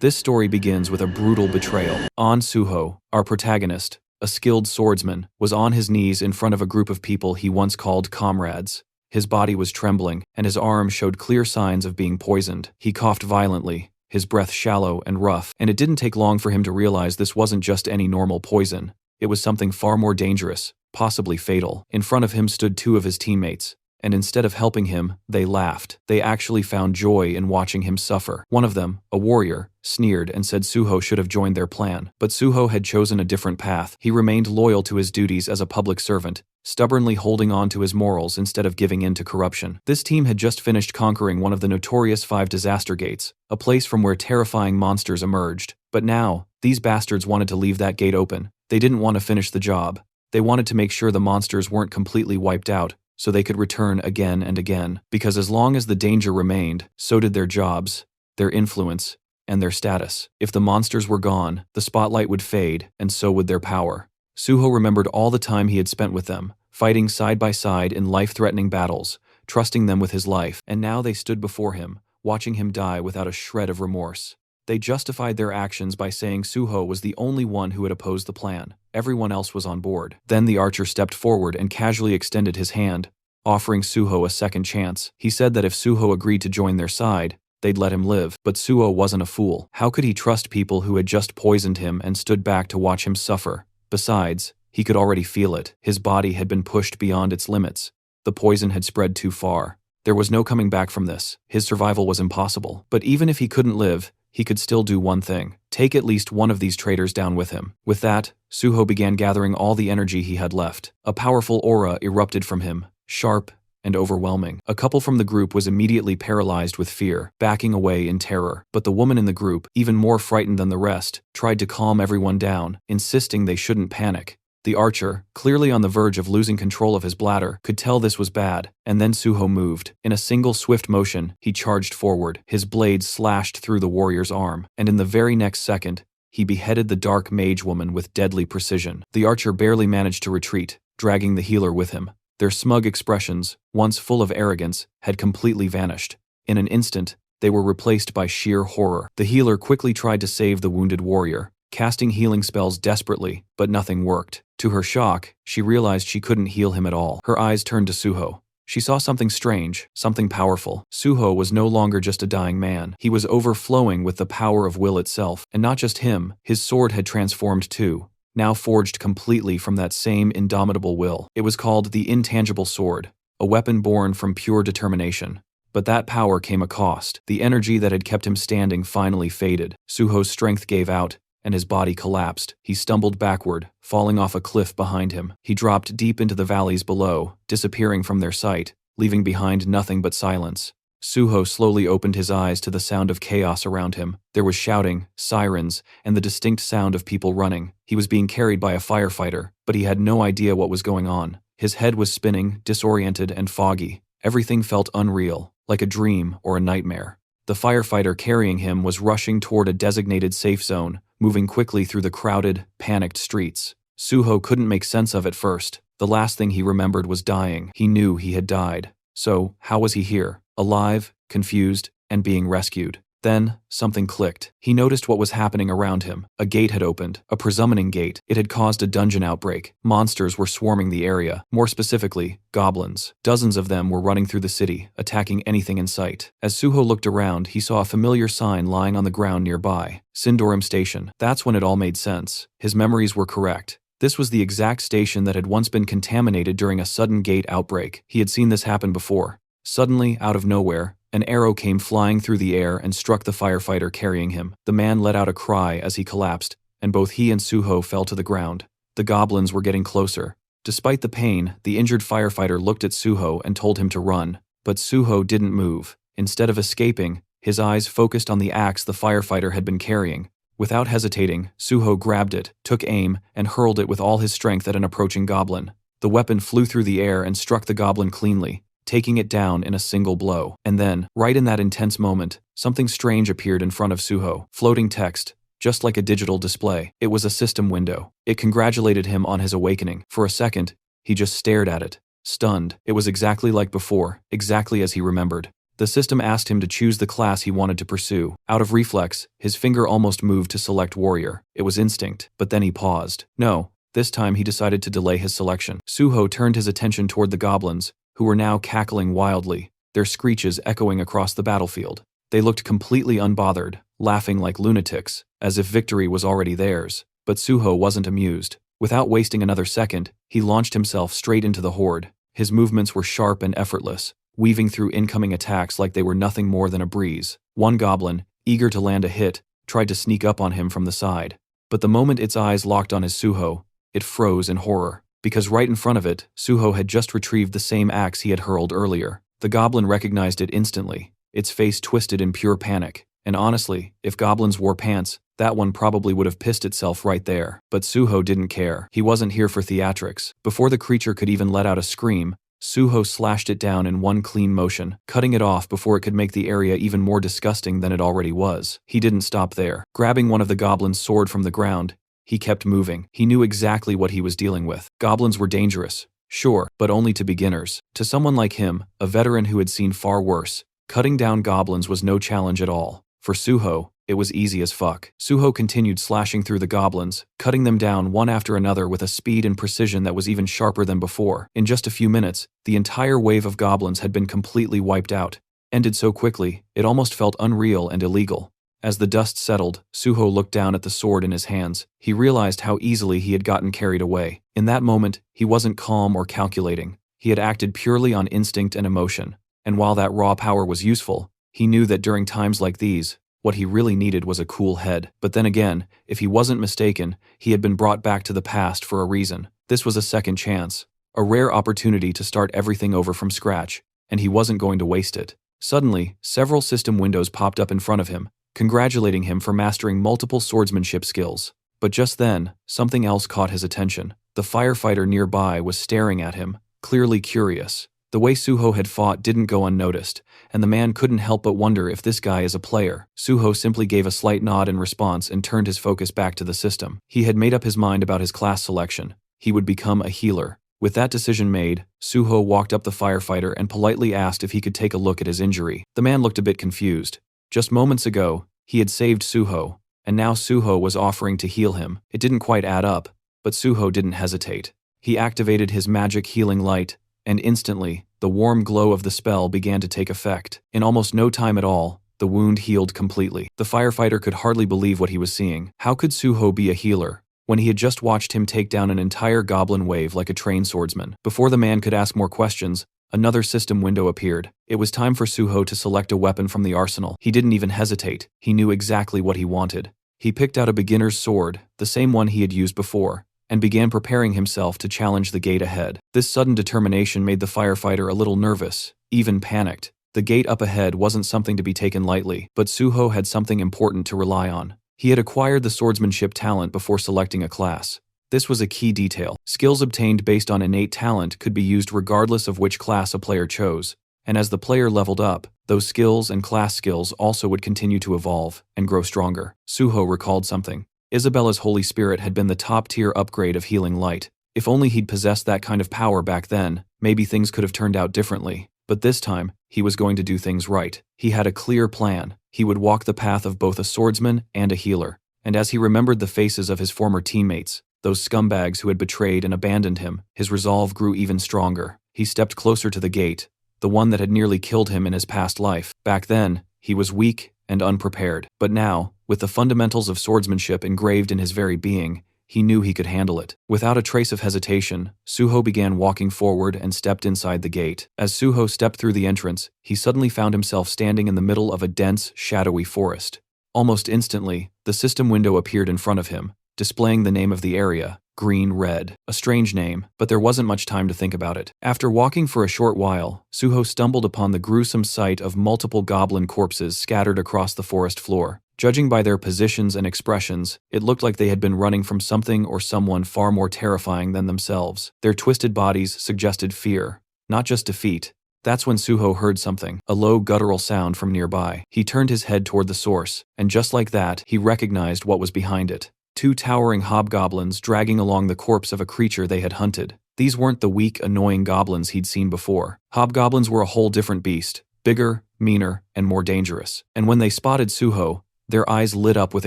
This story begins with a brutal betrayal. An Suho, our protagonist, a skilled swordsman, was on his knees in front of a group of people he once called comrades. His body was trembling, and his arm showed clear signs of being poisoned. He coughed violently, his breath shallow and rough, and it didn't take long for him to realize this wasn't just any normal poison. It was something far more dangerous, possibly fatal. In front of him stood two of his teammates, and instead of helping him, they laughed. They actually found joy in watching him suffer. One of them, a warrior, sneered and said Suho should have joined their plan. But Suho had chosen a different path. He remained loyal to his duties as a public servant, stubbornly holding on to his morals instead of giving in to corruption. This team had just finished conquering one of the notorious 5 disaster gates, a place from where terrifying monsters emerged. But now, these bastards wanted to leave that gate open. They didn't want to finish the job. They wanted to make sure the monsters weren't completely wiped out, so they could return again and again. Because as long as the danger remained, so did their jobs, their influence, and their status. If the monsters were gone, the spotlight would fade, and so would their power. Suho remembered all the time he had spent with them, fighting side by side in life-threatening battles, trusting them with his life, and now they stood before him, watching him die without a shred of remorse. They justified their actions by saying Suho was the only one who had opposed the plan. Everyone else was on board. Then the archer stepped forward and casually extended his hand, offering Suho a second chance. He said that if Suho agreed to join their side, they'd let him live. But Suho wasn't a fool. How could he trust people who had just poisoned him and stood back to watch him suffer? Besides, he could already feel it. His body had been pushed beyond its limits. The poison had spread too far. There was no coming back from this. His survival was impossible. But even if he couldn't live, he could still do one thing: take at least one of these traitors down with him. With that, Suho began gathering all the energy he had left. A powerful aura erupted from him, sharp and overwhelming. A couple from the group was immediately paralyzed with fear, backing away in terror. But the woman in the group, even more frightened than the rest, tried to calm everyone down, insisting they shouldn't panic. The archer, clearly on the verge of losing control of his bladder, could tell this was bad, and then Suho moved. In a single swift motion, he charged forward. His blade slashed through the warrior's arm, and in the very next second, he beheaded the dark mage woman with deadly precision. The archer barely managed to retreat, dragging the healer with him. Their smug expressions, once full of arrogance, had completely vanished. In an instant, they were replaced by sheer horror. The healer quickly tried to save the wounded warrior, casting healing spells desperately, but nothing worked. To her shock, she realized she couldn't heal him at all. Her eyes turned to Suho. She saw something strange, something powerful. Suho was no longer just a dying man. He was overflowing with the power of will itself. And not just him, his sword had transformed too, now forged completely from that same indomitable will. It was called the Intangible Sword, a weapon born from pure determination. But that power came a cost. The energy that had kept him standing finally faded. Suho's strength gave out, and his body collapsed. He stumbled backward, falling off a cliff behind him. He dropped deep into the valleys below, disappearing from their sight, leaving behind nothing but silence. Suho slowly opened his eyes to the sound of chaos around him. There was shouting, sirens, and the distinct sound of people running. He was being carried by a firefighter, but he had no idea what was going on. His head was spinning, disoriented and foggy. Everything felt unreal, like a dream or a nightmare. The firefighter carrying him was rushing toward a designated safe zone, moving quickly through the crowded, panicked streets. Suho couldn't make sense of it first. The last thing he remembered was dying. He knew he had died. So, how was he here? Alive, confused, and being rescued. Then, something clicked. He noticed what was happening around him. A gate had opened, a presummoning gate. It had caused a dungeon outbreak. Monsters were swarming the area. More specifically, goblins. Dozens of them were running through the city, attacking anything in sight. As Suho looked around, he saw a familiar sign lying on the ground nearby. Sindorim Station. That's when it all made sense. His memories were correct. This was the exact station that had once been contaminated during a sudden gate outbreak. He had seen this happen before. Suddenly, out of nowhere, an arrow came flying through the air and struck the firefighter carrying him. The man let out a cry as he collapsed, and both he and Suho fell to the ground. The goblins were getting closer. Despite the pain, the injured firefighter looked at Suho and told him to run. But Suho didn't move. Instead of escaping, his eyes focused on the axe the firefighter had been carrying. Without hesitating, Suho grabbed it, took aim, and hurled it with all his strength at an approaching goblin. The weapon flew through the air and struck the goblin cleanly, taking it down in a single blow. And then, right in that intense moment, something strange appeared in front of Suho. Floating text, just like a digital display. It was a system window. It congratulated him on his awakening. For a second, he just stared at it, stunned. It was exactly like before, exactly as he remembered. The system asked him to choose the class he wanted to pursue. Out of reflex, his finger almost moved to select warrior. It was instinct, but then he paused. No, this time he decided to delay his selection. Suho turned his attention toward the goblins, who were now cackling wildly, their screeches echoing across the battlefield. They looked completely unbothered, laughing like lunatics, as if victory was already theirs. But Suho wasn't amused. Without wasting another second, he launched himself straight into the horde. His movements were sharp and effortless, weaving through incoming attacks like they were nothing more than a breeze. One goblin, eager to land a hit, tried to sneak up on him from the side. But the moment its eyes locked on his Suho, it froze in horror, because right in front of it, Suho had just retrieved the same axe he had hurled earlier. The goblin recognized it instantly, its face twisted in pure panic. And honestly, if goblins wore pants, that one probably would have pissed itself right there. But Suho didn't care. He wasn't here for theatrics. Before the creature could even let out a scream, Suho slashed it down in one clean motion, cutting it off before it could make the area even more disgusting than it already was. He didn't stop there. Grabbing one of the goblin's sword from the ground, he kept moving. He knew exactly what he was dealing with. Goblins were dangerous, sure, but only to beginners. To someone like him, a veteran who had seen far worse, cutting down goblins was no challenge at all. For Suho, it was easy as fuck. Suho continued slashing through the goblins, cutting them down one after another with a speed and precision that was even sharper than before. In just a few minutes, the entire wave of goblins had been completely wiped out. Ended so quickly, it almost felt unreal and illegal. As the dust settled, Suho looked down at the sword in his hands. He realized how easily he had gotten carried away. In that moment, he wasn't calm or calculating. He had acted purely on instinct and emotion. And while that raw power was useful, he knew that during times like these, what he really needed was a cool head. But then again, if he wasn't mistaken, he had been brought back to the past for a reason. This was a second chance, a rare opportunity to start everything over from scratch, and he wasn't going to waste it. Suddenly, several system windows popped up in front of him, congratulating him for mastering multiple swordsmanship skills. But just then, something else caught his attention. The firefighter nearby was staring at him, clearly curious. The way Suho had fought didn't go unnoticed, and the man couldn't help but wonder if this guy is a player. Suho simply gave a slight nod in response and turned his focus back to the system. He had made up his mind about his class selection. He would become a healer. With that decision made, Suho walked up the firefighter and politely asked if he could take a look at his injury. The man looked a bit confused. Just moments ago, he had saved Suho, and now Suho was offering to heal him. It didn't quite add up, but Suho didn't hesitate. He activated his magic healing light, and instantly, the warm glow of the spell began to take effect. In almost no time at all, the wound healed completely. The firefighter could hardly believe what he was seeing. How could Suho be a healer, when he had just watched him take down an entire goblin wave like a trained swordsman? Before the man could ask more questions, another system window appeared. It was time for Suho to select a weapon from the arsenal. He didn't even hesitate. He knew exactly what he wanted. He picked out a beginner's sword, the same one he had used before, and began preparing himself to challenge the gate ahead. This sudden determination made the firefighter a little nervous, even panicked. The gate up ahead wasn't something to be taken lightly, but Suho had something important to rely on. He had acquired the swordsmanship talent before selecting a class. This was a key detail. Skills obtained based on innate talent could be used regardless of which class a player chose, and as the player leveled up, those skills and class skills also would continue to evolve and grow stronger. Suho recalled something. Isabella's Holy Spirit had been the top-tier upgrade of healing light. If only he'd possessed that kind of power back then, maybe things could have turned out differently. But this time, he was going to do things right. He had a clear plan. He would walk the path of both a swordsman and a healer. And as he remembered the faces of his former teammates, those scumbags who had betrayed and abandoned him, his resolve grew even stronger. He stepped closer to the gate, the one that had nearly killed him in his past life. Back then, he was weak and unprepared. But now, with the fundamentals of swordsmanship engraved in his very being, he knew he could handle it. Without a trace of hesitation, Suho began walking forward and stepped inside the gate. As Suho stepped through the entrance, he suddenly found himself standing in the middle of a dense, shadowy forest. Almost instantly, the system window appeared in front of him, displaying the name of the area, Green Red. A strange name, but there wasn't much time to think about it. After walking for a short while, Suho stumbled upon the gruesome sight of multiple goblin corpses scattered across the forest floor. Judging by their positions and expressions, it looked like they had been running from something or someone far more terrifying than themselves. Their twisted bodies suggested fear, not just defeat. That's when Suho heard something, a low guttural sound from nearby. He turned his head toward the source, and just like that, he recognized what was behind it. Two towering hobgoblins dragging along the corpse of a creature they had hunted. These weren't the weak, annoying goblins he'd seen before. Hobgoblins were a whole different beast. Bigger, meaner, and more dangerous. And when they spotted Suho, their eyes lit up with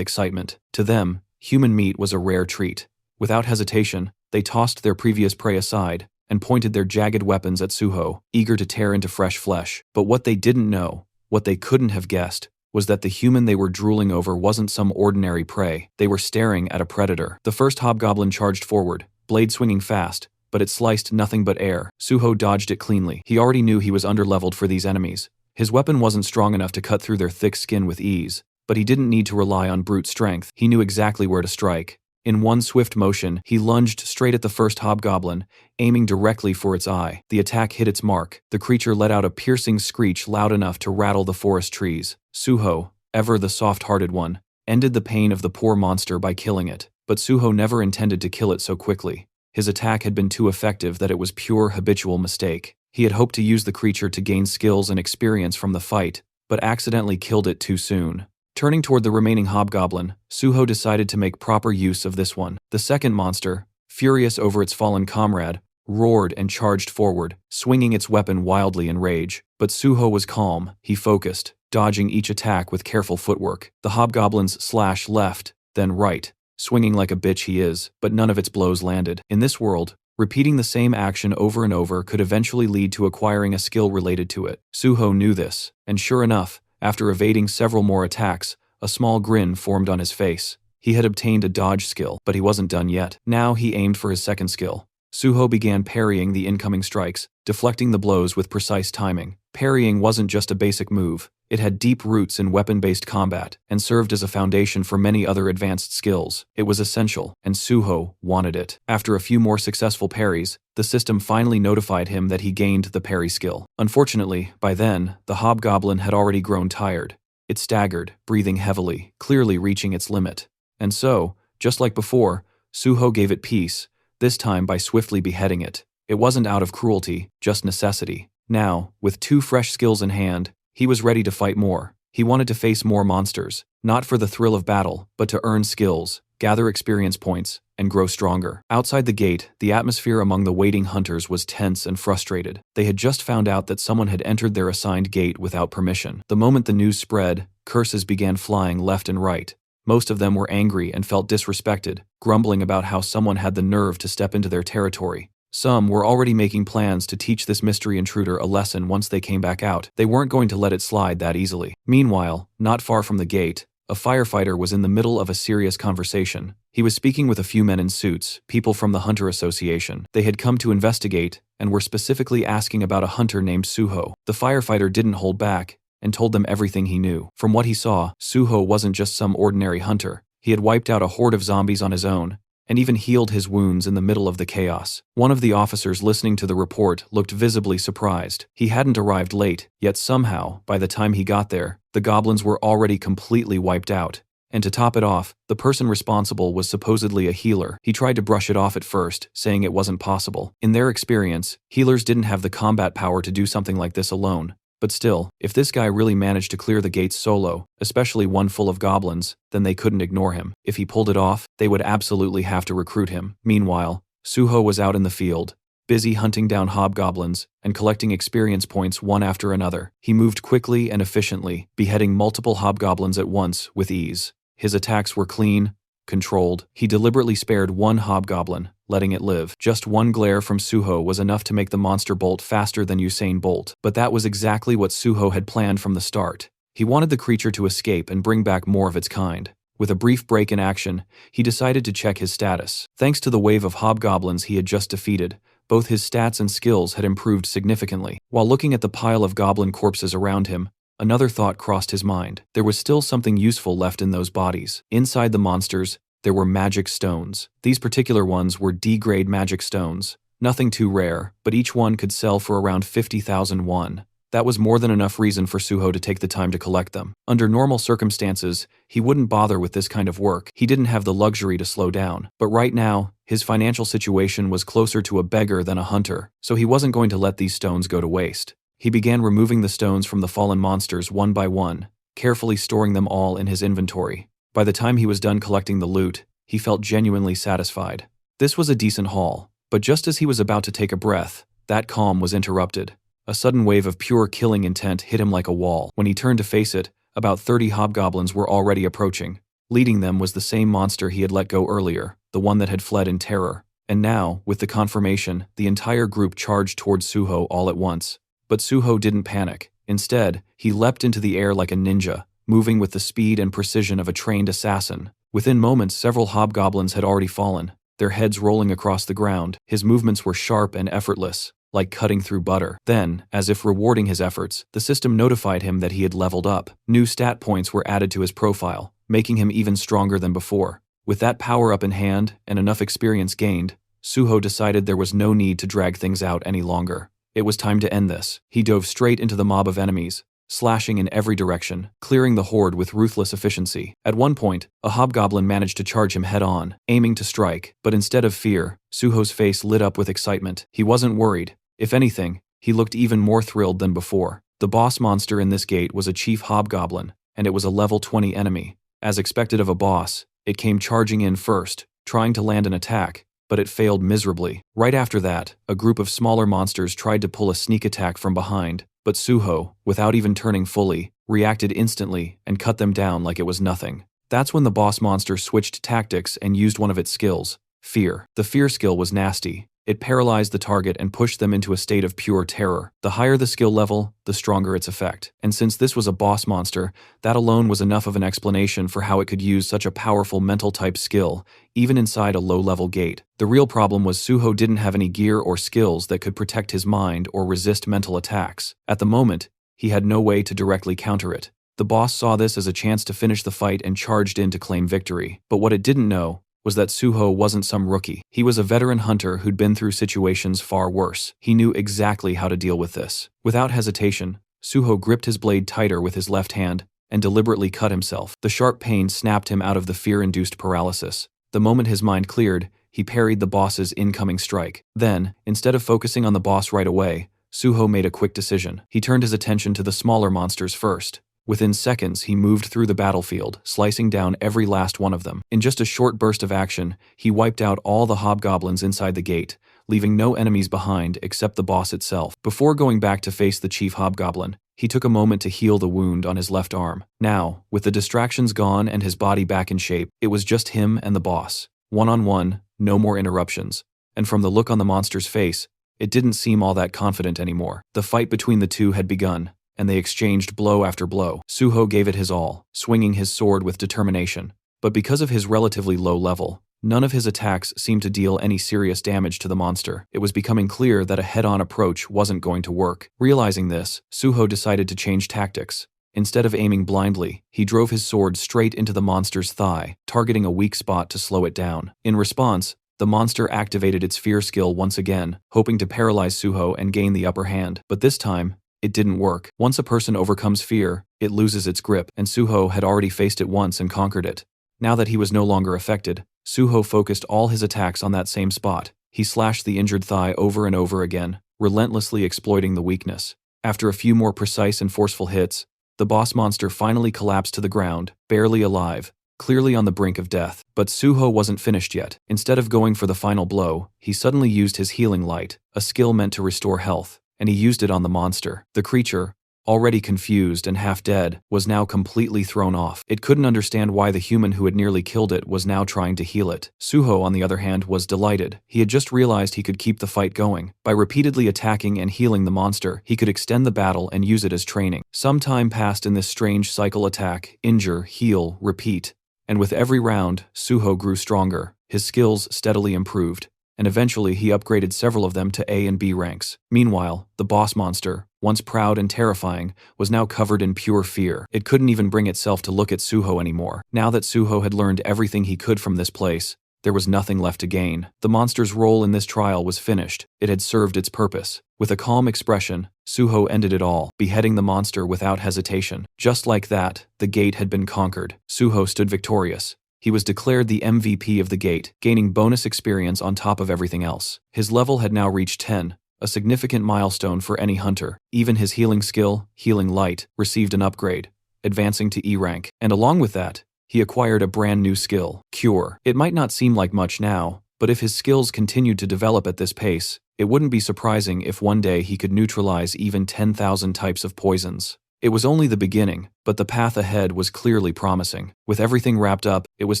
excitement. To them, human meat was a rare treat. Without hesitation, they tossed their previous prey aside and pointed their jagged weapons at Suho, eager to tear into fresh flesh. But what they didn't know, what they couldn't have guessed, was that the human they were drooling over wasn't some ordinary prey. They were staring at a predator. The first hobgoblin charged forward, blade swinging fast, but it sliced nothing but air. Suho dodged it cleanly. He already knew he was underleveled for these enemies. His weapon wasn't strong enough to cut through their thick skin with ease, but he didn't need to rely on brute strength. He knew exactly where to strike. In one swift motion, he lunged straight at the first hobgoblin, aiming directly for its eye. The attack hit its mark. The creature let out a piercing screech loud enough to rattle the forest trees. Suho, ever the soft-hearted one, ended the pain of the poor monster by killing it. But Suho never intended to kill it so quickly. His attack had been too effective that it was pure habitual mistake. He had hoped to use the creature to gain skills and experience from the fight, but accidentally killed it too soon. Turning toward the remaining hobgoblin, Suho decided to make proper use of this one. The second monster, furious over its fallen comrade, roared and charged forward, swinging its weapon wildly in rage. But Suho was calm. He focused, dodging each attack with careful footwork. The hobgoblins slashed left, then right, swinging like a bitch he is, but none of its blows landed. In this world, repeating the same action over and over could eventually lead to acquiring a skill related to it. Suho knew this, and sure enough, after evading several more attacks, a small grin formed on his face. He had obtained a dodge skill, but he wasn't done yet. Now he aimed for his second skill. Suho began parrying the incoming strikes, deflecting the blows with precise timing. Parrying wasn't just a basic move. It had deep roots in weapon-based combat and served as a foundation for many other advanced skills. It was essential, and Suho wanted it. After a few more successful parries, the system finally notified him that he gained the parry skill. Unfortunately, by then, the hobgoblin had already grown tired. It staggered, breathing heavily, clearly reaching its limit. And so, just like before, Suho gave it peace, this time by swiftly beheading it. It wasn't out of cruelty, just necessity. Now, with 2 fresh skills in hand, he was ready to fight more. He wanted to face more monsters, not for the thrill of battle, but to earn skills, gather experience points, and grow stronger. Outside the gate, the atmosphere among the waiting hunters was tense and frustrated. They had just found out that someone had entered their assigned gate without permission. The moment the news spread, curses began flying left and right. Most of them were angry and felt disrespected, grumbling about how someone had the nerve to step into their territory. Some were already making plans to teach this mystery intruder a lesson once they came back out. They weren't going to let it slide that easily. Meanwhile, not far from the gate, a firefighter was in the middle of a serious conversation. He was speaking with a few men in suits, people from the Hunter Association. They had come to investigate and were specifically asking about a hunter named Suho. The firefighter didn't hold back and told them everything he knew. From what he saw, Suho wasn't just some ordinary hunter. He had wiped out a horde of zombies on his own, and even healed his wounds in the middle of the chaos. One of the officers listening to the report looked visibly surprised. He hadn't arrived late, yet somehow, by the time he got there, the goblins were already completely wiped out. And to top it off, the person responsible was supposedly a healer. He tried to brush it off at first, saying it wasn't possible. In their experience, healers didn't have the combat power to do something like this alone. But still, if this guy really managed to clear the gates solo, especially one full of goblins, then they couldn't ignore him. If he pulled it off, they would absolutely have to recruit him. Meanwhile, Suho was out in the field, busy hunting down hobgoblins and collecting experience points one after another. He moved quickly and efficiently, beheading multiple hobgoblins at once with ease. His attacks were clean, controlled. He deliberately spared one hobgoblin, letting it live. Just one glare from Suho was enough to make the monster bolt faster than Usain Bolt. But that was exactly what Suho had planned from the start. He wanted the creature to escape and bring back more of its kind. With a brief break in action, he decided to check his status. Thanks to the wave of hobgoblins he had just defeated, both his stats and skills had improved significantly. While looking at the pile of goblin corpses around him, another thought crossed his mind. There was still something useful left in those bodies. Inside the monsters, there were magic stones. These particular ones were D-grade magic stones. Nothing too rare, but each one could sell for around 50,000 won. That was more than enough reason for Suho to take the time to collect them. Under normal circumstances, he wouldn't bother with this kind of work. He didn't have the luxury to slow down. But right now, his financial situation was closer to a beggar than a hunter, so he wasn't going to let these stones go to waste. He began removing the stones from the fallen monsters one by one, carefully storing them all in his inventory. By the time he was done collecting the loot, he felt genuinely satisfied. This was a decent haul, but just as he was about to take a breath, that calm was interrupted. A sudden wave of pure killing intent hit him like a wall. When he turned to face it, about 30 hobgoblins were already approaching. Leading them was the same monster he had let go earlier, the one that had fled in terror. And now, with the confirmation, the entire group charged towards Suho all at once. But Suho didn't panic. Instead, he leapt into the air like a ninja, moving with the speed and precision of a trained assassin. Within moments, several hobgoblins had already fallen, their heads rolling across the ground. His movements were sharp and effortless, like cutting through butter. Then, as if rewarding his efforts, the system notified him that he had leveled up. New stat points were added to his profile, making him even stronger than before. With that power-up in hand and enough experience gained, Suho decided there was no need to drag things out any longer. It was time to end this. He dove straight into the mob of enemies, slashing in every direction, clearing the horde with ruthless efficiency. At one point, a hobgoblin managed to charge him head-on, aiming to strike, but instead of fear, Suho's face lit up with excitement. He wasn't worried. If anything, he looked even more thrilled than before. The boss monster in this gate was a chief hobgoblin, and it was a level 20 enemy. As expected of a boss, it came charging in first, trying to land an attack, but it failed miserably. Right after that, a group of smaller monsters tried to pull a sneak attack from behind, but Suho, without even turning fully, reacted instantly and cut them down like it was nothing. That's when the boss monster switched tactics and used one of its skills, fear. The fear skill was nasty. It paralyzed the target and pushed them into a state of pure terror. The higher the skill level, the stronger its effect. And since this was a boss monster, that alone was enough of an explanation for how it could use such a powerful mental-type skill, even inside a low-level gate. The real problem was Suho didn't have any gear or skills that could protect his mind or resist mental attacks. At the moment, he had no way to directly counter it. The boss saw this as a chance to finish the fight and charged in to claim victory. But what it didn't know was that Suho wasn't some rookie. He was a veteran hunter who'd been through situations far worse. He knew exactly how to deal with this. Without hesitation, Suho gripped his blade tighter with his left hand and deliberately cut himself. The sharp pain snapped him out of the fear-induced paralysis. The moment his mind cleared, he parried the boss's incoming strike. Then, instead of focusing on the boss right away, Suho made a quick decision. He turned his attention to the smaller monsters first. Within seconds, he moved through the battlefield, slicing down every last one of them. In just a short burst of action, he wiped out all the hobgoblins inside the gate, leaving no enemies behind except the boss itself. Before going back to face the chief hobgoblin, he took a moment to heal the wound on his left arm. Now, with the distractions gone and his body back in shape, it was just him and the boss. One-on-one, no more interruptions. And from the look on the monster's face, it didn't seem all that confident anymore. The fight between the two had begun, and they exchanged blow after blow. Suho gave it his all, swinging his sword with determination. But because of his relatively low level, none of his attacks seemed to deal any serious damage to the monster. It was becoming clear that a head-on approach wasn't going to work. Realizing this, Suho decided to change tactics. Instead of aiming blindly, he drove his sword straight into the monster's thigh, targeting a weak spot to slow it down. In response, the monster activated its fear skill once again, hoping to paralyze Suho and gain the upper hand. But this time, it didn't work. Once a person overcomes fear, it loses its grip, and Suho had already faced it once and conquered it. Now that he was no longer affected, Suho focused all his attacks on that same spot. He slashed the injured thigh over and over again, relentlessly exploiting the weakness. After a few more precise and forceful hits, the boss monster finally collapsed to the ground, barely alive, clearly on the brink of death. But Suho wasn't finished yet. Instead of going for the final blow, he suddenly used his healing light, a skill meant to restore health, and he used it on the monster. The creature, already confused and half dead, was now completely thrown off. It couldn't understand why the human who had nearly killed it was now trying to heal it. Suho, on the other hand, was delighted. He had just realized he could keep the fight going. By repeatedly attacking and healing the monster, he could extend the battle and use it as training. Some time passed in this strange cycle: attack, injure, heal, repeat. And with every round, Suho grew stronger. His skills steadily improved, and eventually he upgraded several of them to A and B ranks. Meanwhile, the boss monster, once proud and terrifying, was now covered in pure fear. It couldn't even bring itself to look at Suho anymore. Now that Suho had learned everything he could from this place, there was nothing left to gain. The monster's role in this trial was finished. It had served its purpose. With a calm expression, Suho ended it all, beheading the monster without hesitation. Just like that, the gate had been conquered. Suho stood victorious. He was declared the MVP of the gate, gaining bonus experience on top of everything else. His level had now reached 10, a significant milestone for any hunter. Even his healing skill, Healing Light, received an upgrade, advancing to E rank. And along with that, he acquired a brand new skill, Cure. It might not seem like much now, But if his skills continued to develop at this pace, it wouldn't be surprising if one day he could neutralize even 10,000 types of poisons. It was only the beginning, but the path ahead was clearly promising. With everything wrapped up, it was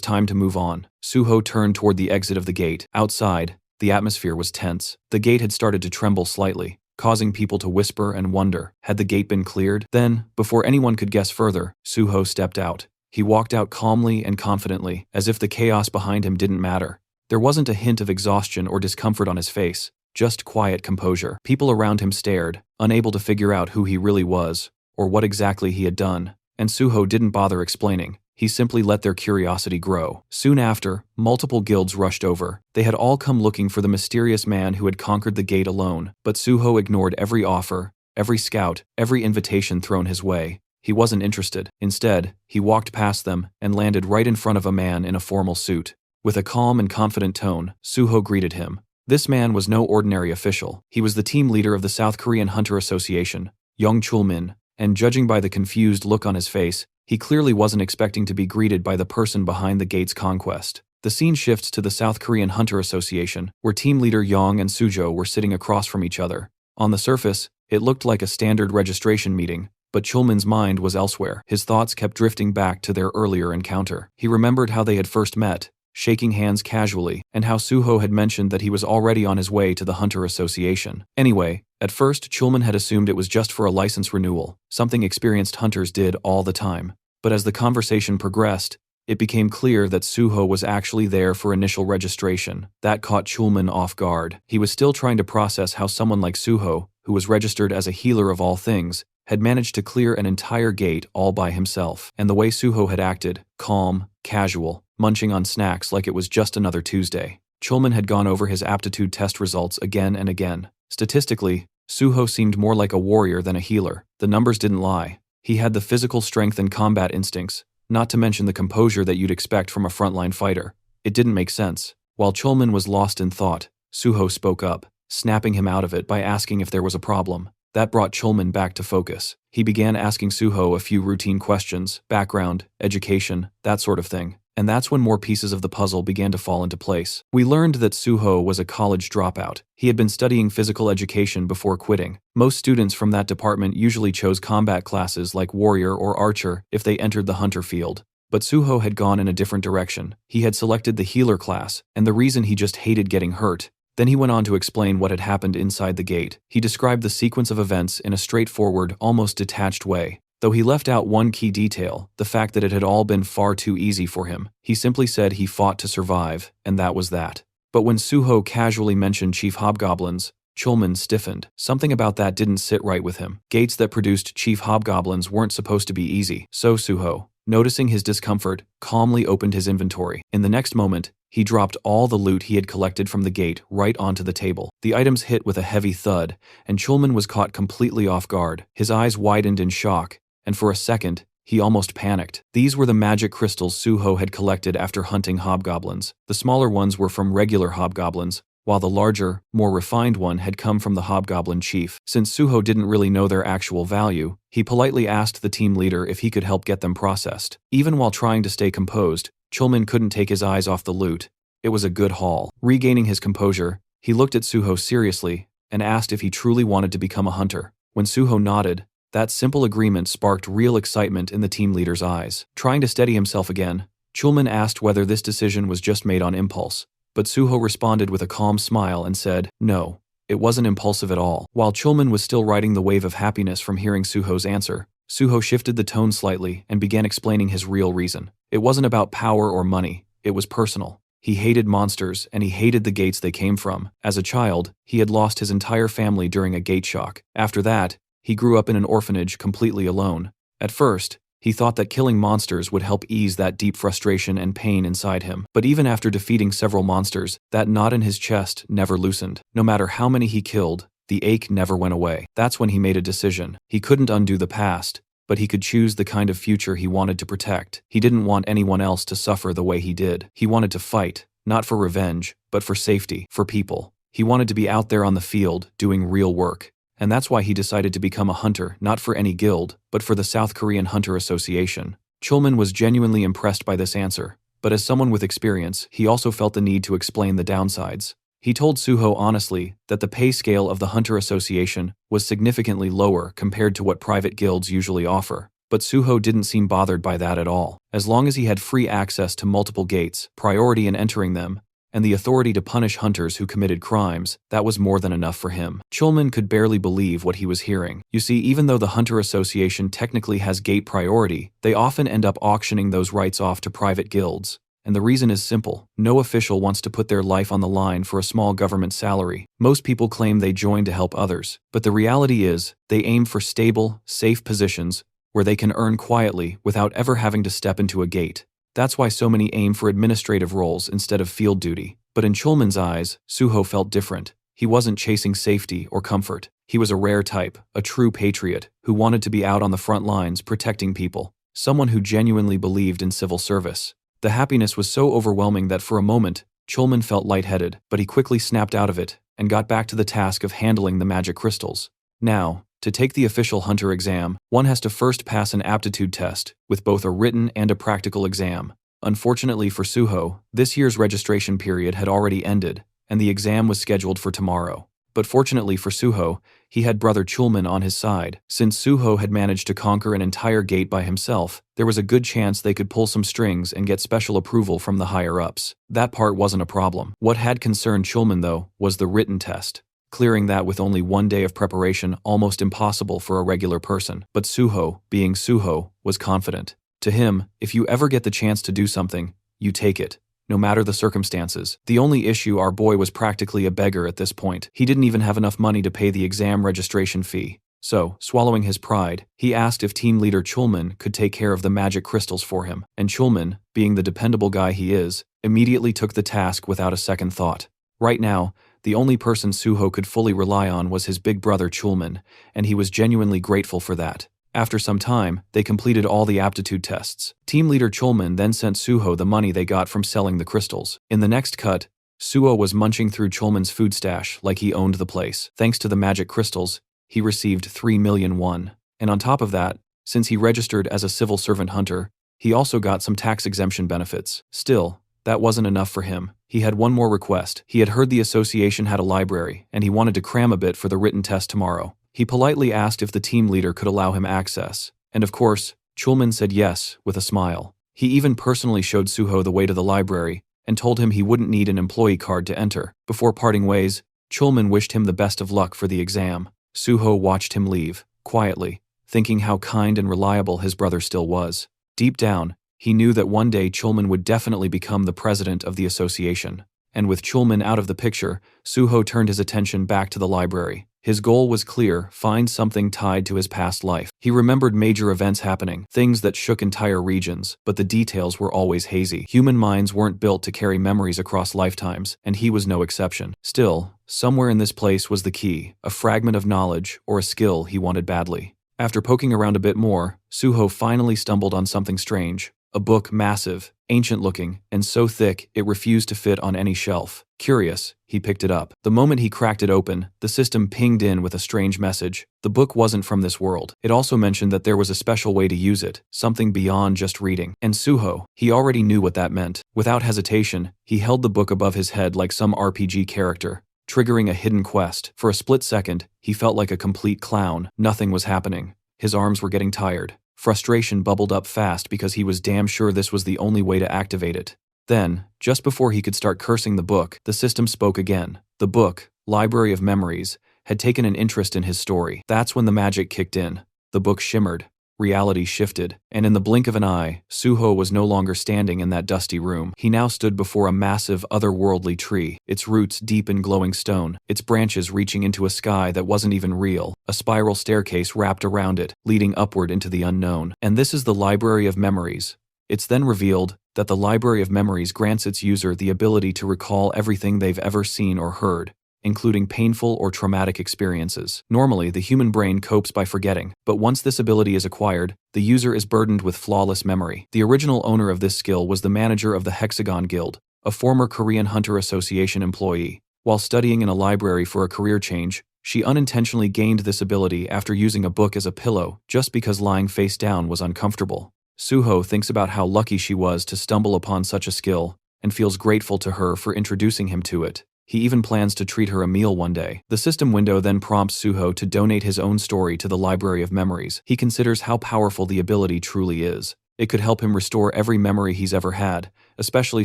time to move on. Suho turned toward the exit of the gate. Outside, the atmosphere was tense. The gate had started to tremble slightly, causing people to whisper and wonder, had the gate been cleared? Then, before anyone could guess further, Suho stepped out. He walked out calmly and confidently, as if the chaos behind him didn't matter. There wasn't a hint of exhaustion or discomfort on his face, just quiet composure. People around him stared, unable to figure out who he really was, or what exactly he had done, and Suho didn't bother explaining. He simply let their curiosity grow. Soon after, multiple guilds rushed over. They had all come looking for the mysterious man who had conquered the gate alone, but Suho ignored every offer, every scout, every invitation thrown his way. He wasn't interested. Instead, he walked past them and landed right in front of a man in a formal suit. With a calm and confident tone, Suho greeted him. This man was no ordinary official. He was the team leader of the South Korean Hunter Association, Young Chulmin, and judging by the confused look on his face, he clearly wasn't expecting to be greeted by the person behind the gate's conquest. The scene shifts to the South Korean Hunter Association, where team leader Yang and Sujo were sitting across from each other. On the surface, it looked like a standard registration meeting, but Chulmin's mind was elsewhere. His thoughts kept drifting back to their earlier encounter. He remembered how they had first met, shaking hands casually, and how Suho had mentioned that he was already on his way to the Hunter Association. Anyway, at first Chulmin had assumed it was just for a license renewal, something experienced hunters did all the time. But as the conversation progressed, it became clear that Suho was actually there for initial registration. That caught Chulmin off guard. He was still trying to process how someone like Suho, who was registered as a healer of all things, had managed to clear an entire gate all by himself. And the way Suho had acted, calm, casual, munching on snacks like it was just another Tuesday. Chulmin had gone over his aptitude test results again and again. Statistically, Suho seemed more like a warrior than a healer. The numbers didn't lie. He had the physical strength and combat instincts, not to mention the composure that you'd expect from a frontline fighter. It didn't make sense. While Chulmin was lost in thought, Suho spoke up, snapping him out of it by asking if there was a problem. That brought Chulmin back to focus. He began asking Suho a few routine questions, background, education, that sort of thing. And that's when more pieces of the puzzle began to fall into place. We learned that Suho was a college dropout. He had been studying physical education before quitting. Most students from that department usually chose combat classes like warrior or archer if they entered the hunter field. But Suho had gone in a different direction. He had selected the healer class, and the reason he just hated getting hurt. Then he went on to explain what had happened inside the gate. He described the sequence of events in a straightforward, almost detached way. Though he left out one key detail, the fact that it had all been far too easy for him. He simply said he fought to survive, and that was that. But when Suho casually mentioned Chief Hobgoblins, Chulmin stiffened. Something about that didn't sit right with him. Gates that produced Chief Hobgoblins weren't supposed to be easy. So Suho, noticing his discomfort, calmly opened his inventory. In the next moment, he dropped all the loot he had collected from the gate right onto the table. The items hit with a heavy thud, and Chulmin was caught completely off guard. His eyes widened in shock, and for a second, he almost panicked. These were the magic crystals Suho had collected after hunting hobgoblins. The smaller ones were from regular hobgoblins, while the larger, more refined one had come from the hobgoblin chief. Since Suho didn't really know their actual value, he politely asked the team leader if he could help get them processed. Even while trying to stay composed, Chulmin couldn't take his eyes off the loot. It was a good haul. Regaining his composure, he looked at Suho seriously and asked if he truly wanted to become a hunter. When Suho nodded, that simple agreement sparked real excitement in the team leader's eyes. Trying to steady himself again, Chulmin asked whether this decision was just made on impulse, but Suho responded with a calm smile and said, no, it wasn't impulsive at all. While Chulmin was still riding the wave of happiness from hearing Suho's answer, Suho shifted the tone slightly and began explaining his real reason. It wasn't about power or money, it was personal. He hated monsters, and he hated the gates they came from. As a child, he had lost his entire family during a gate shock. After that, he grew up in an orphanage completely alone. At first, he thought that killing monsters would help ease that deep frustration and pain inside him. But even after defeating several monsters, that knot in his chest never loosened. No matter how many he killed, the ache never went away. That's when he made a decision. He couldn't undo the past, but he could choose the kind of future he wanted to protect. He didn't want anyone else to suffer the way he did. He wanted to fight, not for revenge, but for safety, for people. He wanted to be out there on the field, doing real work. And that's why he decided to become a hunter, not for any guild, but for the South Korean Hunter Association. Chulmin was genuinely impressed by this answer, but as someone with experience, he also felt the need to explain the downsides. He told Suho honestly that the pay scale of the Hunter Association was significantly lower compared to what private guilds usually offer. But Suho didn't seem bothered by that at all. As long as he had free access to multiple gates, priority in entering them, and the authority to punish hunters who committed crimes, that was more than enough for him. Chulman could barely believe what he was hearing. You see, even though the Hunter Association technically has gate priority, they often end up auctioning those rights off to private guilds. And the reason is simple. No official wants to put their life on the line for a small government salary. Most people claim they join to help others, but the reality is, they aim for stable, safe positions where they can earn quietly without ever having to step into a gate. That's why so many aim for administrative roles instead of field duty. But in Chulman's eyes, Suho felt different. He wasn't chasing safety or comfort. He was a rare type, a true patriot, who wanted to be out on the front lines protecting people, someone who genuinely believed in civil service. The happiness was so overwhelming that for a moment, Chulman felt lightheaded, but he quickly snapped out of it and got back to the task of handling the magic crystals. Now, to take the official hunter exam, one has to first pass an aptitude test, with both a written and a practical exam. Unfortunately for Suho, this year's registration period had already ended, and the exam was scheduled for tomorrow. But fortunately for Suho, he had brother Chulman on his side. Since Suho had managed to conquer an entire gate by himself, there was a good chance they could pull some strings and get special approval from the higher-ups. That part wasn't a problem. What had concerned Chulman, though, was the written test. Clearing that with only one day of preparation almost impossible for a regular person. But Suho, being Suho, was confident. To him, if you ever get the chance to do something, you take it. No matter the circumstances. The only issue, our boy was practically a beggar at this point. He didn't even have enough money to pay the exam registration fee. So, swallowing his pride, he asked if team leader Chulman could take care of the magic crystals for him. And Chulman, being the dependable guy he is, immediately took the task without a second thought. Right now, the only person Suho could fully rely on was his big brother Chulman, and he was genuinely grateful for that. After some time, they completed all the aptitude tests. Team leader Chulman then sent Suho the money they got from selling the crystals. In the next cut, Suho was munching through Chulman's food stash like he owned the place. Thanks to the magic crystals, he received 3 million won. And on top of that, since he registered as a civil servant hunter, he also got some tax exemption benefits. Still, that wasn't enough for him. He had one more request. He had heard the association had a library, and he wanted to cram a bit for the written test tomorrow. He politely asked if the team leader could allow him access. And of course, Chulman said yes, with a smile. He even personally showed Suho the way to the library, and told him he wouldn't need an employee card to enter. Before parting ways, Chulman wished him the best of luck for the exam. Suho watched him leave, quietly, thinking how kind and reliable his brother still was. Deep down, he knew that one day Chulman would definitely become the president of the association. And with Chulman out of the picture, Suho turned his attention back to the library. His goal was clear: find something tied to his past life. He remembered major events happening, things that shook entire regions, but the details were always hazy. Human minds weren't built to carry memories across lifetimes, and he was no exception. Still, somewhere in this place was the key, a fragment of knowledge or a skill he wanted badly. After poking around a bit more, Suho finally stumbled on something strange. A book, massive, ancient-looking, and so thick it refused to fit on any shelf. Curious, he picked it up. The moment he cracked it open, the system pinged in with a strange message. The book wasn't from this world. It also mentioned that there was a special way to use it, something beyond just reading. And Suho, he already knew what that meant. Without hesitation, he held the book above his head like some RPG character, triggering a hidden quest. For a split second, he felt like a complete clown. Nothing was happening. His arms were getting tired. Frustration bubbled up fast because he was damn sure this was the only way to activate it. Then, just before he could start cursing the book, the system spoke again. The book, Library of Memories, had taken an interest in his story. That's when the magic kicked in. The book shimmered. Reality shifted, and in the blink of an eye, Suho was no longer standing in that dusty room. He now stood before a massive, otherworldly tree, its roots deep in glowing stone, its branches reaching into a sky that wasn't even real, a spiral staircase wrapped around it, leading upward into the unknown. And this is the Library of Memories. It's then revealed that the Library of Memories grants its user the ability to recall everything they've ever seen or heard, including painful or traumatic experiences. Normally, the human brain copes by forgetting, but once this ability is acquired, the user is burdened with flawless memory. The original owner of this skill was the manager of the Hexagon Guild, a former Korean Hunter Association employee. While studying in a library for a career change, she unintentionally gained this ability after using a book as a pillow just because lying face down was uncomfortable. Suho thinks about how lucky she was to stumble upon such a skill, and feels grateful to her for introducing him to it. He even plans to treat her a meal one day. The system window then prompts Suho to donate his own story to the Library of Memories. He considers how powerful the ability truly is. It could help him restore every memory he's ever had, especially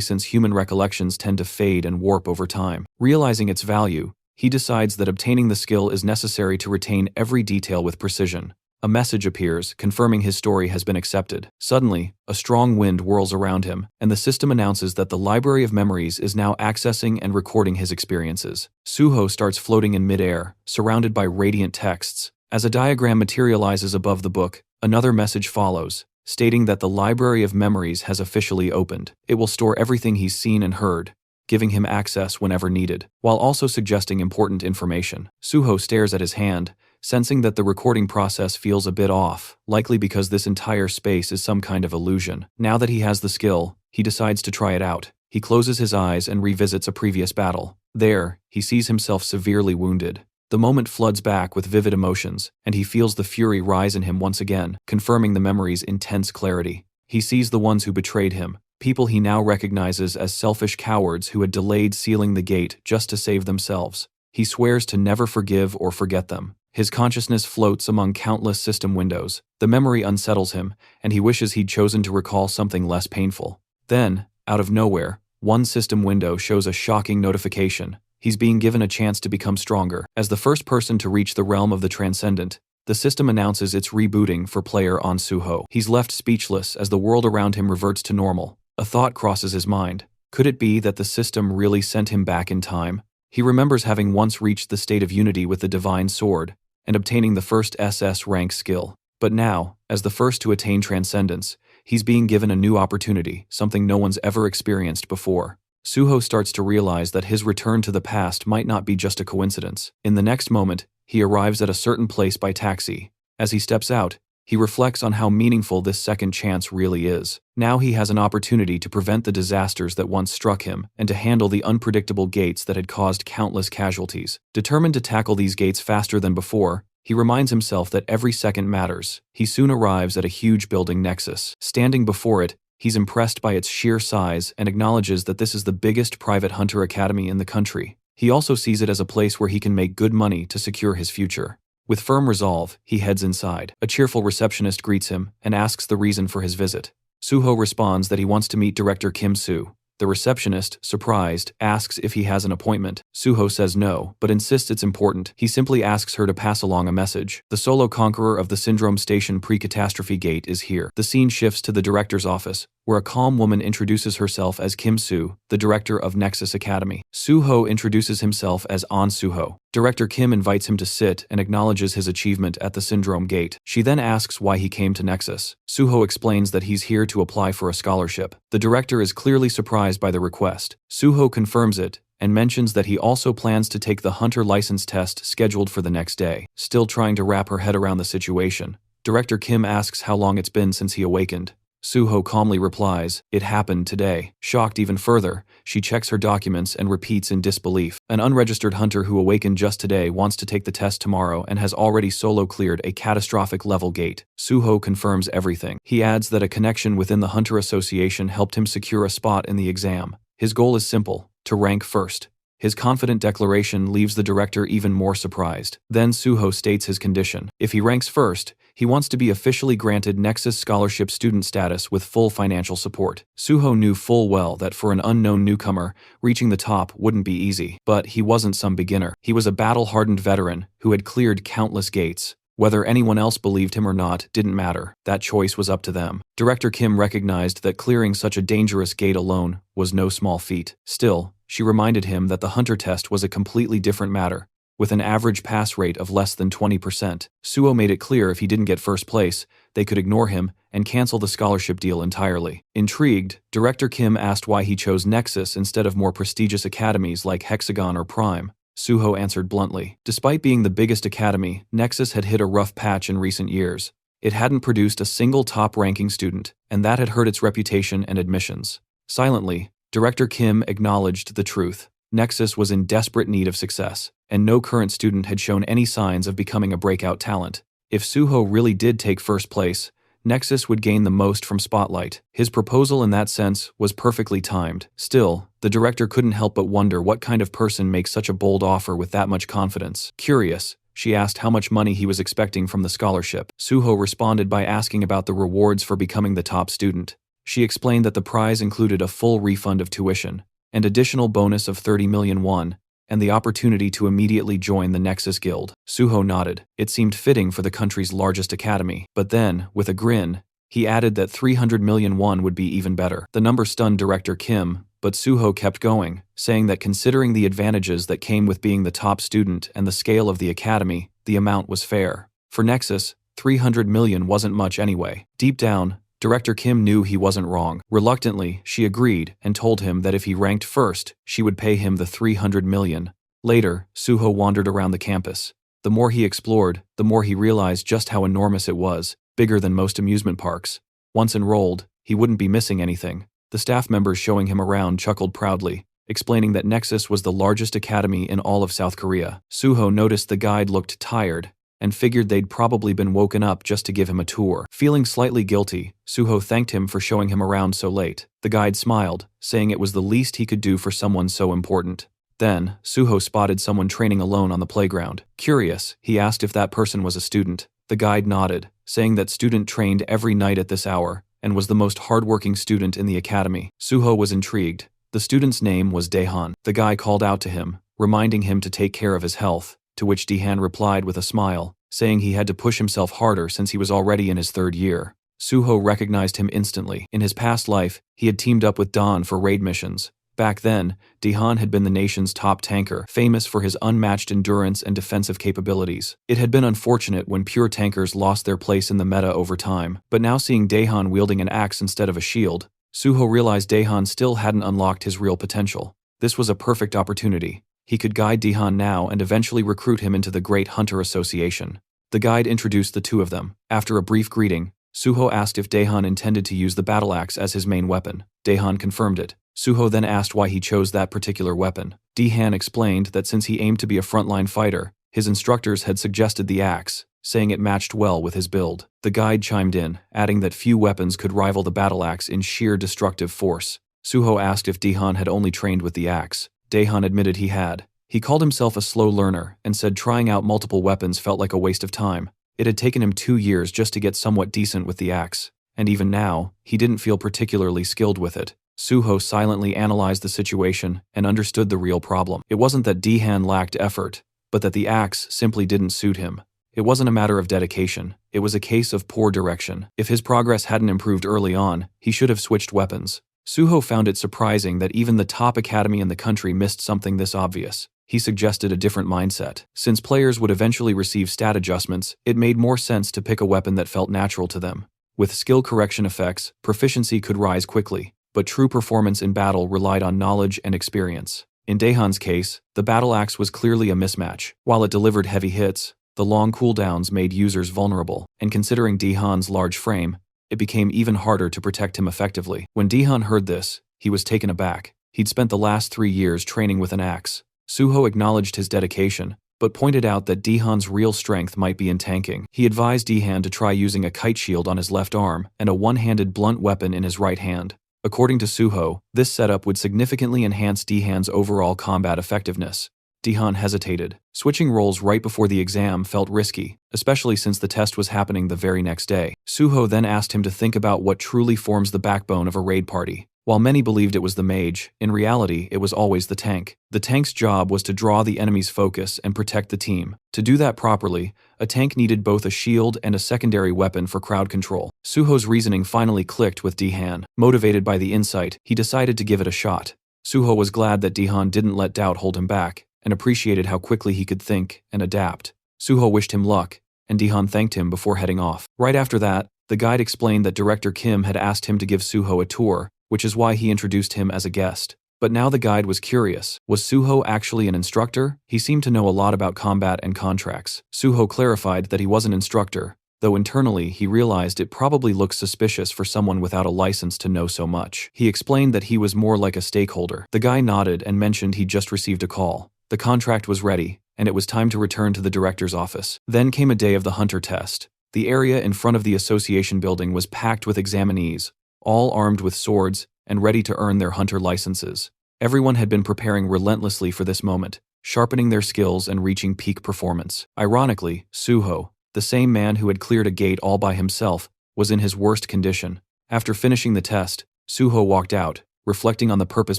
since human recollections tend to fade and warp over time. Realizing its value, he decides that obtaining the skill is necessary to retain every detail with precision. A message appears, confirming his story has been accepted. Suddenly, a strong wind whirls around him, and the system announces that the Library of Memories is now accessing and recording his experiences. Suho starts floating in midair, surrounded by radiant texts. As a diagram materializes above the book, another message follows, stating that the Library of Memories has officially opened. It will store everything he's seen and heard, giving him access whenever needed, while also suggesting important information. Suho stares at his hand, sensing that the recording process feels a bit off, likely because this entire space is some kind of illusion. Now that he has the skill, he decides to try it out. He closes his eyes and revisits a previous battle. There, he sees himself severely wounded. The moment floods back with vivid emotions, and he feels the fury rise in him once again, confirming the memory's intense clarity. He sees the ones who betrayed him, people he now recognizes as selfish cowards who had delayed sealing the gate just to save themselves. He swears to never forgive or forget them. His consciousness floats among countless system windows. The memory unsettles him, and he wishes he'd chosen to recall something less painful. Then, out of nowhere, one system window shows a shocking notification. He's being given a chance to become stronger. As the first person to reach the realm of the transcendent, the system announces it's rebooting for player On Suho. He's left speechless as the world around him reverts to normal. A thought crosses his mind. Could it be that the system really sent him back in time? He remembers having once reached the state of unity with the Divine Sword, and obtaining the first SS rank skill. But now, as the first to attain transcendence, he's being given a new opportunity, something no one's ever experienced before. Suho starts to realize that his return to the past might not be just a coincidence. In the next moment, he arrives at a certain place by taxi. As he steps out, he reflects on how meaningful this second chance really is. Now he has an opportunity to prevent the disasters that once struck him and to handle the unpredictable gates that had caused countless casualties. Determined to tackle these gates faster than before, he reminds himself that every second matters. He soon arrives at a huge building nexus. Standing before it, he's impressed by its sheer size and acknowledges that this is the biggest private hunter academy in the country. He also sees it as a place where he can make good money to secure his future. With firm resolve, he heads inside. A cheerful receptionist greets him and asks the reason for his visit. Suho responds that he wants to meet Director Kim Soo. The receptionist, surprised, asks if he has an appointment. Suho says no, but insists it's important. He simply asks her to pass along a message. The solo conqueror of the Syndrome Station pre-catastrophe gate is here. The scene shifts to the director's office, where a calm woman introduces herself as Kim Soo, the director of Nexus Academy. Suho introduces himself as On Suho. Director Kim invites him to sit and acknowledges his achievement at the Syndrome Gate. She then asks why he came to Nexus. Suho explains that he's here to apply for a scholarship. The director is clearly surprised by the request. Suho confirms it and mentions that he also plans to take the hunter license test scheduled for the next day. Still trying to wrap her head around the situation, Director Kim asks how long it's been since he awakened. Suho calmly replies, "It happened today." Shocked even further, she checks her documents and repeats in disbelief. An unregistered hunter who awakened just today wants to take the test tomorrow and has already solo cleared a catastrophic level gate. Suho confirms everything. He adds that a connection within the Hunter Association helped him secure a spot in the exam. His goal is simple: to rank first. His confident declaration leaves the director even more surprised. Then Suho states his condition. If he ranks first, he wants to be officially granted Nexus Scholarship student status with full financial support. Suho knew full well that for an unknown newcomer, reaching the top wouldn't be easy. But he wasn't some beginner. He was a battle-hardened veteran who had cleared countless gates. Whether anyone else believed him or not didn't matter. That choice was up to them. Director Kim recognized that clearing such a dangerous gate alone was no small feat. Still, she reminded him that the hunter test was a completely different matter, with an average pass rate of less than 20%. Suho made it clear if he didn't get first place, they could ignore him and cancel the scholarship deal entirely. Intrigued, Director Kim asked why he chose Nexus instead of more prestigious academies like Hexagon or Prime. Suho answered bluntly. Despite being the biggest academy, Nexus had hit a rough patch in recent years. It hadn't produced a single top-ranking student, and that had hurt its reputation and admissions. Silently, Director Kim acknowledged the truth. Nexus was in desperate need of success, and no current student had shown any signs of becoming a breakout talent. If Suho really did take first place, Nexus would gain the most from spotlight. His proposal in that sense was perfectly timed. Still, the director couldn't help but wonder what kind of person makes such a bold offer with that much confidence. Curious, she asked how much money he was expecting from the scholarship. Suho responded by asking about the rewards for becoming the top student. She explained that the prize included a full refund of tuition, and additional bonus of 30 million won, and the opportunity to immediately join the Nexus Guild. Suho nodded. It seemed fitting for the country's largest academy. But then, with a grin, he added that 300 million won would be even better. The number stunned Director Kim, but Suho kept going, saying that considering the advantages that came with being the top student and the scale of the academy, the amount was fair. For Nexus, 300 million wasn't much anyway. Deep down, Director Kim knew he wasn't wrong. Reluctantly, she agreed and told him that if he ranked first, she would pay him the 300 million. Later, Suho wandered around the campus. The more he explored, the more he realized just how enormous it was, bigger than most amusement parks. Once enrolled, he wouldn't be missing anything. The staff members showing him around chuckled proudly, explaining that Nexus was the largest academy in all of South Korea. Suho noticed the guide looked tired, and figured they'd probably been woken up just to give him a tour. Feeling slightly guilty, Suho thanked him for showing him around so late. The guide smiled, saying it was the least he could do for someone so important. Then, Suho spotted someone training alone on the playground. Curious, he asked if that person was a student. The guide nodded, saying that student trained every night at this hour, and was the most hardworking student in the academy. Suho was intrigued. The student's name was Daehan. The guy called out to him, reminding him to take care of his health, to which Daehan replied with a smile, saying he had to push himself harder since he was already in his 3rd year. Suho recognized him instantly. In his past life, he had teamed up with Dawn for raid missions. Back then, Daehan had been the nation's top tanker, famous for his unmatched endurance and defensive capabilities. It had been unfortunate when pure tankers lost their place in the meta over time, but now seeing Daehan wielding an axe instead of a shield, Suho realized Daehan still hadn't unlocked his real potential. This was a perfect opportunity. He could guide Daehan now and eventually recruit him into the Great Hunter Association. The guide introduced the two of them. After a brief greeting, Suho asked if Daehan intended to use the battle axe as his main weapon. Daehan confirmed it. Suho then asked why he chose that particular weapon. Daehan explained that since he aimed to be a frontline fighter, his instructors had suggested the axe, saying it matched well with his build. The guide chimed in, adding that few weapons could rival the battle axe in sheer destructive force. Suho asked if Daehan had only trained with the axe. Daehan admitted he had. He called himself a slow learner and said trying out multiple weapons felt like a waste of time. It had taken him 2 years just to get somewhat decent with the axe, and even now, he didn't feel particularly skilled with it. Suho silently analyzed the situation and understood the real problem. It wasn't that Daehan lacked effort, but that the axe simply didn't suit him. It wasn't a matter of dedication, it was a case of poor direction. If his progress hadn't improved early on, he should have switched weapons. Suho found it surprising that even the top academy in the country missed something this obvious. He suggested a different mindset. Since players would eventually receive stat adjustments, it made more sense to pick a weapon that felt natural to them. With skill correction effects, proficiency could rise quickly, but true performance in battle relied on knowledge and experience. In Daehan's case, the battle axe was clearly a mismatch. While it delivered heavy hits, the long cooldowns made users vulnerable, and considering Daehan's large frame, it became even harder to protect him effectively. When Daehan heard this, he was taken aback. He'd spent the last 3 years training with an axe. Suho acknowledged his dedication, but pointed out that Daehan's real strength might be in tanking. He advised Daehan to try using a kite shield on his left arm and a one-handed blunt weapon in his right hand. According to Suho, this setup would significantly enhance Daehan's overall combat effectiveness. Daehan hesitated. Switching roles right before the exam felt risky, especially since the test was happening the very next day. Suho then asked him to think about what truly forms the backbone of a raid party. While many believed it was the mage, in reality it was always the tank. The tank's job was to draw the enemy's focus and protect the team. To do that properly, a tank needed both a shield and a secondary weapon for crowd control. Suho's reasoning finally clicked with Daehan. Motivated by the insight, he decided to give it a shot. Suho was glad that Daehan didn't let doubt hold him back, and appreciated how quickly he could think and adapt. Suho wished him luck, and Daehan thanked him before heading off. Right after that, the guide explained that Director Kim had asked him to give Suho a tour, which is why he introduced him as a guest. But now the guide was curious. Was Suho actually an instructor? He seemed to know a lot about combat and contracts. Suho clarified that he was an instructor, though internally he realized it probably looked suspicious for someone without a license to know so much. He explained that he was more like a stakeholder. The guy nodded and mentioned he'd just received a call. The contract was ready, and it was time to return to the director's office. Then came a day of the hunter test. The area in front of the association building was packed with examinees, all armed with swords and ready to earn their hunter licenses. Everyone had been preparing relentlessly for this moment, sharpening their skills and reaching peak performance. Ironically, Suho, the same man who had cleared a gate all by himself, was in his worst condition. After finishing the test, Suho walked out, reflecting on the purpose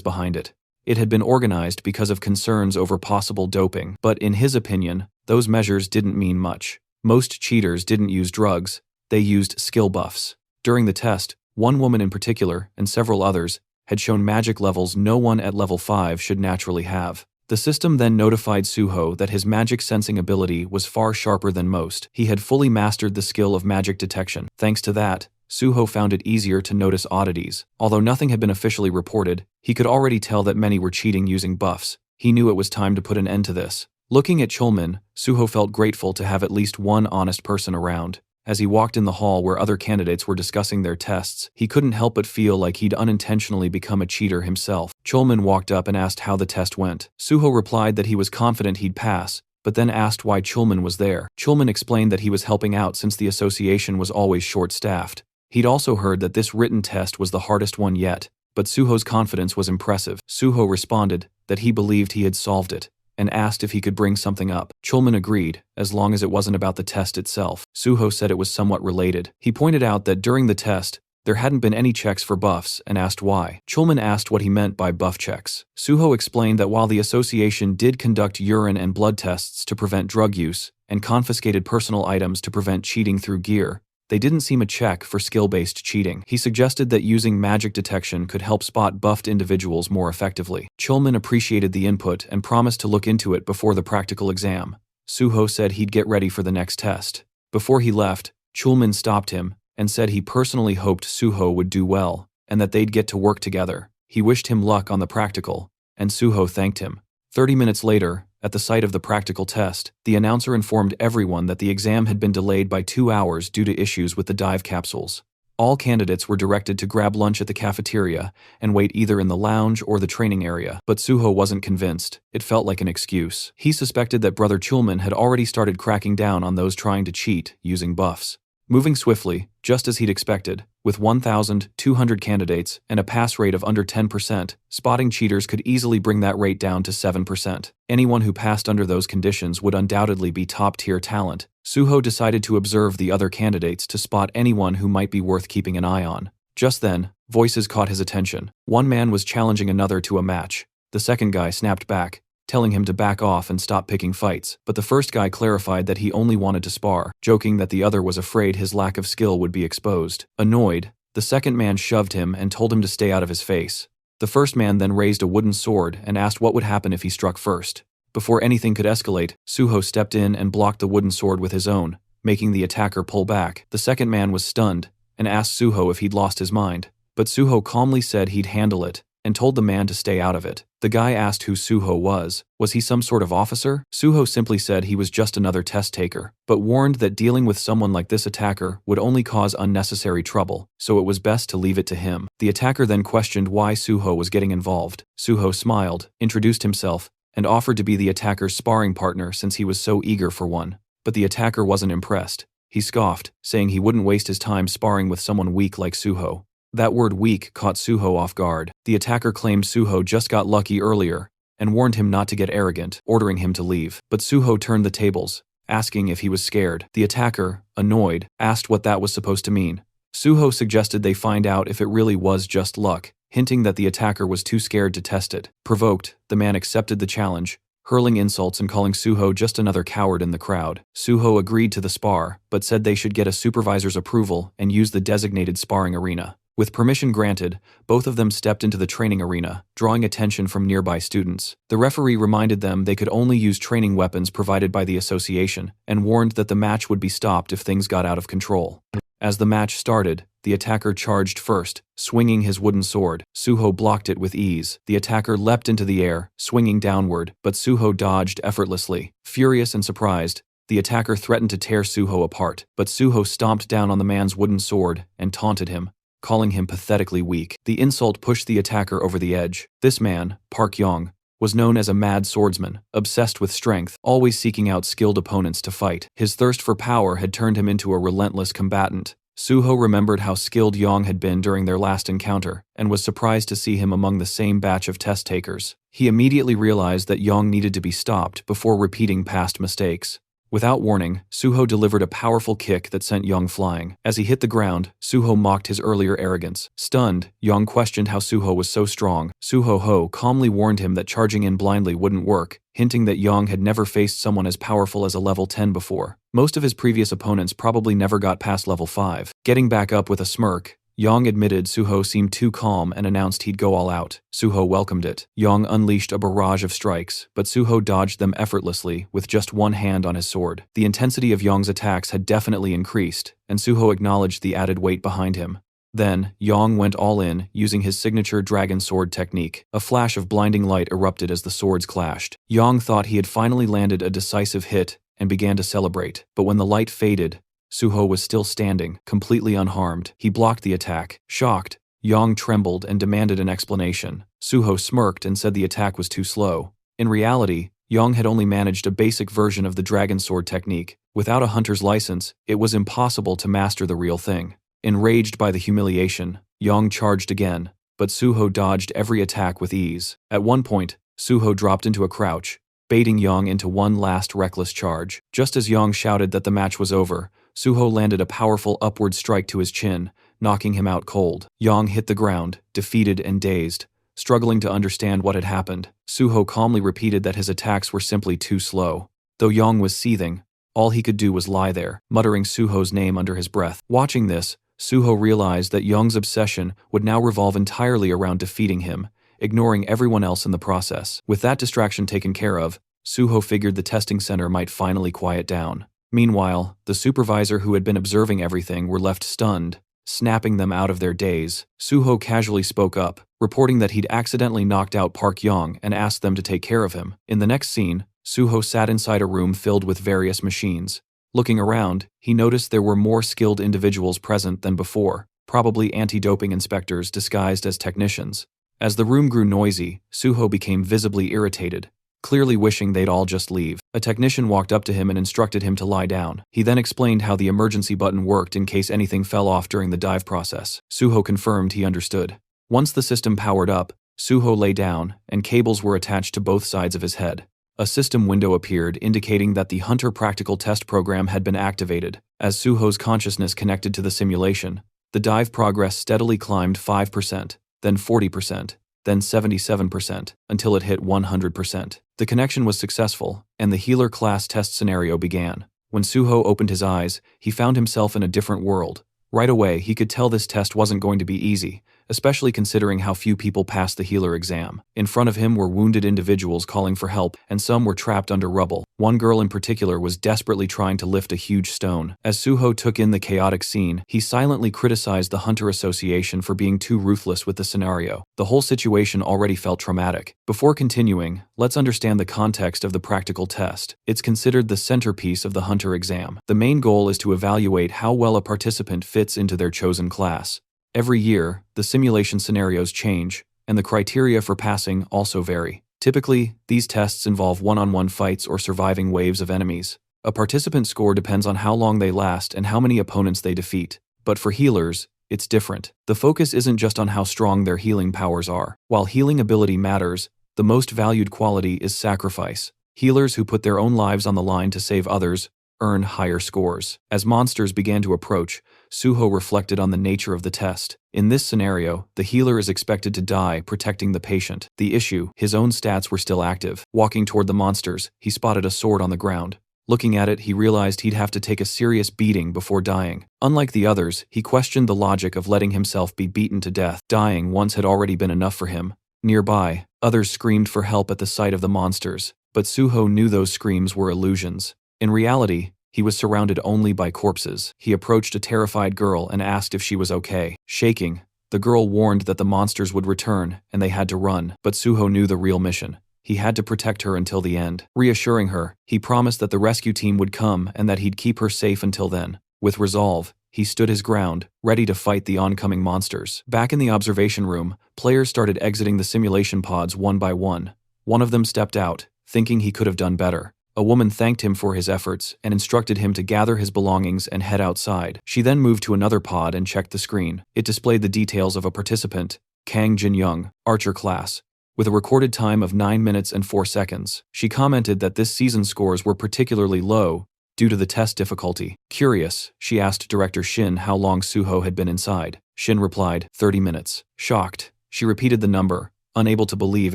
behind it. It had been organized because of concerns over possible doping, but in his opinion, those measures didn't mean much. Most cheaters didn't use drugs, they used skill buffs. During the test, one woman in particular, and several others, had shown magic levels no one at level 5 should naturally have. The system then notified Suho that his magic sensing ability was far sharper than most. He had fully mastered the skill of magic detection. Thanks to that, Suho found it easier to notice oddities. Although nothing had been officially reported, he could already tell that many were cheating using buffs. He knew it was time to put an end to this. Looking at Chulman, Suho felt grateful to have at least one honest person around. As he walked in the hall where other candidates were discussing their tests, he couldn't help but feel like he'd unintentionally become a cheater himself. Chulman walked up and asked how the test went. Suho replied that he was confident he'd pass, but then asked why Chulman was there. Chulman explained that he was helping out since the association was always short-staffed. He'd also heard that this written test was the hardest one yet, but Suho's confidence was impressive. Suho responded that he believed he had solved it, and asked if he could bring something up. Chulman agreed, as long as it wasn't about the test itself. Suho said it was somewhat related. He pointed out that during the test, there hadn't been any checks for buffs and asked why. Chulman asked what he meant by buff checks. Suho explained that while the association did conduct urine and blood tests to prevent drug use, and confiscated personal items to prevent cheating through gear, they didn't seem a check for skill-based cheating. He suggested that using magic detection could help spot buffed individuals more effectively. Chulman appreciated the input and promised to look into it before the practical exam. Suho said he'd get ready for the next test. Before he left, Chulman stopped him and said he personally hoped Suho would do well and that they'd get to work together. He wished him luck on the practical, and Suho thanked him. 30 minutes later, at the site of the practical test, the announcer informed everyone that the exam had been delayed by 2 hours due to issues with the dive capsules. All candidates were directed to grab lunch at the cafeteria and wait either in the lounge or the training area, but Suho wasn't convinced. It felt like an excuse. He suspected that Brother Chulman had already started cracking down on those trying to cheat using buffs. Moving swiftly, just as he'd expected, with 1,200 candidates and a pass rate of under 10%, spotting cheaters could easily bring that rate down to 7%. Anyone who passed under those conditions would undoubtedly be top-tier talent. Suho decided to observe the other candidates to spot anyone who might be worth keeping an eye on. Just then, voices caught his attention. One man was challenging another to a match. The second guy snapped back, telling him to back off and stop picking fights, but the first guy clarified that he only wanted to spar, joking that the other was afraid his lack of skill would be exposed. Annoyed, the second man shoved him and told him to stay out of his face. The first man then raised a wooden sword and asked what would happen if he struck first. Before anything could escalate, Suho stepped in and blocked the wooden sword with his own, making the attacker pull back. The second man was stunned and asked Suho if he'd lost his mind, but Suho calmly said he'd handle it and told the man to stay out of it. The guy asked who Suho was. Was he some sort of officer? Suho simply said he was just another test taker, but warned that dealing with someone like this attacker would only cause unnecessary trouble, so it was best to leave it to him. The attacker then questioned why Suho was getting involved. Suho smiled, introduced himself, and offered to be the attacker's sparring partner since he was so eager for one. But the attacker wasn't impressed. He scoffed, saying he wouldn't waste his time sparring with someone weak like Suho. That word weak caught Suho off guard. The attacker claimed Suho just got lucky earlier and warned him not to get arrogant, ordering him to leave. But Suho turned the tables, asking if he was scared. The attacker, annoyed, asked what that was supposed to mean. Suho suggested they find out if it really was just luck, hinting that the attacker was too scared to test it. Provoked, the man accepted the challenge, hurling insults and calling Suho just another coward in the crowd. Suho agreed to the spar, but said they should get a supervisor's approval and use the designated sparring arena. With permission granted, both of them stepped into the training arena, drawing attention from nearby students. The referee reminded them they could only use training weapons provided by the association, and warned that the match would be stopped if things got out of control. As the match started, the attacker charged first, swinging his wooden sword. Suho blocked it with ease. The attacker leapt into the air, swinging downward, but Suho dodged effortlessly. Furious and surprised, the attacker threatened to tear Suho apart, but Suho stomped down on the man's wooden sword and taunted him, calling him pathetically weak. The insult pushed the attacker over the edge. This man, Park Yong, was known as a mad swordsman, obsessed with strength, always seeking out skilled opponents to fight. His thirst for power had turned him into a relentless combatant. Suho remembered how skilled Yang had been during their last encounter, and was surprised to see him among the same batch of test takers. He immediately realized that Yang needed to be stopped before repeating past mistakes. Without warning, Suho delivered a powerful kick that sent Yang flying. As he hit the ground, Suho mocked his earlier arrogance. Stunned, Yang questioned how Suho was so strong. Suho calmly warned him that charging in blindly wouldn't work, hinting that Yang had never faced someone as powerful as a level 10 before. Most of his previous opponents probably never got past level 5. Getting back up with a smirk, Yang admitted Suho seemed too calm and announced he'd go all out. Suho welcomed it. Yang unleashed a barrage of strikes, but Suho dodged them effortlessly with just one hand on his sword. The intensity of Yang's attacks had definitely increased, and Suho acknowledged the added weight behind him. Then, Yang went all in, using his signature dragon sword technique. A flash of blinding light erupted as the swords clashed. Yang thought he had finally landed a decisive hit and began to celebrate, but when the light faded, Suho was still standing, completely unharmed. He blocked the attack. Shocked, Yang trembled and demanded an explanation. Suho smirked and said the attack was too slow. In reality, Yang had only managed a basic version of the dragon sword technique. Without a hunter's license, it was impossible to master the real thing. Enraged by the humiliation, Yang charged again, but Suho dodged every attack with ease. At one point, Suho dropped into a crouch, baiting Yang into one last reckless charge. Just as Yang shouted that the match was over, Suho landed a powerful upward strike to his chin, knocking him out cold. Yang hit the ground, defeated and dazed, struggling to understand what had happened. Suho calmly repeated that his attacks were simply too slow. Though Yang was seething, all he could do was lie there, muttering Suho's name under his breath. Watching this, Suho realized that Yang's obsession would now revolve entirely around defeating him, ignoring everyone else in the process. With that distraction taken care of, Suho figured the testing center might finally quiet down. Meanwhile, the supervisor who had been observing everything were left stunned, snapping them out of their daze. Suho casually spoke up, reporting that he'd accidentally knocked out Park Yang and asked them to take care of him. In the next scene, Suho sat inside a room filled with various machines. Looking around, he noticed there were more skilled individuals present than before, probably anti-doping inspectors disguised as technicians. As the room grew noisy, Suho became visibly irritated, clearly wishing they'd all just leave. A technician walked up to him and instructed him to lie down. He then explained how the emergency button worked in case anything fell off during the dive process. Suho confirmed he understood. Once the system powered up, Suho lay down, and cables were attached to both sides of his head. A system window appeared indicating that the Hunter Practical Test program had been activated. As Suho's consciousness connected to the simulation, the dive progress steadily climbed 5%, then 40%, then 77%, until it hit 100%. The connection was successful, and the healer class test scenario began. When Suho opened his eyes, he found himself in a different world. Right away, he could tell this test wasn't going to be easy, especially considering how few people passed the healer exam. In front of him were wounded individuals calling for help, and some were trapped under rubble. One girl in particular was desperately trying to lift a huge stone. As Suho took in the chaotic scene, he silently criticized the Hunter Association for being too ruthless with the scenario. The whole situation already felt traumatic. Before continuing, let's understand the context of the practical test. It's considered the centerpiece of the Hunter exam. The main goal is to evaluate how well a participant fits into their chosen class. Every year, the simulation scenarios change, and the criteria for passing also vary. Typically, these tests involve one-on-one fights or surviving waves of enemies. A participant's score depends on how long they last and how many opponents they defeat. But for healers, it's different. The focus isn't just on how strong their healing powers are. While healing ability matters, the most valued quality is sacrifice. Healers who put their own lives on the line to save others earn higher scores. As monsters began to approach, Suho reflected on the nature of the test. In this scenario, the healer is expected to die protecting the patient. The issue, his own stats were still active. Walking toward the monsters, he spotted a sword on the ground. Looking at it, he realized he'd have to take a serious beating before dying. Unlike the others, he questioned the logic of letting himself be beaten to death. Dying once had already been enough for him. Nearby, others screamed for help at the sight of the monsters, but Suho knew those screams were illusions. In reality, he was surrounded only by corpses. He approached a terrified girl and asked if she was okay. Shaking, the girl warned that the monsters would return and they had to run, but Suho knew the real mission. He had to protect her until the end. Reassuring her, he promised that the rescue team would come and that he'd keep her safe until then. With resolve, he stood his ground, ready to fight the oncoming monsters. Back in the observation room, players started exiting the simulation pods one by one. One of them stepped out, thinking he could have done better. A woman thanked him for his efforts and instructed him to gather his belongings and head outside. She then moved to another pod and checked the screen. It displayed the details of a participant, Kang Jin-young, archer class, with a recorded time of 9 minutes and 4 seconds. She commented that this season's scores were particularly low due to the test difficulty. Curious, she asked Director Shin how long Suho had been inside. Shin replied, 30 minutes. Shocked, she repeated the number, unable to believe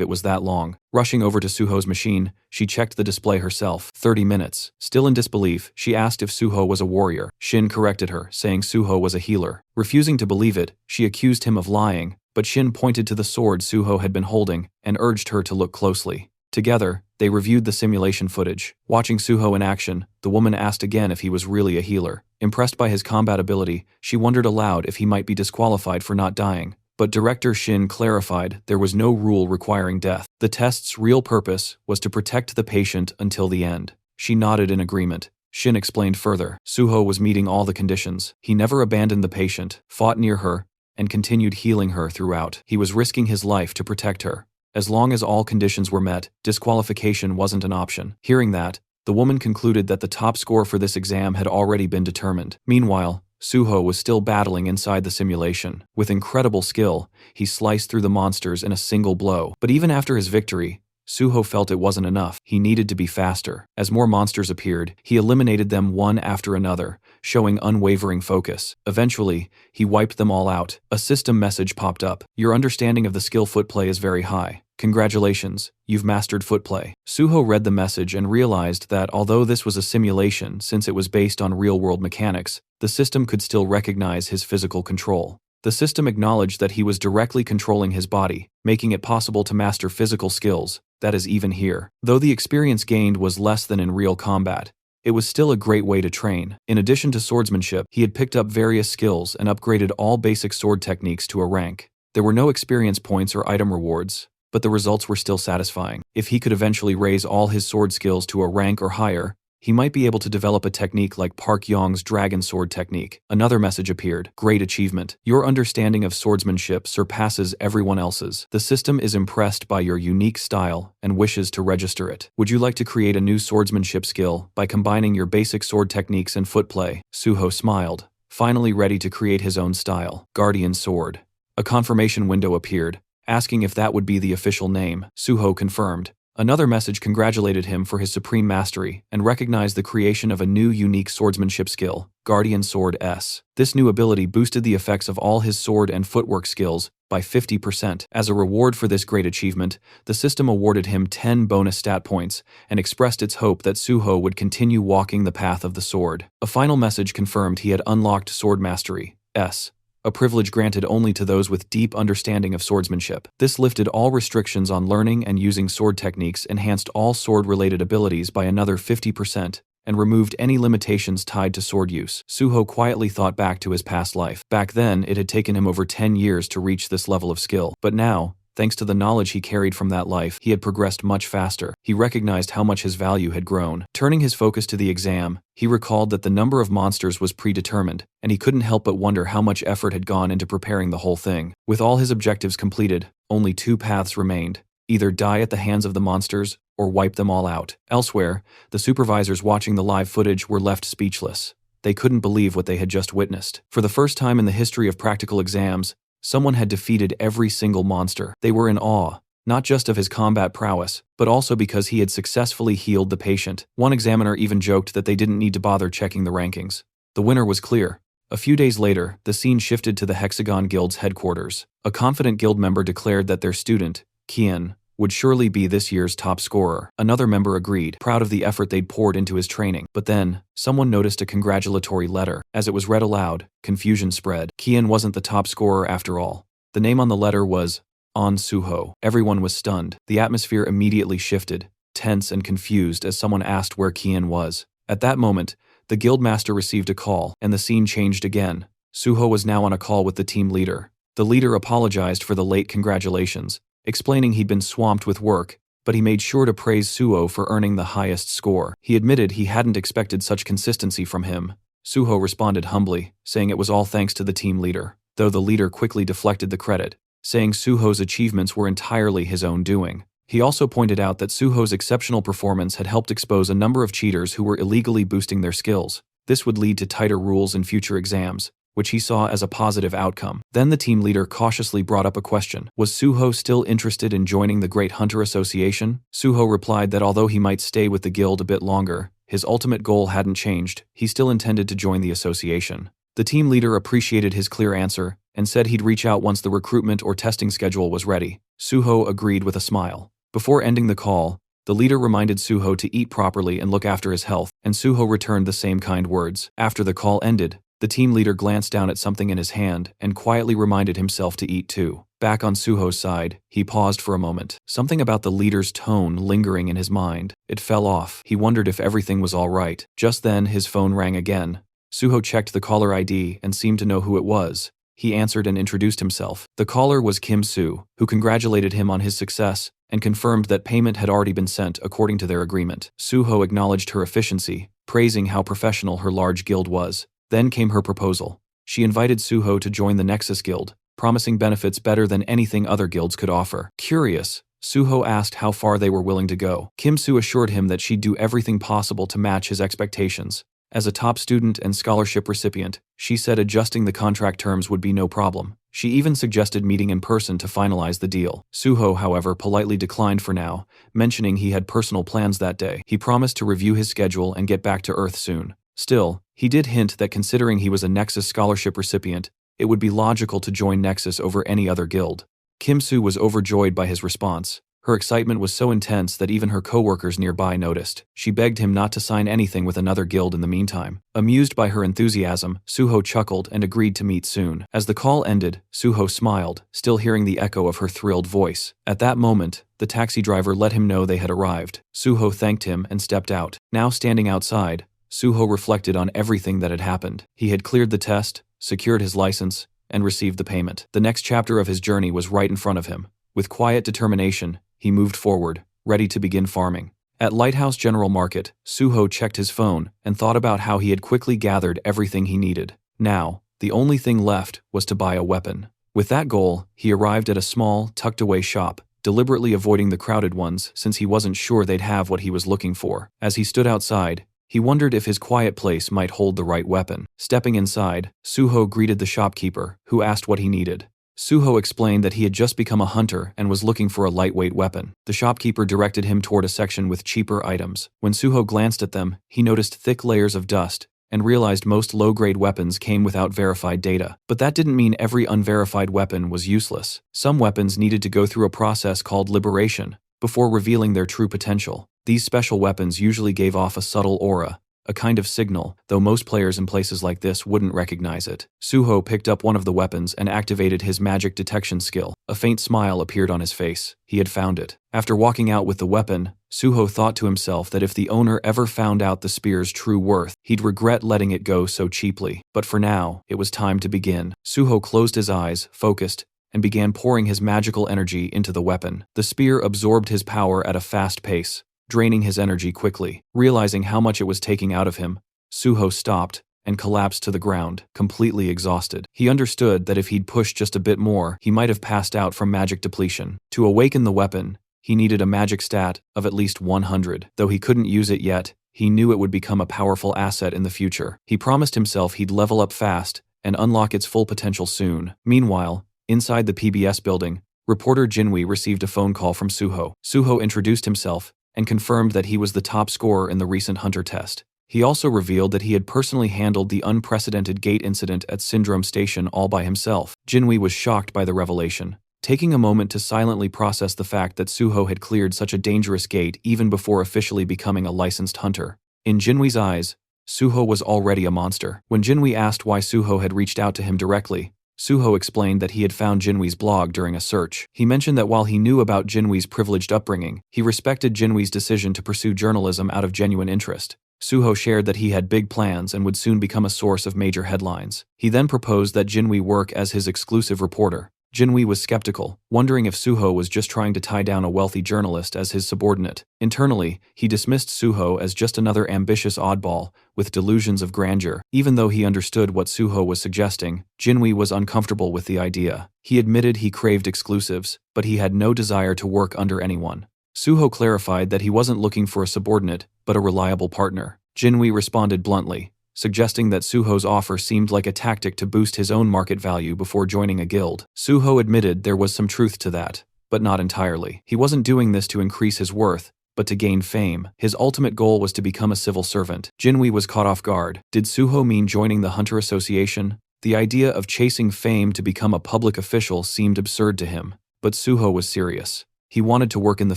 it was that long. Rushing over to Suho's machine, she checked the display herself. 30 minutes. Still in disbelief, she asked if Suho was a warrior. Shin corrected her, saying Suho was a healer. Refusing to believe it, she accused him of lying, but Shin pointed to the sword Suho had been holding and urged her to look closely. Together, they reviewed the simulation footage. Watching Suho in action, the woman asked again if he was really a healer. Impressed by his combat ability, she wondered aloud if he might be disqualified for not dying. But Director Shin clarified there was no rule requiring death. The test's real purpose was to protect the patient until the end. She nodded in agreement. Shin explained further. Suho was meeting all the conditions. He never abandoned the patient, fought near her, and continued healing her throughout. He was risking his life to protect her. As long as all conditions were met, disqualification wasn't an option. Hearing that, the woman concluded that the top score for this exam had already been determined. Meanwhile, Suho was still battling inside the simulation. With incredible skill, he sliced through the monsters in a single blow. But even after his victory, Suho felt it wasn't enough. He needed to be faster. As more monsters appeared, he eliminated them one after another, showing unwavering focus. Eventually, he wiped them all out. A system message popped up. Your understanding of the skill footplay is very high. Congratulations, you've mastered footplay. Suho read the message and realized that although this was a simulation since it was based on real-world mechanics, the system could still recognize his physical control. The system acknowledged that he was directly controlling his body, making it possible to master physical skills, that is even here. Though the experience gained was less than in real combat, it was still a great way to train. In addition to swordsmanship, he had picked up various skills and upgraded all basic sword techniques to a rank. There were no experience points or item rewards, but the results were still satisfying. If he could eventually raise all his sword skills to a rank or higher, he might be able to develop a technique like Park Yong's dragon sword technique. Another message appeared. Great achievement. Your understanding of swordsmanship surpasses everyone else's. The system is impressed by your unique style and wishes to register it. Would you like to create a new swordsmanship skill by combining your basic sword techniques and footplay? Suho smiled, finally ready to create his own style. Guardian sword. A confirmation window appeared, asking if that would be the official name. Suho confirmed. Another message congratulated him for his supreme mastery and recognized the creation of a new unique swordsmanship skill, Guardian Sword S. This new ability boosted the effects of all his sword and footwork skills by 50%. As a reward for this great achievement, the system awarded him 10 bonus stat points and expressed its hope that Suho would continue walking the path of the sword. A final message confirmed he had unlocked Sword Mastery S, a privilege granted only to those with deep understanding of swordsmanship. This lifted all restrictions on learning and using sword techniques, enhanced all sword-related abilities by another 50%, and removed any limitations tied to sword use. Suho quietly thought back to his past life. Back then, it had taken him over 10 years to reach this level of skill. But now, thanks to the knowledge he carried from that life, he had progressed much faster. He recognized how much his value had grown. Turning his focus to the exam, he recalled that the number of monsters was predetermined, and he couldn't help but wonder how much effort had gone into preparing the whole thing. With all his objectives completed, only 2 paths remained: either die at the hands of the monsters, or wipe them all out. Elsewhere, the supervisors watching the live footage were left speechless. They couldn't believe what they had just witnessed. For the first time in the history of practical exams, someone had defeated every single monster. They were in awe, not just of his combat prowess, but also because he had successfully healed the patient. One examiner even joked that they didn't need to bother checking the rankings. The winner was clear. A few days later, the scene shifted to the Hexagon Guild's headquarters. A confident guild member declared that their student, Kian, would surely be this year's top scorer. Another member agreed, proud of the effort they'd poured into his training. But then, someone noticed a congratulatory letter. As it was read aloud, confusion spread. Kian wasn't the top scorer after all. The name on the letter was On Suho. Everyone was stunned. The atmosphere immediately shifted, tense and confused as someone asked where Kian was. At that moment, the guildmaster received a call, and the scene changed again. Suho was now on a call with the team leader. The leader apologized for the late congratulations, explaining he'd been swamped with work, but he made sure to praise Suho for earning the highest score. He admitted he hadn't expected such consistency from him. Suho responded humbly, saying it was all thanks to the team leader, though the leader quickly deflected the credit, saying Suho's achievements were entirely his own doing. He also pointed out that Suho's exceptional performance had helped expose a number of cheaters who were illegally boosting their skills. This would lead to tighter rules in future exams, which he saw as a positive outcome. Then the team leader cautiously brought up a question. Was Suho still interested in joining the Great Hunter Association? Suho replied that although he might stay with the guild a bit longer, his ultimate goal hadn't changed. He still intended to join the association. The team leader appreciated his clear answer and said he'd reach out once the recruitment or testing schedule was ready. Suho agreed with a smile. Before ending the call, the leader reminded Suho to eat properly and look after his health, and Suho returned the same kind words. After the call ended, the team leader glanced down at something in his hand and quietly reminded himself to eat too. Back on Suho's side, he paused for a moment, something about the leader's tone lingering in his mind. It fell off. He wondered if everything was all right. Just then, his phone rang again. Suho checked the caller ID and seemed to know who it was. He answered and introduced himself. The caller was Kim Soo, who congratulated him on his success and confirmed that payment had already been sent according to their agreement. Suho acknowledged her efficiency, praising how professional her large guild was. Then came her proposal. She invited Suho to join the Nexus Guild, promising benefits better than anything other guilds could offer. Curious, Suho asked how far they were willing to go. Kim Soo assured him that she'd do everything possible to match his expectations. As a top student and scholarship recipient, she said adjusting the contract terms would be no problem. She even suggested meeting in person to finalize the deal. Suho, however, politely declined for now, mentioning he had personal plans that day. He promised to review his schedule and get back to Earth soon. Still, he did hint that considering he was a Nexus scholarship recipient, it would be logical to join Nexus over any other guild. Kim Soo was overjoyed by his response. Her excitement was so intense that even her co-workers nearby noticed. She begged him not to sign anything with another guild in the meantime. Amused by her enthusiasm, Suho chuckled and agreed to meet soon. As the call ended, Suho smiled, still hearing the echo of her thrilled voice. At that moment, the taxi driver let him know they had arrived. Suho thanked him and stepped out. Now standing outside, Suho reflected on everything that had happened. He had cleared the test, secured his license, and received the payment. The next chapter of his journey was right in front of him. With quiet determination, he moved forward, ready to begin farming. At Lighthouse General Market, Suho checked his phone and thought about how he had quickly gathered everything he needed. Now, the only thing left was to buy a weapon. With that goal, he arrived at a small, tucked-away shop, deliberately avoiding the crowded ones since he wasn't sure they'd have what he was looking for. As he stood outside, he wondered if his quiet place might hold the right weapon. Stepping inside, Suho greeted the shopkeeper, who asked what he needed. Suho explained that he had just become a hunter and was looking for a lightweight weapon. The shopkeeper directed him toward a section with cheaper items. When Suho glanced at them, he noticed thick layers of dust and realized most low-grade weapons came without verified data. But that didn't mean every unverified weapon was useless. Some weapons needed to go through a process called liberation before revealing their true potential. These special weapons usually gave off a subtle aura, a kind of signal, though most players in places like this wouldn't recognize it. Suho picked up one of the weapons and activated his magic detection skill. A faint smile appeared on his face. He had found it. After walking out with the weapon, Suho thought to himself that if the owner ever found out the spear's true worth, he'd regret letting it go so cheaply. But for now, it was time to begin. Suho closed his eyes, focused, and began pouring his magical energy into the weapon. The spear absorbed his power at a fast pace, draining his energy quickly. Realizing how much it was taking out of him, Suho stopped and collapsed to the ground, completely exhausted. He understood that if he'd pushed just a bit more, he might have passed out from magic depletion. To awaken the weapon, he needed a magic stat of at least 100. Though he couldn't use it yet, he knew it would become a powerful asset in the future. He promised himself he'd level up fast and unlock its full potential soon. Meanwhile, inside the PBS building, reporter Jinwei received a phone call from Suho. Suho introduced himself and confirmed that he was the top scorer in the recent Hunter test. He also revealed that he had personally handled the unprecedented gate incident at Syndrome Station all by himself. Jinwei was shocked by the revelation, taking a moment to silently process the fact that Suho had cleared such a dangerous gate even before officially becoming a licensed hunter. In Jinwei's eyes, Suho was already a monster. When Jinwei asked why Suho had reached out to him directly, Suho explained that he had found Jinwei's blog during a search. He mentioned that while he knew about Jinwei's privileged upbringing, he respected Jinwei's decision to pursue journalism out of genuine interest. Suho shared that he had big plans and would soon become a source of major headlines. He then proposed that Jinwei work as his exclusive reporter. Jinwei was skeptical, wondering if Suho was just trying to tie down a wealthy journalist as his subordinate. Internally, he dismissed Suho as just another ambitious oddball with delusions of grandeur. Even though he understood what Suho was suggesting, Jinwei was uncomfortable with the idea. He admitted he craved exclusives, but he had no desire to work under anyone. Suho clarified that he wasn't looking for a subordinate, but a reliable partner. Jinwei responded bluntly, suggesting that Suho's offer seemed like a tactic to boost his own market value before joining a guild. Suho admitted there was some truth to that, but not entirely. He wasn't doing this to increase his worth, but to gain fame. His ultimate goal was to become a civil servant. Jinwei was caught off guard. Did Suho mean joining the Hunter Association? The idea of chasing fame to become a public official seemed absurd to him, but Suho was serious. He wanted to work in the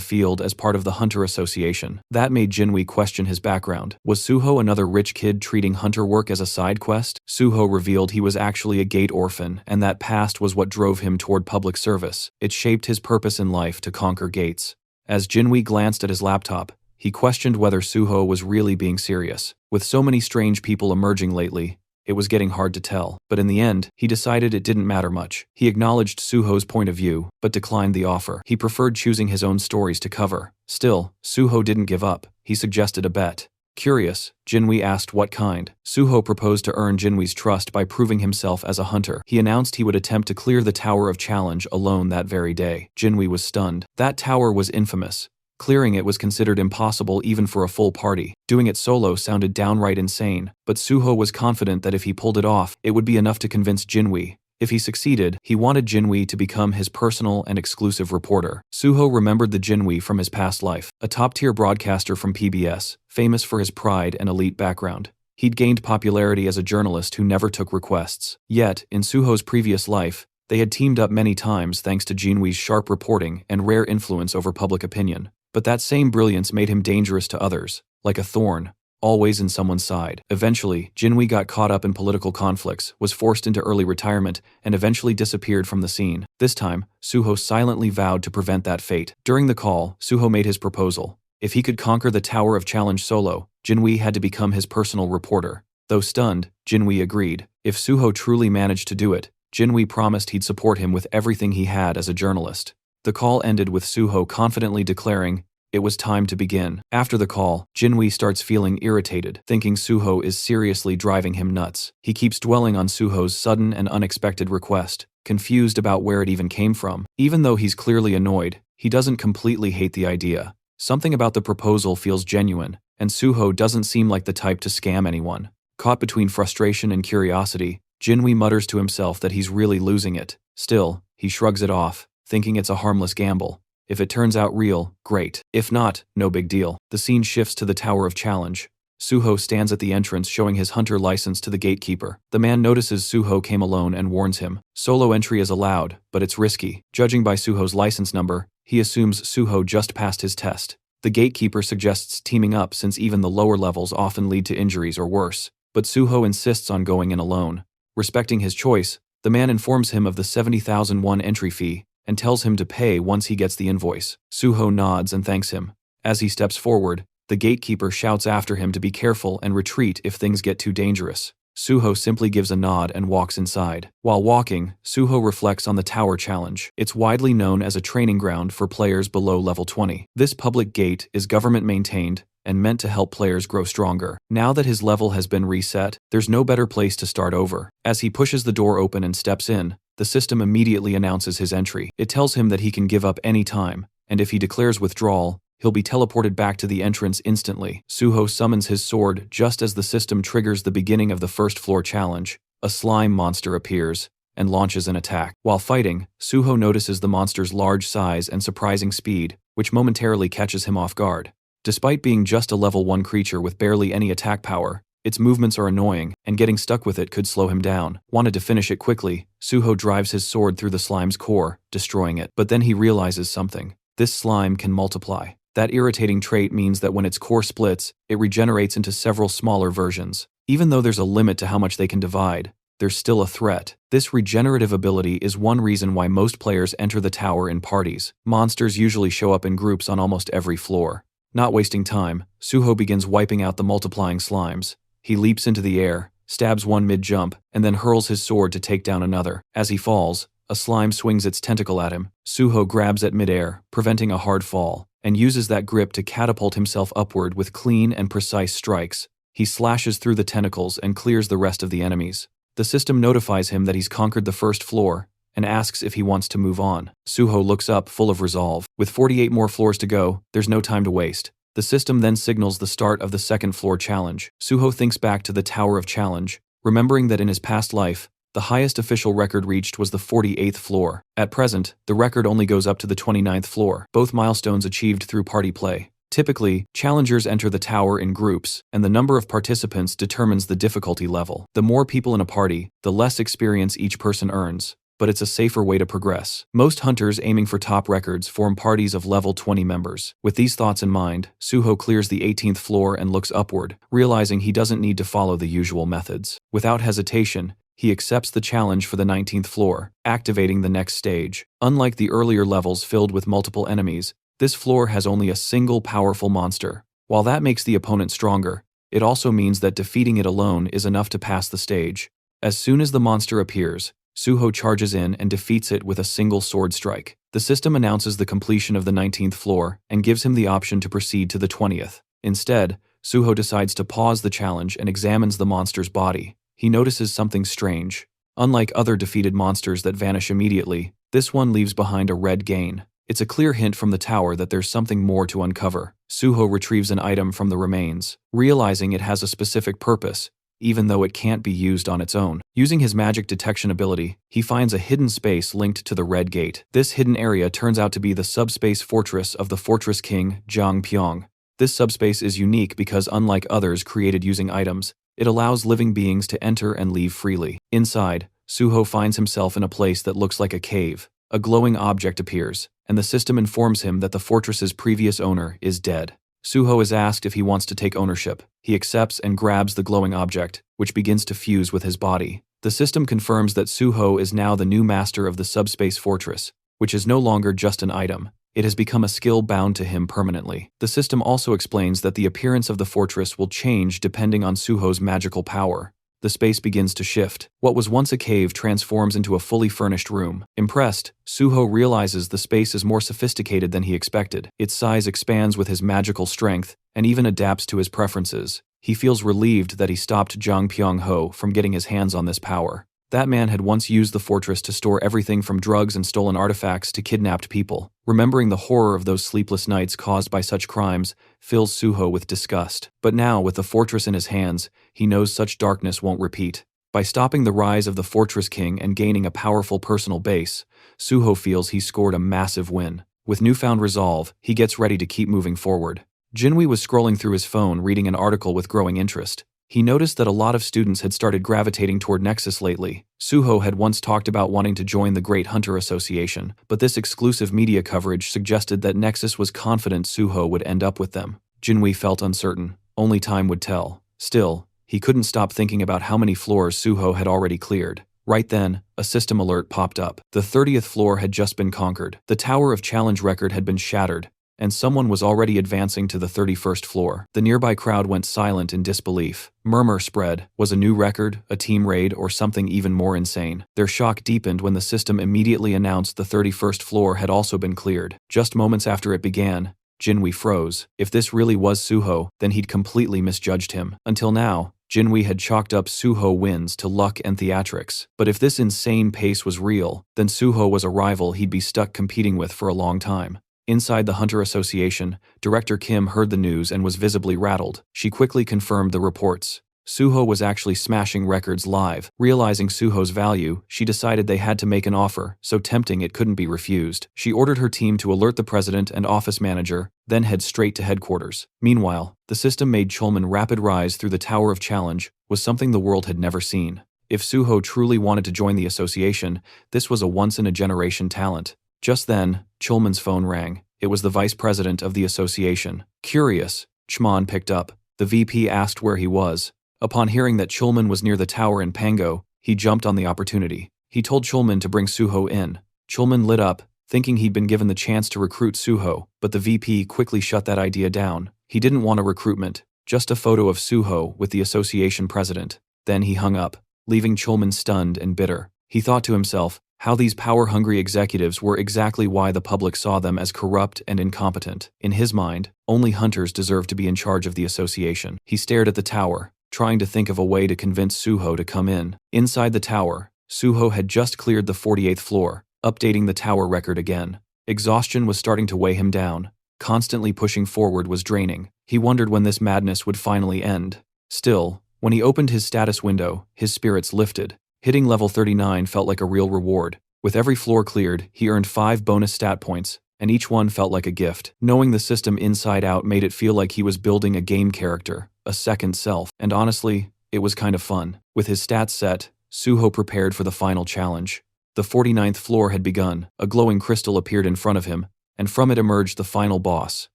field as part of the Hunter Association. That made Jinwei question his background. Was Suho another rich kid treating hunter work as a side quest? Suho revealed he was actually a gate orphan, and that past was what drove him toward public service. It shaped his purpose in life to conquer gates. As Jinwei glanced at his laptop, he questioned whether Suho was really being serious. With so many strange people emerging lately, it was getting hard to tell, but in the end, he decided it didn't matter much. He acknowledged Suho's point of view, but declined the offer. He preferred choosing his own stories to cover. Still, Suho didn't give up. He suggested a bet. Curious, Jinwei asked what kind. Suho proposed to earn Jinwei's trust by proving himself as a hunter. He announced he would attempt to clear the Tower of Challenge alone that very day. Jinwei was stunned. That tower was infamous. Clearing it was considered impossible even for a full party. Doing it solo sounded downright insane, but Suho was confident that if he pulled it off, it would be enough to convince Jinwei. If he succeeded, he wanted Jinwei to become his personal and exclusive reporter. Suho remembered the Jinwei from his past life, a top-tier broadcaster from PBS, famous for his pride and elite background. He'd gained popularity as a journalist who never took requests. Yet, in Suho's previous life, they had teamed up many times thanks to Jinwei's sharp reporting and rare influence over public opinion. But that same brilliance made him dangerous to others, like a thorn, always in someone's side. Eventually, Jinwei got caught up in political conflicts, was forced into early retirement, and eventually disappeared from the scene. This time, Suho silently vowed to prevent that fate. During the call, Suho made his proposal. If he could conquer the Tower of Challenge solo, Jinwei had to become his personal reporter. Though stunned, Jinwei agreed. If Suho truly managed to do it, Jinwei promised he'd support him with everything he had as a journalist. The call ended with Suho confidently declaring, it was time to begin. After the call, Jinwei starts feeling irritated, thinking Suho is seriously driving him nuts. He keeps dwelling on Suho's sudden and unexpected request, confused about where it even came from. Even though he's clearly annoyed, he doesn't completely hate the idea. Something about the proposal feels genuine, and Suho doesn't seem like the type to scam anyone. Caught between frustration and curiosity, Jinwei mutters to himself that he's really losing it. Still, he shrugs it off, thinking it's a harmless gamble. If it turns out real, great. If not, no big deal. The scene shifts to the Tower of Challenge. Suho stands at the entrance showing his hunter license to the gatekeeper. The man notices Suho came alone and warns him. Solo entry is allowed, but it's risky. Judging by Suho's license number, he assumes Suho just passed his test. The gatekeeper suggests teaming up since even the lower levels often lead to injuries or worse. But Suho insists on going in alone. Respecting his choice, the man informs him of the 70,001 entry fee, and tells him to pay once he gets the invoice. Suho nods and thanks him. As he steps forward, the gatekeeper shouts after him to be careful and retreat if things get too dangerous. Suho simply gives a nod and walks inside. While walking, Suho reflects on the Tower Challenge. It's widely known as a training ground for players below level 20. This public gate is government-maintained and meant to help players grow stronger. Now that his level has been reset, there's no better place to start over. As he pushes the door open and steps in, the system immediately announces his entry. It tells him that he can give up any time, and if he declares withdrawal, he'll be teleported back to the entrance instantly. Suho summons his sword just as the system triggers the beginning of the first floor challenge. A slime monster appears and launches an attack. While fighting, Suho notices the monster's large size and surprising speed, which momentarily catches him off guard. Despite being just a level 1 creature with barely any attack power, its movements are annoying, and getting stuck with it could slow him down. Wanted to finish it quickly, Suho drives his sword through the slime's core, destroying it. But then he realizes something. This slime can multiply. That irritating trait means that when its core splits, it regenerates into several smaller versions. Even though there's a limit to how much they can divide, there's still a threat. This regenerative ability is one reason why most players enter the tower in parties. Monsters usually show up in groups on almost every floor. Not wasting time, Suho begins wiping out the multiplying slimes. He leaps into the air, stabs one mid-jump, and then hurls his sword to take down another. As he falls, a slime swings its tentacle at him. Suho grabs at mid-air, preventing a hard fall, and uses that grip to catapult himself upward with clean and precise strikes. He slashes through the tentacles and clears the rest of the enemies. The system notifies him that he's conquered the first floor, and asks if he wants to move on. Suho looks up, full of resolve. With 48 more floors to go, there's no time to waste. The system then signals the start of the second floor challenge. Suho thinks back to the Tower of Challenge, remembering that in his past life, the highest official record reached was the 48th floor. At present, the record only goes up to the 29th floor, both milestones achieved through party play. Typically, challengers enter the tower in groups, and the number of participants determines the difficulty level. The more people in a party, the less experience each person earns, but it's a safer way to progress. Most hunters aiming for top records form parties of level 20 members. With these thoughts in mind, Suho clears the 18th floor and looks upward, realizing he doesn't need to follow the usual methods. Without hesitation, he accepts the challenge for the 19th floor, activating the next stage. Unlike the earlier levels filled with multiple enemies, this floor has only a single powerful monster. While that makes the opponent stronger, it also means that defeating it alone is enough to pass the stage. As soon as the monster appears, Suho charges in and defeats it with a single sword strike. The system announces the completion of the 19th floor and gives him the option to proceed to the 20th. Instead, Suho decides to pause the challenge and examines the monster's body. He notices something strange. Unlike other defeated monsters that vanish immediately, this one leaves behind a red gain. It's a clear hint from the tower that there's something more to uncover. Suho retrieves an item from the remains, realizing it has a specific purpose, even though it can't be used on its own. Using his magic detection ability, he finds a hidden space linked to the Red Gate. This hidden area turns out to be the subspace fortress of the Fortress King, Jiang Pyong. This subspace is unique because, unlike others created using items, it allows living beings to enter and leave freely. Inside, Suho finds himself in a place that looks like a cave. A glowing object appears, and the system informs him that the fortress's previous owner is dead. Suho is asked if he wants to take ownership. He accepts and grabs the glowing object, which begins to fuse with his body. The system confirms that Suho is now the new master of the subspace fortress, which is no longer just an item. It has become a skill bound to him permanently. The system also explains that the appearance of the fortress will change depending on Suho's magical power. The space begins to shift. What was once a cave transforms into a fully furnished room. Impressed, Suho realizes the space is more sophisticated than he expected. Its size expands with his magical strength, and even adapts to his preferences. He feels relieved that he stopped Jiang Pyong-ho from getting his hands on this power. That man had once used the fortress to store everything from drugs and stolen artifacts to kidnapped people. Remembering the horror of those sleepless nights caused by such crimes fills Suho with disgust. But now, with the fortress in his hands, he knows such darkness won't repeat. By stopping the rise of the Fortress King and gaining a powerful personal base, Suho feels he scored a massive win. With newfound resolve, he gets ready to keep moving forward. Jinwei was scrolling through his phone reading an article with growing interest. He noticed that a lot of students had started gravitating toward Nexus lately. Suho had once talked about wanting to join the Great Hunter Association, but this exclusive media coverage suggested that Nexus was confident Suho would end up with them. Jinwei felt uncertain. Only time would tell. Still, he couldn't stop thinking about how many floors Suho had already cleared. Right then, a system alert popped up. The 30th floor had just been conquered. The Tower of Challenge record had been shattered, and someone was already advancing to the 31st floor. The nearby crowd went silent in disbelief. Murmur spread. Was a new record, a team raid, or something even more insane? Their shock deepened when the system immediately announced the 31st floor had also been cleared. Just moments after it began, Jinwei froze. If this really was Suho, then he'd completely misjudged him. Until now, Jinwei had chalked up Suho wins to luck and theatrics. But if this insane pace was real, then Suho was a rival he'd be stuck competing with for a long time. Inside the Hunter Association, Director Kim heard the news and was visibly rattled. She quickly confirmed the reports. Suho was actually smashing records live. Realizing Suho's value, she decided they had to make an offer, so tempting it couldn't be refused. She ordered her team to alert the president and office manager, then head straight to headquarters. Meanwhile, the system made Chulman rapid rise through the Tower of Challenge was something the world had never seen. If Suho truly wanted to join the association, this was a once-in-a-generation talent. Just then, Chulman's phone rang. It was the vice president of the association. Curious, Chman picked up. The VP asked where he was. Upon hearing that Chulman was near the tower in Pango, he jumped on the opportunity. He told Chulman to bring Suho in. Chulman lit up, thinking he'd been given the chance to recruit Suho, but the VP quickly shut that idea down. He didn't want a recruitment, just a photo of Suho with the association president. Then he hung up, leaving Chulman stunned and bitter. He thought to himself, how these power-hungry executives were exactly why the public saw them as corrupt and incompetent. In his mind, only hunters deserved to be in charge of the association. He stared at the tower, trying to think of a way to convince Suho to come in. Inside the tower, Suho had just cleared the 48th floor, updating the tower record again. Exhaustion was starting to weigh him down. Constantly pushing forward was draining. He wondered when this madness would finally end. Still, when he opened his status window, his spirits lifted. Hitting level 39 felt like a real reward. With every floor cleared, he earned 5 bonus stat points, and each one felt like a gift. Knowing the system inside out made it feel like he was building a game character, a second self, and honestly, it was kind of fun. With his stats set, Suho prepared for the final challenge. The 49th floor had begun. A glowing crystal appeared in front of him, and from it emerged the final boss,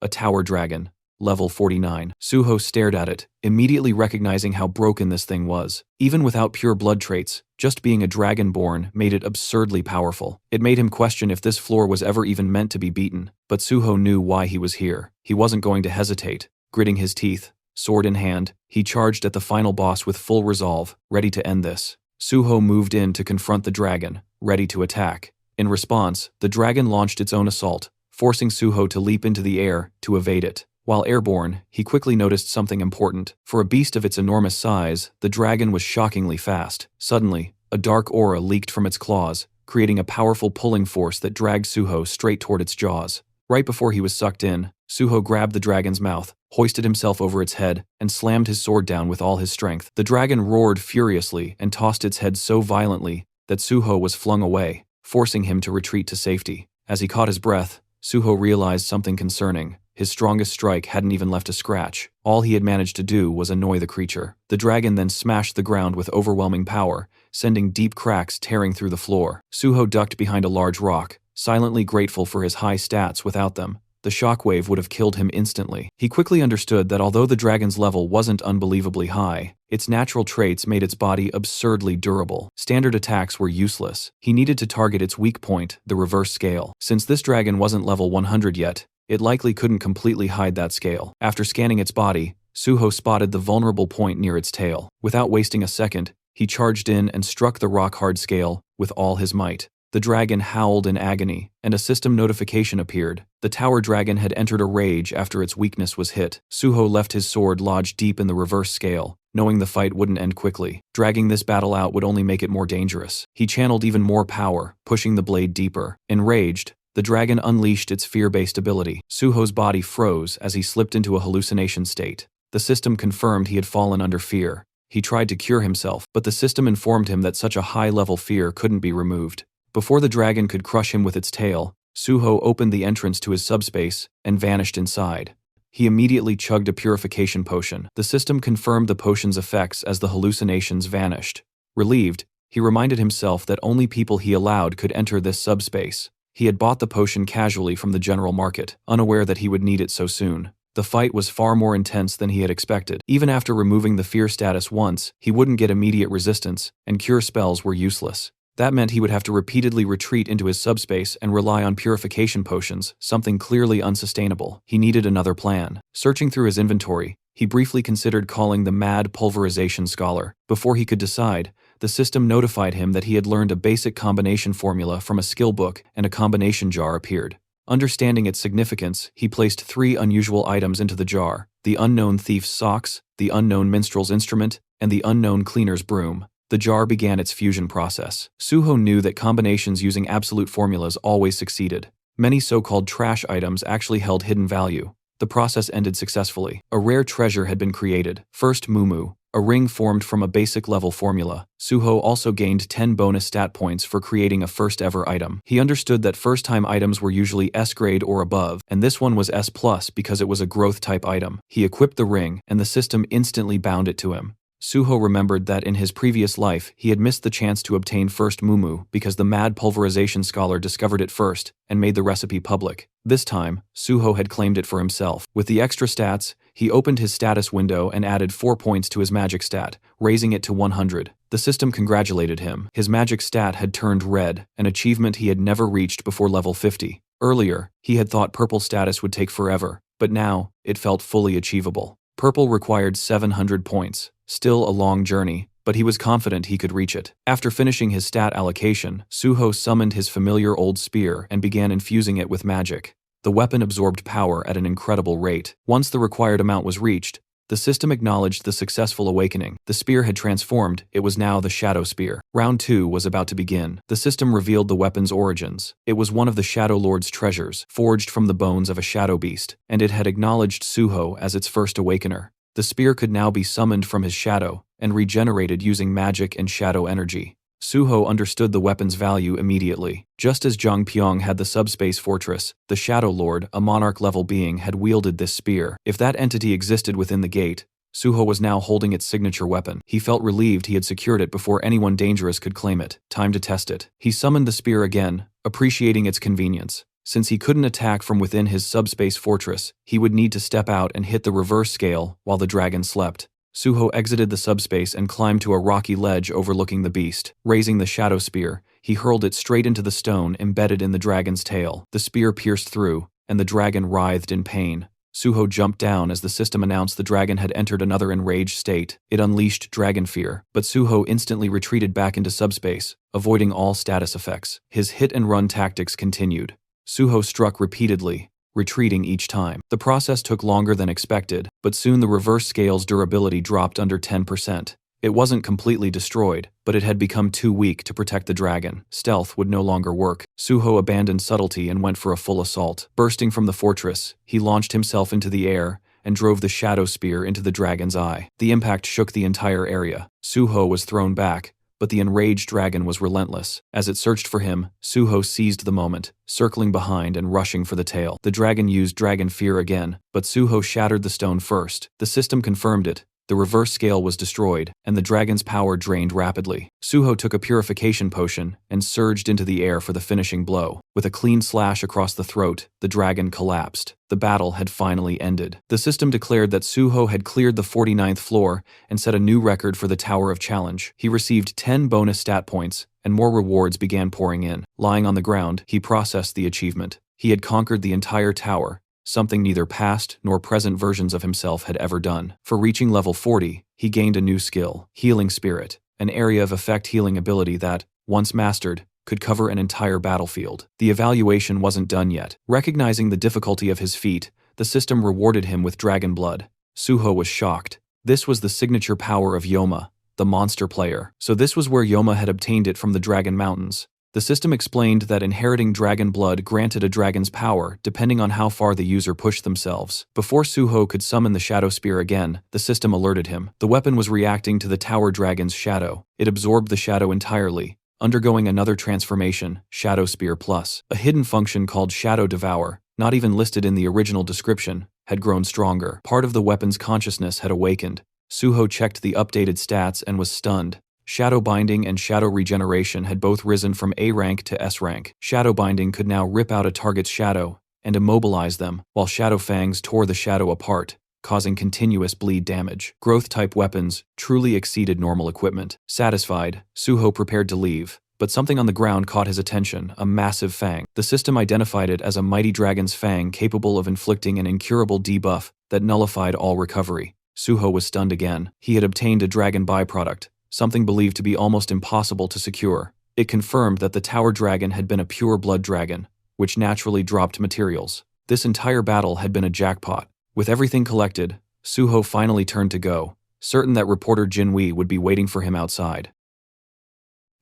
a tower dragon, level 49. Suho stared at it, immediately recognizing how broken this thing was. Even without pure blood traits, just being a dragonborn made it absurdly powerful. It made him question if this floor was ever even meant to be beaten, but Suho knew why he was here. He wasn't going to hesitate. Gritting his teeth, sword in hand, he charged at the final boss with full resolve, ready to end this. Suho moved in to confront the dragon, ready to attack. In response, the dragon launched its own assault, forcing Suho to leap into the air to evade it. While airborne, he quickly noticed something important. For a beast of its enormous size, the dragon was shockingly fast. Suddenly, a dark aura leaked from its claws, creating a powerful pulling force that dragged Suho straight toward its jaws. Right before he was sucked in, Suho grabbed the dragon's mouth, hoisted himself over its head, and slammed his sword down with all his strength. The dragon roared furiously and tossed its head so violently that Suho was flung away, forcing him to retreat to safety. As he caught his breath, Suho realized something concerning. His strongest strike hadn't even left a scratch. All he had managed to do was annoy the creature. The dragon then smashed the ground with overwhelming power, sending deep cracks tearing through the floor. Suho ducked behind a large rock, silently grateful for his high stats. Without them, the shockwave would have killed him instantly. He quickly understood that although the dragon's level wasn't unbelievably high, its natural traits made its body absurdly durable. Standard attacks were useless. He needed to target its weak point, the reverse scale. Since this dragon wasn't level 100 yet, it likely couldn't completely hide that scale. After scanning its body, Suho spotted the vulnerable point near its tail. Without wasting a second, he charged in and struck the rock-hard scale with all his might. The dragon howled in agony, and a system notification appeared. The tower dragon had entered a rage after its weakness was hit. Suho left his sword lodged deep in the reverse scale, knowing the fight wouldn't end quickly. Dragging this battle out would only make it more dangerous. He channeled even more power, pushing the blade deeper. Enraged, the dragon unleashed its fear-based ability. Suho's body froze as he slipped into a hallucination state. The system confirmed he had fallen under fear. He tried to cure himself, but the system informed him that such a high-level fear couldn't be removed. Before the dragon could crush him with its tail, Suho opened the entrance to his subspace and vanished inside. He immediately chugged a purification potion. The system confirmed the potion's effects as the hallucinations vanished. Relieved, he reminded himself that only people he allowed could enter this subspace. He had bought the potion casually from the general market, unaware that he would need it so soon. The fight was far more intense than he had expected. Even after removing the fear status once, he wouldn't get immediate resistance, and cure spells were useless. That meant he would have to repeatedly retreat into his subspace and rely on purification potions, something clearly unsustainable. He needed another plan. Searching through his inventory, he briefly considered calling the mad pulverization scholar. Before he could decide, the system notified him that he had learned a basic combination formula from a skill book, and a combination jar appeared. Understanding its significance, he placed 3 unusual items into the jar: the unknown thief's socks, the unknown minstrel's instrument, and the unknown cleaner's broom. The jar began its fusion process. Suho knew that combinations using absolute formulas always succeeded. Many so-called trash items actually held hidden value. The process ended successfully. A rare treasure had been created. First Mumu, a ring formed from a basic level formula. Suho also gained 10 bonus stat points for creating a first-ever item. He understood that first-time items were usually S grade or above, and this one was S+ because it was a growth-type item. He equipped the ring, and the system instantly bound it to him. Suho remembered that in his previous life, he had missed the chance to obtain first Mumu because the mad pulverization scholar discovered it first and made the recipe public. This time, Suho had claimed it for himself. With the extra stats, he opened his status window and added 4 points to his magic stat, raising it to 100. The system congratulated him. His magic stat had turned red, an achievement he had never reached before level 50. Earlier, he had thought purple status would take forever, but now, it felt fully achievable. Purple required 700 points. Still a long journey, but he was confident he could reach it. After finishing his stat allocation, Suho summoned his familiar old spear and began infusing it with magic. The weapon absorbed power at an incredible rate. Once the required amount was reached, The system acknowledged the successful awakening. The spear had transformed, it was now the Shadow Spear. Round 2 was about to begin. The system revealed the weapon's origins. It was one of the Shadow Lord's treasures, forged from the bones of a shadow beast, and it had acknowledged Suho as its first awakener. The spear could now be summoned from his shadow, and regenerated using magic and shadow energy. Suho understood the weapon's value immediately. Just as Zhang Pyong had the subspace fortress, the Shadow Lord, a monarch-level being, had wielded this spear. If that entity existed within the gate, Suho was now holding its signature weapon. He felt relieved he had secured it before anyone dangerous could claim it. Time to test it. He summoned the spear again, appreciating its convenience. Since he couldn't attack from within his subspace fortress, he would need to step out and hit the reverse scale while the dragon slept. Suho exited the subspace and climbed to a rocky ledge overlooking the beast. Raising the shadow spear, he hurled it straight into the stone embedded in the dragon's tail. The spear pierced through, and the dragon writhed in pain. Suho jumped down as the system announced the dragon had entered another enraged state. It unleashed dragon fear, but Suho instantly retreated back into subspace, avoiding all status effects. His hit-and-run tactics continued. Suho struck repeatedly, retreating each time. The process took longer than expected, but soon the reverse scale's durability dropped under 10%. It wasn't completely destroyed, but it had become too weak to protect the dragon. Stealth would no longer work. Suho abandoned subtlety and went for a full assault. Bursting from the fortress, he launched himself into the air and drove the shadow spear into the dragon's eye. The impact shook the entire area. Suho was thrown back, but the enraged dragon was relentless. As it searched for him, Suho seized the moment, circling behind and rushing for the tail. The dragon used dragon fear again, but Suho shattered the stone first. The system confirmed it. The reverse scale was destroyed, and the dragon's power drained rapidly. Suho took a purification potion and surged into the air for the finishing blow. With a clean slash across the throat, the dragon collapsed. The battle had finally ended. The system declared that Suho had cleared the 49th floor and set a new record for the Tower of Challenge. He received 10 bonus stat points, and more rewards began pouring in. Lying on the ground, he processed the achievement. He had conquered the entire tower, something neither past nor present versions of himself had ever done. For reaching level 40, he gained a new skill, Healing Spirit, an area of effect healing ability that, once mastered, could cover an entire battlefield. The evaluation wasn't done yet. Recognizing the difficulty of his feat, the system rewarded him with dragon blood. Suho was shocked. This was the signature power of Yoma, the monster player. So this was where Yoma had obtained it from the Dragon Mountains. The system explained that inheriting dragon blood granted a dragon's power depending on how far the user pushed themselves. Before Suho could summon the Shadow Spear again, the system alerted him. The weapon was reacting to the tower dragon's shadow. It absorbed the shadow entirely, undergoing another transformation, Shadow Spear Plus. A hidden function called Shadow Devour, not even listed in the original description, had grown stronger. Part of the weapon's consciousness had awakened. Suho checked the updated stats and was stunned. Shadow Binding and Shadow Regeneration had both risen from A rank to S rank. Shadow Binding could now rip out a target's shadow and immobilize them, while Shadow Fangs tore the shadow apart, causing continuous bleed damage. Growth-type weapons truly exceeded normal equipment. Satisfied, Suho prepared to leave, but something on the ground caught his attention, a massive fang. The system identified it as a mighty dragon's fang capable of inflicting an incurable debuff that nullified all recovery. Suho was stunned again. He had obtained a dragon byproduct, something believed to be almost impossible to secure. It confirmed that the tower dragon had been a pure blood dragon, which naturally dropped materials. This entire battle had been a jackpot. With everything collected, Suho finally turned to go, certain that reporter Jinwei would be waiting for him outside.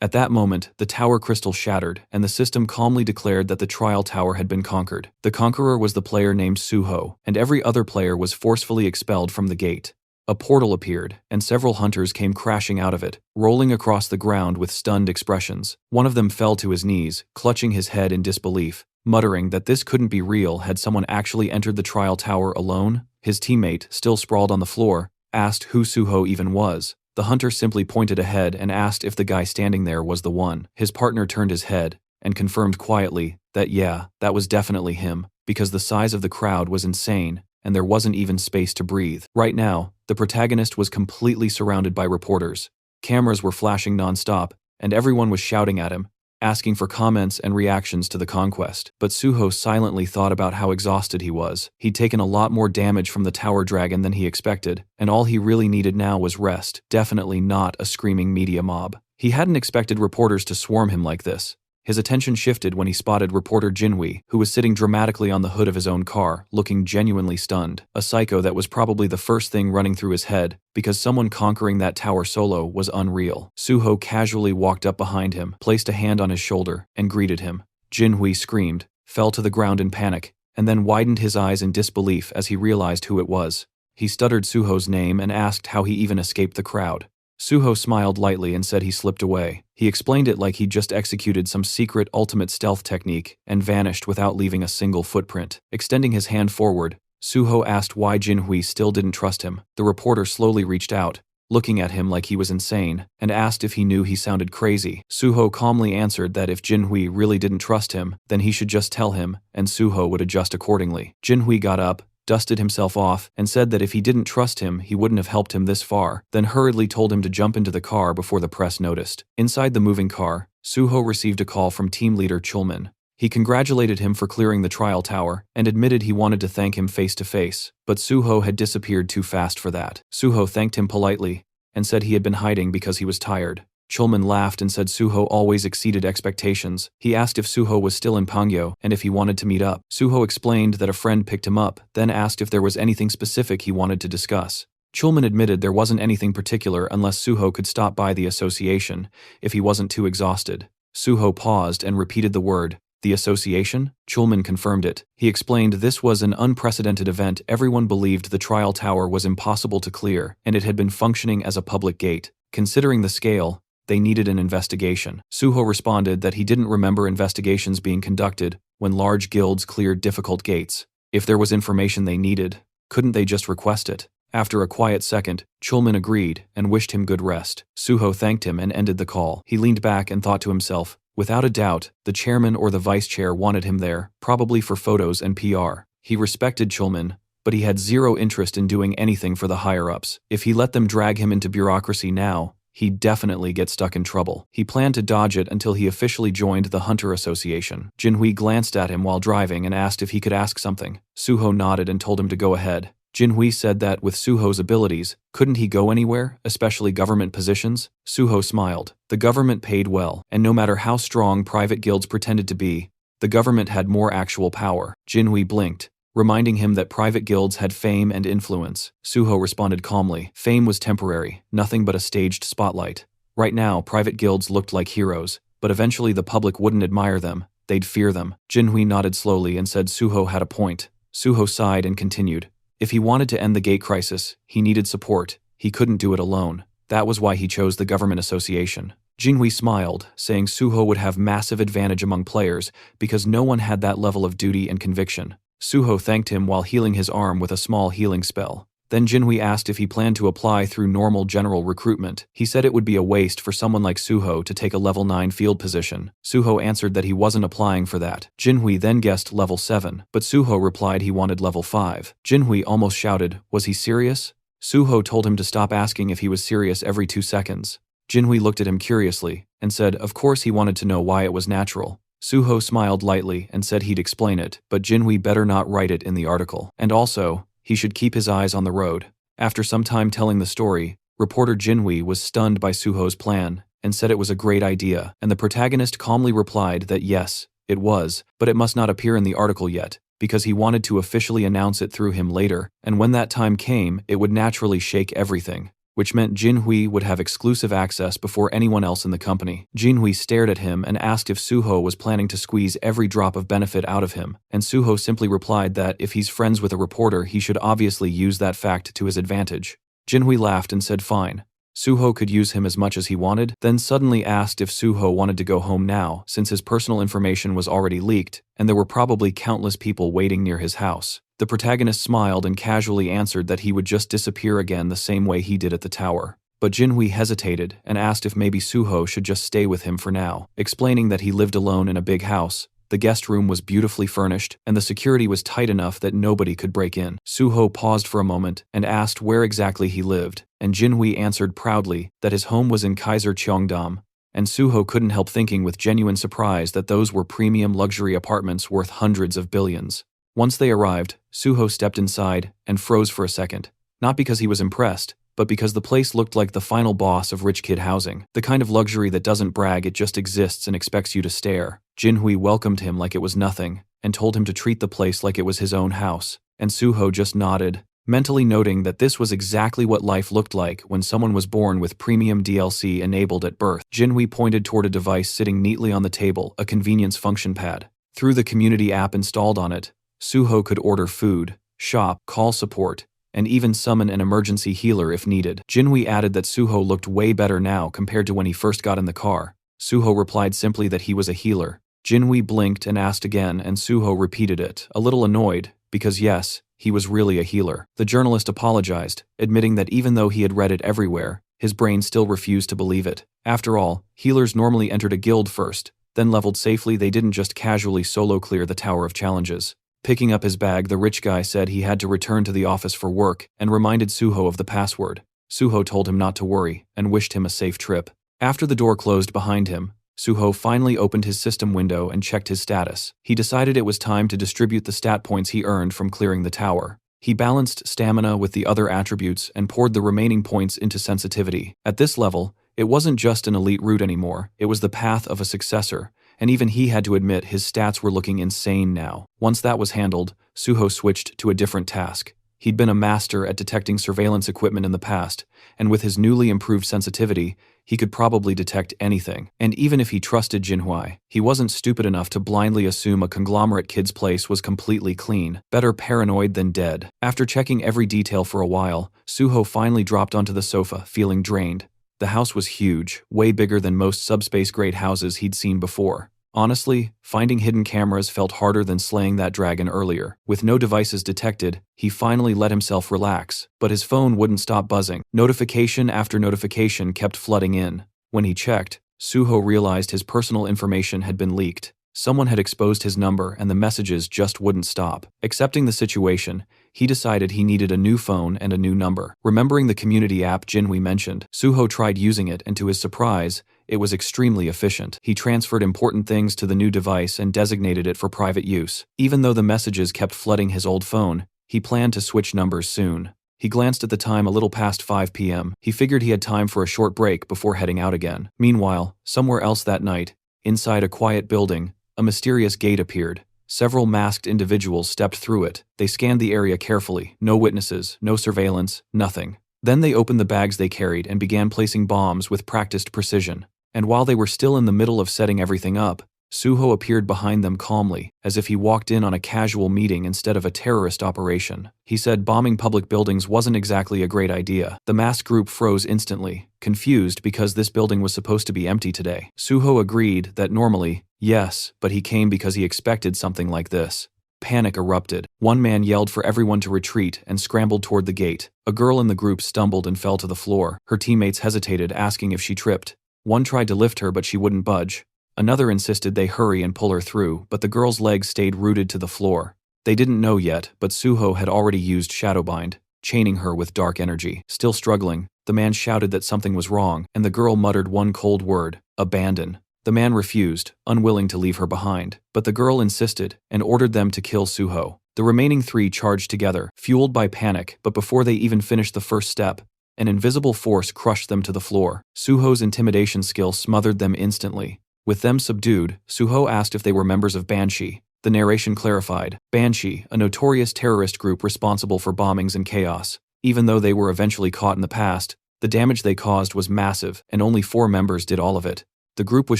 At that moment, the tower crystal shattered, and the system calmly declared that the trial tower had been conquered. The conqueror was the player named Suho, and every other player was forcefully expelled from the gate. A portal appeared, and several hunters came crashing out of it, rolling across the ground with stunned expressions. One of them fell to his knees, clutching his head in disbelief, muttering that this couldn't be real. Had someone actually entered the trial tower alone? His teammate, still sprawled on the floor, asked who Suho even was. The hunter simply pointed ahead and asked if the guy standing there was the one. His partner turned his head and confirmed quietly that yeah, that was definitely him, because the size of the crowd was insane, and there wasn't even space to breathe. Right now, the protagonist was completely surrounded by reporters. Cameras were flashing non-stop, and everyone was shouting at him, asking for comments and reactions to the conquest. But Suho silently thought about how exhausted he was. He'd taken a lot more damage from the tower dragon than he expected, and all he really needed now was rest, definitely not a screaming media mob. He hadn't expected reporters to swarm him like this. His attention shifted when he spotted reporter Jinhui, who was sitting dramatically on the hood of his own car, looking genuinely stunned. A psycho that was probably the first thing running through his head, because someone conquering that tower solo was unreal. Suho casually walked up behind him, placed a hand on his shoulder, and greeted him. Jinhui screamed, fell to the ground in panic, and then widened his eyes in disbelief as he realized who it was. He stuttered Suho's name and asked how he even escaped the crowd. Suho smiled lightly and said he slipped away. He explained it like he'd just executed some secret ultimate stealth technique and vanished without leaving a single footprint. Extending his hand forward, Suho asked why Jinhui still didn't trust him. The reporter slowly reached out, looking at him like he was insane, and asked if he knew he sounded crazy. Suho calmly answered that if Jinhui really didn't trust him, then he should just tell him, and Suho would adjust accordingly. Jinhui got up, dusted himself off, and said that if he didn't trust him, he wouldn't have helped him this far, then hurriedly told him to jump into the car before the press noticed. Inside the moving car, Suho received a call from team leader Chulman. He congratulated him for clearing the trial tower, and admitted he wanted to thank him face to face, but Suho had disappeared too fast for that. Suho thanked him politely, and said he had been hiding because he was tired. Chulman laughed and said Suho always exceeded expectations. He asked if Suho was still in Pangyo and if he wanted to meet up. Suho explained that a friend picked him up, then asked if there was anything specific he wanted to discuss. Chulman admitted there wasn't anything particular unless Suho could stop by the association, if he wasn't too exhausted. Suho paused and repeated the word, "The association?" Chulman confirmed it. He explained this was an unprecedented event. Everyone believed the trial tower was impossible to clear, and it had been functioning as a public gate. Considering the scale, they needed an investigation. Suho responded that he didn't remember investigations being conducted when large guilds cleared difficult gates. If there was information they needed, couldn't they just request it? After a quiet second, Chulman agreed and wished him good rest. Suho thanked him and ended the call. He leaned back and thought to himself, without a doubt, the chairman or the vice chair wanted him there, probably for photos and PR. He respected Chulman, but he had zero interest in doing anything for the higher-ups. If he let them drag him into bureaucracy now, he'd definitely get stuck in trouble. He planned to dodge it until he officially joined the Hunter Association. Jinhui glanced at him while driving and asked if he could ask something. Suho nodded and told him to go ahead. Jinhui said that with Suho's abilities, couldn't he go anywhere, especially government positions? Suho smiled. The government paid well, and no matter how strong private guilds pretended to be, the government had more actual power. Jinhui blinked, reminding him that private guilds had fame and influence. Suho responded calmly. Fame was temporary, nothing but a staged spotlight. Right now, private guilds looked like heroes, but eventually the public wouldn't admire them, they'd fear them. Jinhui nodded slowly and said Suho had a point. Suho sighed and continued. If he wanted to end the gate crisis, he needed support. He couldn't do it alone. That was why he chose the government association. Jinhui smiled, saying Suho would have massive advantage among players because no one had that level of duty and conviction. Suho thanked him while healing his arm with a small healing spell. Then Jinhui asked if he planned to apply through normal general recruitment. He said it would be a waste for someone like Suho to take a level 9 field position. Suho answered that he wasn't applying for that. Jinhui then guessed level 7, but Suho replied he wanted level 5. Jinhui almost shouted, was he serious? Suho told him to stop asking if he was serious every 2 seconds. Jinhui looked at him curiously and said of course he wanted to know why it was natural. Suho smiled lightly and said he'd explain it, but Jinhui better not write it in the article. And also, he should keep his eyes on the road. After some time telling the story, reporter Jinhui was stunned by Suho's plan and said it was a great idea, and the protagonist calmly replied that yes, it was, but it must not appear in the article yet, because he wanted to officially announce it through him later, and when that time came, it would naturally shake everything, which meant Jinhui would have exclusive access before anyone else in the company. Jinhui stared at him and asked if Suho was planning to squeeze every drop of benefit out of him, and Suho simply replied that if he's friends with a reporter he should obviously use that fact to his advantage. Jinhui laughed and said fine. Suho could use him as much as he wanted, then suddenly asked if Suho wanted to go home now since his personal information was already leaked, and there were probably countless people waiting near his house. The protagonist smiled and casually answered that he would just disappear again the same way he did at the tower. But Jinhui hesitated and asked if maybe Suho should just stay with him for now, explaining that he lived alone in a big house. The guest room was beautifully furnished, and the security was tight enough that nobody could break in. Suho paused for a moment and asked where exactly he lived, and Jinhui answered proudly that his home was in Kaiser Cheongdam, and Suho couldn't help thinking with genuine surprise that those were premium luxury apartments worth hundreds of billions. Once they arrived, Suho stepped inside and froze for a second, not because he was impressed, but because the place looked like the final boss of rich kid housing, the kind of luxury that doesn't brag, it just exists and expects you to stare. Jinhui welcomed him like it was nothing, and told him to treat the place like it was his own house, and Suho just nodded, mentally noting that this was exactly what life looked like when someone was born with premium DLC enabled at birth. Jinhui pointed toward a device sitting neatly on the table, a convenience function pad. Through the community app installed on it, Suho could order food, shop, call support, and even summon an emergency healer if needed. Jinhui added that Suho looked way better now compared to when he first got in the car. Suho replied simply that he was a healer. Jinhui blinked and asked again, and Suho repeated it, a little annoyed, because yes, he was really a healer. The journalist apologized, admitting that even though he had read it everywhere, his brain still refused to believe it. After all, healers normally entered a guild first, then leveled safely. They didn't just casually solo clear the Tower of Challenges. Picking up his bag, the rich guy said he had to return to the office for work and reminded Suho of the password. Suho told him not to worry and wished him a safe trip. After the door closed behind him, Suho finally opened his system window and checked his status. He decided it was time to distribute the stat points he earned from clearing the tower. He balanced stamina with the other attributes and poured the remaining points into sensitivity. At this level, it wasn't just an elite route anymore, it was the path of a successor, and even he had to admit his stats were looking insane now. Once that was handled, Suho switched to a different task. He'd been a master at detecting surveillance equipment in the past, and with his newly improved sensitivity, he could probably detect anything. And even if he trusted Jinhui, he wasn't stupid enough to blindly assume a conglomerate kid's place was completely clean. Better paranoid than dead. After checking every detail for a while, Suho finally dropped onto the sofa, feeling drained. The house was huge, way bigger than most subspace-grade houses he'd seen before. Honestly, finding hidden cameras felt harder than slaying that dragon earlier. With no devices detected, he finally let himself relax, but his phone wouldn't stop buzzing. Notification after notification kept flooding in. When he checked, Suho realized his personal information had been leaked. Someone had exposed his number and the messages just wouldn't stop. Accepting the situation, he decided he needed a new phone and a new number. Remembering the community app Jinhui mentioned, Suho tried using it, and to his surprise, it was extremely efficient. He transferred important things to the new device and designated it for private use. Even though the messages kept flooding his old phone, he planned to switch numbers soon. He glanced at the time, a little past 5 p.m. He figured he had time for a short break before heading out again. Meanwhile, somewhere else that night, inside a quiet building, a mysterious gate appeared. Several masked individuals stepped through it. They scanned the area carefully. No witnesses, no surveillance, nothing. Then they opened the bags they carried and began placing bombs with practiced precision. And while they were still in the middle of setting everything up, Suho appeared behind them calmly, as if he walked in on a casual meeting instead of a terrorist operation. He said bombing public buildings wasn't exactly a great idea. The masked group froze instantly, confused because this building was supposed to be empty today. Suho agreed that normally, yes, but he came because he expected something like this. Panic erupted. One man yelled for everyone to retreat and scrambled toward the gate. A girl in the group stumbled and fell to the floor. Her teammates hesitated, asking if she tripped. One tried to lift her, but she wouldn't budge. Another insisted they hurry and pull her through, but the girl's legs stayed rooted to the floor. They didn't know yet, but Suho had already used Shadowbind, chaining her with dark energy. Still struggling, the man shouted that something was wrong, and the girl muttered one cold word: abandon. The man refused, unwilling to leave her behind, but the girl insisted and ordered them to kill Suho. The remaining 3 charged together, fueled by panic, but before they even finished the first step, an invisible force crushed them to the floor. Suho's intimidation skill smothered them instantly. With them subdued, Suho asked if they were members of Banshee. The narration clarified, Banshee, a notorious terrorist group responsible for bombings and chaos. Even though they were eventually caught in the past, the damage they caused was massive, and only 4 members did all of it. The group was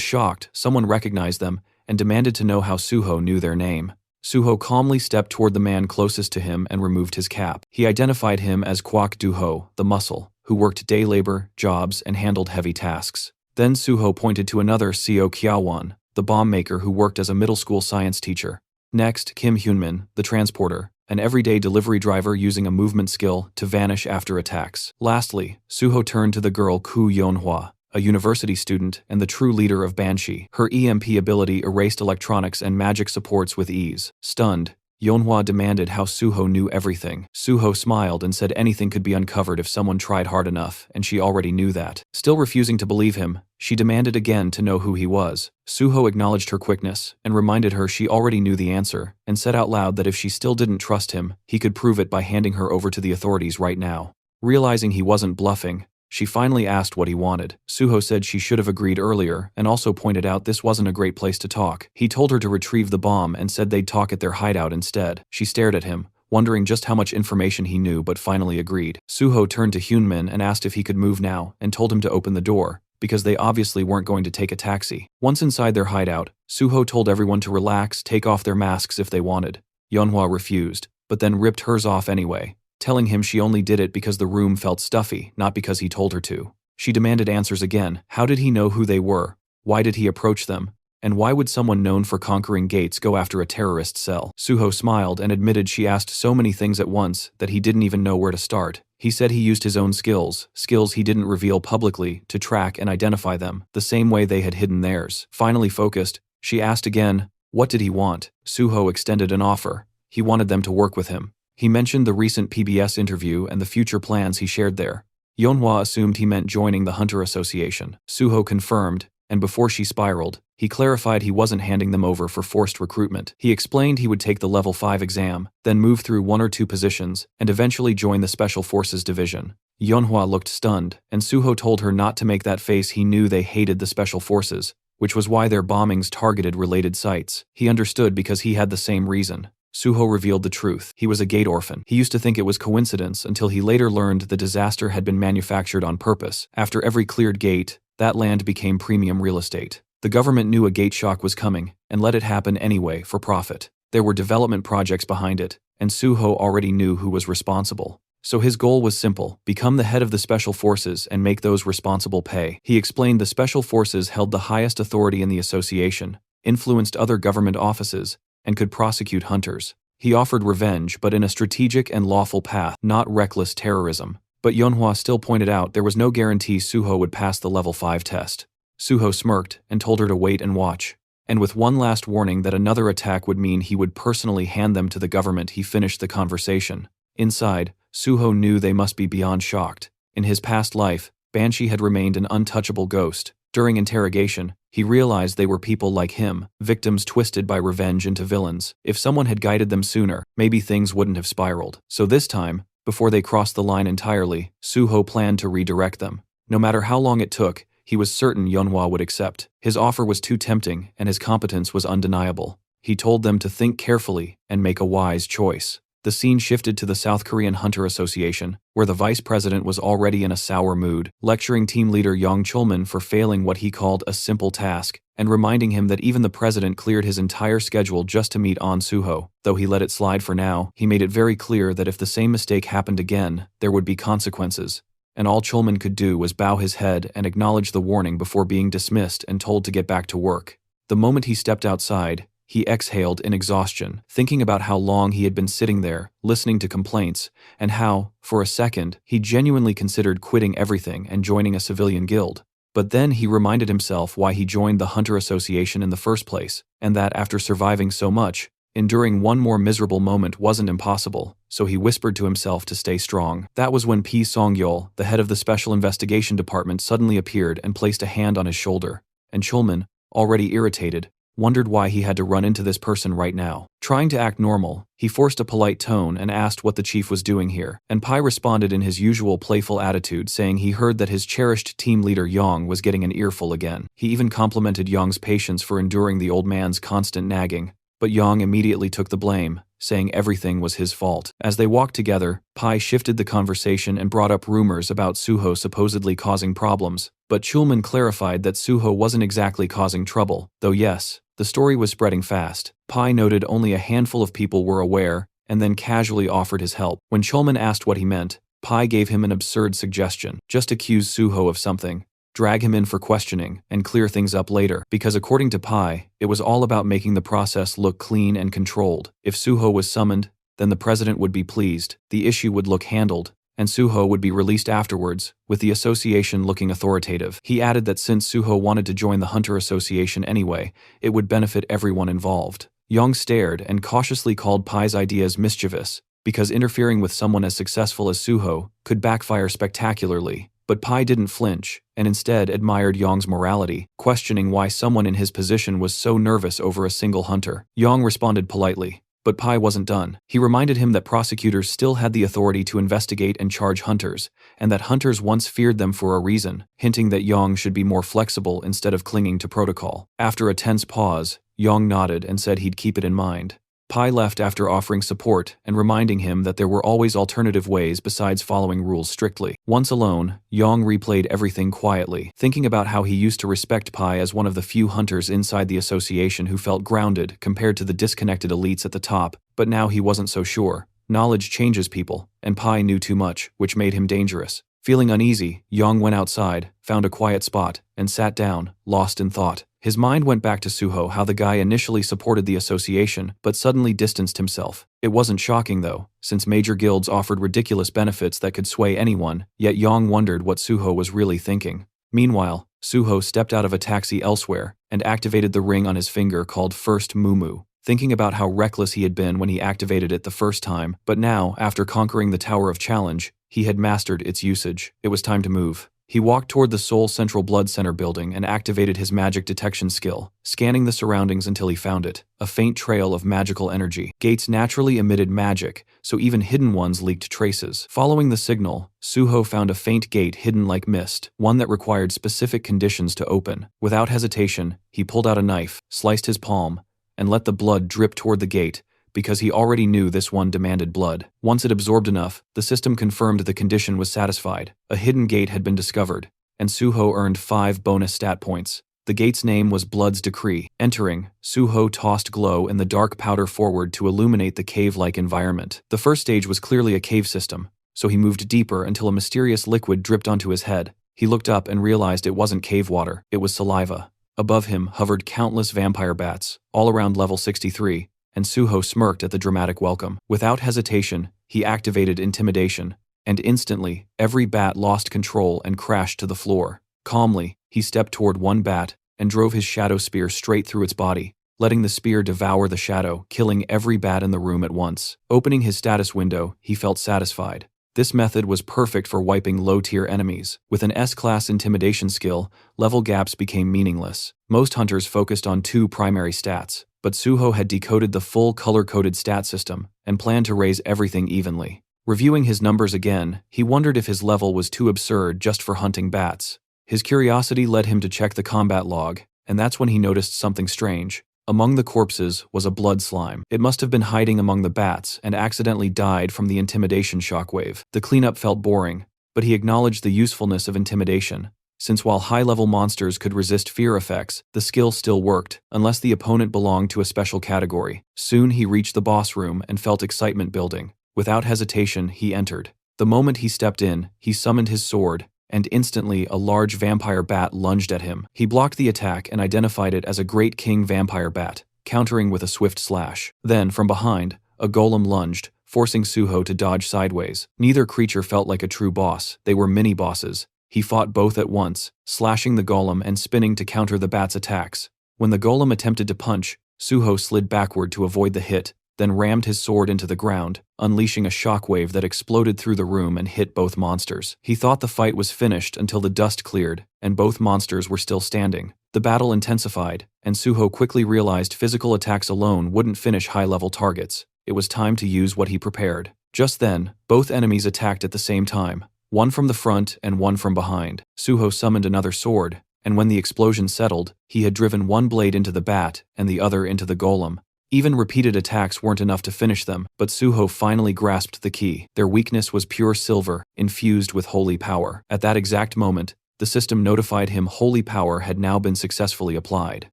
shocked. Someone recognized them and demanded to know how Suho knew their name. Suho calmly stepped toward the man closest to him and removed his cap. He identified him as Kwak Duho, the muscle, who worked day labor, jobs, and handled heavy tasks. Then Suho pointed to another Seo Kiawan, the bomb maker who worked as a middle school science teacher. Next, Kim Hyunmin, the transporter, an everyday delivery driver using a movement skill to vanish after attacks. Lastly, Suho turned to the girl Ku Yeonhwa, a university student and the true leader of Banshee. Her EMP ability erased electronics and magic supports with ease. Stunned, Yeonhwa demanded how Suho knew everything. Suho smiled and said anything could be uncovered if someone tried hard enough, and she already knew that. Still refusing to believe him, she demanded again to know who he was. Suho acknowledged her quickness and reminded her she already knew the answer, and said out loud that if she still didn't trust him, he could prove it by handing her over to the authorities right now. Realizing he wasn't bluffing, she finally asked what he wanted. Suho said she should have agreed earlier and also pointed out this wasn't a great place to talk. He told her to retrieve the bomb and said they'd talk at their hideout instead. She stared at him, wondering just how much information he knew, but finally agreed. Suho turned to Hyunmin and asked if he could move now and told him to open the door, because they obviously weren't going to take a taxi. Once inside their hideout, Suho told everyone to relax, take off their masks if they wanted. Yeonhwa refused, but then ripped hers off anyway, telling him she only did it because the room felt stuffy, not because he told her to. She demanded answers again. How did he know who they were? Why did he approach them? And why would someone known for conquering gates go after a terrorist cell? Suho smiled and admitted she asked so many things at once that he didn't even know where to start. He said he used his own skills he didn't reveal publicly, to track and identify them, the same way they had hidden theirs. Finally focused, she asked again, what did he want? Suho extended an offer. He wanted them to work with him. He mentioned the recent PBS interview and the future plans he shared there. Yeonhwa assumed he meant joining the Hunter Association. Suho confirmed, and before she spiraled, he clarified he wasn't handing them over for forced recruitment. He explained he would take the level 5 exam, then move through 1 or 2 positions, and eventually join the Special Forces Division. Yeonhwa looked stunned, and Suho told her not to make that face. He knew they hated the Special Forces, which was why their bombings targeted related sites. He understood because he had the same reason. Suho revealed the truth. He was a gate orphan. He used to think it was coincidence until he later learned the disaster had been manufactured on purpose. After every cleared gate, that land became premium real estate. The government knew a gate shock was coming and let it happen anyway for profit. There were development projects behind it, and Suho already knew who was responsible. So his goal was simple: become the head of the Special Forces and make those responsible pay. He explained the Special Forces held the highest authority in the association, influenced other government offices, and could prosecute hunters. He offered revenge, but in a strategic and lawful path, not reckless terrorism. But Yeonhwa still pointed out there was no guarantee Suho would pass the level 5 test. Suho smirked and told her to wait and watch. And with one last warning that another attack would mean he would personally hand them to the government, he finished the conversation. Inside, Suho knew they must be beyond shocked. In his past life, Banshee had remained an untouchable ghost. During interrogation, he realized they were people like him, victims twisted by revenge into villains. If someone had guided them sooner, maybe things wouldn't have spiraled. So this time, before they crossed the line entirely, Suho planned to redirect them. No matter how long it took, he was certain Yeonhwa would accept. His offer was too tempting, and his competence was undeniable. He told them to think carefully and make a wise choice. The scene shifted to the South Korean Hunter Association, where the vice president was already in a sour mood, lecturing team leader Yang Chulman for failing what he called a simple task, and reminding him that even the president cleared his entire schedule just to meet An Suho. Though he let it slide for now, he made it very clear that if the same mistake happened again, there would be consequences. And all Chulman could do was bow his head and acknowledge the warning before being dismissed and told to get back to work. The moment he stepped outside, he exhaled in exhaustion, thinking about how long he had been sitting there, listening to complaints, and how, for a second, he genuinely considered quitting everything and joining a civilian guild. But then he reminded himself why he joined the Hunter Association in the first place, and that after surviving so much, enduring one more miserable moment wasn't impossible, so he whispered to himself to stay strong. That was when P. Song-yeol, the head of the Special Investigation Department, suddenly appeared and placed a hand on his shoulder, and Chulman, already irritated, wondered why he had to run into this person right now. Trying to act normal, he forced a polite tone and asked what the chief was doing here, and Pai responded in his usual playful attitude, saying he heard that his cherished team leader Yang was getting an earful again. He even complimented Yang's patience for enduring the old man's constant nagging, but Yang immediately took the blame, saying everything was his fault. As they walked together, Pai shifted the conversation and brought up rumors about Suho supposedly causing problems, but Chulman clarified that Suho wasn't exactly causing trouble, though yes, the story was spreading fast. Pai noted only a handful of people were aware, and then casually offered his help. When Chulman asked what he meant, Pai gave him an absurd suggestion: just accuse Suho of something, drag him in for questioning, and clear things up later, because according to Pai, it was all about making the process look clean and controlled. If Suho was summoned, then the president would be pleased, the issue would look handled, and Suho would be released afterwards, with the association looking authoritative. He added that since Suho wanted to join the Hunter Association anyway, it would benefit everyone involved. Yang stared and cautiously called Pai's ideas mischievous, because interfering with someone as successful as Suho could backfire spectacularly. But Pai didn't flinch, and instead admired Yang's morality, questioning why someone in his position was so nervous over a single hunter. Yang responded politely, But Pai wasn't done. He reminded him that prosecutors still had the authority to investigate and charge hunters, and that hunters once feared them for a reason, hinting that Yang should be more flexible instead of clinging to protocol. After a tense pause, Yang nodded and said he'd keep it in mind. Pai left after offering support and reminding him that there were always alternative ways besides following rules strictly. Once alone, Yang replayed everything quietly, thinking about how he used to respect Pai as one of the few hunters inside the association who felt grounded compared to the disconnected elites at the top, but now he wasn't so sure. Knowledge changes people, and Pai knew too much, which made him dangerous. Feeling uneasy, Yang went outside, found a quiet spot, and sat down, lost in thought. His mind went back to Suho, how the guy initially supported the association, but suddenly distanced himself. It wasn't shocking though, since major guilds offered ridiculous benefits that could sway anyone, yet Yang wondered what Suho was really thinking. Meanwhile, Suho stepped out of a taxi elsewhere, and activated the ring on his finger called First Mumu. Thinking about how reckless he had been when he activated it the first time, but now, after conquering the Tower of Challenge, he had mastered its usage. It was time to move. He walked toward the Seoul Central Blood Center building and activated his magic detection skill, scanning the surroundings until he found it, a faint trail of magical energy. Gates naturally emitted magic, so even hidden ones leaked traces. Following the signal, Suho found a faint gate hidden like mist, one that required specific conditions to open. Without hesitation, he pulled out a knife, sliced his palm, and let the blood drip toward the gate, because he already knew this one demanded blood. Once it absorbed enough, the system confirmed the condition was satisfied. A hidden gate had been discovered, and Suho earned 5 bonus stat points. The gate's name was Blood's Decree. Entering, Suho tossed glow in the dark powder forward to illuminate the cave-like environment. The first stage was clearly a cave system, so he moved deeper until a mysterious liquid dripped onto his head. He looked up and realized it wasn't cave water, it was saliva. Above him hovered countless vampire bats, all around level 63, and Suho smirked at the dramatic welcome. Without hesitation, he activated intimidation, and instantly, every bat lost control and crashed to the floor. Calmly, he stepped toward one bat and drove his shadow spear straight through its body, letting the spear devour the shadow, killing every bat in the room at once. Opening his status window, he felt satisfied. This method was perfect for wiping low-tier enemies. With an S-class intimidation skill, level gaps became meaningless. Most hunters focused on 2 primary stats, but Suho had decoded the full color-coded stat system and planned to raise everything evenly. Reviewing his numbers again, he wondered if his level was too absurd just for hunting bats. His curiosity led him to check the combat log, and that's when he noticed something strange. Among the corpses was a blood slime. It must have been hiding among the bats and accidentally died from the intimidation shockwave. The cleanup felt boring, but he acknowledged the usefulness of intimidation, since while high-level monsters could resist fear effects, the skill still worked, unless the opponent belonged to a special category. Soon he reached the boss room and felt excitement building. Without hesitation, he entered. The moment he stepped in, he summoned his sword, and instantly a large vampire bat lunged at him. He blocked the attack and identified it as a Great King vampire bat, countering with a swift slash. Then, from behind, a golem lunged, forcing Suho to dodge sideways. Neither creature felt like a true boss, they were mini-bosses. He fought both at once, slashing the golem and spinning to counter the bat's attacks. When the golem attempted to punch, Suho slid backward to avoid the hit, then rammed his sword into the ground, unleashing a shockwave that exploded through the room and hit both monsters. He thought the fight was finished until the dust cleared, and both monsters were still standing. The battle intensified, and Suho quickly realized physical attacks alone wouldn't finish high-level targets. It was time to use what he prepared. Just then, both enemies attacked at the same time, one from the front and one from behind. Suho summoned another sword, and when the explosion settled, he had driven one blade into the bat and the other into the golem. Even repeated attacks weren't enough to finish them, but Suho finally grasped the key. Their weakness was pure silver, infused with holy power. At that exact moment, the system notified him holy power had now been successfully applied.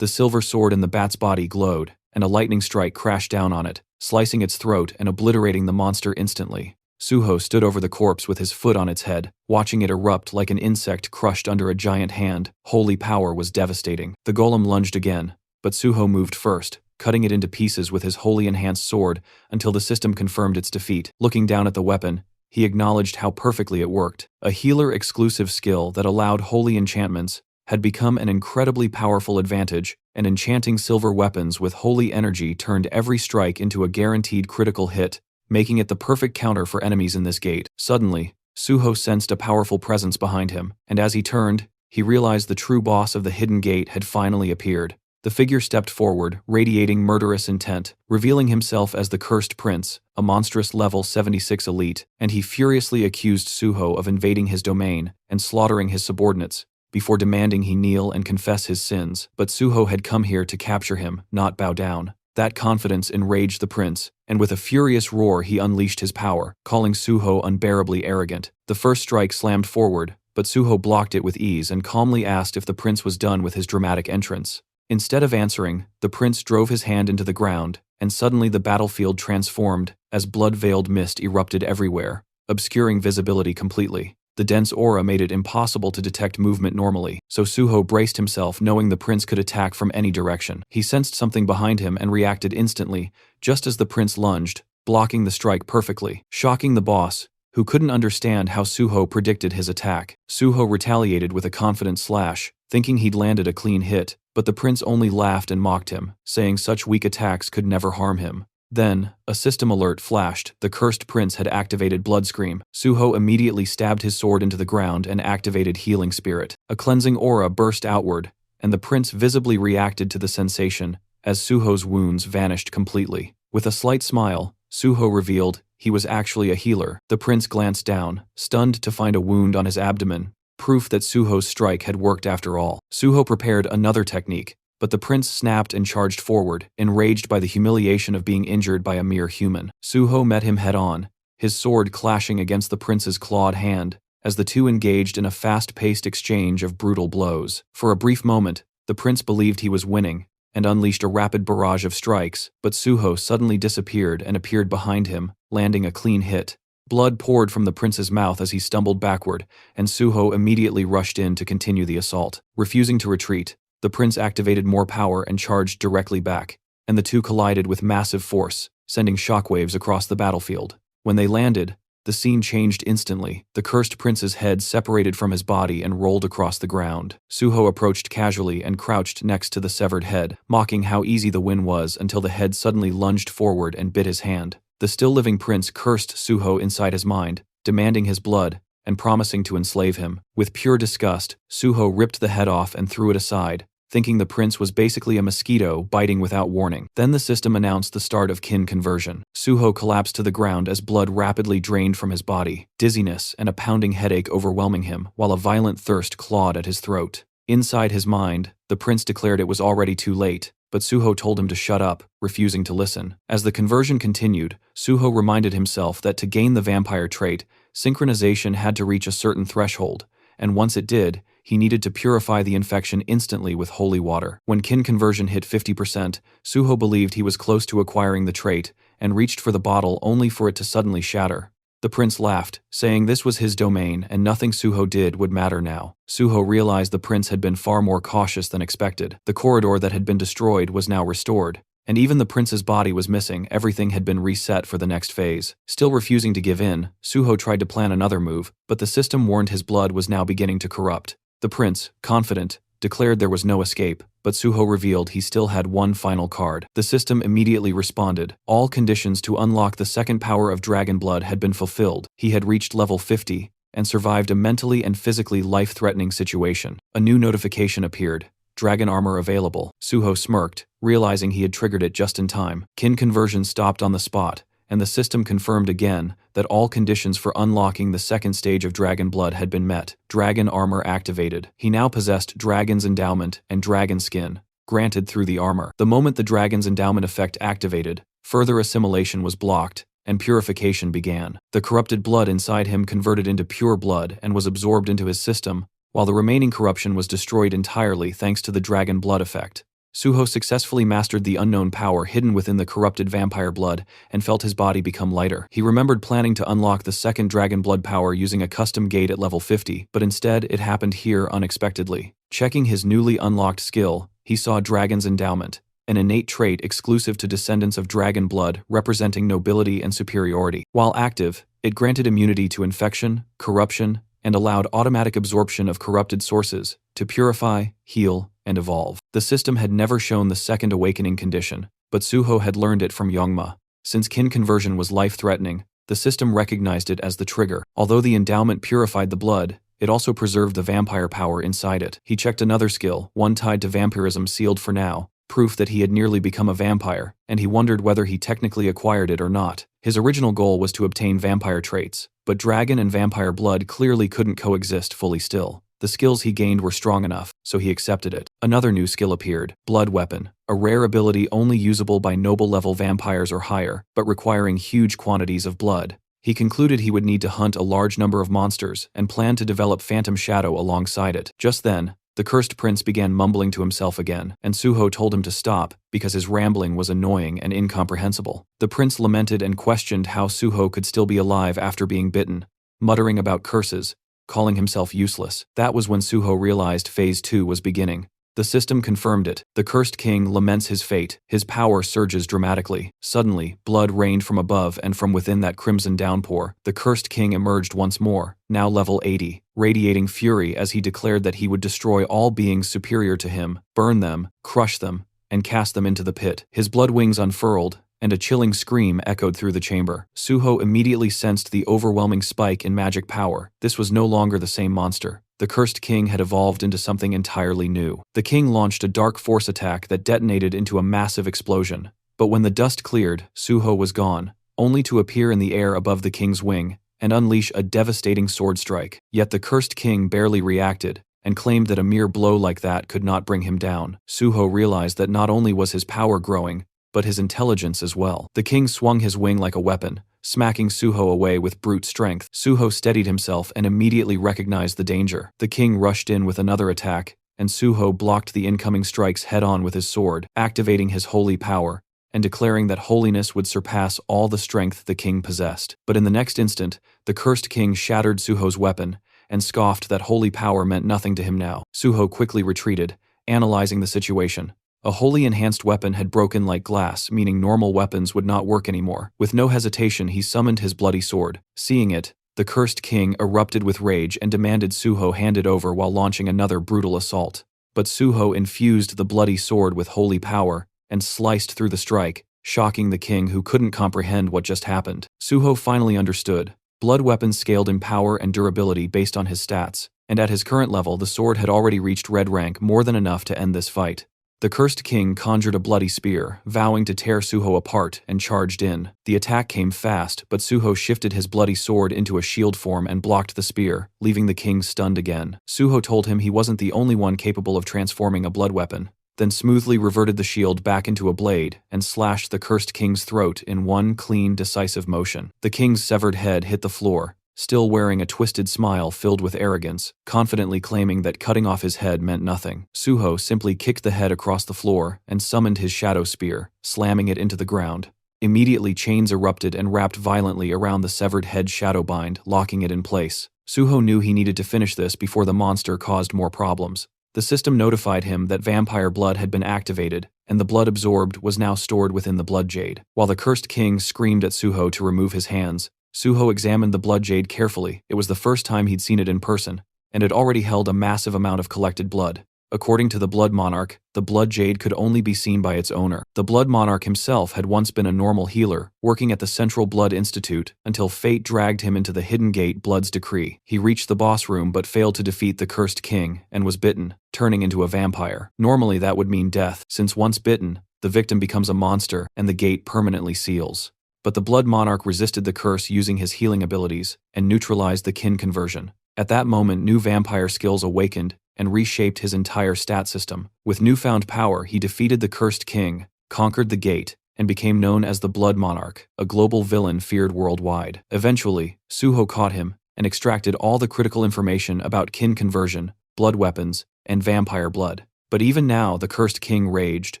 The silver sword in the bat's body glowed, and a lightning strike crashed down on it, slicing its throat and obliterating the monster instantly. Suho stood over the corpse with his foot on its head, watching it erupt like an insect crushed under a giant hand. Holy power was devastating. The golem lunged again, but Suho moved first, cutting it into pieces with his wholly enhanced sword until the system confirmed its defeat. Looking down at the weapon, he acknowledged how perfectly it worked. A healer-exclusive skill that allowed holy enchantments had become an incredibly powerful advantage, and enchanting silver weapons with holy energy turned every strike into a guaranteed critical hit, making it the perfect counter for enemies in this gate. Suddenly, Suho sensed a powerful presence behind him, and as he turned, he realized the true boss of the hidden gate had finally appeared. The figure stepped forward, radiating murderous intent, revealing himself as the Cursed Prince, a monstrous level 76 elite, and he furiously accused Suho of invading his domain and slaughtering his subordinates, before demanding he kneel and confess his sins. But Suho had come here to capture him, not bow down. That confidence enraged the prince, and with a furious roar he unleashed his power, calling Suho unbearably arrogant. The first strike slammed forward, but Suho blocked it with ease and calmly asked if the prince was done with his dramatic entrance. Instead of answering, the prince drove his hand into the ground, and suddenly the battlefield transformed, as blood-veiled mist erupted everywhere, obscuring visibility completely. The dense aura made it impossible to detect movement normally, so Suho braced himself knowing the prince could attack from any direction. He sensed something behind him and reacted instantly, just as the prince lunged, blocking the strike perfectly, shocking the boss, who couldn't understand how Suho predicted his attack. Suho retaliated with a confident slash, thinking he'd landed a clean hit, but the prince only laughed and mocked him, saying such weak attacks could never harm him. Then, a system alert flashed. The Cursed Prince had activated Blood Scream. Suho immediately stabbed his sword into the ground and activated Healing Spirit. A cleansing aura burst outward, and the prince visibly reacted to the sensation, as Suho's wounds vanished completely. With a slight smile, Suho revealed he was actually a healer. The prince glanced down, stunned to find a wound on his abdomen, proof that Suho's strike had worked after all. Suho prepared another technique, but the prince snapped and charged forward, enraged by the humiliation of being injured by a mere human. Suho met him head-on, his sword clashing against the prince's clawed hand, as the two engaged in a fast-paced exchange of brutal blows. For a brief moment, the prince believed he was winning, and unleashed a rapid barrage of strikes, but Suho suddenly disappeared and appeared behind him, landing a clean hit. Blood poured from the prince's mouth as he stumbled backward, and Suho immediately rushed in to continue the assault. Refusing to retreat, the prince activated more power and charged directly back, and the two collided with massive force, sending shockwaves across the battlefield. When they landed, the scene changed instantly. The Cursed Prince's head separated from his body and rolled across the ground. Suho approached casually and crouched next to the severed head, mocking how easy the win was until the head suddenly lunged forward and bit his hand. The still-living prince cursed Suho inside his mind, demanding his blood, and promising to enslave him. With pure disgust, Suho ripped the head off and threw it aside, thinking the prince was basically a mosquito biting without warning. Then the system announced the start of kin conversion. Suho collapsed to the ground as blood rapidly drained from his body, dizziness and a pounding headache overwhelming him, while a violent thirst clawed at his throat. Inside his mind, the prince declared it was already too late, but Suho told him to shut up, refusing to listen. As the conversion continued, Suho reminded himself that to gain the vampire trait, synchronization had to reach a certain threshold, and once it did, he needed to purify the infection instantly with holy water. When kin conversion hit 50%, Suho believed he was close to acquiring the trait, and reached for the bottle only for it to suddenly shatter. The prince laughed, saying this was his domain and nothing Suho did would matter now. Suho realized the prince had been far more cautious than expected. The corridor that had been destroyed was now restored, and even the prince's body was missing. Everything had been reset for the next phase. Still refusing to give in, Suho tried to plan another move, but the system warned his blood was now beginning to corrupt. The prince, confident, declared there was no escape, but Suho revealed he still had one final card. The system immediately responded. All conditions to unlock the second power of dragon blood had been fulfilled. He had reached level 50, and survived a mentally and physically life-threatening situation. A new notification appeared. Dragon armor available. Suho smirked, realizing he had triggered it just in time. Kin conversion stopped on the spot, and the system confirmed again that all conditions for unlocking the second stage of dragon blood had been met. Dragon armor activated. He now possessed Dragon's Endowment and Dragon Skin, granted through the armor. The moment the Dragon's Endowment effect activated, further assimilation was blocked, and purification began. The corrupted blood inside him converted into pure blood and was absorbed into his system, while the remaining corruption was destroyed entirely thanks to the dragon blood effect. Suho successfully mastered the unknown power hidden within the corrupted vampire blood and felt his body become lighter. He remembered planning to unlock the second dragon blood power using a custom gate at level 50, but instead it happened here unexpectedly. Checking his newly unlocked skill, he saw Dragon's Endowment, an innate trait exclusive to descendants of dragon blood representing nobility and superiority. While active, it granted immunity to infection, corruption, and allowed automatic absorption of corrupted sources to purify, heal, and evolve. The system had never shown the second awakening condition, but Suho had learned it from Youngma. Since kin conversion was life-threatening, the system recognized it as the trigger. Although the endowment purified the blood, It also preserved the vampire power inside it. He checked another skill, one tied to vampirism sealed for now, proof that he had nearly become a vampire, and he wondered whether he technically acquired it or not. His original goal was to obtain vampire traits, but dragon and vampire blood clearly couldn't coexist fully still. The skills he gained were strong enough, so he accepted it. Another new skill appeared, Blood Weapon, a rare ability only usable by noble-level vampires or higher, but requiring huge quantities of blood. He concluded he would need to hunt a large number of monsters and planned to develop Phantom Shadow alongside it. Just then, the cursed prince began mumbling to himself again, and Suho told him to stop because his rambling was annoying and incomprehensible. The prince lamented and questioned how Suho could still be alive after being bitten, muttering about curses, calling himself useless. That was when Suho realized Phase 2 was beginning. The system confirmed it. The cursed king laments his fate. His power surges dramatically. Suddenly, blood rained from above and from within that crimson downpour. The cursed king emerged once more, now level 80, radiating fury as he declared that he would destroy all beings superior to him, burn them, crush them, and cast them into the pit. His blood wings unfurled, and a chilling scream echoed through the chamber. Suho immediately sensed the overwhelming spike in magic power. This was no longer the same monster. The cursed king had evolved into something entirely new. The king launched a dark force attack that detonated into a massive explosion. But when the dust cleared, Suho was gone, only to appear in the air above the king's wing and unleash a devastating sword strike. Yet the cursed king barely reacted and claimed that a mere blow like that could not bring him down. Suho realized that not only was his power growing, but his intelligence as well. The king swung his wing like a weapon, smacking Suho away with brute strength. Suho steadied himself and immediately recognized the danger. The king rushed in with another attack, and Suho blocked the incoming strikes head-on with his sword, activating his holy power, and declaring that holiness would surpass all the strength the king possessed. But in the next instant, the cursed king shattered Suho's weapon, and scoffed that holy power meant nothing to him now. Suho quickly retreated, analyzing the situation. A wholly enhanced weapon had broken like glass, meaning normal weapons would not work anymore. With no hesitation, he summoned his bloody sword. Seeing it, the cursed king erupted with rage and demanded Suho hand it over while launching another brutal assault. But Suho infused the bloody sword with holy power and sliced through the strike, shocking the king who couldn't comprehend what just happened. Suho finally understood. Blood weapons scaled in power and durability based on his stats, and at his current level, the sword had already reached red rank, more than enough to end this fight. The cursed king conjured a bloody spear, vowing to tear Suho apart, and charged in. The attack came fast, but Suho shifted his bloody sword into a shield form and blocked the spear, leaving the king stunned again. Suho told him he wasn't the only one capable of transforming a blood weapon, then smoothly reverted the shield back into a blade and slashed the cursed king's throat in one clean, decisive motion. The king's severed head hit the floor, still wearing a twisted smile filled with arrogance, confidently claiming that cutting off his head meant nothing. Suho simply kicked the head across the floor and summoned his shadow spear, slamming it into the ground. Immediately, chains erupted and wrapped violently around the severed head shadowbind, locking it in place. Suho knew he needed to finish this before the monster caused more problems. The system notified him that vampire blood had been activated, and the blood absorbed was now stored within the blood jade. While the cursed king screamed at Suho to remove his hands, Suho examined the blood jade carefully. It was the first time he'd seen it in person, and it already held a massive amount of collected blood. According to the Blood Monarch, the blood jade could only be seen by its owner. The Blood Monarch himself had once been a normal healer, working at the Central Blood Institute, until fate dragged him into the Hidden Gate Blood's decree. He reached the boss room but failed to defeat the cursed king, and was bitten, turning into a vampire. Normally that would mean death, since once bitten, the victim becomes a monster, and the gate permanently seals. But the Blood Monarch resisted the curse using his healing abilities, and neutralized the kin conversion. At that moment, new vampire skills awakened, and reshaped his entire stat system. With newfound power, he defeated the cursed king, conquered the gate, and became known as the Blood Monarch, a global villain feared worldwide. Eventually, Suho caught him, and extracted all the critical information about kin conversion, blood weapons, and vampire blood. But even now, the cursed king raged,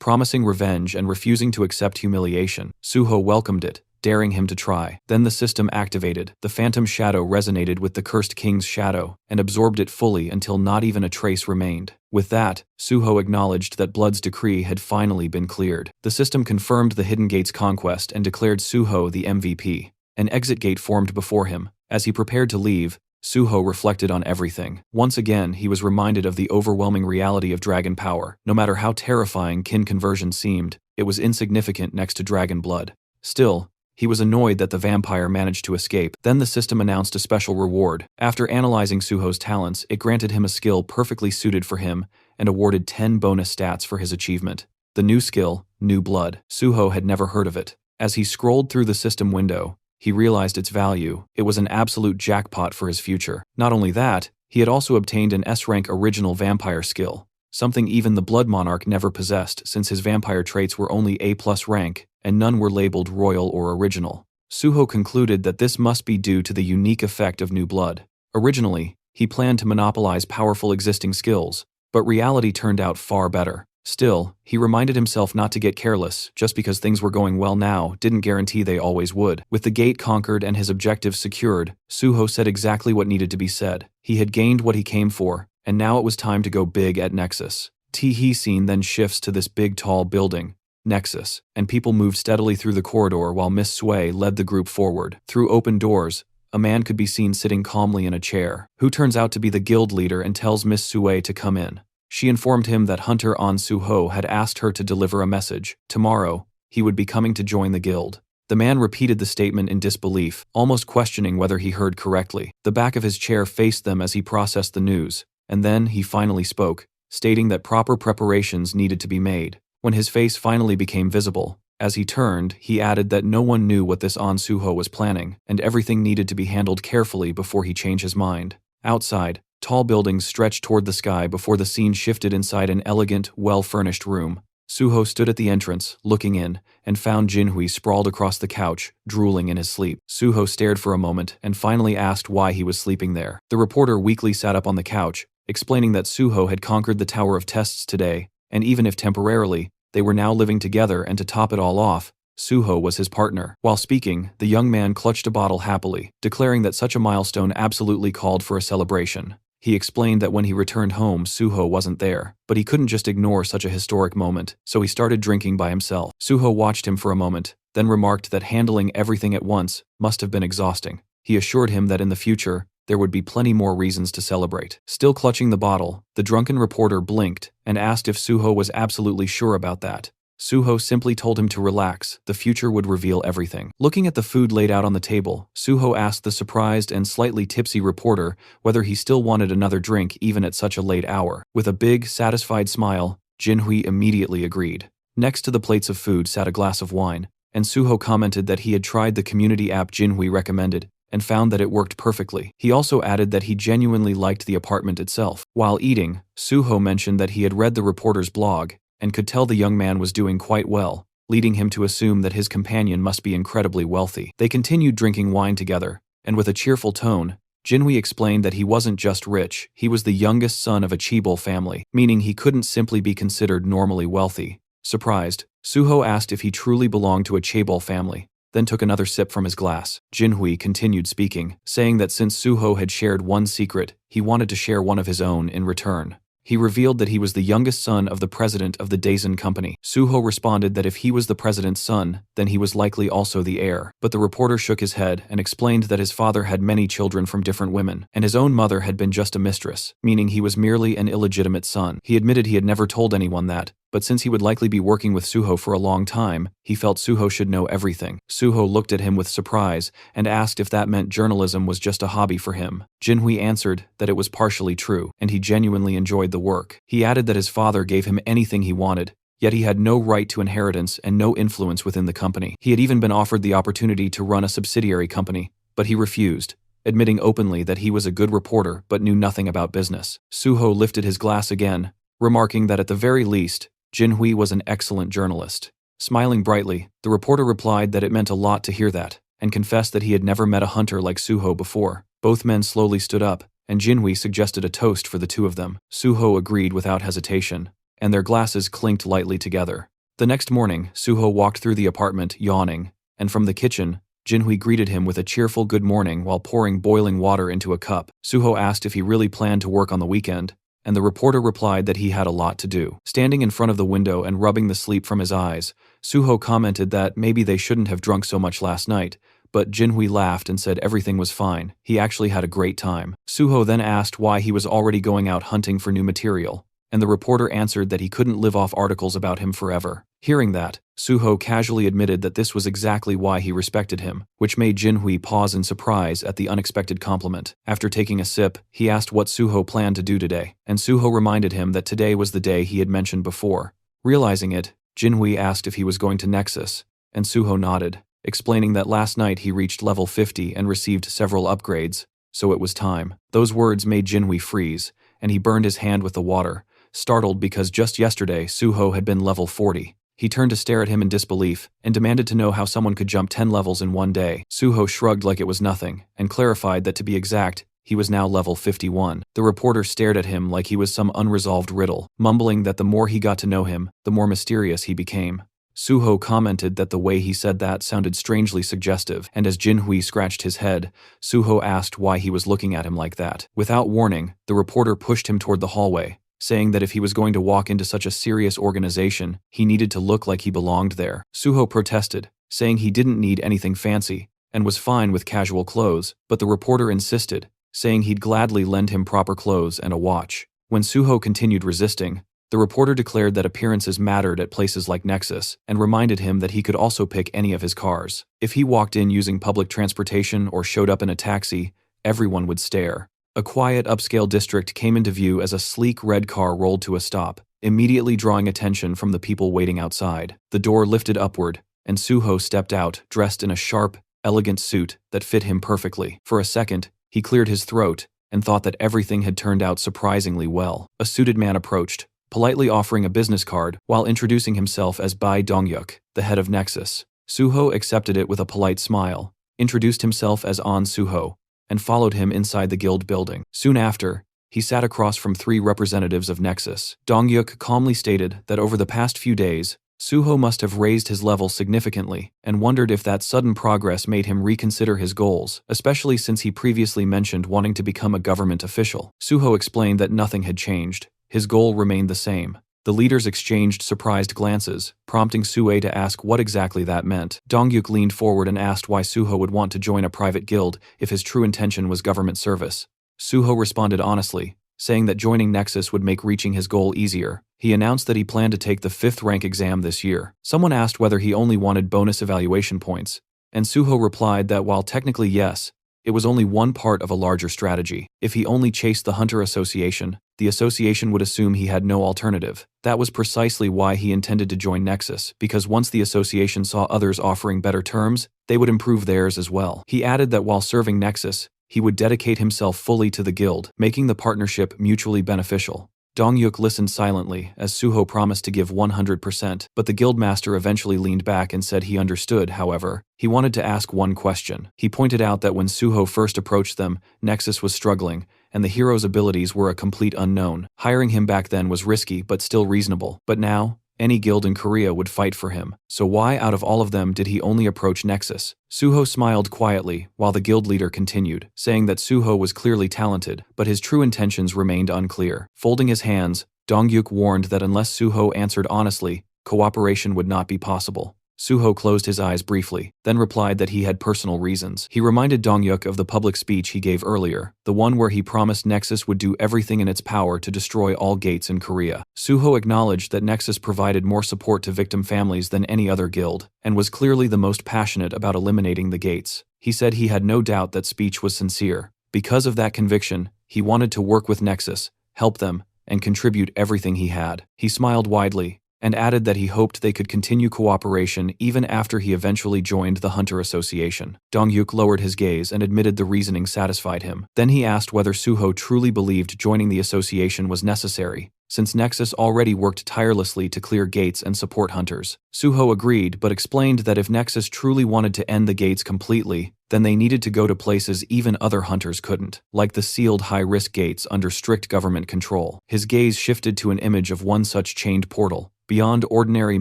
promising revenge and refusing to accept humiliation. Suho welcomed it, daring him to try. Then the system activated. The phantom shadow resonated with the cursed king's shadow, and absorbed it fully until not even a trace remained. With that, Suho acknowledged that Blood's decree had finally been cleared. The system confirmed the Hidden Gate's conquest and declared Suho the MVP. An exit gate formed before him. As he prepared to leave, Suho reflected on everything. Once again, he was reminded of the overwhelming reality of dragon power. No matter how terrifying kin conversion seemed, it was insignificant next to dragon blood. Still, He was annoyed that the vampire managed to escape. Then the system announced a special reward. After analyzing Suho's talents, it granted him a skill perfectly suited for him and awarded 10 bonus stats for his achievement. The new skill, New Blood. Suho had never heard of it. As he scrolled through the system window, he realized its value. It was an absolute jackpot for his future. Not only that, he had also obtained an S-rank original vampire skill, something even the Blood Monarch never possessed since his vampire traits were only A+ rank, and none were labeled royal or original. Suho concluded that this must be due to the unique effect of New Blood. Originally, he planned to monopolize powerful existing skills, but reality turned out far better. Still, he reminded himself not to get careless. Just because things were going well now didn't guarantee they always would. With the gate conquered and his objectives secured, Suho said exactly what needed to be said. He had gained what he came for, and now it was time to go big at Nexus. Tee scene then shifts to this big tall building, Nexus, and people moved steadily through the corridor while Miss Sui led the group forward. Through open doors, a man could be seen sitting calmly in a chair, who turns out to be the guild leader and tells Miss Sui to come in. She informed him that Hunter An Suho had asked her to deliver a message. Tomorrow, he would be coming to join the guild. The man repeated the statement in disbelief, almost questioning whether he heard correctly. The back of his chair faced them as he processed the news, and then he finally spoke, stating that proper preparations needed to be made. When his face finally became visible, as he turned, he added that no one knew what this An Suho was planning, and everything needed to be handled carefully before he changed his mind. Outside, tall buildings stretched toward the sky before the scene shifted inside an elegant, well-furnished room. Suho stood at the entrance, looking in, and found Jinhui sprawled across the couch, drooling in his sleep. Suho stared for a moment and finally asked why he was sleeping there. The reporter weakly sat up on the couch, explaining that Suho had conquered the Tower of Tests today, and even if temporarily, they were now living together, and to top it all off, Suho was his partner. While speaking, the young man clutched a bottle happily, declaring that such a milestone absolutely called for a celebration. He explained that when he returned home, Suho wasn't there, but he couldn't just ignore such a historic moment, so he started drinking by himself. Suho watched him for a moment, then remarked that handling everything at once must have been exhausting. He assured him that in the future, there would be plenty more reasons to celebrate. Still clutching the bottle, the drunken reporter blinked and asked if Suho was absolutely sure about that. Suho simply told him to relax, the future would reveal everything. Looking at the food laid out on the table, Suho asked the surprised and slightly tipsy reporter whether he still wanted another drink even at such a late hour. With a big, satisfied smile, Jinhui immediately agreed. Next to the plates of food sat a glass of wine, and Suho commented that he had tried the community app Jinhui recommended and found that it worked perfectly. He also added that he genuinely liked the apartment itself. While eating, Suho mentioned that he had read the reporter's blog and could tell the young man was doing quite well, leading him to assume that his companion must be incredibly wealthy. They continued drinking wine together, and with a cheerful tone, Jinhui explained that he wasn't just rich, he was the youngest son of a Chaebol family, meaning he couldn't simply be considered normally wealthy. Surprised, Suho asked if he truly belonged to a Chaebol family, then took another sip from his glass. Jinhui continued speaking, saying that since Suho had shared one secret, he wanted to share one of his own in return. He revealed that he was the youngest son of the president of the Daisen Company. Suho responded that if he was the president's son, then he was likely also the heir. But the reporter shook his head and explained that his father had many children from different women, and his own mother had been just a mistress, meaning he was merely an illegitimate son. He admitted he had never told anyone that, but since he would likely be working with Suho for a long time, he felt Suho should know everything. Suho looked at him with surprise and asked if that meant journalism was just a hobby for him. Jinhui answered that it was partially true, and he genuinely enjoyed the work. He added that his father gave him anything he wanted, yet he had no right to inheritance and no influence within the company. He had even been offered the opportunity to run a subsidiary company, but he refused, admitting openly that he was a good reporter but knew nothing about business. Suho lifted his glass again, remarking that at the very least, Jinhui was an excellent journalist. Smiling brightly, the reporter replied that it meant a lot to hear that, and confessed that he had never met a hunter like Suho before. Both men slowly stood up, and Jinhui suggested a toast for the two of them. Suho agreed without hesitation, and their glasses clinked lightly together. The next morning, Suho walked through the apartment, yawning, and from the kitchen, Jinhui greeted him with a cheerful good morning while pouring boiling water into a cup. Suho asked if he really planned to work on the weekend, and the reporter replied that he had a lot to do. Standing in front of the window and rubbing the sleep from his eyes, Suho commented that maybe they shouldn't have drunk so much last night, but Jinhui laughed and said everything was fine. He actually had a great time. Suho then asked why he was already going out hunting for new material, and the reporter answered that he couldn't live off articles about him forever. Hearing that, Suho casually admitted that this was exactly why he respected him, which made Jinhui pause in surprise at the unexpected compliment. After taking a sip, he asked what Suho planned to do today, and Suho reminded him that today was the day he had mentioned before. Realizing it, Jinhui asked if he was going to Nexus, and Suho nodded, explaining that last night he reached level 50 and received several upgrades, so it was time. Those words made Jinhui freeze, and he burned his hand with the water, startled because just yesterday Suho had been level 40. He turned to stare at him in disbelief and demanded to know how someone could jump 10 levels in one day. Suho shrugged like it was nothing and clarified that to be exact, he was now level 51. The reporter stared at him like he was some unresolved riddle, mumbling that the more he got to know him, the more mysterious he became. Suho commented that the way he said that sounded strangely suggestive, and as Jinhui scratched his head, Suho asked why he was looking at him like that. Without warning, the reporter pushed him toward the hallway, saying that if he was going to walk into such a serious organization, he needed to look like he belonged there. Suho protested, saying he didn't need anything fancy, and was fine with casual clothes, but the reporter insisted, saying he'd gladly lend him proper clothes and a watch. When Suho continued resisting, the reporter declared that appearances mattered at places like Nexus, and reminded him that he could also pick any of his cars. If he walked in using public transportation or showed up in a taxi, everyone would stare. A quiet upscale district came into view as a sleek red car rolled to a stop, immediately drawing attention from the people waiting outside. The door lifted upward, and Suho stepped out, dressed in a sharp, elegant suit that fit him perfectly. For a second, he cleared his throat and thought that everything had turned out surprisingly well. A suited man approached, politely offering a business card while introducing himself as Bai Dongyuk, the head of Nexus. Suho accepted it with a polite smile, introduced himself as An Suho, and followed him inside the guild building. Soon after, he sat across from 3 representatives of Nexus. Dongyuk calmly stated that over the past few days, Suho must have raised his level significantly and wondered if that sudden progress made him reconsider his goals, especially since he previously mentioned wanting to become a government official. Suho explained that nothing had changed. His goal remained the same. The leaders exchanged surprised glances, prompting Sue to ask what exactly that meant. Dongyuk leaned forward and asked why Suho would want to join a private guild if his true intention was government service. Suho responded honestly, saying that joining Nexus would make reaching his goal easier. He announced that he planned to take the 5th rank exam this year. Someone asked whether he only wanted bonus evaluation points, and Suho replied that while technically yes, it was only one part of a larger strategy. If he only chased the Hunter Association, the association would assume he had no alternative. That was precisely why he intended to join Nexus, because once the association saw others offering better terms, they would improve theirs as well. He added that while serving Nexus, he would dedicate himself fully to the guild, making the partnership mutually beneficial. Dongyuk listened silently as Suho promised to give 100%, but the guildmaster eventually leaned back and said he understood. However, he wanted to ask one question. He pointed out that when Suho first approached them, Nexus was struggling, and the hero's abilities were a complete unknown. Hiring him back then was risky but still reasonable. But now, any guild in Korea would fight for him. So why out of all of them did he only approach Nexus? Suho smiled quietly while the guild leader continued, saying that Suho was clearly talented, but his true intentions remained unclear. Folding his hands, Dongyuk warned that unless Suho answered honestly, cooperation would not be possible. Suho closed his eyes briefly, then replied that he had personal reasons. He reminded Dongyuk of the public speech he gave earlier, the one where he promised Nexus would do everything in its power to destroy all gates in Korea. Suho acknowledged that Nexus provided more support to victim families than any other guild, and was clearly the most passionate about eliminating the gates. He said he had no doubt that speech was sincere. Because of that conviction, he wanted to work with Nexus, help them, and contribute everything he had. He smiled widely, and added that he hoped they could continue cooperation even after he eventually joined the Hunter Association. Dongyuk lowered his gaze and admitted the reasoning satisfied him. Then he asked whether Suho truly believed joining the association was necessary, since Nexus already worked tirelessly to clear gates and support hunters. Suho agreed but explained that if Nexus truly wanted to end the gates completely, then they needed to go to places even other hunters couldn't, like the sealed high-risk gates under strict government control. His gaze shifted to an image of one such chained portal. Beyond ordinary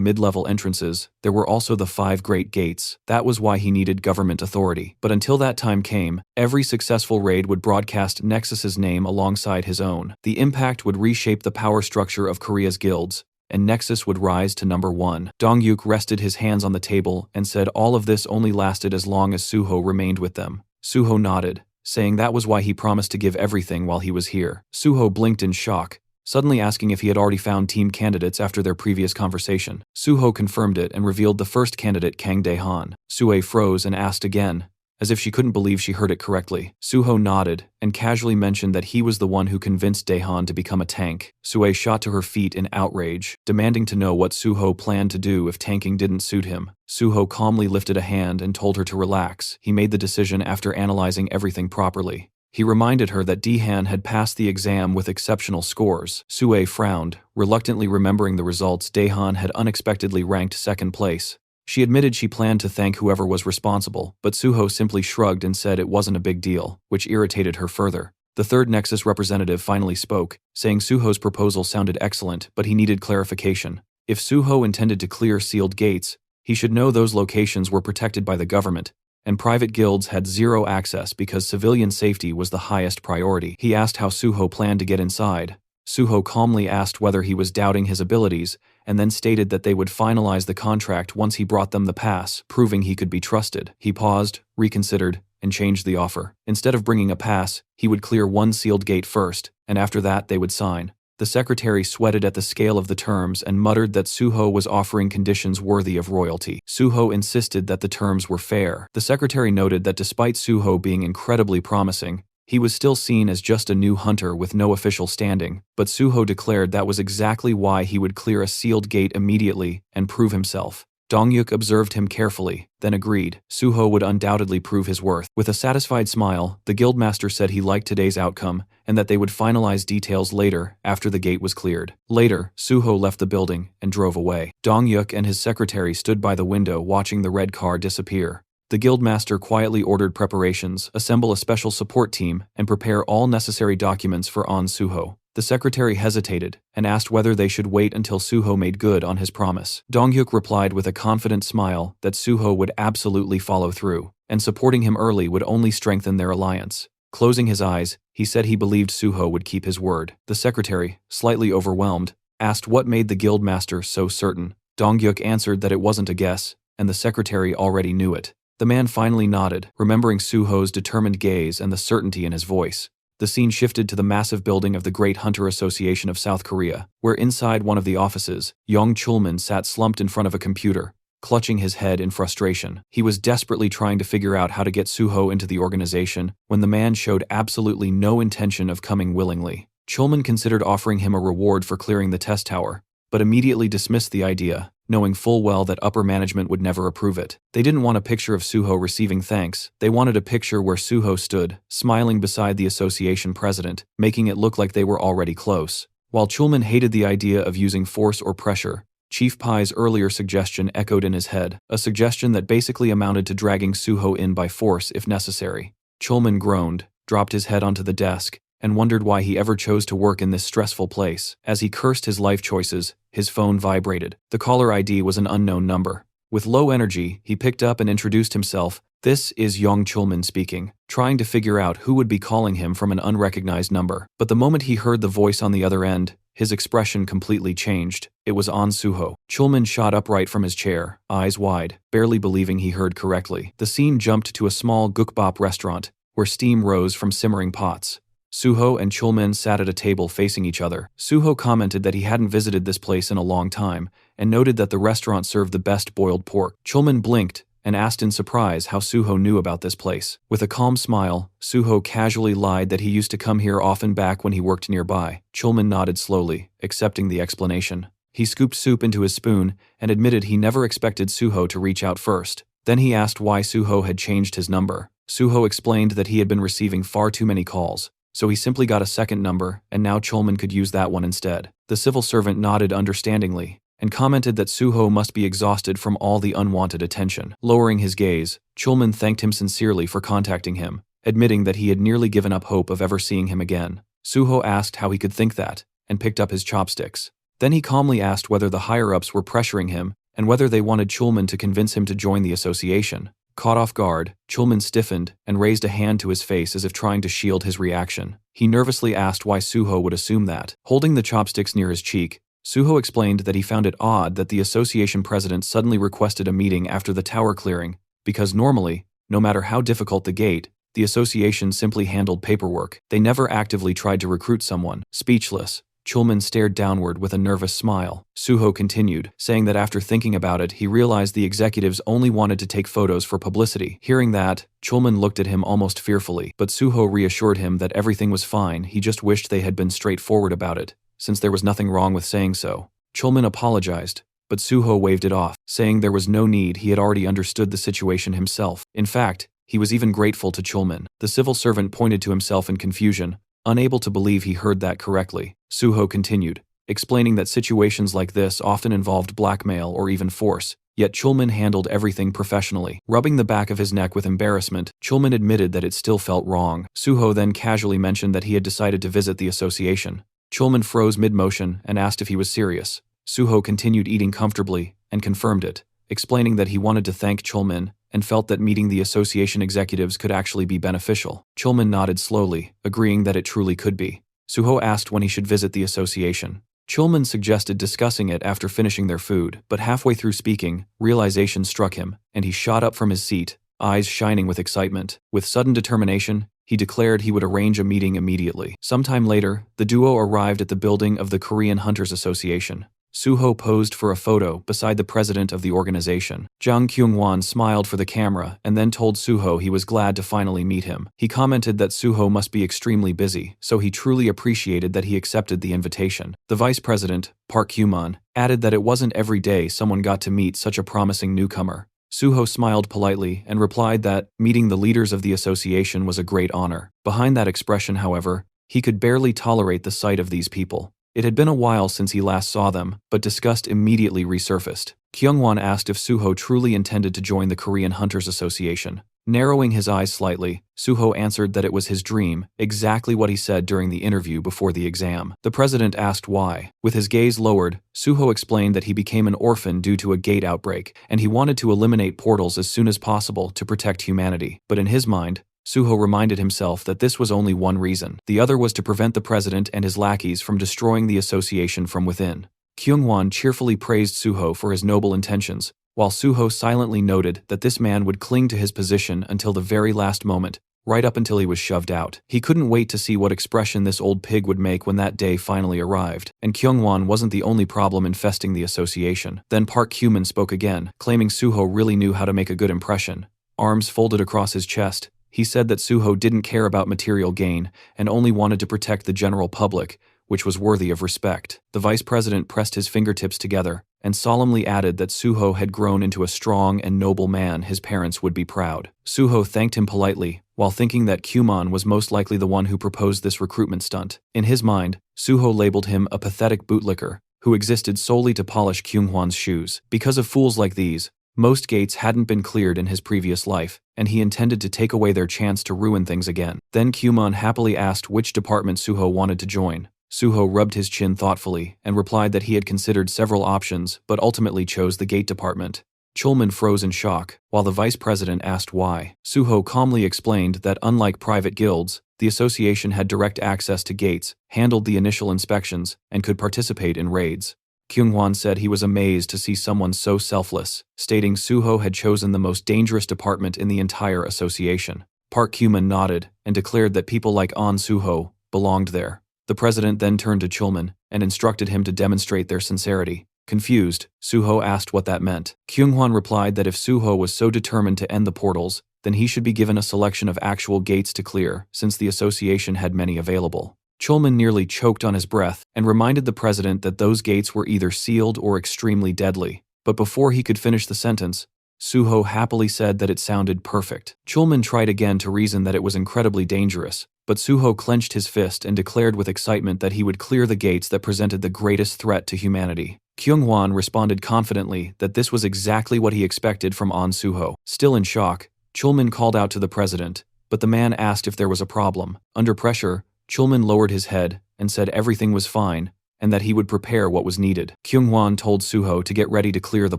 mid-level entrances, there were also the 5 Great Gates. That was why he needed government authority. But until that time came, every successful raid would broadcast Nexus's name alongside his own. The impact would reshape the power structure of Korea's guilds, and Nexus would rise to number 1. Dongyuk rested his hands on the table and said all of this only lasted as long as Suho remained with them. Suho nodded, saying that was why he promised to give everything while he was here. Suho blinked in shock, suddenly asking if he had already found team candidates after their previous conversation. Suho confirmed it and revealed the first candidate, Kang Dae-han. Sue froze and asked again, as if she couldn't believe she heard it correctly. Suho nodded and casually mentioned that he was the one who convinced Dae-han to become a tank. Sue shot to her feet in outrage, demanding to know what Suho planned to do if tanking didn't suit him. Suho calmly lifted a hand and told her to relax. He made the decision after analyzing everything properly. He reminded her that Dae-han had passed the exam with exceptional scores. Sue frowned, reluctantly remembering the results. Dae-han had unexpectedly ranked second place. She admitted she planned to thank whoever was responsible, but Suho simply shrugged and said it wasn't a big deal, which irritated her further. The third Nexus representative finally spoke, saying Suho's proposal sounded excellent, but he needed clarification. If Suho intended to clear sealed gates, he should know those locations were protected by the government, and private guilds had zero access because civilian safety was the highest priority. He asked how Suho planned to get inside. Suho calmly asked whether he was doubting his abilities, and then stated that they would finalize the contract once he brought them the pass, proving he could be trusted. He paused, reconsidered, and changed the offer. Instead of bringing a pass, he would clear one sealed gate first, and after that they would sign. The secretary sweated at the scale of the terms and muttered that Suho was offering conditions worthy of royalty. Suho insisted that the terms were fair. The secretary noted that despite Suho being incredibly promising, he was still seen as just a new hunter with no official standing, but Suho declared that was exactly why he would clear a sealed gate immediately and prove himself. Dongyuk observed him carefully, then agreed. Suho would undoubtedly prove his worth. With a satisfied smile, the guildmaster said he liked today's outcome and that they would finalize details later after the gate was cleared. Later, Suho left the building and drove away. Dongyuk and his secretary stood by the window watching the red car disappear. The guildmaster quietly ordered preparations, assemble a special support team, and prepare all necessary documents for On Suho. The secretary hesitated and asked whether they should wait until Suho made good on his promise. Dongyuk replied with a confident smile that Suho would absolutely follow through, and supporting him early would only strengthen their alliance. Closing his eyes, he said he believed Suho would keep his word. The secretary, slightly overwhelmed, asked what made the guildmaster so certain. Dongyuk answered that it wasn't a guess, and the secretary already knew it. The man finally nodded, remembering Suho's determined gaze and the certainty in his voice. The scene shifted to the massive building of the Great Hunter Association of South Korea, where inside one of the offices, Yong Chulman sat slumped in front of a computer, clutching his head in frustration. He was desperately trying to figure out how to get Suho into the organization when the man showed absolutely no intention of coming willingly. Chulman considered offering him a reward for clearing the test tower, but immediately dismissed the idea, knowing full well that upper management would never approve it. They didn't want a picture of Suho receiving thanks. They wanted a picture where Suho stood, smiling beside the association president, making it look like they were already close. While Chulman hated the idea of using force or pressure, Chief Pai's earlier suggestion echoed in his head, a suggestion that basically amounted to dragging Suho in by force if necessary. Chulman groaned, dropped his head onto the desk, and wondered why he ever chose to work in this stressful place. As he cursed his life choices, his phone vibrated. The caller ID was an unknown number. With low energy, he picked up and introduced himself. "This is Yong Chulman speaking," trying to figure out who would be calling him from an unrecognized number. But the moment he heard the voice on the other end, his expression completely changed. It was On Suho. Chulman shot upright from his chair, eyes wide, barely believing he heard correctly. The scene jumped to a small gukbap restaurant, where steam rose from simmering pots. Suho and Chulman sat at a table facing each other. Suho commented that he hadn't visited this place in a long time, and noted that the restaurant served the best boiled pork. Chulman blinked and asked in surprise how Suho knew about this place. With a calm smile, Suho casually lied that he used to come here often back when he worked nearby. Chulman nodded slowly, accepting the explanation. He scooped soup into his spoon and admitted he never expected Suho to reach out first. Then he asked why Suho had changed his number. Suho explained that he had been receiving far too many calls, so he simply got a second number, and now Chulman could use that one instead. The civil servant nodded understandingly, and commented that Suho must be exhausted from all the unwanted attention. Lowering his gaze, Chulman thanked him sincerely for contacting him, admitting that he had nearly given up hope of ever seeing him again. Suho asked how he could think that, and picked up his chopsticks. Then he calmly asked whether the higher-ups were pressuring him, and whether they wanted Chulman to convince him to join the association. Caught off guard, Chulman stiffened and raised a hand to his face as if trying to shield his reaction. He nervously asked why Suho would assume that. Holding the chopsticks near his cheek, Suho explained that he found it odd that the association president suddenly requested a meeting after the tower clearing, because normally, no matter how difficult the gate, the association simply handled paperwork. They never actively tried to recruit someone. Speechless, Chulman stared downward with a nervous smile. Suho continued, saying that after thinking about it, he realized the executives only wanted to take photos for publicity. Hearing that, Chulman looked at him almost fearfully, but Suho reassured him that everything was fine. He just wished they had been straightforward about it, since there was nothing wrong with saying so. Chulman apologized, but Suho waved it off, saying there was no need. He had already understood the situation himself. In fact, he was even grateful to Chulman. The civil servant pointed to himself in confusion, unable to believe he heard that correctly. Suho continued, explaining that situations like this often involved blackmail or even force, yet Chulman handled everything professionally. Rubbing the back of his neck with embarrassment, Chulman admitted that it still felt wrong. Suho then casually mentioned that he had decided to visit the association. Chulman froze mid-motion and asked if he was serious. Suho continued eating comfortably and confirmed it, explaining that he wanted to thank Chulman and felt that meeting the association executives could actually be beneficial. Chulman nodded slowly, agreeing that it truly could be. Suho asked when he should visit the association. Chulman suggested discussing it after finishing their food, but halfway through speaking, realization struck him, and he shot up from his seat, eyes shining with excitement. With sudden determination, he declared he would arrange a meeting immediately. Sometime later, the duo arrived at the building of the Korean Hunters Association. Suho posed for a photo beside the president of the organization. Jang Kyung-won smiled for the camera and then told Suho he was glad to finally meet him. He commented that Suho must be extremely busy, so he truly appreciated that he accepted the invitation. The vice president, Park Kyuman, added that it wasn't every day someone got to meet such a promising newcomer. Suho smiled politely and replied that meeting the leaders of the association was a great honor. Behind that expression, however, he could barely tolerate the sight of these people. It had been a while since he last saw them, but disgust immediately resurfaced. Kyungwon asked if Suho truly intended to join the Korean Hunters Association. Narrowing his eyes slightly, Suho answered that it was his dream, exactly what he said during the interview before the exam. The president asked why. With his gaze lowered, Suho explained that he became an orphan due to a gate outbreak, and he wanted to eliminate portals as soon as possible to protect humanity. But in his mind, Suho reminded himself that this was only one reason. The other was to prevent the president and his lackeys from destroying the association from within. Kyungwon cheerfully praised Suho for his noble intentions, while Suho silently noted that this man would cling to his position until the very last moment, right up until he was shoved out. He couldn't wait to see what expression this old pig would make when that day finally arrived. And Kyungwon wasn't the only problem infesting the association. Then Park Kyuman spoke again, claiming Suho really knew how to make a good impression. Arms folded across his chest, he said that Suho didn't care about material gain and only wanted to protect the general public, which was worthy of respect. The vice president pressed his fingertips together and solemnly added that Suho had grown into a strong and noble man. His parents would be proud. Suho thanked him politely, while thinking that Kyuman was most likely the one who proposed this recruitment stunt. In his mind, Suho labeled him a pathetic bootlicker who existed solely to polish Kyunghwan's shoes. Because of fools like these, most gates hadn't been cleared in his previous life, and he intended to take away their chance to ruin things again. Then Kyuman happily asked which department Suho wanted to join. Suho rubbed his chin thoughtfully and replied that he had considered several options but ultimately chose the gate department. Chulman froze in shock, while the vice president asked why. Suho calmly explained that unlike private guilds, the association had direct access to gates, handled the initial inspections, and could participate in raids. Kyunghwan said he was amazed to see someone so selfless, stating Suho had chosen the most dangerous department in the entire association. Park Kyuman nodded and declared that people like An Suho belonged there. The president then turned to Chulman and instructed him to demonstrate their sincerity. Confused, Suho asked what that meant. Kyunghwan replied that if Suho was so determined to end the portals, then he should be given a selection of actual gates to clear, since the association had many available. Chulman nearly choked on his breath and reminded the president that those gates were either sealed or extremely deadly. But before he could finish the sentence, Suho happily said that it sounded perfect. Chulman tried again to reason that it was incredibly dangerous, but Suho clenched his fist and declared with excitement that he would clear the gates that presented the greatest threat to humanity. Kyunghwan responded confidently that this was exactly what he expected from An Suho. Still in shock, Chulman called out to the president, but the man asked if there was a problem. Under pressure, Chulman lowered his head and said everything was fine and that he would prepare what was needed. Kyunghwan told Suho to get ready to clear the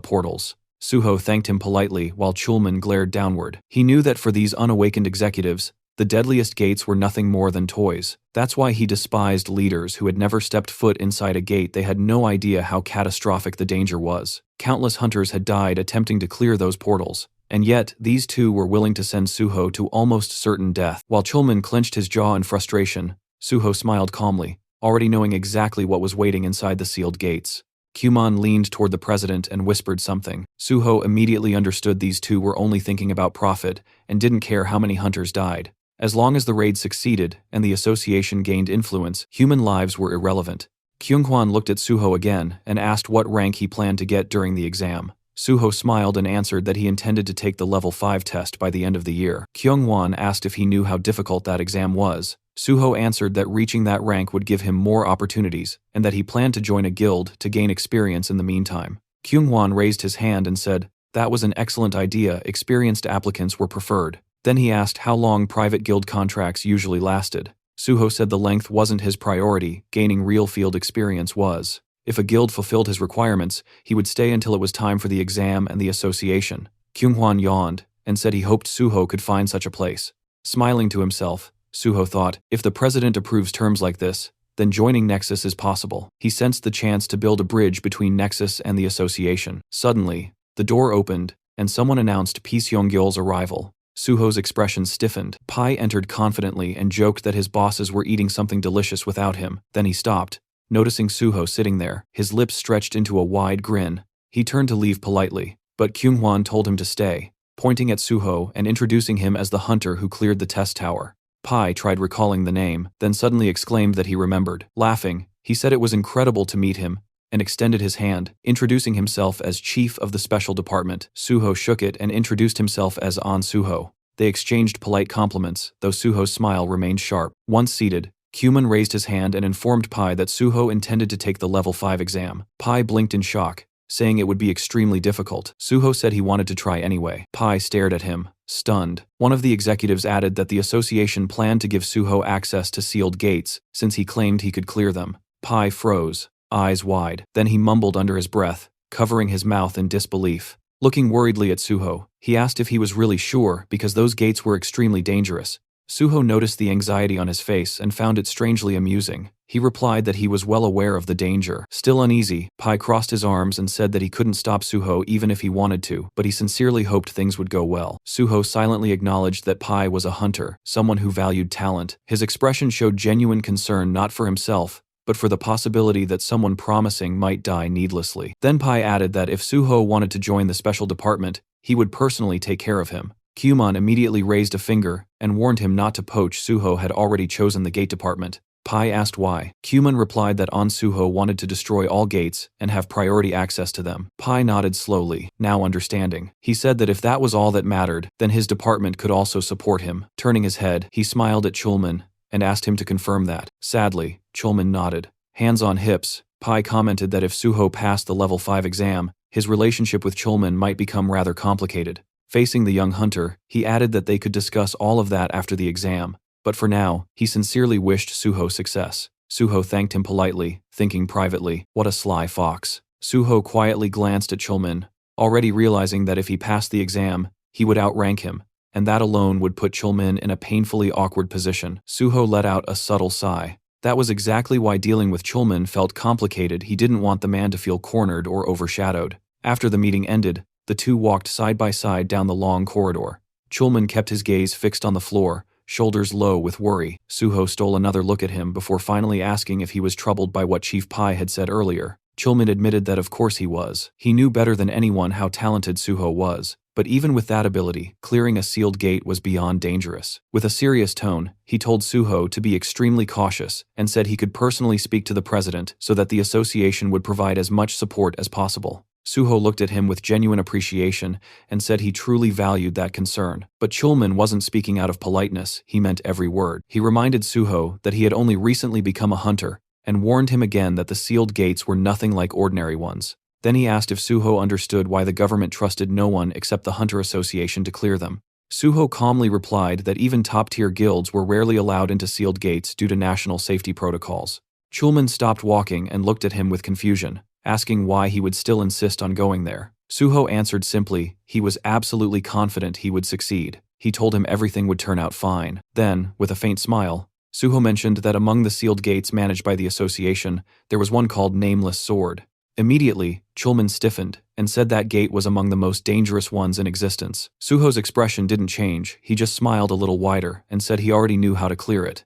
portals. Suho thanked him politely while Chulman glared downward. He knew that for these unawakened executives, the deadliest gates were nothing more than toys. That's why he despised leaders who had never stepped foot inside a gate. They had no idea how catastrophic the danger was. Countless hunters had died attempting to clear those portals, and yet these two were willing to send Suho to almost certain death. While Chulman clenched his jaw in frustration, Suho smiled calmly, already knowing exactly what was waiting inside the sealed gates. Kumon leaned toward the president and whispered something. Suho immediately understood these two were only thinking about profit and didn't care how many hunters died. As long as the raid succeeded and the association gained influence, human lives were irrelevant. Kyunghwan looked at Suho again and asked what rank he planned to get during the exam. Suho smiled and answered that he intended to take the level 5 test by the end of the year. Kyunghwan asked if he knew how difficult that exam was. Suho answered that reaching that rank would give him more opportunities, and that he planned to join a guild to gain experience in the meantime. Kyunghwan raised his hand and said, "That was an excellent idea, experienced applicants were preferred." Then he asked how long private guild contracts usually lasted. Suho said the length wasn't his priority, gaining real field experience was. If a guild fulfilled his requirements, he would stay until it was time for the exam and the association. Kyunghwan yawned and said he hoped Suho could find such a place. Smiling to himself, Suho thought, if the president approves terms like this, then joining Nexus is possible. He sensed the chance to build a bridge between Nexus and the association. Suddenly, the door opened, and someone announced Pi Seonggyeol's arrival. Suho's expression stiffened. Pai entered confidently and joked that his bosses were eating something delicious without him. Then he stopped, noticing Suho sitting there, his lips stretched into a wide grin. He turned to leave politely, but Kyunghwan told him to stay, pointing at Suho and introducing him as the hunter who cleared the test tower. Pai tried recalling the name, then suddenly exclaimed that he remembered. Laughing, he said it was incredible to meet him, and extended his hand, introducing himself as chief of the special department. Suho shook it and introduced himself as An Suho. They exchanged polite compliments, though Suho's smile remained sharp. Once seated, Kumon raised his hand and informed Pai that Suho intended to take the level 5 exam. Pai blinked in shock, saying it would be extremely difficult. Suho said he wanted to try anyway. Pai stared at him, stunned. One of the executives added that the association planned to give Suho access to sealed gates, since he claimed he could clear them. Pai froze, eyes wide. Then he mumbled under his breath, covering his mouth in disbelief. Looking worriedly at Suho, he asked if he was really sure because those gates were extremely dangerous. Suho noticed the anxiety on his face and found it strangely amusing. He replied that he was well aware of the danger. Still uneasy, Pai crossed his arms and said that he couldn't stop Suho even if he wanted to, but he sincerely hoped things would go well. Suho silently acknowledged that Pai was a hunter, someone who valued talent. His expression showed genuine concern not for himself, but for the possibility that someone promising might die needlessly. Then Pai added that if Suho wanted to join the special department, he would personally take care of him. Kumon immediately raised a finger and warned him not to poach. Suho had already chosen the gate department. Pai asked why. Kumon replied that An Suho wanted to destroy all gates and have priority access to them. Pai nodded slowly, now understanding. He said that if that was all that mattered, then his department could also support him. Turning his head, he smiled at Chulman and asked him to confirm that. Sadly, Chulman nodded. Hands on hips, Pai commented that if Suho passed the level 5 exam, his relationship with Chulman might become rather complicated. Facing the young hunter, he added that they could discuss all of that after the exam, but for now, he sincerely wished Suho success. Suho thanked him politely, thinking privately, what a sly fox. Suho quietly glanced at Chulman, already realizing that if he passed the exam, he would outrank him, and that alone would put Chulman in a painfully awkward position. Suho let out a subtle sigh. That was exactly why dealing with Chulman felt complicated. He didn't want the man to feel cornered or overshadowed. After the meeting ended, the two walked side by side down the long corridor. Chulman kept his gaze fixed on the floor, shoulders low with worry. Suho stole another look at him before finally asking if he was troubled by what Chief Pai had said earlier. Chulman admitted that of course he was. He knew better than anyone how talented Suho was, but even with that ability, clearing a sealed gate was beyond dangerous. With a serious tone, he told Suho to be extremely cautious and said he could personally speak to the president so that the association would provide as much support as possible. Suho looked at him with genuine appreciation and said he truly valued that concern. But Chulman wasn't speaking out of politeness, he meant every word. He reminded Suho that he had only recently become a hunter and warned him again that the sealed gates were nothing like ordinary ones. Then he asked if Suho understood why the government trusted no one except the Hunter Association to clear them. Suho calmly replied that even top-tier guilds were rarely allowed into sealed gates due to national safety protocols. Chulman stopped walking and looked at him with confusion, asking why he would still insist on going there. Suho answered simply, he was absolutely confident he would succeed. He told him everything would turn out fine. Then, with a faint smile, Suho mentioned that among the sealed gates managed by the association, there was one called Nameless Sword. Immediately, Chulman stiffened and said that gate was among the most dangerous ones in existence. Suho's expression didn't change, he just smiled a little wider and said he already knew how to clear it.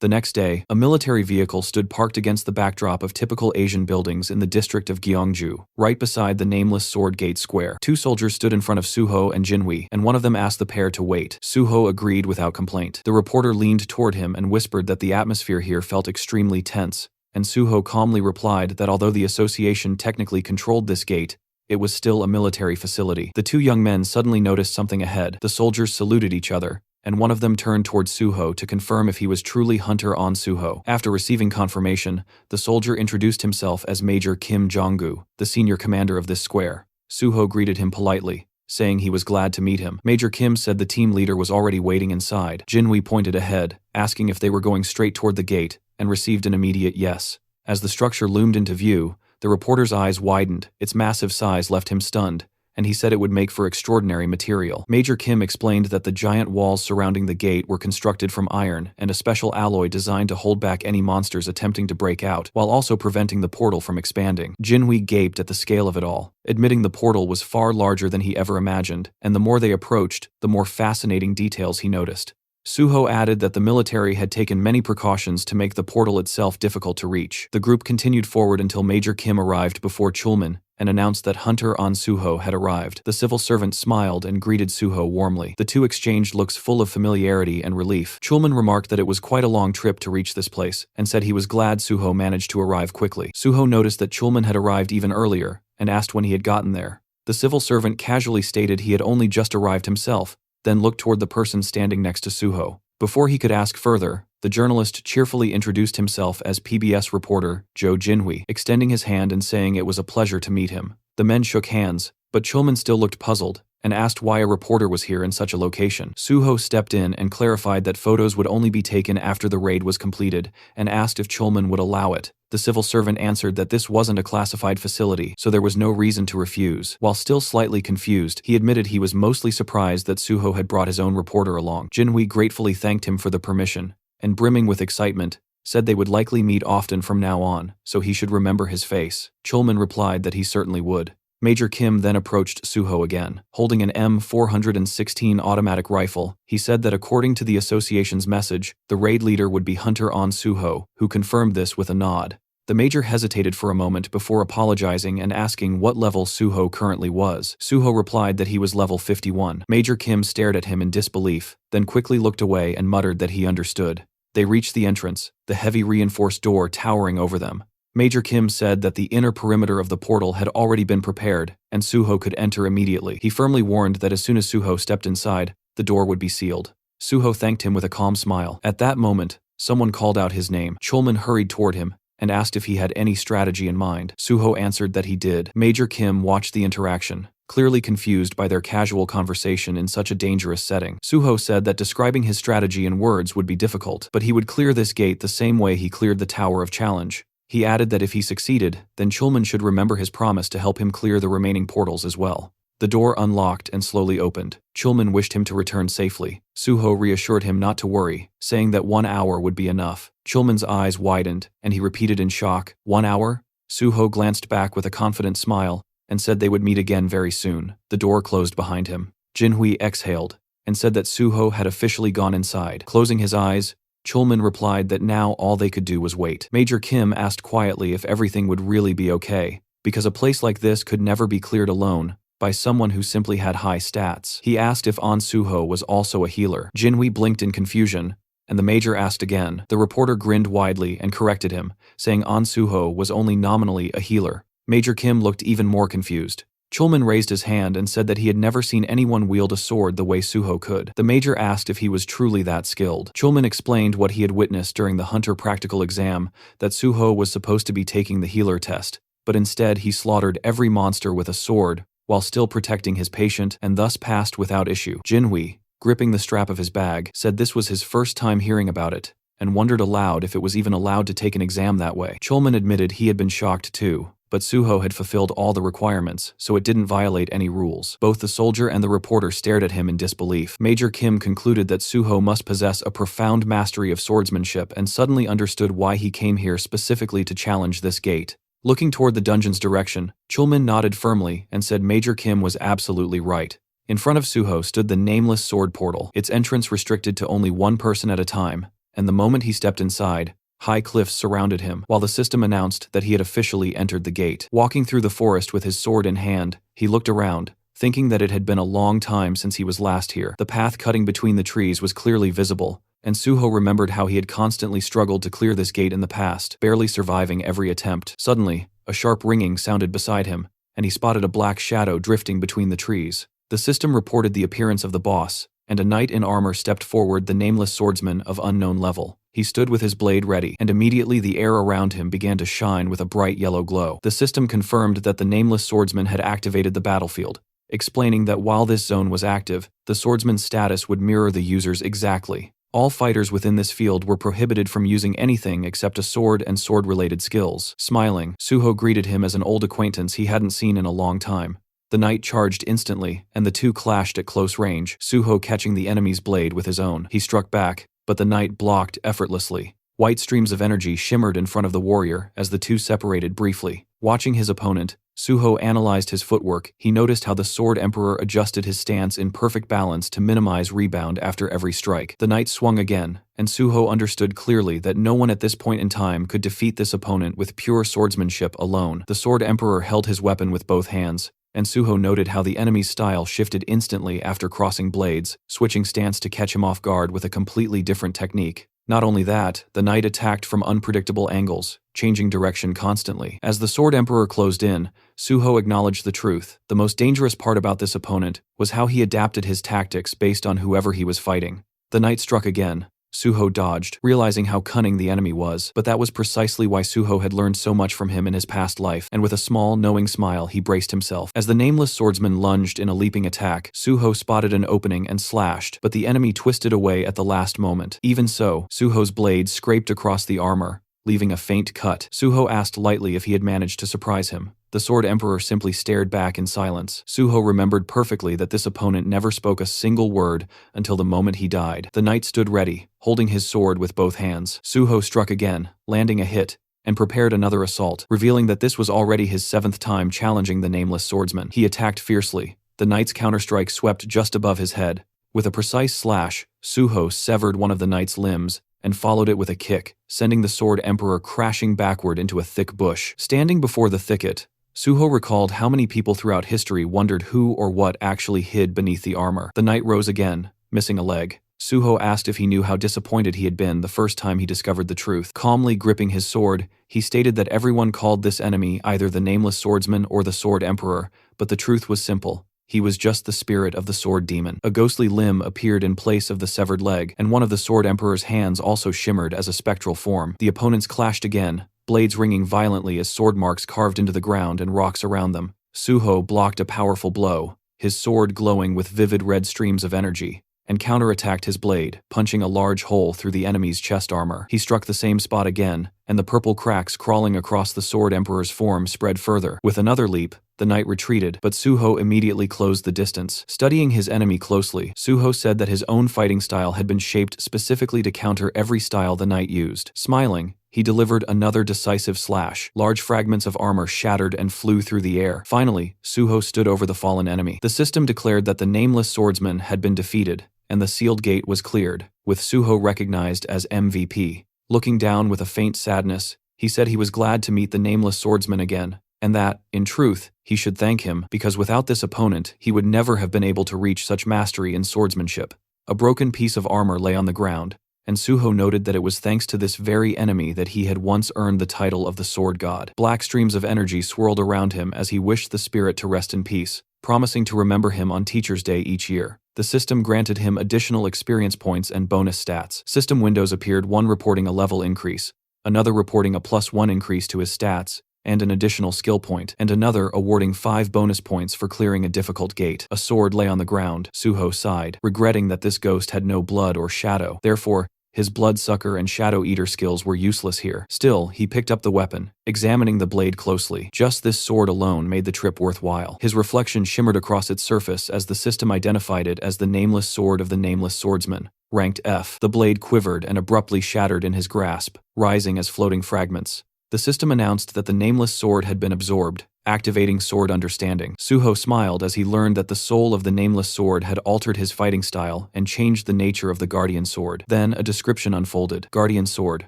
The next day, a military vehicle stood parked against the backdrop of typical Asian buildings in the district of Gyeongju, right beside the nameless Sword Gate Square. Two soldiers stood in front of Suho and Jinhui, and one of them asked the pair to wait. Suho agreed without complaint. The reporter leaned toward him and whispered that the atmosphere here felt extremely tense, and Suho calmly replied that although the association technically controlled this gate, it was still a military facility. The two young men suddenly noticed something ahead. The soldiers saluted each other, and one of them turned toward Suho to confirm if he was truly Hunter On Suho. After receiving confirmation, the soldier introduced himself as Major Kim Jong-gu, the senior commander of this square. Suho greeted him politely, saying he was glad to meet him. Major Kim said the team leader was already waiting inside. Jinhui pointed ahead, asking if they were going straight toward the gate, and received an immediate yes. As the structure loomed into view, the reporter's eyes widened. Its massive size left him stunned, and he said it would make for extraordinary material. Major Kim explained that the giant walls surrounding the gate were constructed from iron and a special alloy designed to hold back any monsters attempting to break out, while also preventing the portal from expanding. Jinhui gaped at the scale of it all, admitting the portal was far larger than he ever imagined, and the more they approached, the more fascinating details he noticed. Suho added that the military had taken many precautions to make the portal itself difficult to reach. The group continued forward until Major Kim arrived before Chulman and announced that Hunter On Suho had arrived. The civil servant smiled and greeted Suho warmly. The two exchanged looks full of familiarity and relief. Chulman remarked that it was quite a long trip to reach this place, and said he was glad Suho managed to arrive quickly. Suho noticed that Chulman had arrived even earlier, and asked when he had gotten there. The civil servant casually stated he had only just arrived himself, then looked toward the person standing next to Suho. Before he could ask further, the journalist cheerfully introduced himself as PBS reporter Jo Jinhui, extending his hand and saying it was a pleasure to meet him. The men shook hands, but Chulman still looked puzzled, and asked why a reporter was here in such a location. Suho stepped in and clarified that photos would only be taken after the raid was completed, and asked if Chulman would allow it. The civil servant answered that this wasn't a classified facility, so there was no reason to refuse. While still slightly confused, he admitted he was mostly surprised that Suho had brought his own reporter along. Jinhui gratefully thanked him for the permission, and brimming with excitement, said they would likely meet often from now on, so he should remember his face. Chulman replied that he certainly would. Major Kim then approached Suho again. Holding an M416 automatic rifle, he said that according to the association's message, the raid leader would be Hunter On Suho, who confirmed this with a nod. The major hesitated for a moment before apologizing and asking what level Suho currently was. Suho replied that he was level 51. Major Kim stared at him in disbelief, then quickly looked away and muttered that he understood. They reached the entrance, the heavy reinforced door towering over them. Major Kim said that the inner perimeter of the portal had already been prepared, and Suho could enter immediately. He firmly warned that as soon as Suho stepped inside, the door would be sealed. Suho thanked him with a calm smile. At that moment, someone called out his name. Chulman hurried toward him and asked if he had any strategy in mind. Suho answered that he did. Major Kim watched the interaction, clearly confused by their casual conversation in such a dangerous setting. Suho said that describing his strategy in words would be difficult, but he would clear this gate the same way he cleared the Tower of Challenge. He added that if he succeeded, then Chulman should remember his promise to help him clear the remaining portals as well. The door unlocked and slowly opened. Chulman wished him to return safely. Suho reassured him not to worry, saying that 1 hour would be enough. Chulman's eyes widened, and he repeated in shock, 1 hour? Suho glanced back with a confident smile, and said they would meet again very soon. The door closed behind him. Jinhui exhaled, and said that Suho had officially gone inside. Closing his eyes, Chulman replied that now all they could do was wait. Major Kim asked quietly if everything would really be okay, because a place like this could never be cleared alone by someone who simply had high stats. He asked if On Suho was also a healer. Jinhui blinked in confusion, and the major asked again. The reporter grinned widely and corrected him, saying On Suho was only nominally a healer. Major Kim looked even more confused. Chulman raised his hand and said that he had never seen anyone wield a sword the way Suho could. The major asked if he was truly that skilled. Chulman explained what he had witnessed during the Hunter practical exam, that Suho was supposed to be taking the healer test, but instead he slaughtered every monster with a sword, while still protecting his patient, and thus passed without issue. Jinhui, gripping the strap of his bag, said this was his first time hearing about it, and wondered aloud if it was even allowed to take an exam that way. Chulman admitted he had been shocked too, but Suho had fulfilled all the requirements, so it didn't violate any rules. Both the soldier and the reporter stared at him in disbelief. Major Kim concluded that Suho must possess a profound mastery of swordsmanship and suddenly understood why he came here specifically to challenge this gate. Looking toward the dungeon's direction, Chulman nodded firmly and said Major Kim was absolutely right. In front of Suho stood the nameless sword portal, its entrance restricted to only one person at a time, and the moment he stepped inside, high cliffs surrounded him, while the system announced that he had officially entered the gate. Walking through the forest with his sword in hand, he looked around, thinking that it had been a long time since he was last here. The path cutting between the trees was clearly visible, and Suho remembered how he had constantly struggled to clear this gate in the past, barely surviving every attempt. Suddenly, a sharp ringing sounded beside him, and he spotted a black shadow drifting between the trees. The system reported the appearance of the boss, and a knight in armor stepped forward, the nameless swordsman of unknown level. He stood with his blade ready, and immediately the air around him began to shine with a bright yellow glow. The system confirmed that the nameless swordsman had activated the battlefield, explaining that while this zone was active, the swordsman's status would mirror the user's exactly. All fighters within this field were prohibited from using anything except a sword and sword-related skills. Smiling, Suho greeted him as an old acquaintance he hadn't seen in a long time. The knight charged instantly, and the two clashed at close range, Suho catching the enemy's blade with his own. He struck back, but the knight blocked effortlessly. White streams of energy shimmered in front of the warrior as the two separated briefly. Watching his opponent, Suho analyzed his footwork. He noticed how the Sword Emperor adjusted his stance in perfect balance to minimize rebound after every strike. The knight swung again, and Suho understood clearly that no one at this point in time could defeat this opponent with pure swordsmanship alone. The Sword Emperor held his weapon with both hands, and Suho noted how the enemy's style shifted instantly after crossing blades, switching stance to catch him off guard with a completely different technique. Not only that, the knight attacked from unpredictable angles, changing direction constantly. As the Sword Emperor closed in, Suho acknowledged the truth. The most dangerous part about this opponent was how he adapted his tactics based on whoever he was fighting. The knight struck again. Suho dodged, realizing how cunning the enemy was, but that was precisely why Suho had learned so much from him in his past life, and with a small, knowing smile he braced himself. As the nameless swordsman lunged in a leaping attack, Suho spotted an opening and slashed, but the enemy twisted away at the last moment. Even so, Suho's blade scraped across the armor, leaving a faint cut. Suho asked lightly if he had managed to surprise him. The Sword Emperor simply stared back in silence. Suho remembered perfectly that this opponent never spoke a single word until the moment he died. The knight stood ready, holding his sword with both hands. Suho struck again, landing a hit, and prepared another assault, revealing that this was already his 7th time challenging the nameless swordsman. He attacked fiercely. The knight's counterstrike swept just above his head. With a precise slash, Suho severed one of the knight's limbs and followed it with a kick, sending the Sword Emperor crashing backward into a thick bush. Standing before the thicket, Suho recalled how many people throughout history wondered who or what actually hid beneath the armor. The knight rose again, missing a leg. Suho asked if he knew how disappointed he had been the first time he discovered the truth. Calmly gripping his sword, he stated that everyone called this enemy either the Nameless Swordsman or the Sword Emperor, but the truth was simple. He was just the spirit of the Sword Demon. A ghostly limb appeared in place of the severed leg, and one of the Sword Emperor's hands also shimmered as a spectral form. The opponents clashed again, blades ringing violently as sword marks carved into the ground and rocks around them. Suho blocked a powerful blow, his sword glowing with vivid red streams of energy, and counterattacked his blade, punching a large hole through the enemy's chest armor. He struck the same spot again, and the purple cracks crawling across the Sword Emperor's form spread further. With another leap, the knight retreated, but Suho immediately closed the distance. Studying his enemy closely, Suho said that his own fighting style had been shaped specifically to counter every style the knight used. Smiling, he delivered another decisive slash. Large fragments of armor shattered and flew through the air. Finally, Suho stood over the fallen enemy. The system declared that the Nameless Swordsman had been defeated, and the sealed gate was cleared, with Suho recognized as MVP. Looking down with a faint sadness, he said he was glad to meet the Nameless Swordsman again, and that, in truth, he should thank him, because without this opponent, he would never have been able to reach such mastery in swordsmanship. A broken piece of armor lay on the ground, and Suho noted that it was thanks to this very enemy that he had once earned the title of the Sword God. Black streams of energy swirled around him as he wished the spirit to rest in peace, promising to remember him on Teacher's Day each year. The system granted him additional experience points and bonus stats. System windows appeared, one reporting a level increase, another reporting a +1 increase to his stats, and an additional skill point, and another awarding 5 bonus points for clearing a difficult gate. A sword lay on the ground. Suho sighed, regretting that this ghost had no blood or shadow. Therefore, his bloodsucker and shadow eater skills were useless here. Still, he picked up the weapon, examining the blade closely. Just this sword alone made the trip worthwhile. His reflection shimmered across its surface as the system identified it as the Nameless Sword of the Nameless Swordsman, ranked F. The blade quivered and abruptly shattered in his grasp, rising as floating fragments. The system announced that the Nameless Sword had been absorbed, activating sword understanding. Suho smiled as he learned that the soul of the nameless sword had altered his fighting style and changed the nature of the guardian sword. Then a description unfolded. Guardian sword,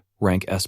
rank S+.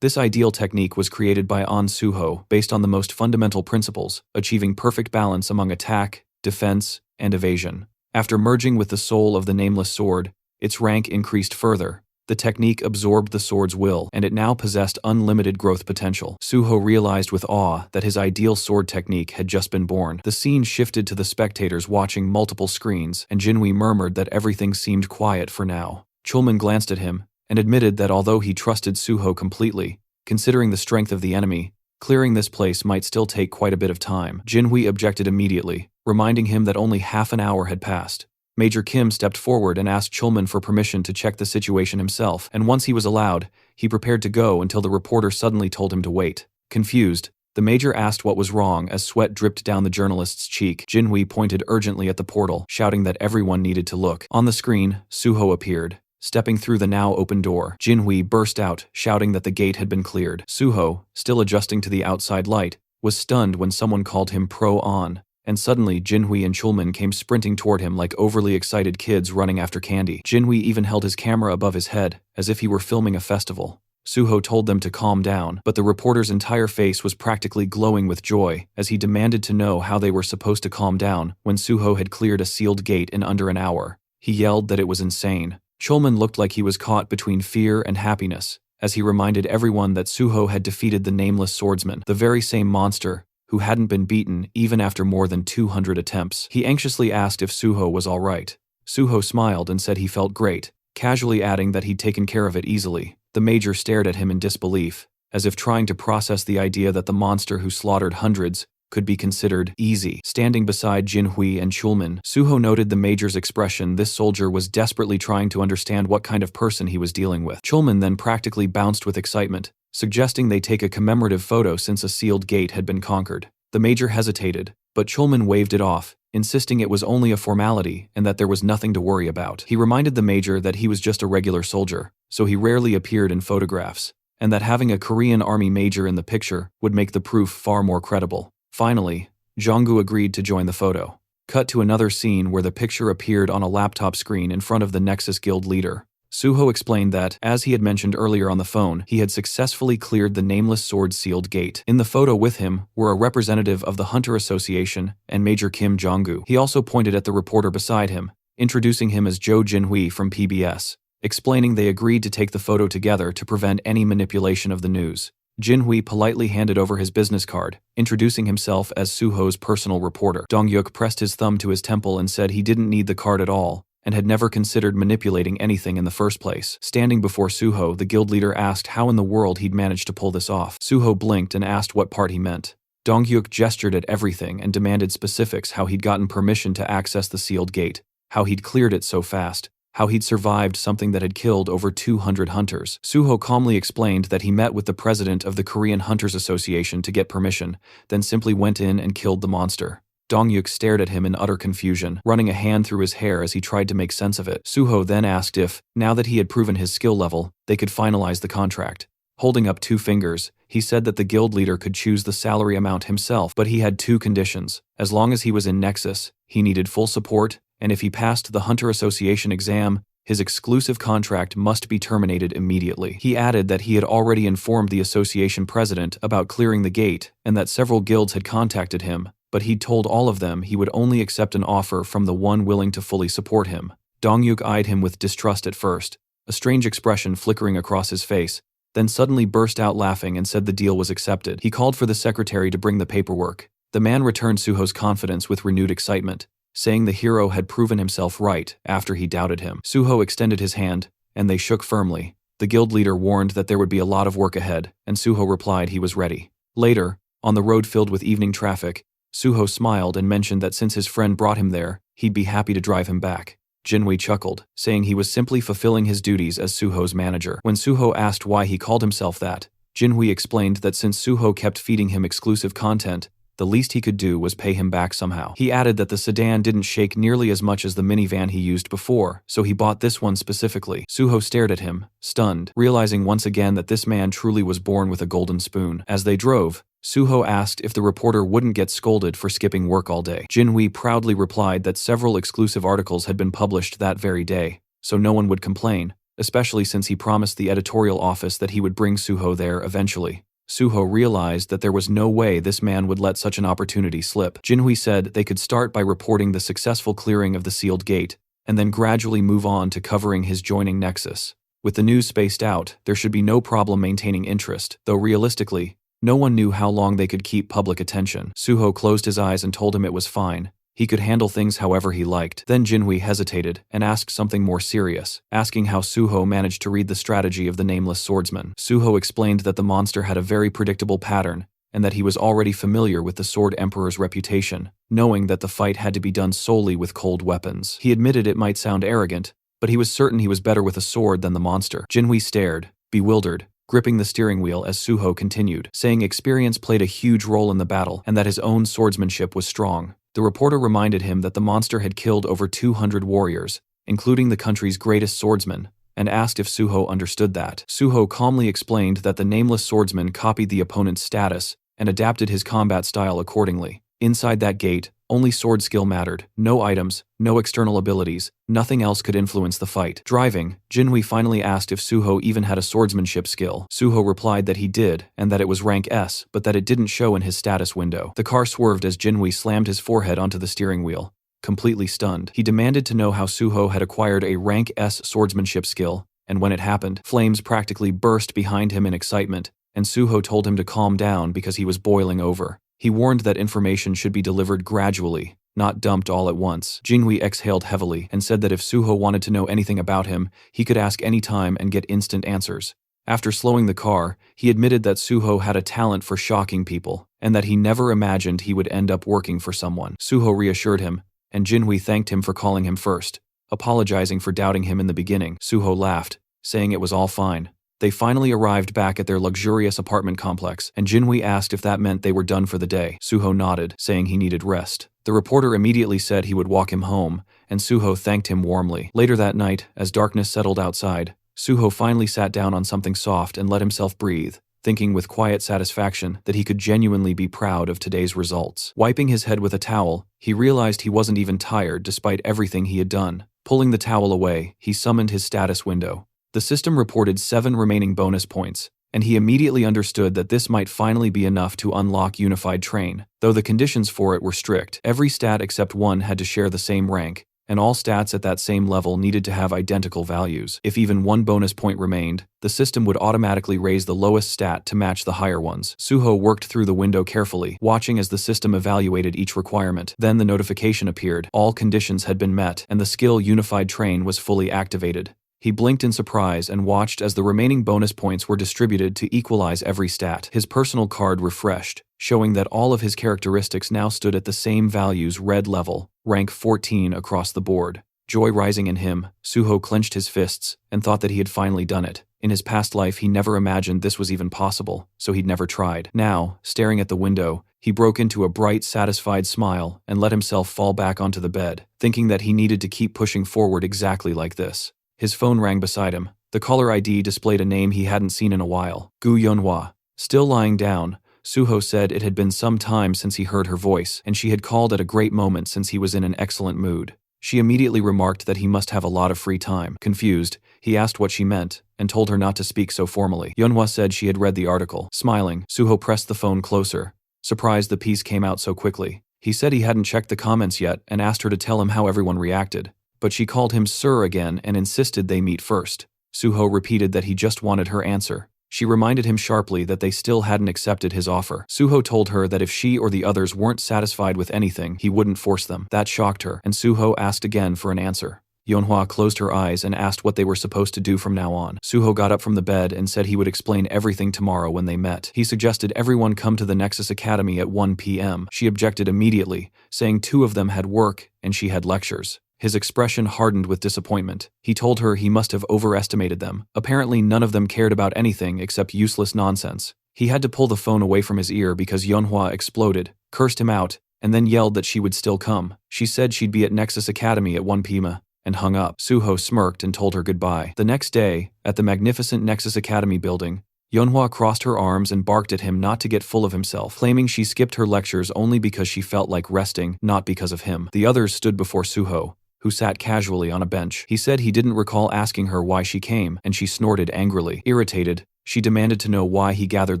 This ideal technique was created by An Suho based on the most fundamental principles, achieving perfect balance among attack, defense, and evasion. After merging with the soul of the nameless sword, its rank increased further. The technique absorbed the sword's will, and it now possessed unlimited growth potential. Suho realized with awe that his ideal sword technique had just been born. The scene shifted to the spectators watching multiple screens, and Jinhui murmured that everything seemed quiet for now. Chulman glanced at him, and admitted that although he trusted Suho completely, considering the strength of the enemy, clearing this place might still take quite a bit of time. Jinhui objected immediately, reminding him that only half an hour had passed. Major Kim stepped forward and asked Chulman for permission to check the situation himself, and once he was allowed, he prepared to go until the reporter suddenly told him to wait. Confused, the major asked what was wrong as sweat dripped down the journalist's cheek. Jinhui pointed urgently at the portal, shouting that everyone needed to look. On the screen, Suho appeared, stepping through the now open door. Jinhui burst out, shouting that the gate had been cleared. Suho, still adjusting to the outside light, was stunned when someone called him Pro-On. And suddenly Jinhui and Chulman came sprinting toward him like overly excited kids running after candy. Jinhui even held his camera above his head, as if he were filming a festival. Suho told them to calm down, but the reporter's entire face was practically glowing with joy, as he demanded to know how they were supposed to calm down when Suho had cleared a sealed gate in under an hour. He yelled that it was insane. Chulman looked like he was caught between fear and happiness, as he reminded everyone that Suho had defeated the nameless swordsman, the very same monster who hadn't been beaten even after more than 200 attempts. He anxiously asked if Suho was all right. Suho smiled and said he felt great, casually adding that he'd taken care of it easily. The major stared at him in disbelief, as if trying to process the idea that the monster who slaughtered hundreds could be considered easy. Standing beside Jinhui and Chulman, Suho noted the major's expression. This soldier was desperately trying to understand what kind of person he was dealing with. Chulman then practically bounced with excitement, suggesting they take a commemorative photo since a sealed gate had been conquered. The major hesitated, but Chulman waved it off, insisting it was only a formality and that there was nothing to worry about. He reminded the major that he was just a regular soldier, so he rarely appeared in photographs, and that having a Korean army major in the picture would make the proof far more credible. Finally, Jonggu agreed to join the photo. Cut to another scene where the picture appeared on a laptop screen in front of the Nexus Guild leader. Suho explained that, as he had mentioned earlier on the phone, he had successfully cleared the nameless sword sealed gate. In the photo with him were a representative of the Hunter Association and Major Kim Jong-gu. He also pointed at the reporter beside him, introducing him as Jo Jinhui from PBS, explaining they agreed to take the photo together to prevent any manipulation of the news. Jinhui politely handed over his business card, introducing himself as Suho's personal reporter. Dongyuk pressed his thumb to his temple and said he didn't need the card at all, and had never considered manipulating anything in the first place. Standing before Suho, the guild leader asked how in the world he'd managed to pull this off. Suho blinked and asked what part he meant. Dongyuk gestured at everything and demanded specifics: how he'd gotten permission to access the sealed gate, how he'd cleared it so fast, how he'd survived something that had killed over 200 hunters. Suho calmly explained that he met with the president of the Korean Hunters Association to get permission, then simply went in and killed the monster. Dongyuk stared at him in utter confusion, running a hand through his hair as he tried to make sense of it. Suho then asked if, now that he had proven his skill level, they could finalize the contract. Holding up 2 fingers, he said that the guild leader could choose the salary amount himself, but he had 2 conditions. As long as he was in Nexus, he needed full support, and if he passed the Hunter Association exam, his exclusive contract must be terminated immediately. He added that he had already informed the association president about clearing the gate and that several guilds had contacted him, but he'd told all of them he would only accept an offer from the one willing to fully support him. Dongyuk eyed him with distrust at first, a strange expression flickering across his face, then suddenly burst out laughing and said the deal was accepted. He called for the secretary to bring the paperwork. The man returned Suho's confidence with renewed excitement, saying the hero had proven himself right after he doubted him. Suho extended his hand, and they shook firmly. The guild leader warned that there would be a lot of work ahead, and Suho replied he was ready. Later, on the road filled with evening traffic, Suho smiled and mentioned that since his friend brought him there, he'd be happy to drive him back. Jinhui chuckled, saying he was simply fulfilling his duties as Suho's manager. When Suho asked why he called himself that, Jinhui explained that since Suho kept feeding him exclusive content, the least he could do was pay him back somehow. He added that the sedan didn't shake nearly as much as the minivan he used before, so he bought this one specifically. Suho stared at him, stunned, realizing once again that this man truly was born with a golden spoon. As they drove, Suho asked if the reporter wouldn't get scolded for skipping work all day. Jinhui proudly replied that several exclusive articles had been published that very day, so no one would complain, especially since he promised the editorial office that he would bring Suho there eventually. Suho realized that there was no way this man would let such an opportunity slip. Jinhui said they could start by reporting the successful clearing of the sealed gate, and then gradually move on to covering his joining nexus. With the news spaced out, there should be no problem maintaining interest, though realistically, no one knew how long they could keep public attention. Suho closed his eyes and told him it was fine. He could handle things however he liked. Then Jinhui hesitated and asked something more serious, asking how Suho managed to read the strategy of the nameless swordsman. Suho explained that the monster had a very predictable pattern, and that he was already familiar with the Sword Emperor's reputation, knowing that the fight had to be done solely with cold weapons. He admitted it might sound arrogant, but he was certain he was better with a sword than the monster. Jinhui stared, bewildered, gripping the steering wheel as Suho continued, saying experience played a huge role in the battle and that his own swordsmanship was strong. The reporter reminded him that the monster had killed over 200 warriors, including the country's greatest swordsman, and asked if Suho understood that. Suho calmly explained that the nameless swordsman copied the opponent's status and adapted his combat style accordingly. Inside that gate, only sword skill mattered, no items, no external abilities, nothing else could influence the fight. Driving, Jinhui finally asked if Suho even had a swordsmanship skill. Suho replied that he did, and that it was rank S, but that it didn't show in his status window. The car swerved as Jinhui slammed his forehead onto the steering wheel, completely stunned. He demanded to know how Suho had acquired a rank S swordsmanship skill, and when it happened, flames practically burst behind him in excitement, and Suho told him to calm down because he was boiling over. He warned that information should be delivered gradually, not dumped all at once. Jinhui exhaled heavily and said that if Suho wanted to know anything about him, he could ask any time and get instant answers. After slowing the car, he admitted that Suho had a talent for shocking people, and that he never imagined he would end up working for someone. Suho reassured him, and Jinhui thanked him for calling him first, apologizing for doubting him in the beginning. Suho laughed, saying it was all fine. They finally arrived back at their luxurious apartment complex, and Jinhui asked if that meant they were done for the day. Suho nodded, saying he needed rest. The reporter immediately said he would walk him home, and Suho thanked him warmly. Later that night, as darkness settled outside, Suho finally sat down on something soft and let himself breathe, thinking with quiet satisfaction that he could genuinely be proud of today's results. Wiping his head with a towel, he realized he wasn't even tired despite everything he had done. Pulling the towel away, he summoned his status window. The system reported 7 remaining bonus points, and he immediately understood that this might finally be enough to unlock Unified Train. Though the conditions for it were strict, every stat except one had to share the same rank, and all stats at that same level needed to have identical values. If even one bonus point remained, the system would automatically raise the lowest stat to match the higher ones. Suho worked through the window carefully, watching as the system evaluated each requirement. Then the notification appeared. All conditions had been met, and the skill Unified Train was fully activated. He blinked in surprise and watched as the remaining bonus points were distributed to equalize every stat. His personal card refreshed, showing that all of his characteristics now stood at the same values red level, rank 14 across the board. Joy rising in him, Suho clenched his fists and thought that he had finally done it. In his past life he never imagined this was even possible, so he'd never tried. Now, staring at the window, he broke into a bright, satisfied smile and let himself fall back onto the bed, thinking that he needed to keep pushing forward exactly like this. His phone rang beside him. The caller ID displayed a name he hadn't seen in a while. Gu Yonhua. Still lying down, Suho said it had been some time since he heard her voice, and she had called at a great moment since he was in an excellent mood. She immediately remarked that he must have a lot of free time. Confused, he asked what she meant, and told her not to speak so formally. Yonhua said she had read the article. Smiling, Suho pressed the phone closer, surprised the piece came out so quickly. He said he hadn't checked the comments yet and asked her to tell him how everyone reacted. But she called him sir again and insisted they meet first. Suho repeated that he just wanted her answer. She reminded him sharply that they still hadn't accepted his offer. Suho told her that if she or the others weren't satisfied with anything, he wouldn't force them. That shocked her, and Suho asked again for an answer. Yonhua closed her eyes and asked what they were supposed to do from now on. Suho got up from the bed and said he would explain everything tomorrow when they met. He suggested everyone come to the Nexus Academy at 1 p.m. She objected immediately, saying 2 of them had work and she had lectures. His expression hardened with disappointment. He told her he must have overestimated them. Apparently none of them cared about anything except useless nonsense. He had to pull the phone away from his ear because Yonhua exploded, cursed him out, and then yelled that she would still come. She said she'd be at Nexus Academy at 1 p.m. and hung up. Suho smirked and told her goodbye. The next day, at the magnificent Nexus Academy building, Yeonhwa crossed her arms and barked at him not to get full of himself, claiming she skipped her lectures only because she felt like resting, not because of him. The others stood before Suho, who sat casually on a bench. He said he didn't recall asking her why she came, and she snorted angrily. Irritated, she demanded to know why he gathered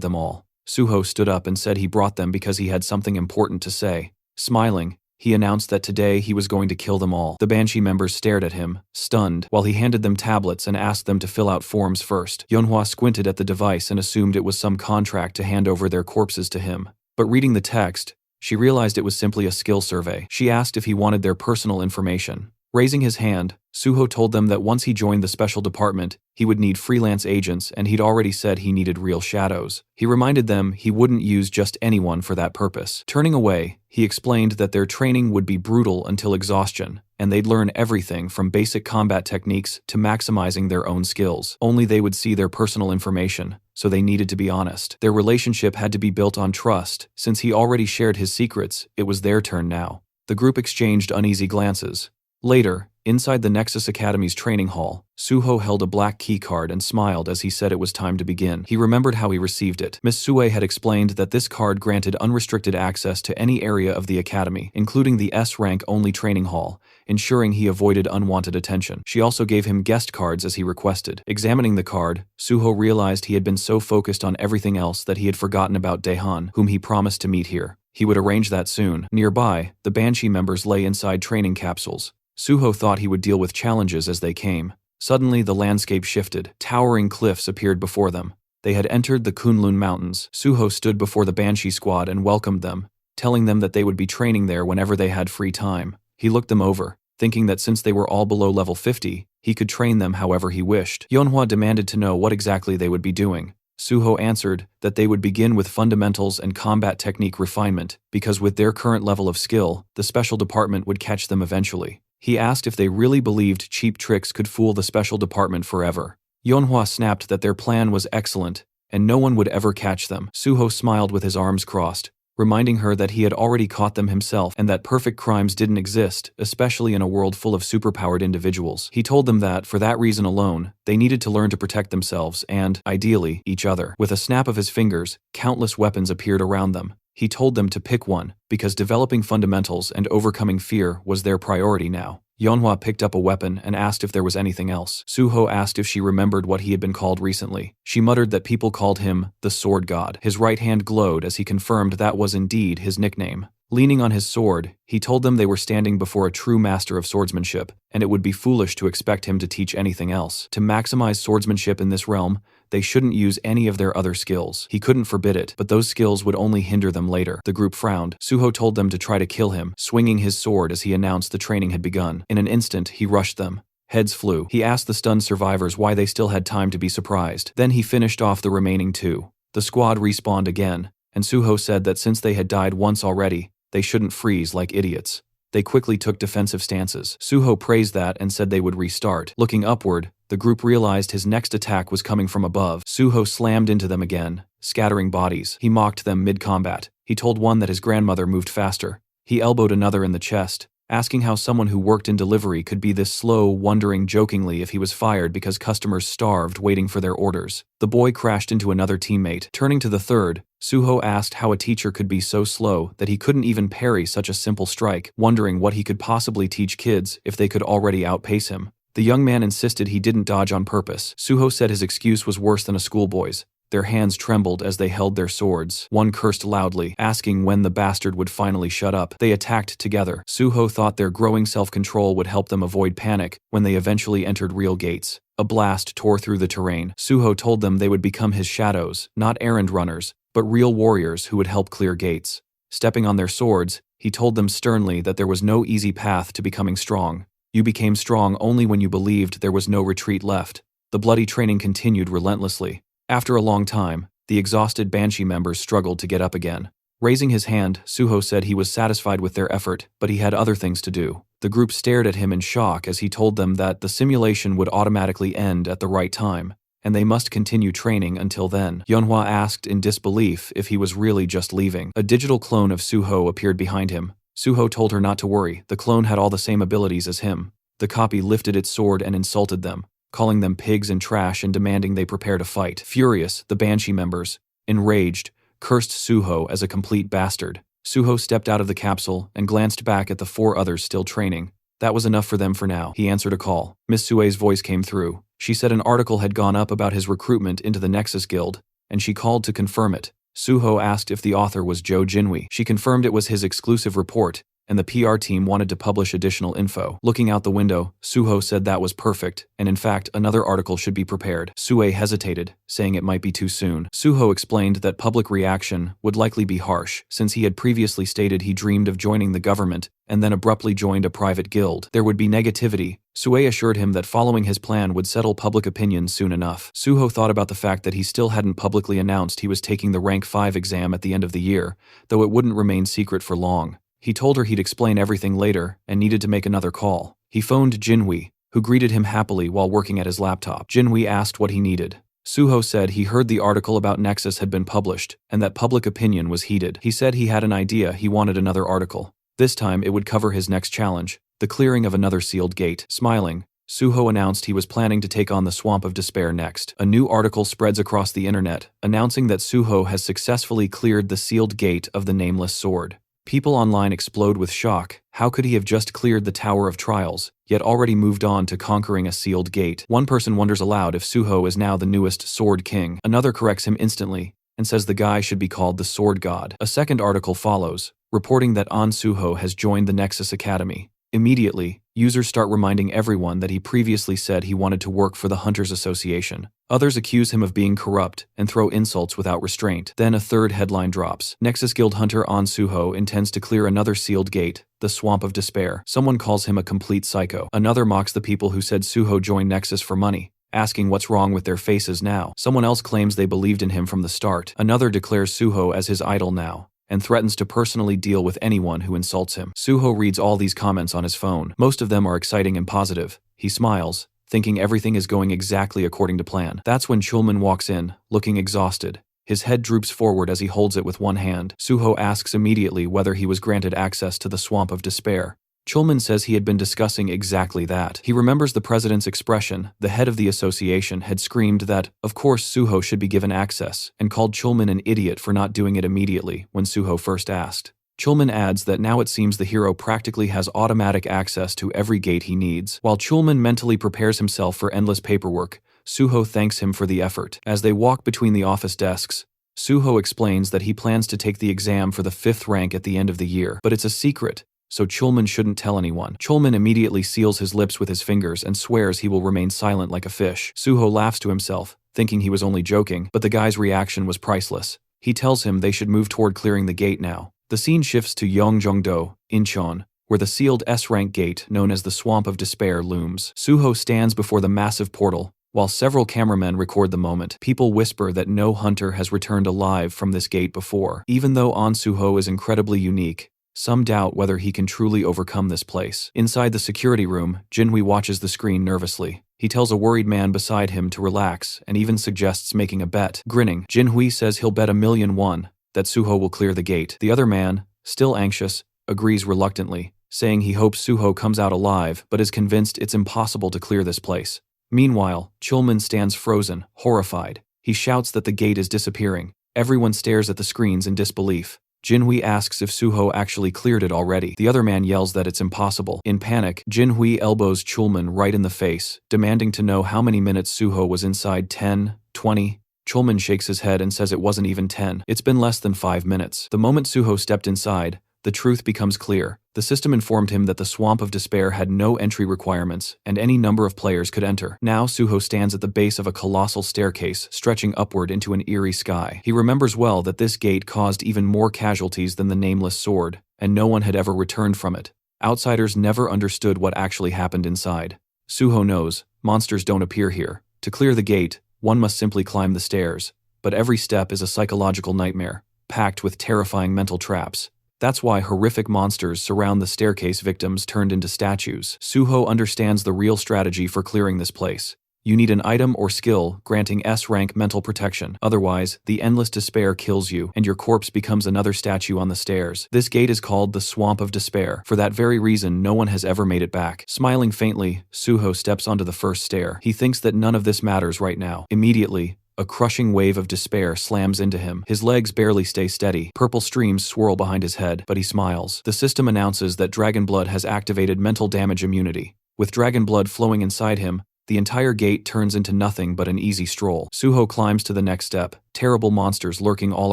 them all. Suho stood up and said he brought them because he had something important to say. Smiling, he announced that today he was going to kill them all. The Banshee members stared at him, stunned, while he handed them tablets and asked them to fill out forms first. Yeonhwa squinted at the device and assumed it was some contract to hand over their corpses to him. But reading the text, she realized it was simply a skill survey. She asked if he wanted their personal information. Raising his hand, Suho told them that once he joined the special department, he would need freelance agents, and he'd already said he needed real shadows. He reminded them he wouldn't use just anyone for that purpose. Turning away, he explained that their training would be brutal until exhaustion, and they'd learn everything from basic combat techniques to maximizing their own skills. Only they would see their personal information, so they needed to be honest. Their relationship had to be built on trust. Since he already shared his secrets, it was their turn now. The group exchanged uneasy glances. Later, inside the Nexus Academy's training hall, Suho held a black key card and smiled as he said it was time to begin. He remembered how he received it. Miss Sue had explained that this card granted unrestricted access to any area of the academy, including the S-rank-only training hall, ensuring he avoided unwanted attention. She also gave him guest cards as he requested. Examining the card, Suho realized he had been so focused on everything else that he had forgotten about Daehan, whom he promised to meet here. He would arrange that soon. Nearby, the Banshee members lay inside training capsules. Suho thought he would deal with challenges as they came. Suddenly, the landscape shifted. Towering cliffs appeared before them. They had entered the Kunlun Mountains. Suho stood before the Banshee squad and welcomed them, telling them that they would be training there whenever they had free time. He looked them over, thinking that since they were all below level 50, he could train them however he wished. Yeonhwa demanded to know what exactly they would be doing. Suho answered that they would begin with fundamentals and combat technique refinement, because with their current level of skill, the special department would catch them eventually. He asked if they really believed cheap tricks could fool the special department forever. Yeonhwa snapped that their plan was excellent, and no one would ever catch them. Suho smiled with his arms crossed, reminding her that he had already caught them himself and that perfect crimes didn't exist, especially in a world full of superpowered individuals. He told them that, for that reason alone, they needed to learn to protect themselves and, ideally, each other. With a snap of his fingers, countless weapons appeared around them. He told them to pick one, because developing fundamentals and overcoming fear was their priority now. Yeonhwa picked up a weapon and asked if there was anything else. Suho asked if she remembered what he had been called recently. She muttered that people called him the Sword God. His right hand glowed as he confirmed that was indeed his nickname. Leaning on his sword, he told them they were standing before a true master of swordsmanship, and it would be foolish to expect him to teach anything else. To maximize swordsmanship in this realm, they shouldn't use any of their other skills. He couldn't forbid it, but those skills would only hinder them later. The group frowned. Suho told them to try to kill him, swinging his sword as he announced the training had begun. In an instant, he rushed them. Heads flew. He asked the stunned survivors why they still had time to be surprised. Then he finished off the remaining two. The squad respawned again, and Suho said that since they had died once already, they shouldn't freeze like idiots. They quickly took defensive stances. Suho praised that and said they would restart. Looking upward, the group realized his next attack was coming from above. Suho slammed into them again, scattering bodies. He mocked them mid-combat. He told one that his grandmother moved faster. He elbowed another in the chest, asking how someone who worked in delivery could be this slow, wondering jokingly if he was fired because customers starved waiting for their orders. The boy crashed into another teammate. Turning to the third, Suho asked how a teacher could be so slow that he couldn't even parry such a simple strike, wondering what he could possibly teach kids if they could already outpace him. The young man insisted he didn't dodge on purpose. Suho said his excuse was worse than a schoolboy's. Their hands trembled as they held their swords. One cursed loudly, asking when the bastard would finally shut up. They attacked together. Suho thought their growing self-control would help them avoid panic when they eventually entered real gates. A blast tore through the terrain. Suho told them they would become his shadows, not errand runners, but real warriors who would help clear gates. Stepping on their swords, he told them sternly that there was no easy path to becoming strong. You became strong only when you believed there was no retreat left. The bloody training continued relentlessly. After a long time, the exhausted Banshee members struggled to get up again. Raising his hand, Suho said he was satisfied with their effort, but he had other things to do. The group stared at him in shock as he told them that the simulation would automatically end at the right time, and they must continue training until then. Yeonhwa asked in disbelief if he was really just leaving. A digital clone of Suho appeared behind him. Suho told her not to worry, the clone had all the same abilities as him. The copy lifted its sword and insulted them, calling them pigs and trash and demanding they prepare to fight. Furious, the Banshee members, enraged, cursed Suho as a complete bastard. Suho stepped out of the capsule and glanced back at the 4 others still training. That was enough for them for now. He answered a call. Miss Sue's voice came through. She said an article had gone up about his recruitment into the Nexus Guild, and she called to confirm it. Suho asked if the author was Joe Jinwi. She confirmed it was his exclusive report, and the PR team wanted to publish additional info. Looking out the window, Suho said that was perfect, and in fact, another article should be prepared. Sue hesitated, saying it might be too soon. Suho explained that public reaction would likely be harsh, since he had previously stated he dreamed of joining the government, and then abruptly joined a private guild. There would be negativity. Sue assured him that following his plan would settle public opinion soon enough. Suho thought about the fact that he still hadn't publicly announced he was taking the Rank 5 exam at the end of the year, though it wouldn't remain secret for long. He told her he'd explain everything later and needed to make another call. He phoned Jinwi, who greeted him happily while working at his laptop. Jinwi asked what he needed. Suho said he heard the article about Nexus had been published and that public opinion was heated. He said he had an idea, he wanted another article. This time it would cover his next challenge, the clearing of another sealed gate. Smiling, Suho announced he was planning to take on the Swamp of Despair next. A new article spreads across the internet, announcing that Suho has successfully cleared the sealed gate of the Nameless Sword. People online explode with shock. How could he have just cleared the Tower of Trials, yet already moved on to conquering a sealed gate? One person wonders aloud if Suho is now the newest Sword King. Another corrects him instantly and says the guy should be called the Sword God. A second article follows, reporting that An Suho has joined the Nexus Academy. Immediately, users start reminding everyone that he previously said he wanted to work for the Hunters Association. Others accuse him of being corrupt and throw insults without restraint. Then a third headline drops. Nexus Guild Hunter An Suho intends to clear another sealed gate, the Swamp of Despair. Someone calls him a complete psycho. Another mocks the people who said Suho joined Nexus for money, asking what's wrong with their faces now. Someone else claims they believed in him from the start. Another declares Suho as his idol now, and threatens to personally deal with anyone who insults him. Suho reads all these comments on his phone. Most of them are exciting and positive. He smiles, thinking everything is going exactly according to plan. That's when Chulman walks in, looking exhausted. His head droops forward as he holds it with one hand. Suho asks immediately whether he was granted access to the Swamp of Despair. Chulman says he had been discussing exactly that. He remembers the president's expression. The head of the association had screamed that, of course, Suho should be given access, and called Chulman an idiot for not doing it immediately when Suho first asked. Chulman adds that now it seems the hero practically has automatic access to every gate he needs. While Chulman mentally prepares himself for endless paperwork, Suho thanks him for the effort. As they walk between the office desks, Suho explains that he plans to take the exam for the 5th rank at the end of the year, but it's a secret, so Chulman shouldn't tell anyone. Chulman immediately seals his lips with his fingers and swears he will remain silent like a fish. Suho laughs to himself, thinking he was only joking, but the guy's reaction was priceless. He tells him they should move toward clearing the gate now. The scene shifts to Yongjongdo, Incheon, where the sealed S-rank gate known as the Swamp of Despair looms. Suho stands before the massive portal, while several cameramen record the moment. People whisper that no hunter has returned alive from this gate before. Even though An Suho is incredibly unique, some doubt whether he can truly overcome this place. Inside the security room, Jinhui watches the screen nervously. He tells a worried man beside him to relax and even suggests making a bet. Grinning, Jinhui says he'll bet 1,000,000 won that Suho will clear the gate. The other man, still anxious, agrees reluctantly, saying he hopes Suho comes out alive but is convinced it's impossible to clear this place. Meanwhile, Chulman stands frozen, horrified. He shouts that the gate is disappearing. Everyone stares at the screens in disbelief. Jinhui asks if Suho actually cleared it already. The other man yells that it's impossible. In panic, Jinhui elbows Chulman right in the face, demanding to know how many minutes Suho was inside. 10, 20. Chulman shakes his head and says it wasn't even 10. It's been less than 5 minutes. The moment Suho stepped inside, the truth becomes clear. The system informed him that the Swamp of Despair had no entry requirements, and any number of players could enter. Now Suho stands at the base of a colossal staircase, stretching upward into an eerie sky. He remembers well that this gate caused even more casualties than the Nameless Sword, and no one had ever returned from it. Outsiders never understood what actually happened inside. Suho knows, monsters don't appear here. To clear the gate, one must simply climb the stairs, but every step is a psychological nightmare, packed with terrifying mental traps. That's why horrific monsters surround the staircase victims turned into statues. Suho understands the real strategy for clearing this place. You need an item or skill granting S-rank mental protection. Otherwise, the endless despair kills you, and your corpse becomes another statue on the stairs. This gate is called the Swamp of Despair. For that very reason, no one has ever made it back. Smiling faintly, Suho steps onto the first stair. He thinks that none of this matters right now. Immediately, a crushing wave of despair slams into him. His legs barely stay steady. Purple streams swirl behind his head, but he smiles. The system announces that dragon blood has activated mental damage immunity. With dragon blood flowing inside him, the entire gate turns into nothing but an easy stroll. Suho climbs to the next step, terrible monsters lurking all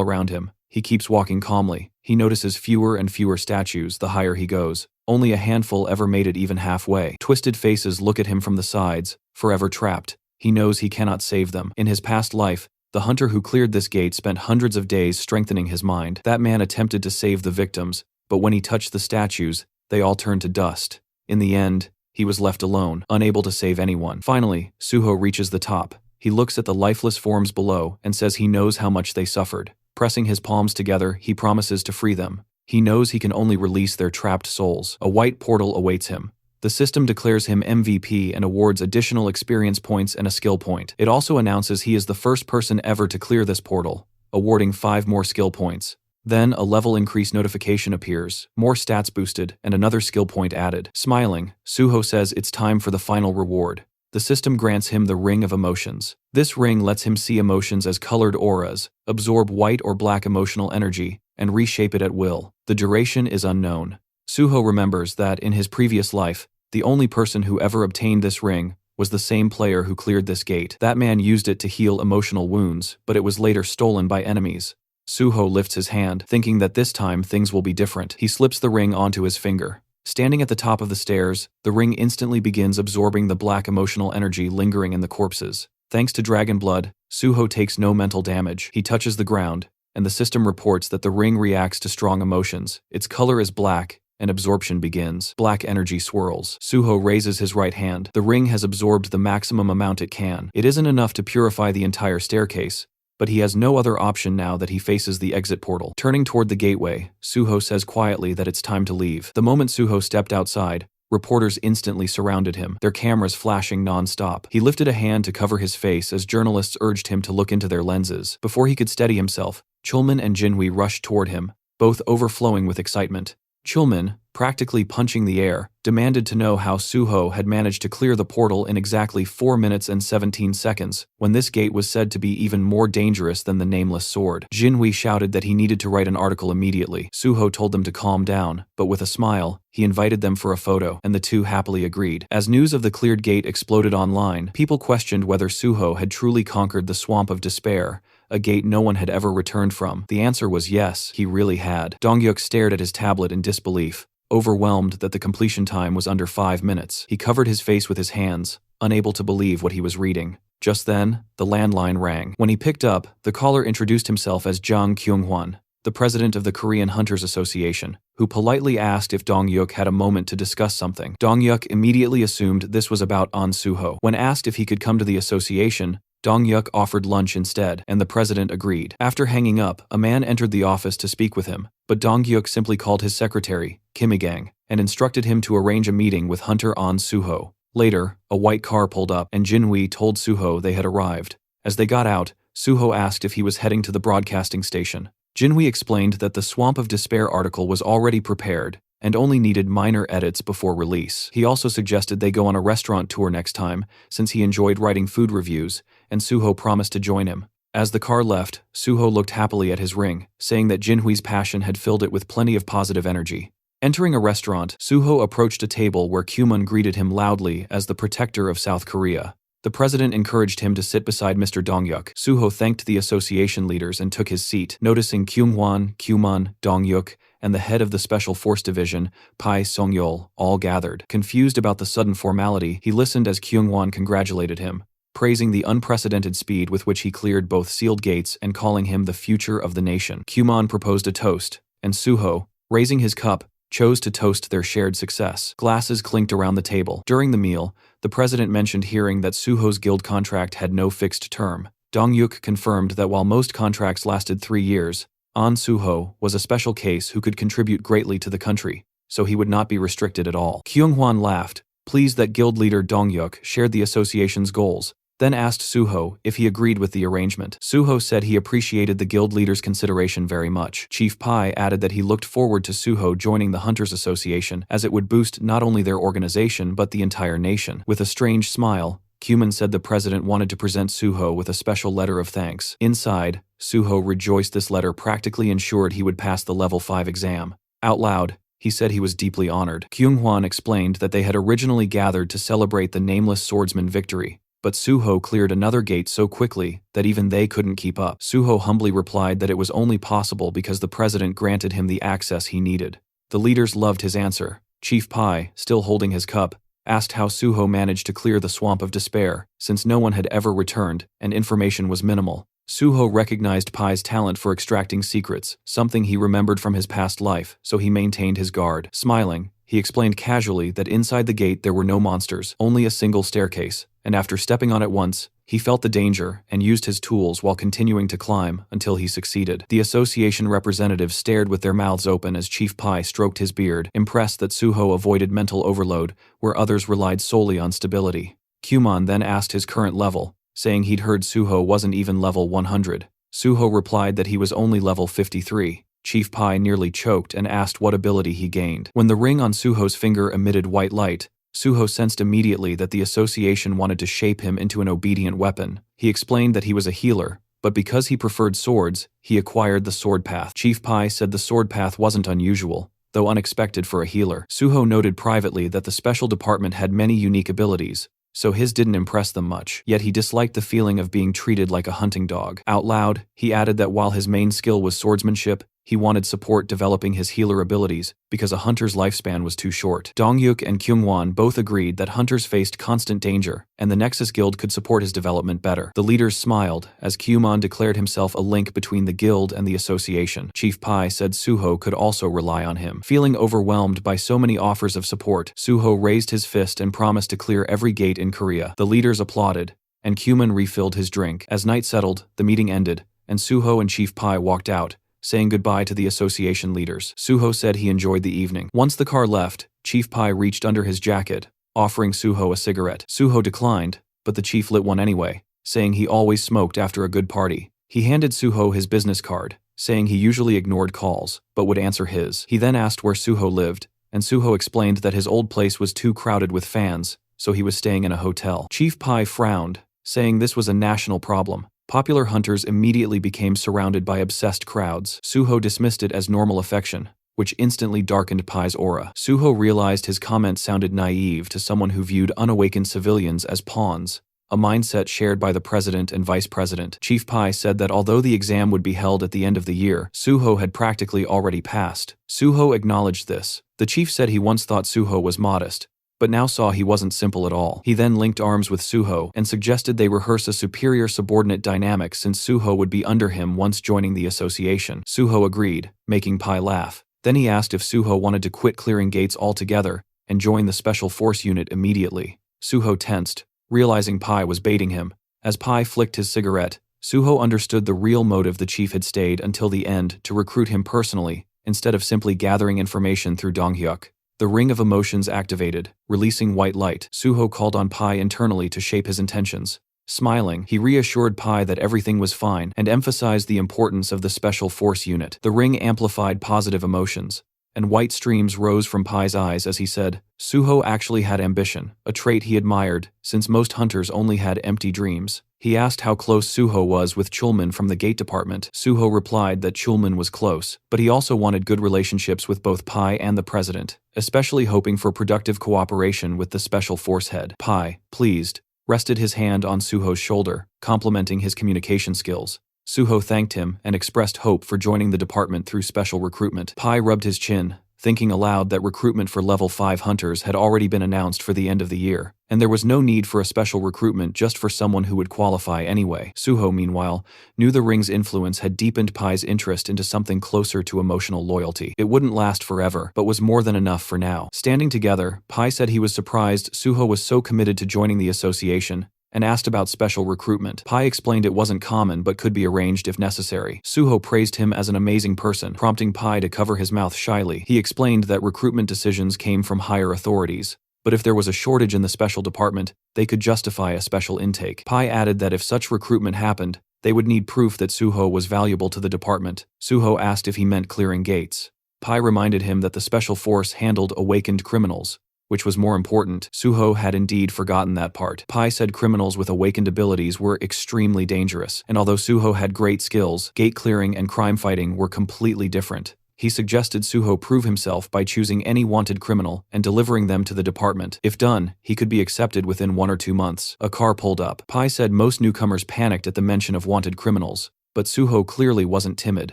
around him. He keeps walking calmly. He notices fewer and fewer statues the higher he goes. Only a handful ever made it even halfway. Twisted faces look at him from the sides, forever trapped. He knows he cannot save them. In his past life, the hunter who cleared this gate spent hundreds of days strengthening his mind. That man attempted to save the victims, but when he touched the statues, they all turned to dust. In the end, he was left alone, unable to save anyone. Finally, Suho reaches the top. He looks at the lifeless forms below and says he knows how much they suffered. Pressing his palms together, he promises to free them. He knows he can only release their trapped souls. A white portal awaits him. The system declares him MVP and awards additional experience points and a skill point. It also announces he is the first person ever to clear this portal, awarding 5 more skill points. Then a level increase notification appears, more stats boosted, and another skill point added. Smiling, Suho says it's time for the final reward. The system grants him the Ring of Emotions. This ring lets him see emotions as colored auras, absorb white or black emotional energy, and reshape it at will. The duration is unknown. Suho remembers that, in his previous life, the only person who ever obtained this ring was the same player who cleared this gate. That man used it to heal emotional wounds, but it was later stolen by enemies. Suho lifts his hand, thinking that this time things will be different. He slips the ring onto his finger. Standing at the top of the stairs, the ring instantly begins absorbing the black emotional energy lingering in the corpses. Thanks to dragon blood, Suho takes no mental damage. He touches the ground, and the system reports that the ring reacts to strong emotions. Its color is black, and absorption begins. Black energy swirls. Suho raises his right hand. The ring has absorbed the maximum amount it can. It isn't enough to purify the entire staircase, but he has no other option now that he faces the exit portal. Turning toward the gateway, Suho says quietly that it's time to leave. The moment Suho stepped outside, reporters instantly surrounded him, their cameras flashing non-stop. He lifted a hand to cover his face as journalists urged him to look into their lenses. Before he could steady himself, Chulman and Jinhui rushed toward him, both overflowing with excitement. Chulman, practically punching the air, demanded to know how Suho had managed to clear the portal in exactly 4 minutes and 17 seconds, when this gate was said to be even more dangerous than the nameless sword. Jinhui shouted that he needed to write an article immediately. Suho told them to calm down, but with a smile, he invited them for a photo, and the two happily agreed. As news of the cleared gate exploded online, people questioned whether Suho had truly conquered the Swamp of Despair, a gate no one had ever returned from. The answer was yes, he really had. Dongyuk stared at his tablet in disbelief, overwhelmed that the completion time was under 5 minutes. He covered his face with his hands, unable to believe what he was reading. Just then, the landline rang. When he picked up, the caller introduced himself as Jang Kyung-hwan, the president of the Korean Hunters Association, who politely asked if Dongyuk had a moment to discuss something. Dongyuk immediately assumed this was about An Suho. When asked if he could come to the association, Dongyuk offered lunch instead, and the president agreed. After hanging up, a man entered the office to speak with him, but Dongyuk simply called his secretary, Kimigang, and instructed him to arrange a meeting with Hunter An Suho. Later, a white car pulled up, and Jinhui told Suho they had arrived. As they got out, Suho asked if he was heading to the broadcasting station. Jinhui explained that the Swamp of Despair article was already prepared, and only needed minor edits before release. He also suggested they go on a restaurant tour next time, since he enjoyed writing food reviews, and Suho promised to join him. As the car left, Suho looked happily at his ring, saying that Jinhui's passion had filled it with plenty of positive energy. Entering a restaurant, Suho approached a table where Kyumun greeted him loudly as the protector of South Korea. The president encouraged him to sit beside Mr. Dongyuk. Suho thanked the association leaders and took his seat, noticing Kyunghwan, Kyumun, Dongyuk, and the head of the Special Force Division, Pai Songyol, all gathered. Confused about the sudden formality, he listened as Kyunghwan congratulated him, praising the unprecedented speed with which he cleared both sealed gates and calling him the future of the nation. Kyumun proposed a toast, and Suho, raising his cup, chose to toast their shared success. Glasses clinked around the table. During the meal, the president mentioned hearing that Suho's guild contract had no fixed term. Dongyuk confirmed that while most contracts lasted 3 years, An Suho was a special case who could contribute greatly to the country, so he would not be restricted at all. Kyunghwan laughed, pleased that guild leader Dongyuk shared the association's goals, then asked Suho if he agreed with the arrangement. Suho said he appreciated the guild leader's consideration very much. Chief Pai added that he looked forward to Suho joining the Hunters Association, as it would boost not only their organization but the entire nation. With a strange smile, Cuman said the president wanted to present Suho with a special letter of thanks. Inside, Suho rejoiced this letter practically ensured he would pass the level 5 exam. Out loud, he said he was deeply honored. Kyung-hwan explained that they had originally gathered to celebrate the nameless swordsman victory, but Suho cleared another gate so quickly that even they couldn't keep up. Suho humbly replied that it was only possible because the president granted him the access he needed. The leaders loved his answer. Chief Pai, still holding his cup, asked how Suho managed to clear the swamp of despair, since no one had ever returned and information was minimal. Suho recognized Pai's talent for extracting secrets, something he remembered from his past life, so he maintained his guard. Smiling, he explained casually that inside the gate there were no monsters, only a single staircase, and after stepping on it once, he felt the danger and used his tools while continuing to climb until he succeeded. The association representatives stared with their mouths open as Chief Pai stroked his beard, impressed that Suho avoided mental overload, where others relied solely on stability. Cuman then asked his current level, saying he'd heard Suho wasn't even level 100. Suho replied that he was only level 53. Chief Pai nearly choked and asked what ability he gained. When the ring on Suho's finger emitted white light, Suho sensed immediately that the association wanted to shape him into an obedient weapon. He explained that he was a healer, but because he preferred swords, he acquired the sword path. Chief Pai said the sword path wasn't unusual, though unexpected for a healer. Suho noted privately that the special department had many unique abilities, so his didn't impress them much, yet he disliked the feeling of being treated like a hunting dog. Out loud, he added that while his main skill was swordsmanship, he wanted support developing his healer abilities because a hunter's lifespan was too short. Dongyuk and Kyungwon both agreed that hunters faced constant danger, and the Nexus Guild could support his development better. The leaders smiled as Kyumon declared himself a link between the guild and the association. Chief Pai said Suho could also rely on him. Feeling overwhelmed by so many offers of support, Suho raised his fist and promised to clear every gate in Korea. The leaders applauded, and Kyumon refilled his drink. As night settled, the meeting ended, and Suho and Chief Pai walked out, saying goodbye to the association leaders. Suho said he enjoyed the evening. Once the car left, Chief Pai reached under his jacket, offering Suho a cigarette. Suho declined, but the chief lit one anyway, saying he always smoked after a good party. He handed Suho his business card, saying he usually ignored calls, but would answer his. He then asked where Suho lived, and Suho explained that his old place was too crowded with fans, so he was staying in a hotel. Chief Pai frowned, saying this was a national problem. Popular hunters immediately became surrounded by obsessed crowds. Suho dismissed it as normal affection, which instantly darkened Pai's aura. Suho realized his comment sounded naive to someone who viewed unawakened civilians as pawns, a mindset shared by the president and vice president. Chief Pai said that although the exam would be held at the end of the year, Suho had practically already passed. Suho acknowledged this. The chief said he once thought Suho was modest, but now saw he wasn't simple at all. He then linked arms with Suho and suggested they rehearse a superior subordinate dynamic since Suho would be under him once joining the association. Suho agreed, making Pai laugh. Then he asked if Suho wanted to quit clearing gates altogether and join the special force unit immediately. Suho tensed, realizing Pai was baiting him. As Pai flicked his cigarette, Suho understood the real motive the chief had stayed until the end to recruit him personally, instead of simply gathering information through Donghyuk. The ring of emotions activated, releasing white light. Suho called on Pai internally to shape his intentions. Smiling, he reassured Pai that everything was fine and emphasized the importance of the special force unit. The ring amplified positive emotions, and white streams rose from Pai's eyes as he said, Suho actually had ambition, a trait he admired, since most hunters only had empty dreams. He asked how close Suho was with Chulman from the gate department. Suho replied that Chulman was close, but he also wanted good relationships with both Pai and the president, especially hoping for productive cooperation with the special force head. Pai, pleased, rested his hand on Suho's shoulder, complimenting his communication skills. Suho thanked him and expressed hope for joining the department through special recruitment. Pai rubbed his chin, thinking aloud that recruitment for level 5 hunters had already been announced for the end of the year, and there was no need for a special recruitment just for someone who would qualify anyway. Suho, meanwhile, knew the ring's influence had deepened Pai's interest into something closer to emotional loyalty. It wouldn't last forever, but was more than enough for now. Standing together, Pai said he was surprised Suho was so committed to joining the association, and asked about special recruitment. Pai explained it wasn't common but could be arranged if necessary. Suho praised him as an amazing person, prompting Pai to cover his mouth shyly. He explained that recruitment decisions came from higher authorities, But if there was a shortage in the special department, they could justify a special intake. Pai added that if such recruitment happened, they would need proof that Suho was valuable to the department. Suho asked if he meant clearing gates. Pai reminded him that the special force handled awakened criminals, which was more important. Suho had indeed forgotten that part. Pai said criminals with awakened abilities were extremely dangerous, and although Suho had great skills, gate clearing and crime fighting were completely different. He suggested Suho prove himself by choosing any wanted criminal and delivering them to the department. If done, he could be accepted within 1 or 2 months. A car pulled up. Pai said most newcomers panicked at the mention of wanted criminals, but Suho clearly wasn't timid.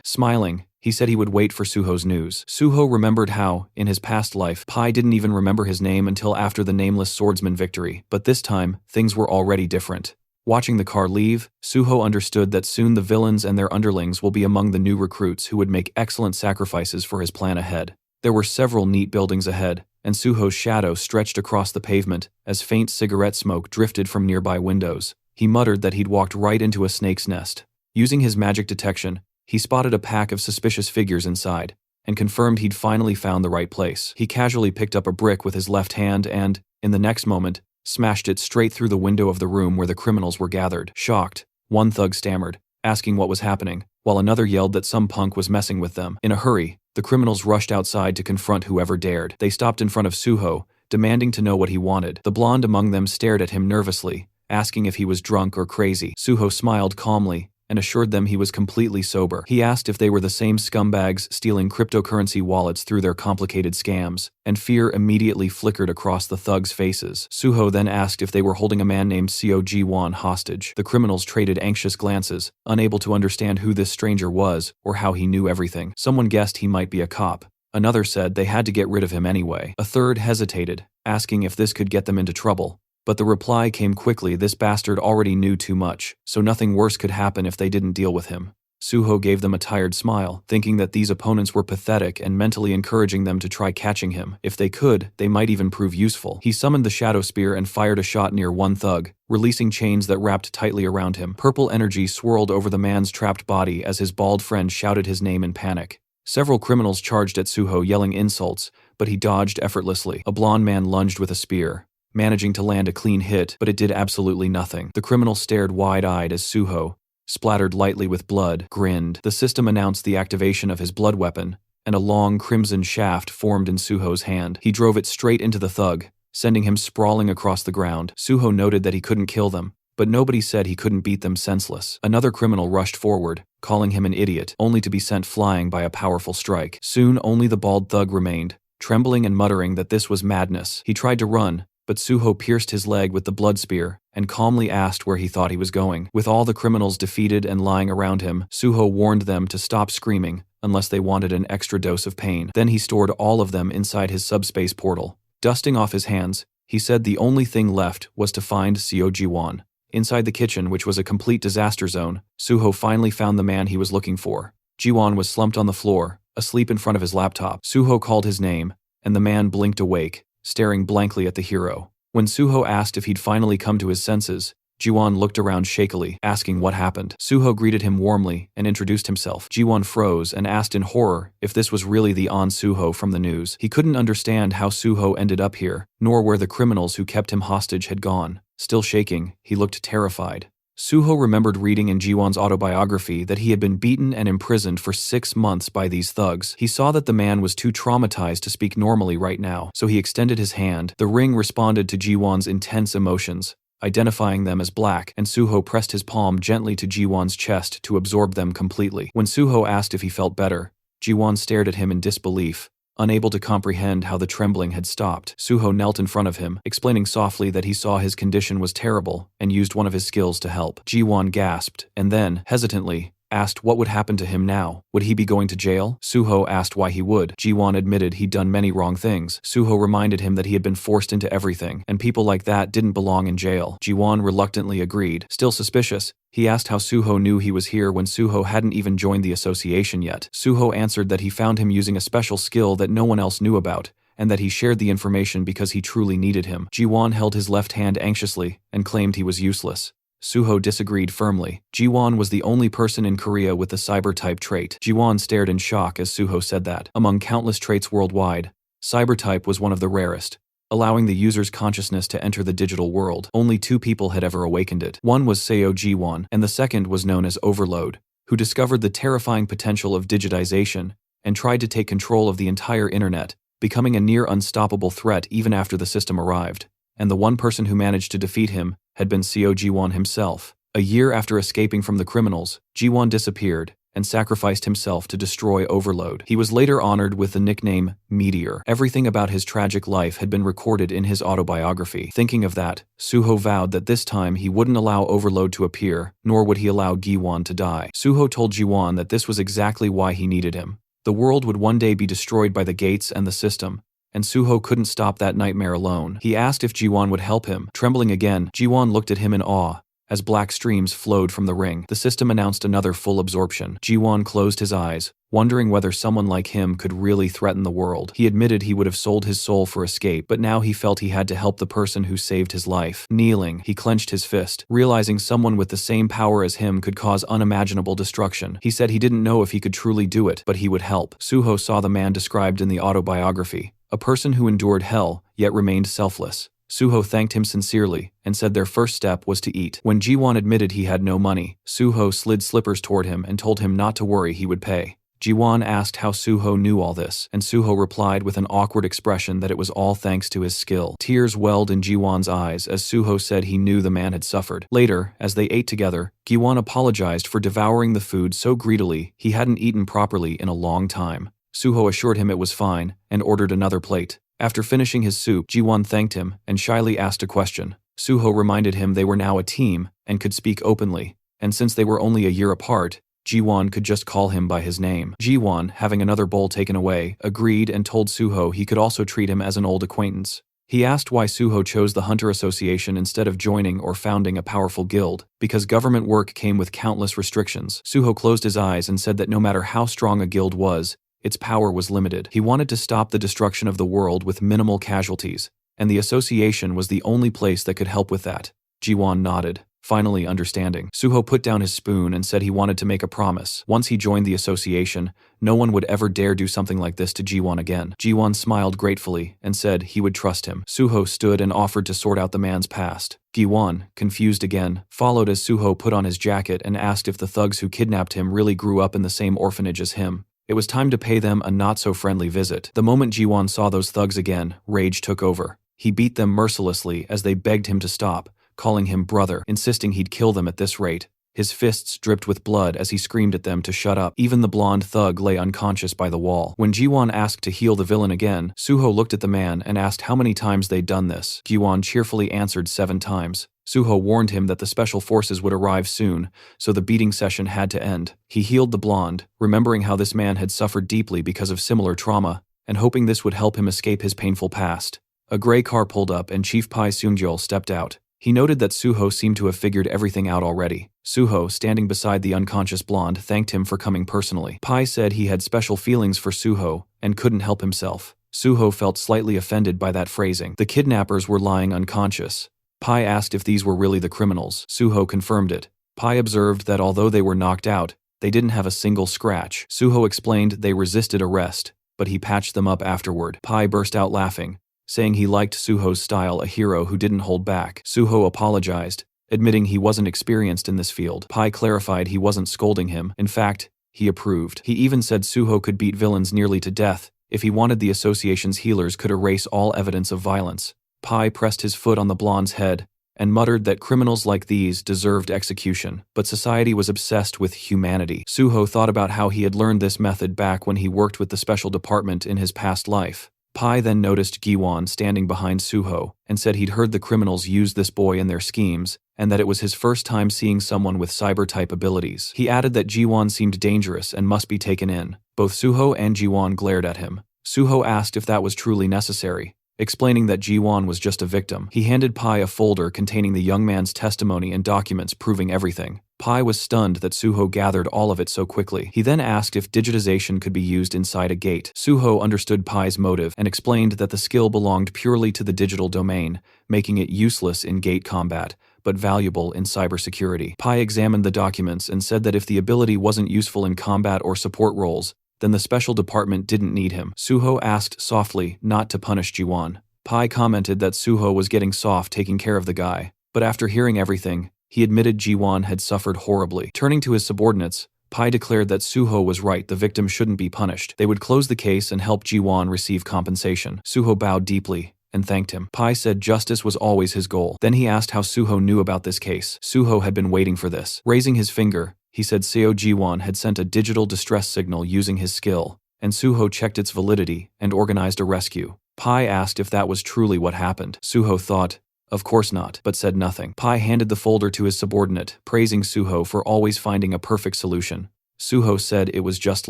Smiling, he said he would wait for Suho's news. Suho remembered how, in his past life, Pai didn't even remember his name until after the nameless swordsman victory, but this time, things were already different. Watching the car leave, Suho understood that soon the villains and their underlings will be among the new recruits who would make excellent sacrifices for his plan ahead. There were several neat buildings ahead, and Suho's shadow stretched across the pavement as faint cigarette smoke drifted from nearby windows. He muttered that he'd walked right into a snake's nest. Using his magic detection, he spotted a pack of suspicious figures inside, and confirmed he'd finally found the right place. He casually picked up a brick with his left hand and, in the next moment, smashed it straight through the window of the room where the criminals were gathered. Shocked, one thug stammered, asking what was happening, while another yelled that some punk was messing with them. In a hurry, the criminals rushed outside to confront whoever dared. They stopped in front of Suho, demanding to know what he wanted. The blonde among them stared at him nervously, asking if he was drunk or crazy. Suho smiled calmly and assured them he was completely sober. He asked if they were the same scumbags stealing cryptocurrency wallets through their complicated scams, and fear immediately flickered across the thugs' faces. Suho then asked if they were holding a man named Seo Ji-won hostage. The criminals traded anxious glances, unable to understand who this stranger was or how he knew everything. Someone guessed he might be a cop. Another said they had to get rid of him anyway. A third hesitated, asking if this could get them into trouble. But the reply came quickly: this bastard already knew too much, so nothing worse could happen if they didn't deal with him. Suho gave them a tired smile, thinking that these opponents were pathetic and mentally encouraging them to try catching him. If they could, they might even prove useful. He summoned the shadow spear and fired a shot near one thug, releasing chains that wrapped tightly around him. Purple energy swirled over the man's trapped body as his bald friend shouted his name in panic. Several criminals charged at Suho yelling insults, but he dodged effortlessly. A blonde man lunged with a spear, managing to land a clean hit, but it did absolutely nothing. The criminal stared wide-eyed as Suho, splattered lightly with blood, grinned. The system announced the activation of his blood weapon, and a long crimson shaft formed in Suho's hand. He drove it straight into the thug, sending him sprawling across the ground. Suho noted that he couldn't kill them, but nobody said he couldn't beat them senseless. Another criminal rushed forward, calling him an idiot, only to be sent flying by a powerful strike. Soon only the bald thug remained, trembling and muttering that this was madness. He tried to run, but Suho pierced his leg with the blood spear and calmly asked where he thought he was going. With all the criminals defeated and lying around him, Suho warned them to stop screaming unless they wanted an extra dose of pain. Then he stored all of them inside his subspace portal. Dusting off his hands, he said the only thing left was to find Seo Ji-won. Inside the kitchen, which was a complete disaster zone, Suho finally found the man he was looking for. Ji-won was slumped on the floor, asleep in front of his laptop. Suho called his name, and the man blinked awake, staring blankly at the hero. When Suho asked if he'd finally come to his senses, Ji-won looked around shakily, asking what happened. Suho greeted him warmly and introduced himself. Ji-won froze and asked in horror if this was really the An Suho from the news. He couldn't understand how Suho ended up here, nor where the criminals who kept him hostage had gone. Still shaking, he looked terrified. Suho remembered reading in Ji-won's autobiography that he had been beaten and imprisoned for 6 months by these thugs. He saw that the man was too traumatized to speak normally right now, so he extended his hand. The ring responded to Ji-won's intense emotions, identifying them as black, and Suho pressed his palm gently to Ji-won's chest to absorb them completely. When Suho asked if he felt better, Ji-won stared at him in disbelief, unable to comprehend how the trembling had stopped. Suho knelt in front of him, explaining softly that he saw his condition was terrible and used one of his skills to help. Ji-won gasped, and then, hesitantly, asked what would happen to him now. Would he be going to jail? Suho asked why he would. Ji-won admitted he'd done many wrong things. Suho reminded him that he had been forced into everything, and people like that didn't belong in jail. Ji-won reluctantly agreed. Still suspicious, he asked how Suho knew he was here when Suho hadn't even joined the association yet. Suho answered that he found him using a special skill that no one else knew about, and that he shared the information because he truly needed him. Ji-won held his left hand anxiously and claimed he was useless. Suho disagreed firmly. Ji-won was the only person in Korea with the cyber-type trait. Ji-won stared in shock as Suho said that. Among countless traits worldwide, cyber-type was one of the rarest. allowing the user's consciousness to enter the digital world. Only 2 people had ever awakened it. One was Seo Ji-won, and the second was known as Overload, who discovered the terrifying potential of digitization and tried to take control of the entire internet, becoming a near unstoppable threat even after the system arrived. And the one person who managed to defeat him had been Seo Ji-won himself. A year after escaping from the criminals, Ji-won disappeared and sacrificed himself to destroy Overload. He was later honored with the nickname Meteor. Everything about his tragic life had been recorded in his autobiography. Thinking of that, Suho vowed that this time he wouldn't allow Overload to appear, nor would he allow Gi-won to die. Suho told Ji-won that this was exactly why he needed him. The world would one day be destroyed by the gates and the system, and Suho couldn't stop that nightmare alone. He asked if Ji-won would help him. Trembling again, Ji-won looked at him in awe. As black streams flowed from the ring, the system announced another full absorption. Ji-won closed his eyes, wondering whether someone like him could really threaten the world. He admitted he would have sold his soul for escape, but now he felt he had to help the person who saved his life. Kneeling, he clenched his fist, realizing someone with the same power as him could cause unimaginable destruction. He said he didn't know if he could truly do it, but he would help. Suho saw the man described in the autobiography, a person who endured hell, yet remained selfless. Suho thanked him sincerely and said their first step was to eat. When Ji-won admitted he had no money, Suho slid slippers toward him and told him not to worry, he would pay. Ji-won asked how Suho knew all this, and Suho replied with an awkward expression that it was all thanks to his skill. Tears welled in Ji-won's eyes as Suho said he knew the man had suffered. Later, as they ate together, Gi-won apologized for devouring the food so greedily he hadn't eaten properly in a long time. Suho assured him it was fine and ordered another plate. After finishing his soup, Ji-won thanked him and shyly asked a question. Suho reminded him they were now a team and could speak openly, and since they were only a year apart, Ji-won could just call him by his name. Ji-won, having another bowl taken away, agreed and told Suho he could also treat him as an old acquaintance. He asked why Suho chose the Hunter Association instead of joining or founding a powerful guild, because government work came with countless restrictions. Suho closed his eyes and said that no matter how strong a guild was, its power was limited. He wanted to stop the destruction of the world with minimal casualties, and the association was the only place that could help with that. Ji-won nodded, finally understanding. Suho put down his spoon and said he wanted to make a promise. Once he joined the association, no one would ever dare do something like this to Ji-won again. Ji-won smiled gratefully and said he would trust him. Suho stood and offered to sort out the man's past. Gi-won, confused again, followed as Suho put on his jacket and asked if the thugs who kidnapped him really grew up in the same orphanage as him. It was time to pay them a not-so-friendly visit. The moment Ji-won saw those thugs again, rage took over. He beat them mercilessly as they begged him to stop, calling him brother, insisting he'd kill them at this rate. His fists dripped with blood as he screamed at them to shut up. Even the blonde thug lay unconscious by the wall. When Ji-won asked to heal the villain again, Suho looked at the man and asked how many times they'd done this. Ji-won cheerfully answered 7 times. Suho warned him that the special forces would arrive soon, so the beating session had to end. He healed the blonde, remembering how this man had suffered deeply because of similar trauma, and hoping this would help him escape his painful past. A gray car pulled up and Chief Pai Seungjol stepped out. He noted that Suho seemed to have figured everything out already. Suho, standing beside the unconscious blonde, thanked him for coming personally. Pai said he had special feelings for Suho and couldn't help himself. Suho felt slightly offended by that phrasing. The kidnappers were lying unconscious. Pai asked if these were really the criminals. Suho confirmed it. Pai observed that although they were knocked out, they didn't have a single scratch. Suho explained they resisted arrest, but he patched them up afterward. Pai burst out laughing, saying he liked Suho's style, a hero who didn't hold back. Suho apologized, admitting he wasn't experienced in this field. Pai clarified he wasn't scolding him. In fact, he approved. He even said Suho could beat villains nearly to death if he wanted. The association's healers could erase all evidence of violence. Pai pressed his foot on the blonde's head and muttered that criminals like these deserved execution, but society was obsessed with humanity. Suho thought about how he had learned this method back when he worked with the special department in his past life. Pai then noticed Gi-won standing behind Suho and said he'd heard the criminals use this boy in their schemes and that it was his first time seeing someone with cyber-type abilities. He added that Gi-won seemed dangerous and must be taken in. Both Suho and Gi-won glared at him. Suho asked if that was truly necessary, explaining that Ji-won was just a victim. He handed Pai a folder containing the young man's testimony and documents proving everything. Pai was stunned that Suho gathered all of it so quickly. He then asked if digitization could be used inside a gate. Suho understood Pai's motive and explained that the skill belonged purely to the digital domain, making it useless in gate combat, but valuable in cybersecurity. Pai examined the documents and said that if the ability wasn't useful in combat or support roles, then the special department didn't need him. Suho asked softly not to punish Ji-won. Pai commented that Suho was getting soft taking care of the guy, but after hearing everything, he admitted Ji-won had suffered horribly. Turning to his subordinates, Pai declared that Suho was right, the victim shouldn't be punished. They would close the case and help Ji-won receive compensation. Suho bowed deeply and thanked him. Pai said justice was always his goal. Then he asked how Suho knew about this case. Suho had been waiting for this. Raising his finger, he said Seo Ji-won had sent a digital distress signal using his skill, and Suho checked its validity and organized a rescue. Pai asked if that was truly what happened. Suho thought, of course not, but said nothing. Pai handed the folder to his subordinate, praising Suho for always finding a perfect solution. Suho said it was just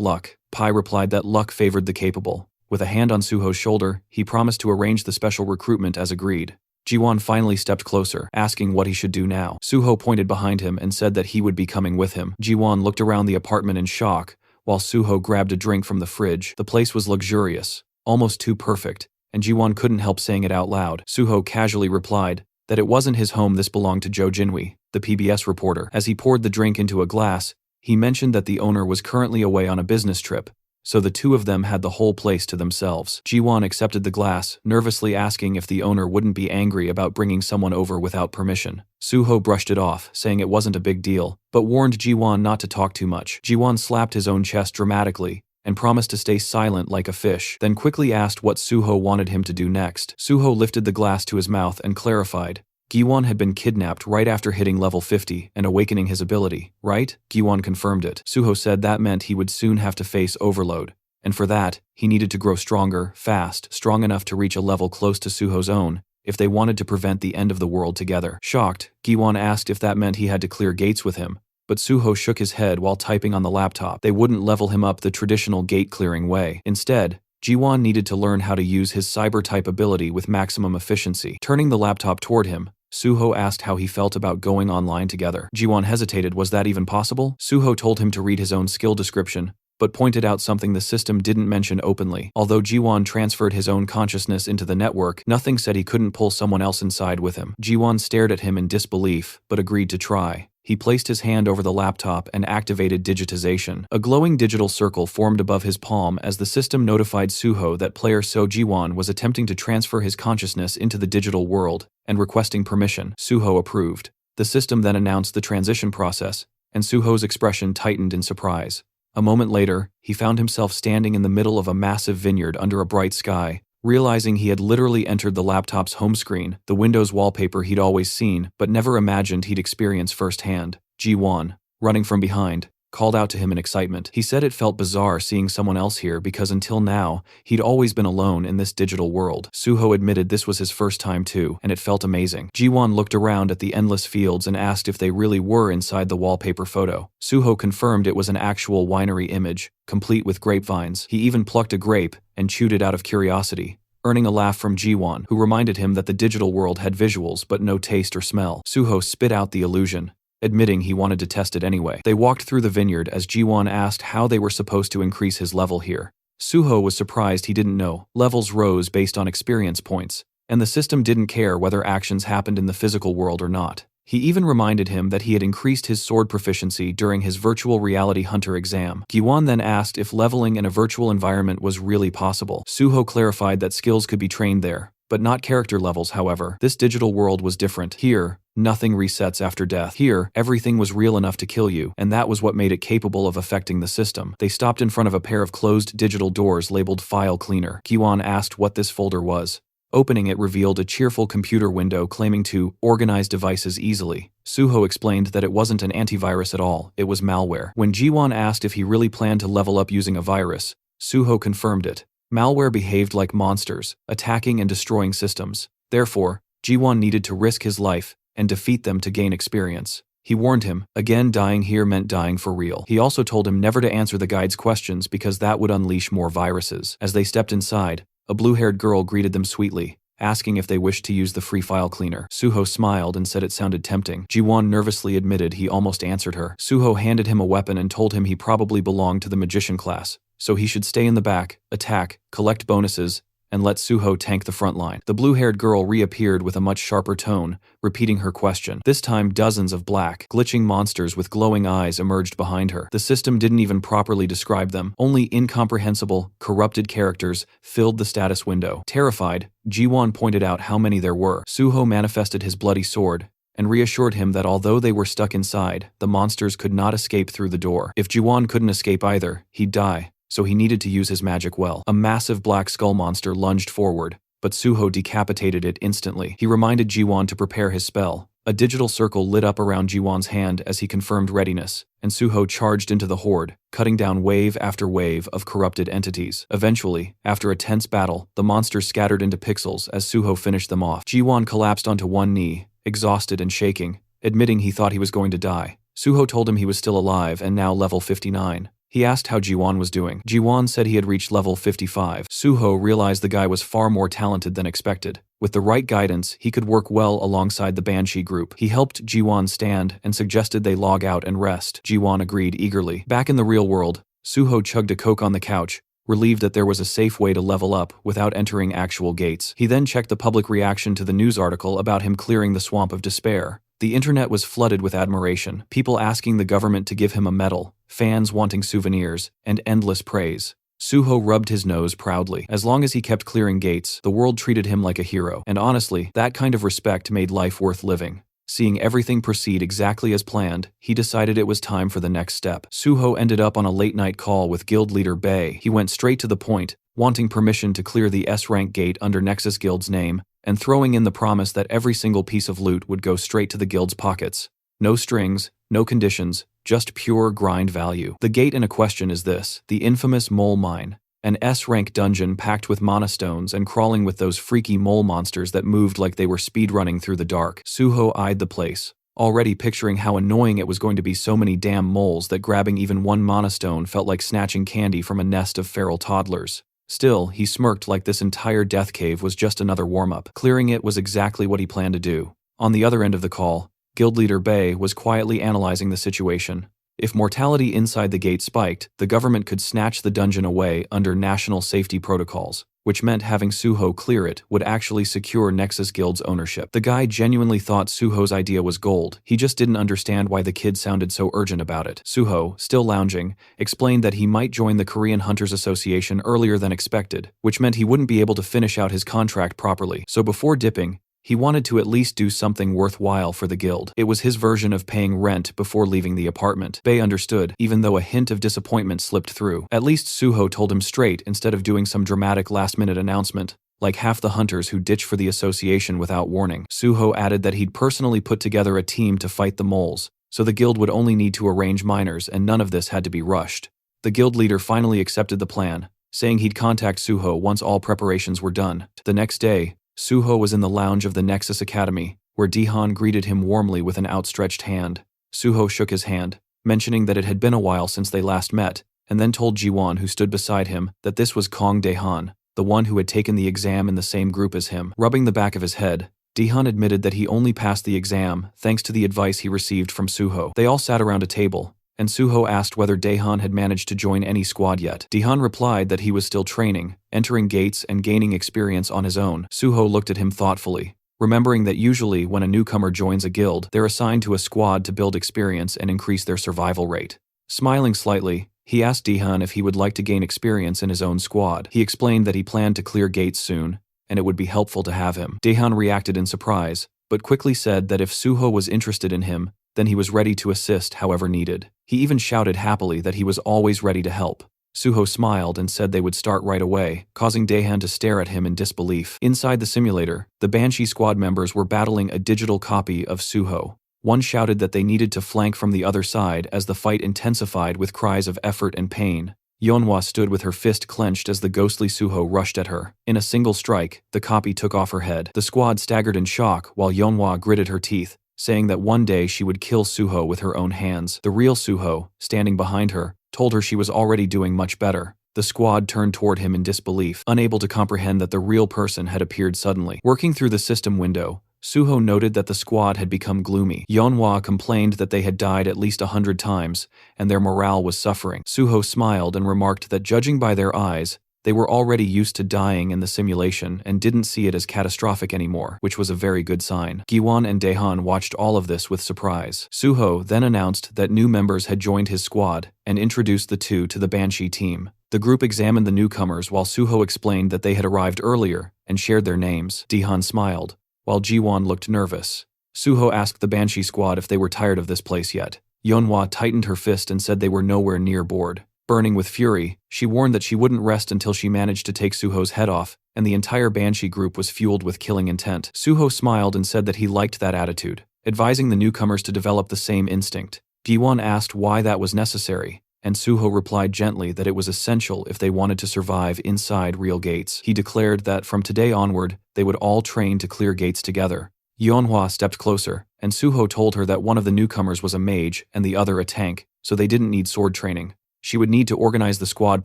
luck. Pai replied that luck favored the capable. With a hand on Suho's shoulder, he promised to arrange the special recruitment as agreed. Ji-won finally stepped closer, asking what he should do now. Suho pointed behind him and said that he would be coming with him. Ji-won looked around the apartment in shock, while Suho grabbed a drink from the fridge. The place was luxurious, almost too perfect, and Ji-won couldn't help saying it out loud. Suho casually replied that it wasn't his home, this belonged to Jo Jinwi, the PBS reporter. As he poured the drink into a glass, he mentioned that the owner was currently away on a business trip, so the two of them had the whole place to themselves. Ji-won accepted the glass, nervously asking if the owner wouldn't be angry about bringing someone over without permission. Suho brushed it off, saying it wasn't a big deal, but warned Ji-won not to talk too much. Ji-won slapped his own chest dramatically and promised to stay silent like a fish, then quickly asked what Suho wanted him to do next. Suho lifted the glass to his mouth and clarified. Gi-won had been kidnapped right after hitting level 50 and awakening his ability, right? Gi-won confirmed it. Suho said that meant he would soon have to face overload, and for that, he needed to grow stronger, fast, strong enough to reach a level close to Suho's own, if they wanted to prevent the end of the world together. Shocked, Gi-won asked if that meant he had to clear gates with him, but Suho shook his head while typing on the laptop. They wouldn't level him up the traditional gate-clearing way. Instead, Ji-won needed to learn how to use his cyber-type ability with maximum efficiency. Turning the laptop toward him, Suho asked how he felt about going online together. Ji-won hesitated. Was that even possible? Suho told him to read his own skill description, but pointed out something the system didn't mention openly. Although Ji-won transferred his own consciousness into the network, nothing said he couldn't pull someone else inside with him. Ji-won stared at him in disbelief, but agreed to try. He placed his hand over the laptop and activated digitization. A glowing digital circle formed above his palm as the system notified Suho that player So Ji-won was attempting to transfer his consciousness into the digital world and requesting permission. Suho approved. The system then announced the transition process, and Suho's expression tightened in surprise. A moment later, he found himself standing in the middle of a massive vineyard under a bright sky. Realizing he had literally entered the laptop's home screen, the Windows wallpaper he'd always seen but never imagined he'd experience firsthand. Ji-won, running from behind, called out to him in excitement. He said it felt bizarre seeing someone else here because until now, he'd always been alone in this digital world. Suho admitted this was his first time too, and it felt amazing. Ji-won looked around at the endless fields and asked if they really were inside the wallpaper photo. Suho confirmed it was an actual winery image, complete with grapevines. He even plucked a grape and chewed it out of curiosity, earning a laugh from Ji-won, who reminded him that the digital world had visuals but no taste or smell. Suho spit out the illusion, admitting he wanted to test it anyway. They walked through the vineyard as Ji-won asked how they were supposed to increase his level here. Suho was surprised he didn't know. Levels rose based on experience points, and the system didn't care whether actions happened in the physical world or not. He even reminded him that he had increased his sword proficiency during his virtual reality hunter exam. Gi-won then asked if leveling in a virtual environment was really possible. Suho clarified that skills could be trained there, but not character levels. However, this digital world was different. Here, nothing resets after death. Here, everything was real enough to kill you, and that was what made it capable of affecting the system. They stopped in front of a pair of closed digital doors labeled File Cleaner. Gi-won asked what this folder was. Opening it revealed a cheerful computer window claiming to organize devices easily. Suho explained that it wasn't an antivirus at all, it was malware. When Ji-won asked if he really planned to level up using a virus, Suho confirmed it. Malware behaved like monsters, attacking and destroying systems. Therefore, Ji-won needed to risk his life and defeat them to gain experience. He warned him, again dying here meant dying for real. He also told him never to answer the guide's questions because that would unleash more viruses. As they stepped inside, a blue-haired girl greeted them sweetly, asking if they wished to use the free file cleaner. Suho smiled and said it sounded tempting. Ji-won nervously admitted he almost answered her. Suho handed him a weapon and told him he probably belonged to the magician class, so he should stay in the back, attack, collect bonuses, and let Suho tank the front line. The blue-haired girl reappeared with a much sharper tone, repeating her question. This time dozens of black, glitching monsters with glowing eyes emerged behind her. The system didn't even properly describe them. Only incomprehensible, corrupted characters filled the status window. Terrified, Jiwon pointed out how many there were. Suho manifested his bloody sword and reassured him that although they were stuck inside, the monsters could not escape through the door. If Jiwon couldn't escape either, he'd die, so he needed to use his magic well. A massive black skull monster lunged forward, but Suho decapitated it instantly. He reminded Jiwon to prepare his spell. A digital circle lit up around Jiwon's hand as he confirmed readiness, and Suho charged into the horde, cutting down wave after wave of corrupted entities. Eventually, after a tense battle, the monsters scattered into pixels as Suho finished them off. Jiwon collapsed onto one knee, exhausted and shaking, admitting he thought he was going to die. Suho told him he was still alive and now level 59. He asked how Jiwon was doing. Jiwon said he had reached level 55. Suho realized the guy was far more talented than expected. With the right guidance, he could work well alongside the Banshee group. He helped Jiwon stand and suggested they log out and rest. Jiwon agreed eagerly. Back in the real world, Suho chugged a Coke on the couch, relieved that there was a safe way to level up without entering actual gates. He then checked the public reaction to the news article about him clearing the swamp of despair. The internet was flooded with admiration, people asking the government to give him a medal, fans wanting souvenirs, and endless praise. Suho rubbed his nose proudly. As long as he kept clearing gates, the world treated him like a hero. And honestly, that kind of respect made life worth living. Seeing everything proceed exactly as planned, he decided it was time for the next step. Suho ended up on a late-night call with guild leader Bae. He went straight to the point, wanting permission to clear the S-rank gate under Nexus Guild's name, and throwing in the promise that every single piece of loot would go straight to the guild's pockets. No strings, no conditions, just pure grind value. The gate in a question is this, the infamous Mole Mine, an S-rank dungeon packed with mana stones and crawling with those freaky mole monsters that moved like they were speedrunning through the dark. Suho eyed the place, already picturing how annoying it was going to be so many damn moles that grabbing even one mana stone felt like snatching candy from a nest of feral toddlers. Still, he smirked like this entire death cave was just another warm-up. Clearing it was exactly what he planned to do. On the other end of the call, guild leader Bae was quietly analyzing the situation. If mortality inside the gate spiked, the government could snatch the dungeon away under national safety protocols, which meant having Suho clear it would actually secure Nexus Guild's ownership. The guy genuinely thought Suho's idea was gold. He just didn't understand why the kid sounded so urgent about it. Suho, still lounging, explained that he might join the Korean Hunters Association earlier than expected, which meant he wouldn't be able to finish out his contract properly. So before dipping, he wanted to at least do something worthwhile for the guild. It was his version of paying rent before leaving the apartment. Bae understood, even though a hint of disappointment slipped through. At least Suho told him straight instead of doing some dramatic last-minute announcement, like half the hunters who ditch for the association without warning. Suho added that he'd personally put together a team to fight the moles, so the guild would only need to arrange miners and none of this had to be rushed. The guild leader finally accepted the plan, saying he'd contact Suho once all preparations were done. The next day, Suho was in the lounge of the Nexus Academy, where Dihan greeted him warmly with an outstretched hand. Suho shook his hand, mentioning that it had been a while since they last met, and then told Jiwon, who stood beside him, that this was Kong Daehan, the one who had taken the exam in the same group as him. Rubbing the back of his head, Dihan admitted that he only passed the exam thanks to the advice he received from Suho. They all sat around a table, and Suho asked whether Daehan had managed to join any squad yet. Daehan replied that he was still training, entering gates and gaining experience on his own. Suho looked at him thoughtfully, remembering that usually when a newcomer joins a guild, they're assigned to a squad to build experience and increase their survival rate. Smiling slightly, he asked Daehan if he would like to gain experience in his own squad. He explained that he planned to clear gates soon, and it would be helpful to have him. Daehan reacted in surprise, but quickly said that if Suho was interested in him, then he was ready to assist however needed. He even shouted happily that he was always ready to help. Suho smiled and said they would start right away, causing Daehan to stare at him in disbelief. Inside the simulator, the Banshee squad members were battling a digital copy of Suho. One shouted that they needed to flank from the other side as the fight intensified with cries of effort and pain. Yeonhwa stood with her fist clenched as the ghostly Suho rushed at her. In a single strike, the copy took off her head. The squad staggered in shock while Yeonhwa gritted her teeth, saying that one day she would kill Suho with her own hands. The real Suho, standing behind her, told her she was already doing much better. The squad turned toward him in disbelief, unable to comprehend that the real person had appeared suddenly. Working through the system window, Suho noted that the squad had become gloomy. Yeonhwa complained that they had died at least 100 times, and their morale was suffering. Suho smiled and remarked that judging by their eyes, They were already used to dying in the simulation and didn't see it as catastrophic anymore, which was a very good sign. Giwon and Daehan watched all of this with surprise. Suho then announced that new members had joined his squad and introduced the two to the Banshee team. The group examined the newcomers while Suho explained that they had arrived earlier and shared their names. Daehan smiled, while Jiwon looked nervous. Suho asked the Banshee squad if they were tired of this place yet. Yeonhwa tightened her fist and said they were nowhere near bored. Burning with fury, she warned that she wouldn't rest until she managed to take Suho's head off, and the entire Banshee group was fueled with killing intent. Suho smiled and said that he liked that attitude, advising the newcomers to develop the same instinct. Giwon asked why that was necessary, and Suho replied gently that it was essential if they wanted to survive inside real gates. He declared that from today onward, they would all train to clear gates together. Yeonhwa stepped closer, and Suho told her that one of the newcomers was a mage and the other a tank, so they didn't need sword training. She would need to organize the squad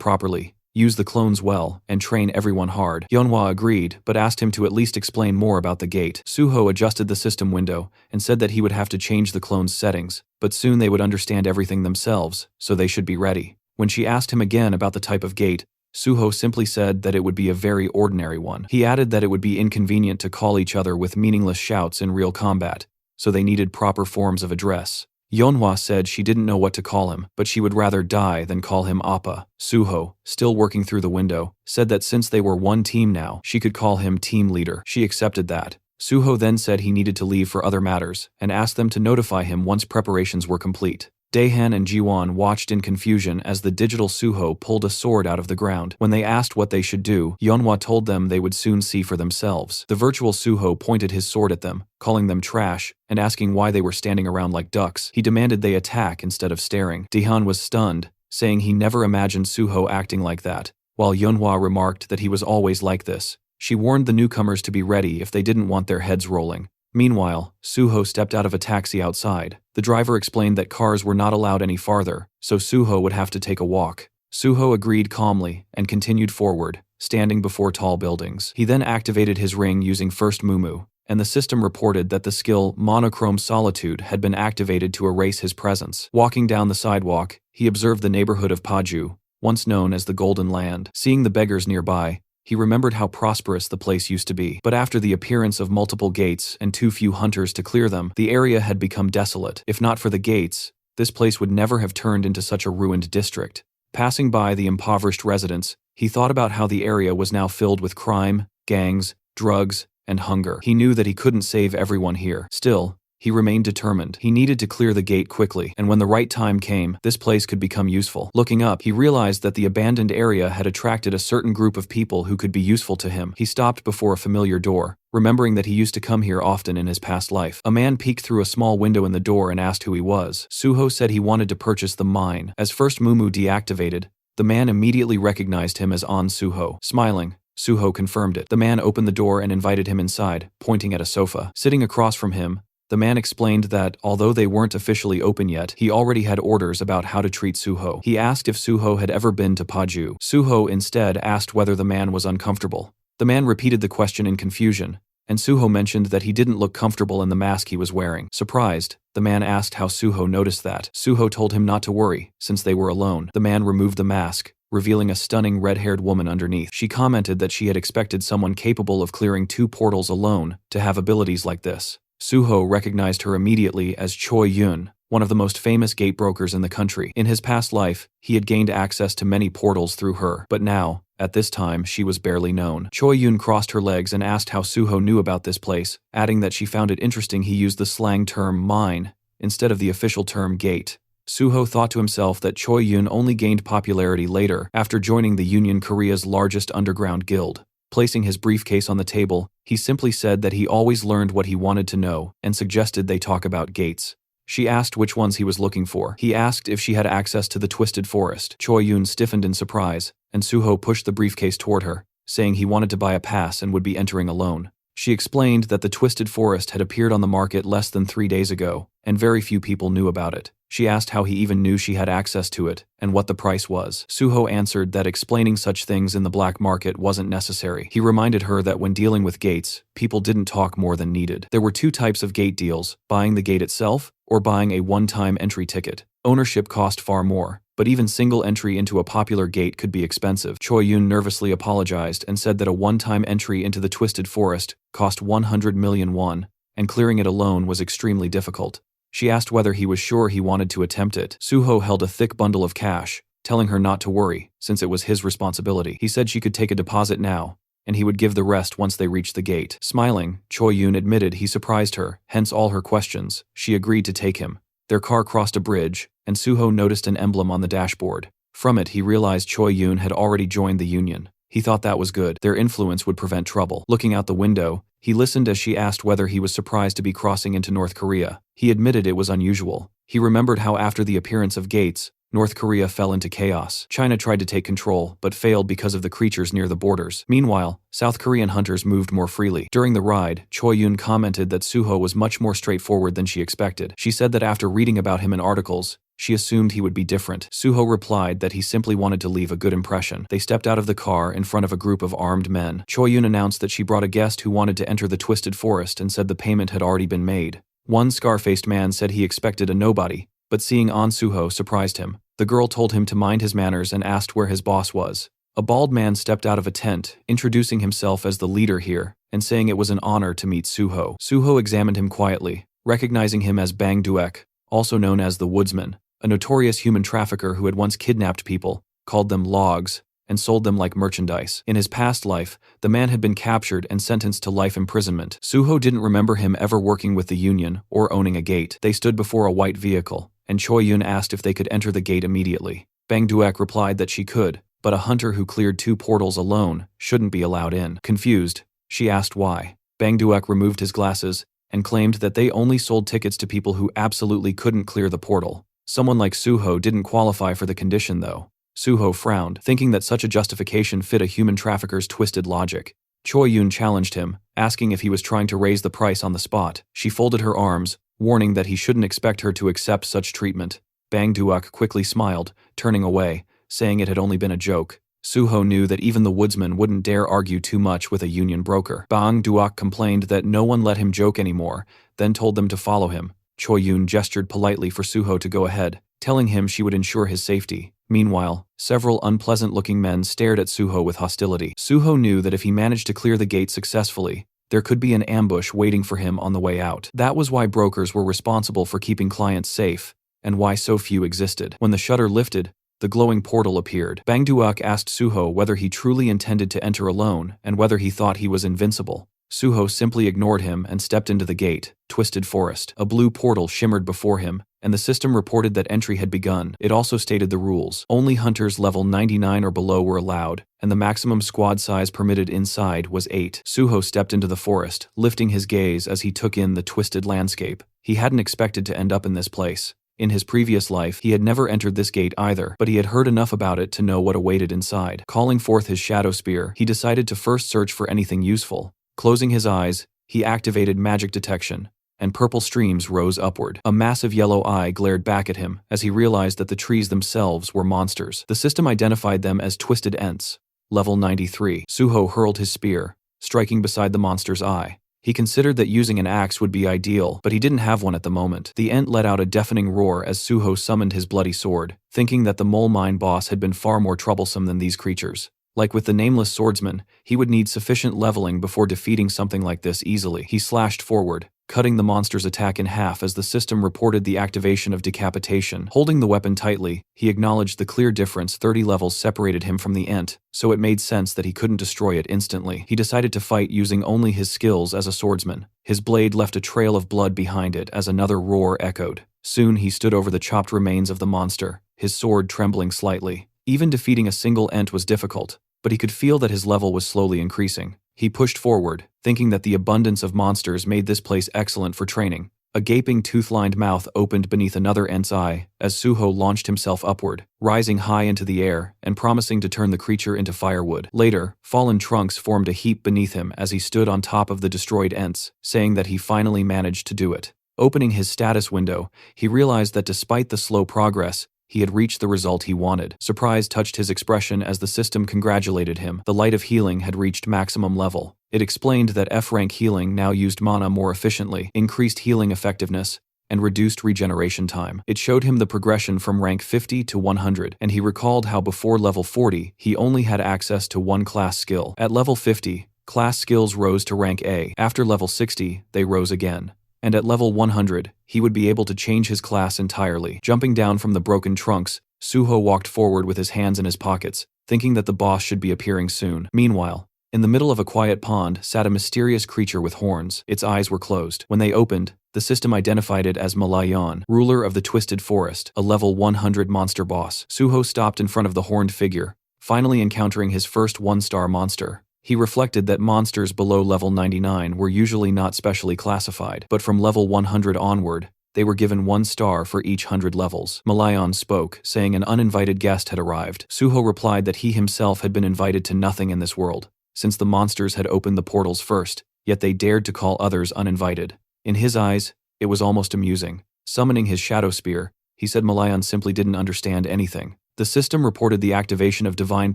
properly, use the clones well, and train everyone hard. Yeonhwa agreed, but asked him to at least explain more about the gate. Suho adjusted the system window and said that he would have to change the clones' settings, but soon they would understand everything themselves, so they should be ready. When she asked him again about the type of gate, Suho simply said that it would be a very ordinary one. He added that it would be inconvenient to call each other with meaningless shouts in real combat, so they needed proper forms of address. Yeonhwa said she didn't know what to call him, but she would rather die than call him Appa. Suho, still working through the window, said that since they were one team now, she could call him team leader. She accepted that. Suho then said he needed to leave for other matters, and asked them to notify him once preparations were complete. Daehan and Jiwon watched in confusion as the digital Suho pulled a sword out of the ground. When they asked what they should do, Yeonhwa told them they would soon see for themselves. The virtual Suho pointed his sword at them, calling them trash, and asking why they were standing around like ducks. He demanded they attack instead of staring. Daehan was stunned, saying he never imagined Suho acting like that, while Yeonhwa remarked that he was always like this. She warned the newcomers to be ready if they didn't want their heads rolling. Meanwhile, Suho stepped out of a taxi outside. The driver explained that cars were not allowed any farther, so Suho would have to take a walk. Suho agreed calmly and continued forward, standing before tall buildings. He then activated his ring using First Mumu, and the system reported that the skill Monochrome Solitude had been activated to erase his presence. Walking down the sidewalk, he observed the neighborhood of Paju, once known as the Golden Land. Seeing the beggars nearby, he remembered how prosperous the place used to be. But after the appearance of multiple gates and too few hunters to clear them, the area had become desolate. If not for the gates, this place would never have turned into such a ruined district. Passing by the impoverished residents, he thought about how the area was now filled with crime, gangs, drugs, and hunger. He knew that he couldn't save everyone here. Still, he remained determined. He needed to clear the gate quickly, and when the right time came, this place could become useful. Looking up, he realized that the abandoned area had attracted a certain group of people who could be useful to him. He stopped before a familiar door, remembering that he used to come here often in his past life. A man peeked through a small window in the door and asked who he was. Suho said he wanted to purchase the mine. As First Mumu deactivated, the man immediately recognized him as An Suho. Smiling, Suho confirmed it. The man opened the door and invited him inside, pointing at a sofa. Sitting across from him, the man explained that, although they weren't officially open yet, he already had orders about how to treat Suho. He asked if Suho had ever been to Paju. Suho instead asked whether the man was uncomfortable. The man repeated the question in confusion, and Suho mentioned that he didn't look comfortable in the mask he was wearing. Surprised, the man asked how Suho noticed that. Suho told him not to worry, since they were alone. The man removed the mask, revealing a stunning red-haired woman underneath. She commented that she had expected someone capable of clearing 2 portals alone to have abilities like this. Suho recognized her immediately as Choi Yun, one of the most famous gate brokers in the country. In his past life, he had gained access to many portals through her, but now, at this time, she was barely known. Choi Yun crossed her legs and asked how Suho knew about this place, adding that she found it interesting he used the slang term mine instead of the official term gate. Suho thought to himself that Choi Yun only gained popularity later after joining the Union Korea's largest underground guild. Placing his briefcase on the table, he simply said that he always learned what he wanted to know and suggested they talk about gates. She asked which ones he was looking for. He asked if she had access to the Twisted Forest. Choi Yun stiffened in surprise, and Suho pushed the briefcase toward her, saying he wanted to buy a pass and would be entering alone. She explained that the Twisted Forest had appeared on the market less than 3 days ago, and very few people knew about it. She asked how he even knew she had access to it, and what the price was. Suho answered that explaining such things in the black market wasn't necessary. He reminded her that when dealing with gates, people didn't talk more than needed. There were 2 types of gate deals, buying the gate itself, or buying a one-time entry ticket. Ownership cost far more, but even single entry into a popular gate could be expensive. Choi Yun nervously apologized and said that a one-time entry into the Twisted Forest cost 100 million won, and clearing it alone was extremely difficult. She asked whether he was sure he wanted to attempt it. Suho held a thick bundle of cash, telling her not to worry, since it was his responsibility. He said she could take a deposit now, and he would give the rest once they reached the gate. Smiling, Choi Yun admitted he surprised her, hence all her questions. She agreed to take him. Their car crossed a bridge, and Suho noticed an emblem on the dashboard. From it, he realized Choi Yun had already joined the union. He thought that was good. Their influence would prevent trouble. Looking out the window, he listened as she asked whether he was surprised to be crossing into North Korea. He admitted it was unusual. He remembered how after the appearance of Gates, North Korea fell into chaos. China tried to take control, but failed because of the creatures near the borders. Meanwhile, South Korean hunters moved more freely. During the ride, Choi Yun commented that Suho was much more straightforward than she expected. She said that after reading about him in articles, she assumed he would be different. Suho replied that he simply wanted to leave a good impression. They stepped out of the car in front of a group of armed men. Choi Yun announced that she brought a guest who wanted to enter the Twisted Forest and said the payment had already been made. One scar-faced man said he expected a nobody, but seeing An Suho surprised him. The girl told him to mind his manners and asked where his boss was. A bald man stepped out of a tent, introducing himself as the leader here, and saying it was an honor to meet Suho. Suho examined him quietly, recognizing him as Bang Duek, also known as the Woodsman, a notorious human trafficker who had once kidnapped people, called them logs, and sold them like merchandise. In his past life, the man had been captured and sentenced to life imprisonment. Suho didn't remember him ever working with the union or owning a gate. They stood before a white vehicle, and Choi Yun asked if they could enter the gate immediately. Bang Duek replied that she could, but a hunter who cleared 2 portals alone shouldn't be allowed in. Confused, she asked why. Bang Duek removed his glasses and claimed that they only sold tickets to people who absolutely couldn't clear the portal. Someone like Suho didn't qualify for the condition though. Suho frowned, thinking that such a justification fit a human trafficker's twisted logic. Choi Yun challenged him, asking if he was trying to raise the price on the spot. She folded her arms, warning that he shouldn't expect her to accept such treatment. Bang Duek quickly smiled, turning away, saying it had only been a joke. Suho knew that even the woodsman wouldn't dare argue too much with a union broker. Bang Duek complained that no one let him joke anymore, then told them to follow him. Choi Yun gestured politely for Suho to go ahead, telling him she would ensure his safety. Meanwhile, several unpleasant-looking men stared at Suho with hostility. Suho knew that if he managed to clear the gate successfully, there could be an ambush waiting for him on the way out. That was why brokers were responsible for keeping clients safe, and why so few existed. When the shutter lifted, the glowing portal appeared. Bang Duek asked Suho whether he truly intended to enter alone and whether he thought he was invincible. Suho simply ignored him and stepped into the gate, Twisted Forest. A blue portal shimmered before him, and the system reported that entry had begun. It also stated the rules. Only hunters level 99 or below were allowed, and the maximum squad size permitted inside was 8. Suho stepped into the forest, lifting his gaze as he took in the twisted landscape. He hadn't expected to end up in this place. In his previous life, he had never entered this gate either, but he had heard enough about it to know what awaited inside. Calling forth his shadow spear, he decided to first search for anything useful. Closing his eyes, he activated magic detection, and purple streams rose upward. A massive yellow eye glared back at him as he realized that the trees themselves were monsters. The system identified them as Twisted Ents, level 93. Suho hurled his spear, striking beside the monster's eye. He considered that using an axe would be ideal, but he didn't have one at the moment. The Ent let out a deafening roar as Suho summoned his bloody sword, thinking that the mole mine boss had been far more troublesome than these creatures. Like with the nameless swordsman, he would need sufficient leveling before defeating something like this easily. He slashed forward, cutting the monster's attack in half as the system reported the activation of decapitation. Holding the weapon tightly, he acknowledged the clear difference 30 levels separated him from the Ent, so it made sense that he couldn't destroy it instantly. He decided to fight using only his skills as a swordsman. His blade left a trail of blood behind it as another roar echoed. Soon he stood over the chopped remains of the monster, his sword trembling slightly. Even defeating a single Ent was difficult, but he could feel that his level was slowly increasing. He pushed forward, thinking that the abundance of monsters made this place excellent for training. A gaping tooth-lined mouth opened beneath another Ent's eye as Suho launched himself upward, rising high into the air and promising to turn the creature into firewood. Later, fallen trunks formed a heap beneath him as he stood on top of the destroyed Ents, saying that he finally managed to do it. Opening his status window, he realized that despite the slow progress, he had reached the result he wanted. Surprise touched his expression as the system congratulated him. The light of healing had reached maximum level. It explained that F-rank healing now used mana more efficiently, increased healing effectiveness, and reduced regeneration time. It showed him the progression from rank 50 to 100, and he recalled how before level 40, he only had access to one class skill. At level 50, class skills rose to rank A. After level 60, they rose again. And at level 100, he would be able to change his class entirely. Jumping down from the broken trunks, Suho walked forward with his hands in his pockets, thinking that the boss should be appearing soon. Meanwhile, in the middle of a quiet pond sat a mysterious creature with horns. Its eyes were closed. When they opened, the system identified it as Malayan, ruler of the Twisted Forest, a level 100 monster boss. Suho stopped in front of the horned figure, finally encountering his first one-star monster. He reflected that monsters below level 99 were usually not specially classified, but from level 100 onward, they were given 1 star for each 100 levels. Malayan spoke, saying an uninvited guest had arrived. Suho replied that he himself had been invited to nothing in this world, since the monsters had opened the portals first, yet they dared to call others uninvited. In his eyes, it was almost amusing. Summoning his shadow spear, he said Malayan simply didn't understand anything. The system reported the activation of divine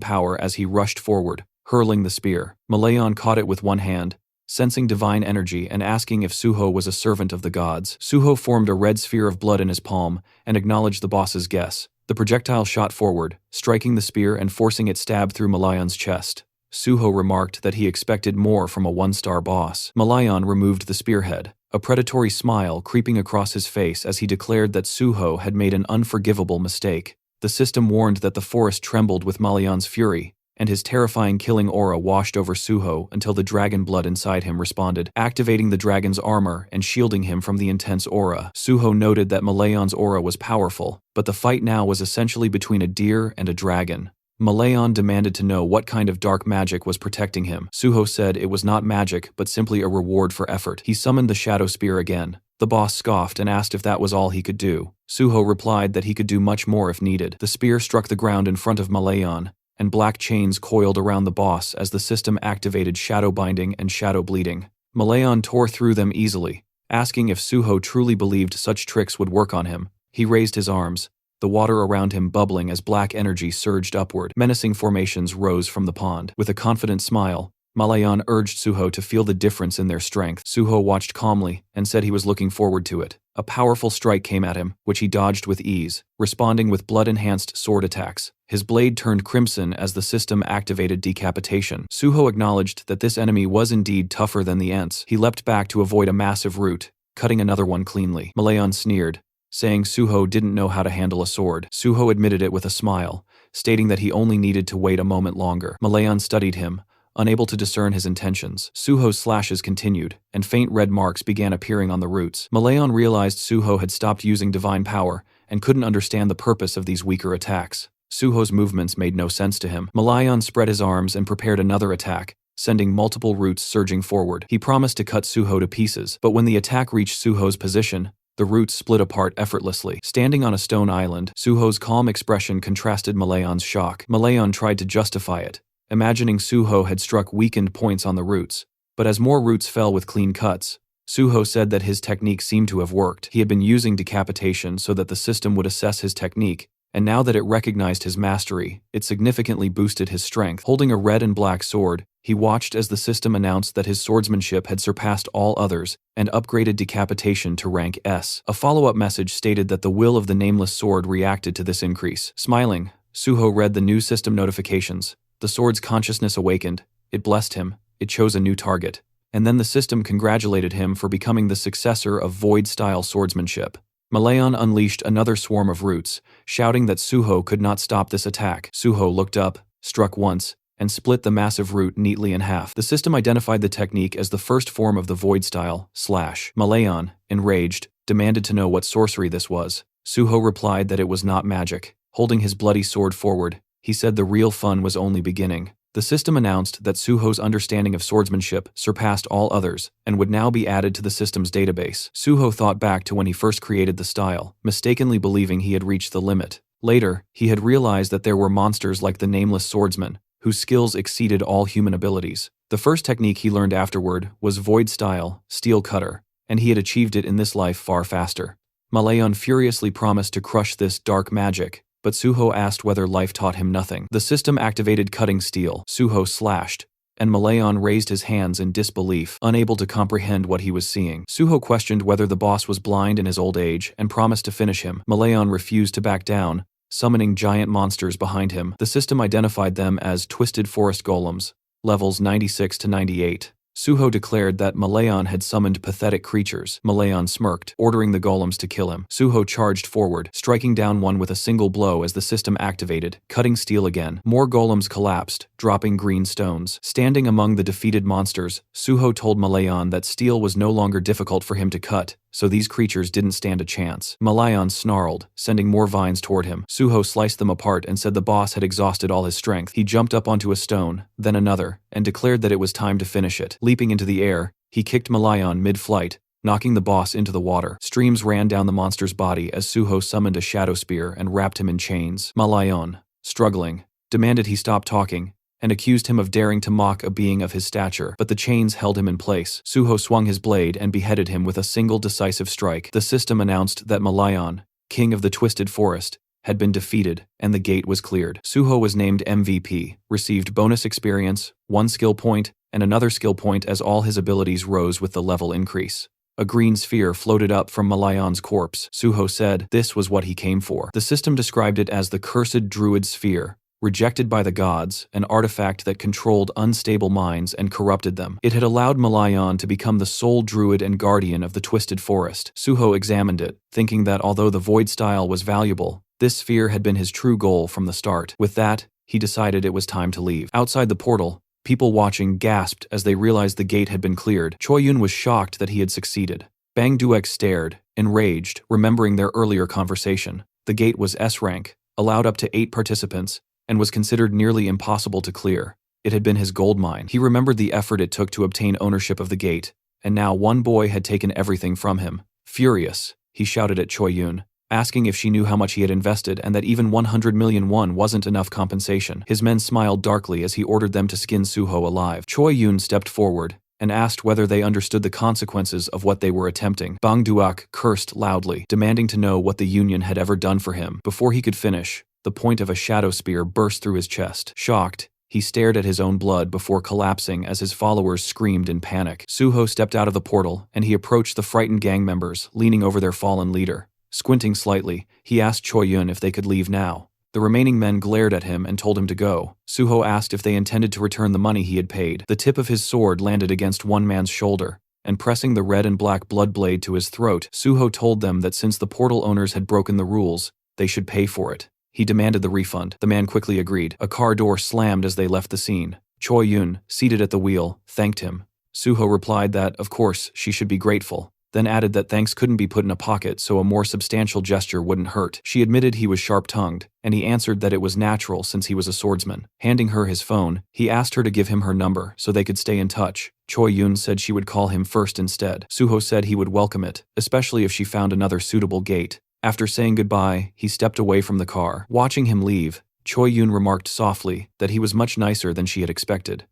power as he rushed forward, hurling the spear. Malayan caught it with one hand, sensing divine energy and asking if Suho was a servant of the gods. Suho formed a red sphere of blood in his palm and acknowledged the boss's guess. The projectile shot forward, striking the spear and forcing it stab through Malayan's chest. Suho remarked that he expected more from a one-star boss. Malayan removed the spearhead, a predatory smile creeping across his face as he declared that Suho had made an unforgivable mistake. The system warned that the forest trembled with Malayan's fury, and his terrifying killing aura washed over Suho until the dragon blood inside him responded, activating the dragon's armor and shielding him from the intense aura. Suho noted that Malayan's aura was powerful, but the fight now was essentially between a deer and a dragon. Malayan demanded to know what kind of dark magic was protecting him. Suho said it was not magic, but simply a reward for effort. He summoned the shadow spear again. The boss scoffed and asked if that was all he could do. Suho replied that he could do much more if needed. The spear struck the ground in front of Malayan, and black chains coiled around the boss as the system activated shadow binding and shadow bleeding. Malayan tore through them easily, asking if Suho truly believed such tricks would work on him. He raised his arms, the water around him bubbling as black energy surged upward. Menacing formations rose from the pond. With a confident smile, Malayan urged Suho to feel the difference in their strength. Suho watched calmly and said he was looking forward to it. A powerful strike came at him, which he dodged with ease, responding with blood-enhanced sword attacks. His blade turned crimson as the system activated decapitation. Suho acknowledged that this enemy was indeed tougher than the Ents. He leapt back to avoid a massive root, cutting another one cleanly. Malayan sneered, saying Suho didn't know how to handle a sword. Suho admitted it with a smile, stating that he only needed to wait a moment longer. Malayan studied him, unable to discern his intentions. Suho's slashes continued, and faint red marks began appearing on the roots. Malayan realized Suho had stopped using divine power and couldn't understand the purpose of these weaker attacks. Suho's movements made no sense to him. Malayan spread his arms and prepared another attack, sending multiple roots surging forward. He promised to cut Suho to pieces, but when the attack reached Suho's position, the roots split apart effortlessly. Standing on a stone island, Suho's calm expression contrasted Malayan's shock. Malayan tried to justify it, imagining Suho had struck weakened points on the roots, but as more roots fell with clean cuts, Suho said that his technique seemed to have worked. He had been using decapitation so that the system would assess his technique, and now that it recognized his mastery, it significantly boosted his strength. Holding a red and black sword, he watched as the system announced that his swordsmanship had surpassed all others and upgraded decapitation to rank S. A follow-up message stated that the will of the nameless sword reacted to this increase. Smiling, Suho read the new system notifications. The sword's consciousness awakened, it blessed him, it chose a new target, and then the system congratulated him for becoming the successor of Void-style swordsmanship. Malayan unleashed another swarm of roots, shouting that Suho could not stop this attack. Suho looked up, struck once, and split the massive root neatly in half. The system identified the technique as the first form of the Void-style / Malayan, enraged, demanded to know what sorcery this was. Suho replied that it was not magic. Holding his bloody sword forward, he said the real fun was only beginning. The system announced that Suho's understanding of swordsmanship surpassed all others and would now be added to the system's database. Suho thought back to when he first created the style, mistakenly believing he had reached the limit. Later, he had realized that there were monsters like the Nameless Swordsman, whose skills exceeded all human abilities. The first technique he learned afterward was Void-style, Steel Cutter, and he had achieved it in this life far faster. Malayan furiously promised to crush this dark magic, but Suho asked whether life taught him nothing. The system activated cutting steel. Suho slashed, and Malayan raised his hands in disbelief, unable to comprehend what he was seeing. Suho questioned whether the boss was blind in his old age and promised to finish him. Malayan refused to back down, summoning giant monsters behind him. The system identified them as Twisted Forest Golems, levels 96 to 98. Suho declared that Malayan had summoned pathetic creatures. Malayan smirked, ordering the golems to kill him. Suho charged forward, striking down one with a single blow as the system activated, cutting steel again. More golems collapsed, dropping green stones. Standing among the defeated monsters, Suho told Malayan that steel was no longer difficult for him to cut, so these creatures didn't stand a chance. Malayan snarled, sending more vines toward him. Suho sliced them apart and said the boss had exhausted all his strength. He jumped up onto a stone, then another, and declared that it was time to finish it. Leaping into the air, he kicked Malayan mid-flight, knocking the boss into the water. Streams ran down the monster's body as Suho summoned a shadow spear and wrapped him in chains. Malayan, struggling, demanded he stop talking, and accused him of daring to mock a being of his stature, but the chains held him in place. Suho swung his blade and beheaded him with a single decisive strike. The system announced that Malayan, king of the Twisted Forest, had been defeated, and the gate was cleared. Suho was named MVP, received bonus experience, 1 skill point, and another skill point as all his abilities rose with the level increase. A green sphere floated up from Malayan's corpse. Suho said this was what he came for. The system described it as the Cursed Druid Sphere, rejected by the gods, an artifact that controlled unstable minds and corrupted them. It had allowed Malayan to become the sole druid and guardian of the Twisted Forest. Suho examined it, thinking that although the void style was valuable, this sphere had been his true goal from the start. With that, he decided it was time to leave. Outside the portal, people watching gasped as they realized the gate had been cleared. Choi-yun was shocked that he had succeeded. Bang Duek stared, enraged, remembering their earlier conversation. The gate was S-rank, allowed up to 8 participants, and was considered nearly impossible to clear. It had been his gold mine. He remembered the effort it took to obtain ownership of the gate, and now one boy had taken everything from him. Furious, he shouted at Choi-yun, asking if she knew how much he had invested and that even 100 million won wasn't enough compensation. His men smiled darkly as he ordered them to skin Suho alive. Choi-yun stepped forward and asked whether they understood the consequences of what they were attempting. Bang Duak cursed loudly, demanding to know what the Union had ever done for him. Before he could finish, the point of a shadow spear burst through his chest. Shocked, he stared at his own blood before collapsing as his followers screamed in panic. Suho stepped out of the portal, and he approached the frightened gang members, leaning over their fallen leader. Squinting slightly, he asked Choi-yun if they could leave now. The remaining men glared at him and told him to go. Suho asked if they intended to return the money he had paid. The tip of his sword landed against one man's shoulder, and pressing the red and black blood blade to his throat, Suho told them that since the portal owners had broken the rules, they should pay for it. He demanded the refund. The man quickly agreed. A car door slammed as they left the scene. Choi-yun, seated at the wheel, thanked him. Suho replied that, of course, she should be grateful, then added that thanks couldn't be put in a pocket so a more substantial gesture wouldn't hurt. She admitted he was sharp-tongued, and he answered that it was natural since he was a swordsman. Handing her his phone, he asked her to give him her number so they could stay in touch. Choi-yun said she would call him first instead. Suho said he would welcome it, especially if she found another suitable gate. After saying goodbye, he stepped away from the car. Watching him leave, Choi-yun remarked softly that he was much nicer than she had expected.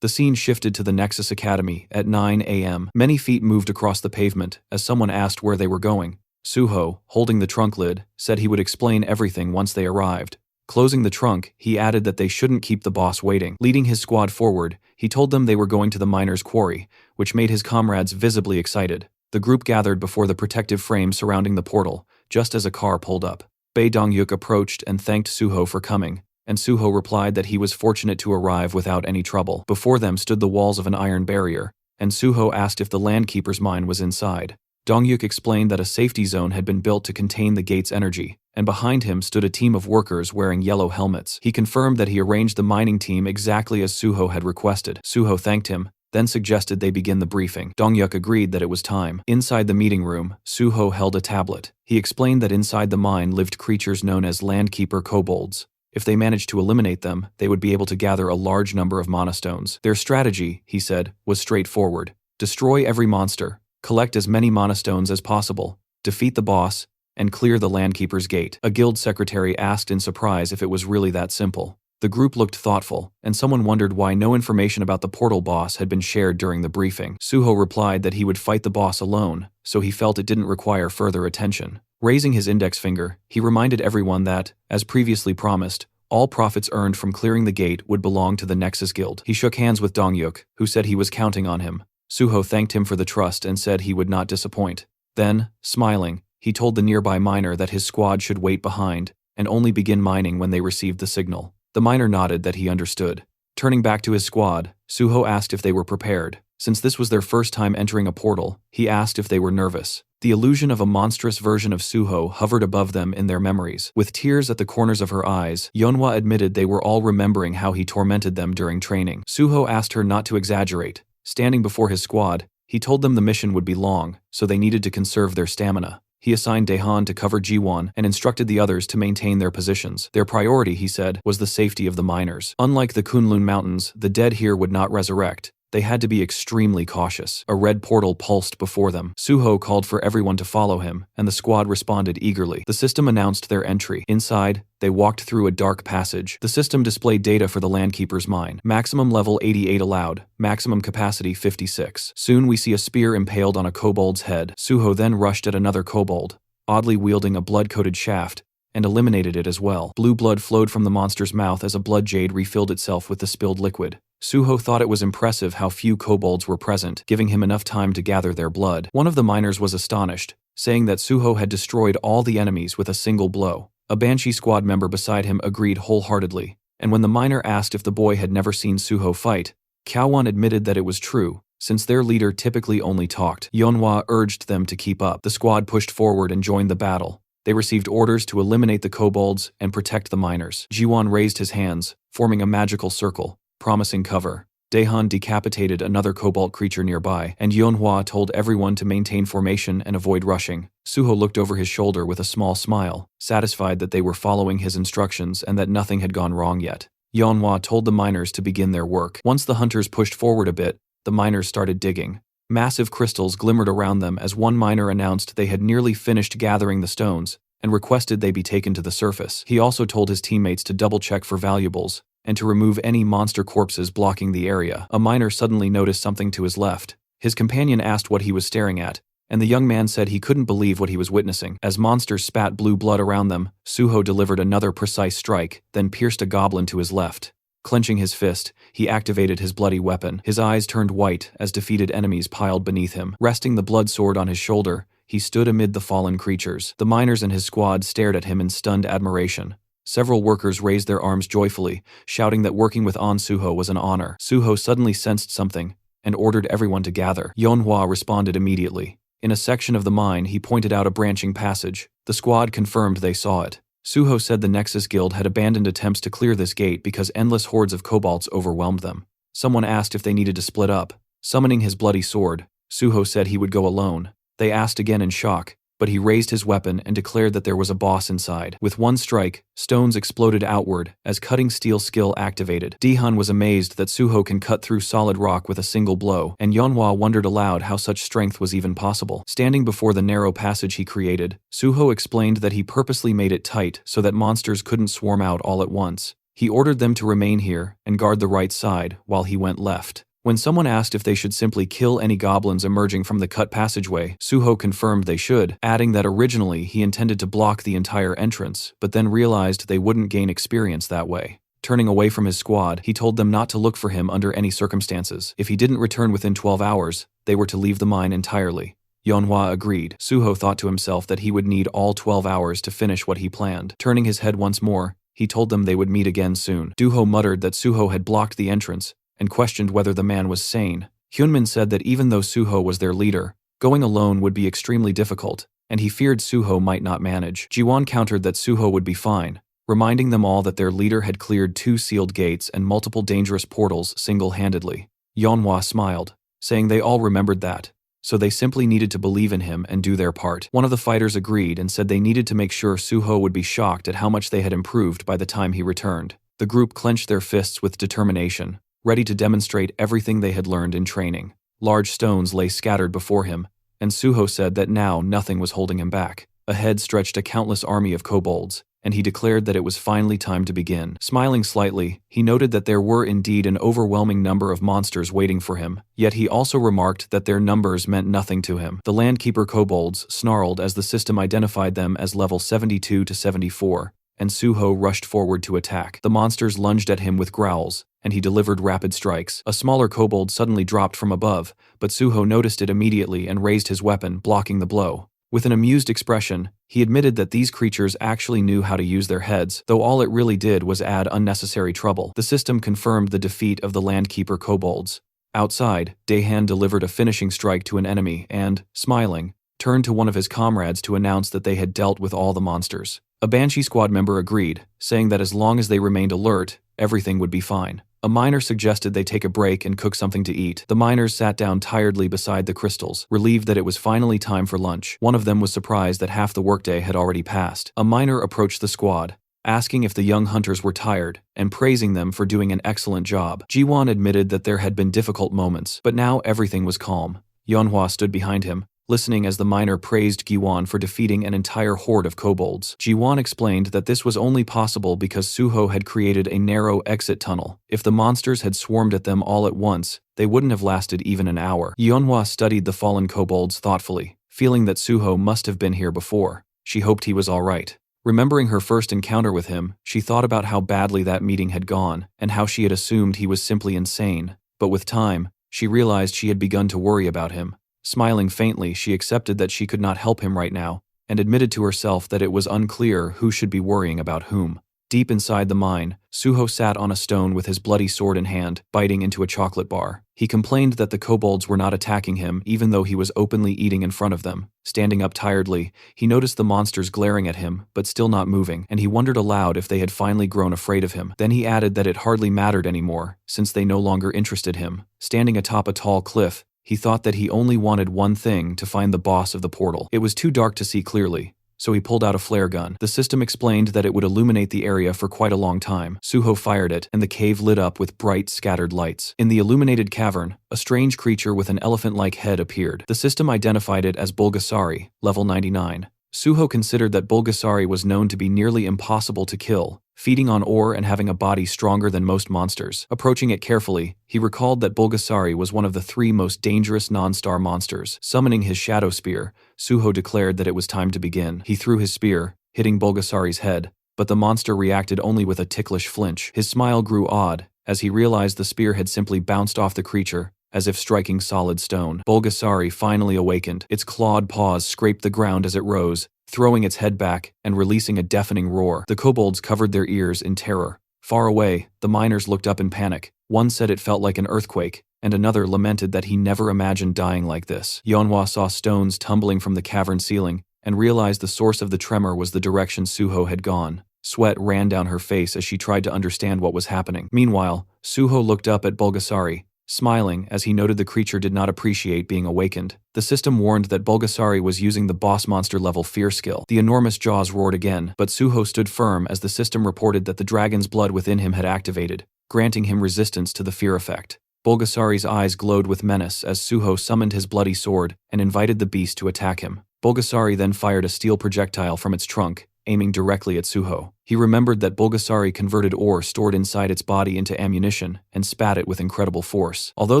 The scene shifted to the Nexus Academy at 9 a.m. Many feet moved across the pavement as someone asked where they were going. Suho, holding the trunk lid, said he would explain everything once they arrived. Closing the trunk, he added that they shouldn't keep the boss waiting. Leading his squad forward, he told them they were going to the miner's quarry, which made his comrades visibly excited. The group gathered before the protective frame surrounding the portal, just as a car pulled up. Bae Dongyuk approached and thanked Suho for coming, and Suho replied that he was fortunate to arrive without any trouble. Before them stood the walls of an iron barrier, and Suho asked if the landkeeper's mine was inside. Dongyuk explained that a safety zone had been built to contain the gate's energy, and behind him stood a team of workers wearing yellow helmets. He confirmed that he arranged the mining team exactly as Suho had requested. Suho thanked him, then suggested they begin the briefing. Dongyuk agreed that it was time. Inside the meeting room, Suho held a tablet. He explained that inside the mine lived creatures known as landkeeper kobolds. If they managed to eliminate them, they would be able to gather a large number of monastones. Their strategy, he said, was straightforward. Destroy every monster, collect as many monastones as possible, defeat the boss, and clear the landkeeper's gate. A guild secretary asked in surprise if it was really that simple. The group looked thoughtful, and someone wondered why no information about the portal boss had been shared during the briefing. Suho replied that he would fight the boss alone, so he felt it didn't require further attention. Raising his index finger, he reminded everyone that, as previously promised, All profits earned from clearing the gate would belong to the Nexus Guild. He shook hands with Dongyuk, who said he was counting on him. Suho thanked him for the trust and said he would not disappoint. Then, smiling, he told the nearby miner that his squad should wait behind and only begin mining when they received the signal. The miner nodded that he understood. Turning back to his squad, Suho asked if they were prepared. Since this was their first time entering a portal, he asked if they were nervous. The illusion of a monstrous version of Suho hovered above them in their memories. With tears at the corners of her eyes, Yeonhwa admitted they were all remembering how he tormented them during training. Suho asked her not to exaggerate. Standing before his squad, he told them the mission would be long, so they needed to conserve their stamina. He assigned Daehan to cover Jiwon and instructed the others to maintain their positions. Their priority, he said, was the safety of the miners. Unlike the Kunlun Mountains, the dead here would not resurrect. They had to be extremely cautious. A red portal pulsed before them. Suho called for everyone to follow him, and the squad responded eagerly. The system announced their entry. Inside, they walked through a dark passage. The system displayed data for the Landkeeper's mine. Maximum level 88 allowed, maximum capacity 56. Soon we see a spear impaled on a kobold's head. Suho then rushed at another kobold, oddly wielding a blood-coated shaft, and eliminated it as well. Blue blood flowed from the monster's mouth as a blood jade refilled itself with the spilled liquid. Suho thought it was impressive how few kobolds were present, giving him enough time to gather their blood. One of the miners was astonished, saying that Suho had destroyed all the enemies with a single blow. A Banshee squad member beside him agreed wholeheartedly, and when the miner asked if the boy had never seen Suho fight, Kyawan admitted that it was true, since their leader typically only talked. Yeonhwa urged them to keep up. The squad pushed forward and joined the battle. They received orders to eliminate the kobolds and protect the miners. Jiwon raised his hands, forming a magical circle, promising cover. Daehan decapitated another kobold creature nearby, and Yeonhwa told everyone to maintain formation and avoid rushing. Suho looked over his shoulder with a small smile, satisfied that they were following his instructions and that nothing had gone wrong yet. Yeonhwa told the miners to begin their work. Once the hunters pushed forward a bit, the miners started digging. Massive crystals glimmered around them as one miner announced they had nearly finished gathering the stones and requested they be taken to the surface. He also told his teammates to double-check for valuables and to remove any monster corpses blocking the area. A miner suddenly noticed something to his left. His companion asked what he was staring at, and the young man said he couldn't believe what he was witnessing. As monsters spat blue blood around them, Suho delivered another precise strike, then pierced a goblin to his left. Clenching his fist, he activated his bloody weapon. His eyes turned white as defeated enemies piled beneath him. Resting the blood sword on his shoulder, he stood amid the fallen creatures. The miners and his squad stared at him in stunned admiration. Several workers raised their arms joyfully, shouting that working with Suho was an honor. Suho suddenly sensed something and ordered everyone to gather. Yeonhwa responded immediately. In a section of the mine, he pointed out a branching passage. The squad confirmed they saw it. Suho said the Nexus Guild had abandoned attempts to clear this gate because endless hordes of kobolds overwhelmed them. Someone asked if they needed to split up. Summoning his bloody sword, Suho said he would go alone. They asked again in shock, but he raised his weapon and declared that there was a boss inside. With one strike, stones exploded outward as cutting steel skill activated. Daehan was amazed that Suho can cut through solid rock with a single blow, and Yeonhwa wondered aloud how such strength was even possible. Standing before the narrow passage he created, Suho explained that he purposely made it tight so that monsters couldn't swarm out all at once. He ordered them to remain here and guard the right side while he went left. When someone asked if they should simply kill any goblins emerging from the cut passageway, Suho confirmed they should, adding that originally he intended to block the entire entrance, but then realized they wouldn't gain experience that way. Turning away from his squad, he told them not to look for him under any circumstances. If he didn't return within 12 hours, they were to leave the mine entirely. Yeonhwa agreed. Suho thought to himself that he would need all 12 hours to finish what he planned. Turning his head once more, he told them they would meet again soon. Duho muttered that Suho had blocked the entrance and questioned whether the man was sane. Hyunmin said that even though Suho was their leader, going alone would be extremely difficult, and he feared Suho might not manage. Jiwon countered that Suho would be fine, reminding them all that their leader had cleared 2 sealed gates and multiple dangerous portals single-handedly. Yeonhwa smiled, saying they all remembered that, so they simply needed to believe in him and do their part. One of the fighters agreed and said they needed to make sure Suho would be shocked at how much they had improved by the time he returned. The group clenched their fists with determination, ready to demonstrate everything they had learned in training. Large stones lay scattered before him, and Suho said that now nothing was holding him back. Ahead stretched a countless army of kobolds, and he declared that it was finally time to begin. Smiling slightly, he noted that there were indeed an overwhelming number of monsters waiting for him, yet he also remarked that their numbers meant nothing to him. The Landkeeper kobolds snarled as the system identified them as level 72 to 74, and Suho rushed forward to attack. The monsters lunged at him with growls, and he delivered rapid strikes. A smaller kobold suddenly dropped from above, but Suho noticed it immediately and raised his weapon, blocking the blow. With an amused expression, he admitted that these creatures actually knew how to use their heads, though all it really did was add unnecessary trouble. The system confirmed the defeat of the Landkeeper kobolds. Outside, Daehan delivered a finishing strike to an enemy and, smiling, turned to one of his comrades to announce that they had dealt with all the monsters. A Banshee squad member agreed, saying that as long as they remained alert, everything would be fine. A miner suggested they take a break and cook something to eat. The miners sat down tiredly beside the crystals, relieved that it was finally time for lunch. One of them was surprised that half the workday had already passed. A miner approached the squad, asking if the young hunters were tired, and praising them for doing an excellent job. Jiwon admitted that there had been difficult moments, but now everything was calm. Manhwa stood behind him, listening as the miner praised Giwon for defeating an entire horde of kobolds. Jiwon explained that this was only possible because Suho had created a narrow exit tunnel. If the monsters had swarmed at them all at once, they wouldn't have lasted even an hour. Manhwa studied the fallen kobolds thoughtfully, feeling that Suho must have been here before. She hoped he was all right. Remembering her first encounter with him, she thought about how badly that meeting had gone, and how she had assumed he was simply insane. But with time, she realized she had begun to worry about him. Smiling faintly, she accepted that she could not help him right now, and admitted to herself that it was unclear who should be worrying about whom. Deep inside the mine, Suho sat on a stone with his bloody sword in hand, biting into a chocolate bar. He complained that the kobolds were not attacking him even though he was openly eating in front of them. Standing up tiredly, he noticed the monsters glaring at him, but still not moving, and he wondered aloud if they had finally grown afraid of him. Then he added that it hardly mattered anymore, since they no longer interested him. Standing atop a tall cliff, he thought that he only wanted one thing: to find the boss of the portal. It was too dark to see clearly, so he pulled out a flare gun. The system explained that it would illuminate the area for quite a long time. Suho fired it, and the cave lit up with bright, scattered lights. In the illuminated cavern, a strange creature with an elephant-like head appeared. The system identified it as Bulgasari, level 99. Suho considered that Bulgasari was known to be nearly impossible to kill, feeding on ore and having a body stronger than most monsters. Approaching it carefully, he recalled that Bulgasari was one of the 3 most dangerous non-star monsters. Summoning his shadow spear, Suho declared that it was time to begin. He threw his spear, hitting Bulgasari's head, but the monster reacted only with a ticklish flinch. His smile grew odd, as he realized the spear had simply bounced off the creature, as if striking solid stone. Bulgasari finally awakened. Its clawed paws scraped the ground as it rose, throwing its head back and releasing a deafening roar. The kobolds covered their ears in terror. Far away, the miners looked up in panic. One said it felt like an earthquake, and another lamented that he never imagined dying like this. Manhwa saw stones tumbling from the cavern ceiling and realized the source of the tremor was the direction Suho had gone. Sweat ran down her face as she tried to understand what was happening. Meanwhile, Suho looked up at Bulgasari, smiling as he noted the creature did not appreciate being awakened. The system warned that Bulgasari was using the boss monster level fear skill. The enormous jaws roared again, but Suho stood firm as the system reported that the dragon's blood within him had activated, granting him resistance to the fear effect. Bulgasari's eyes glowed with menace as Suho summoned his bloody sword and invited the beast to attack him. Bulgasari then fired a steel projectile from its trunk, aiming directly at Suho. He remembered that Bulgasari converted ore stored inside its body into ammunition and spat it with incredible force. Although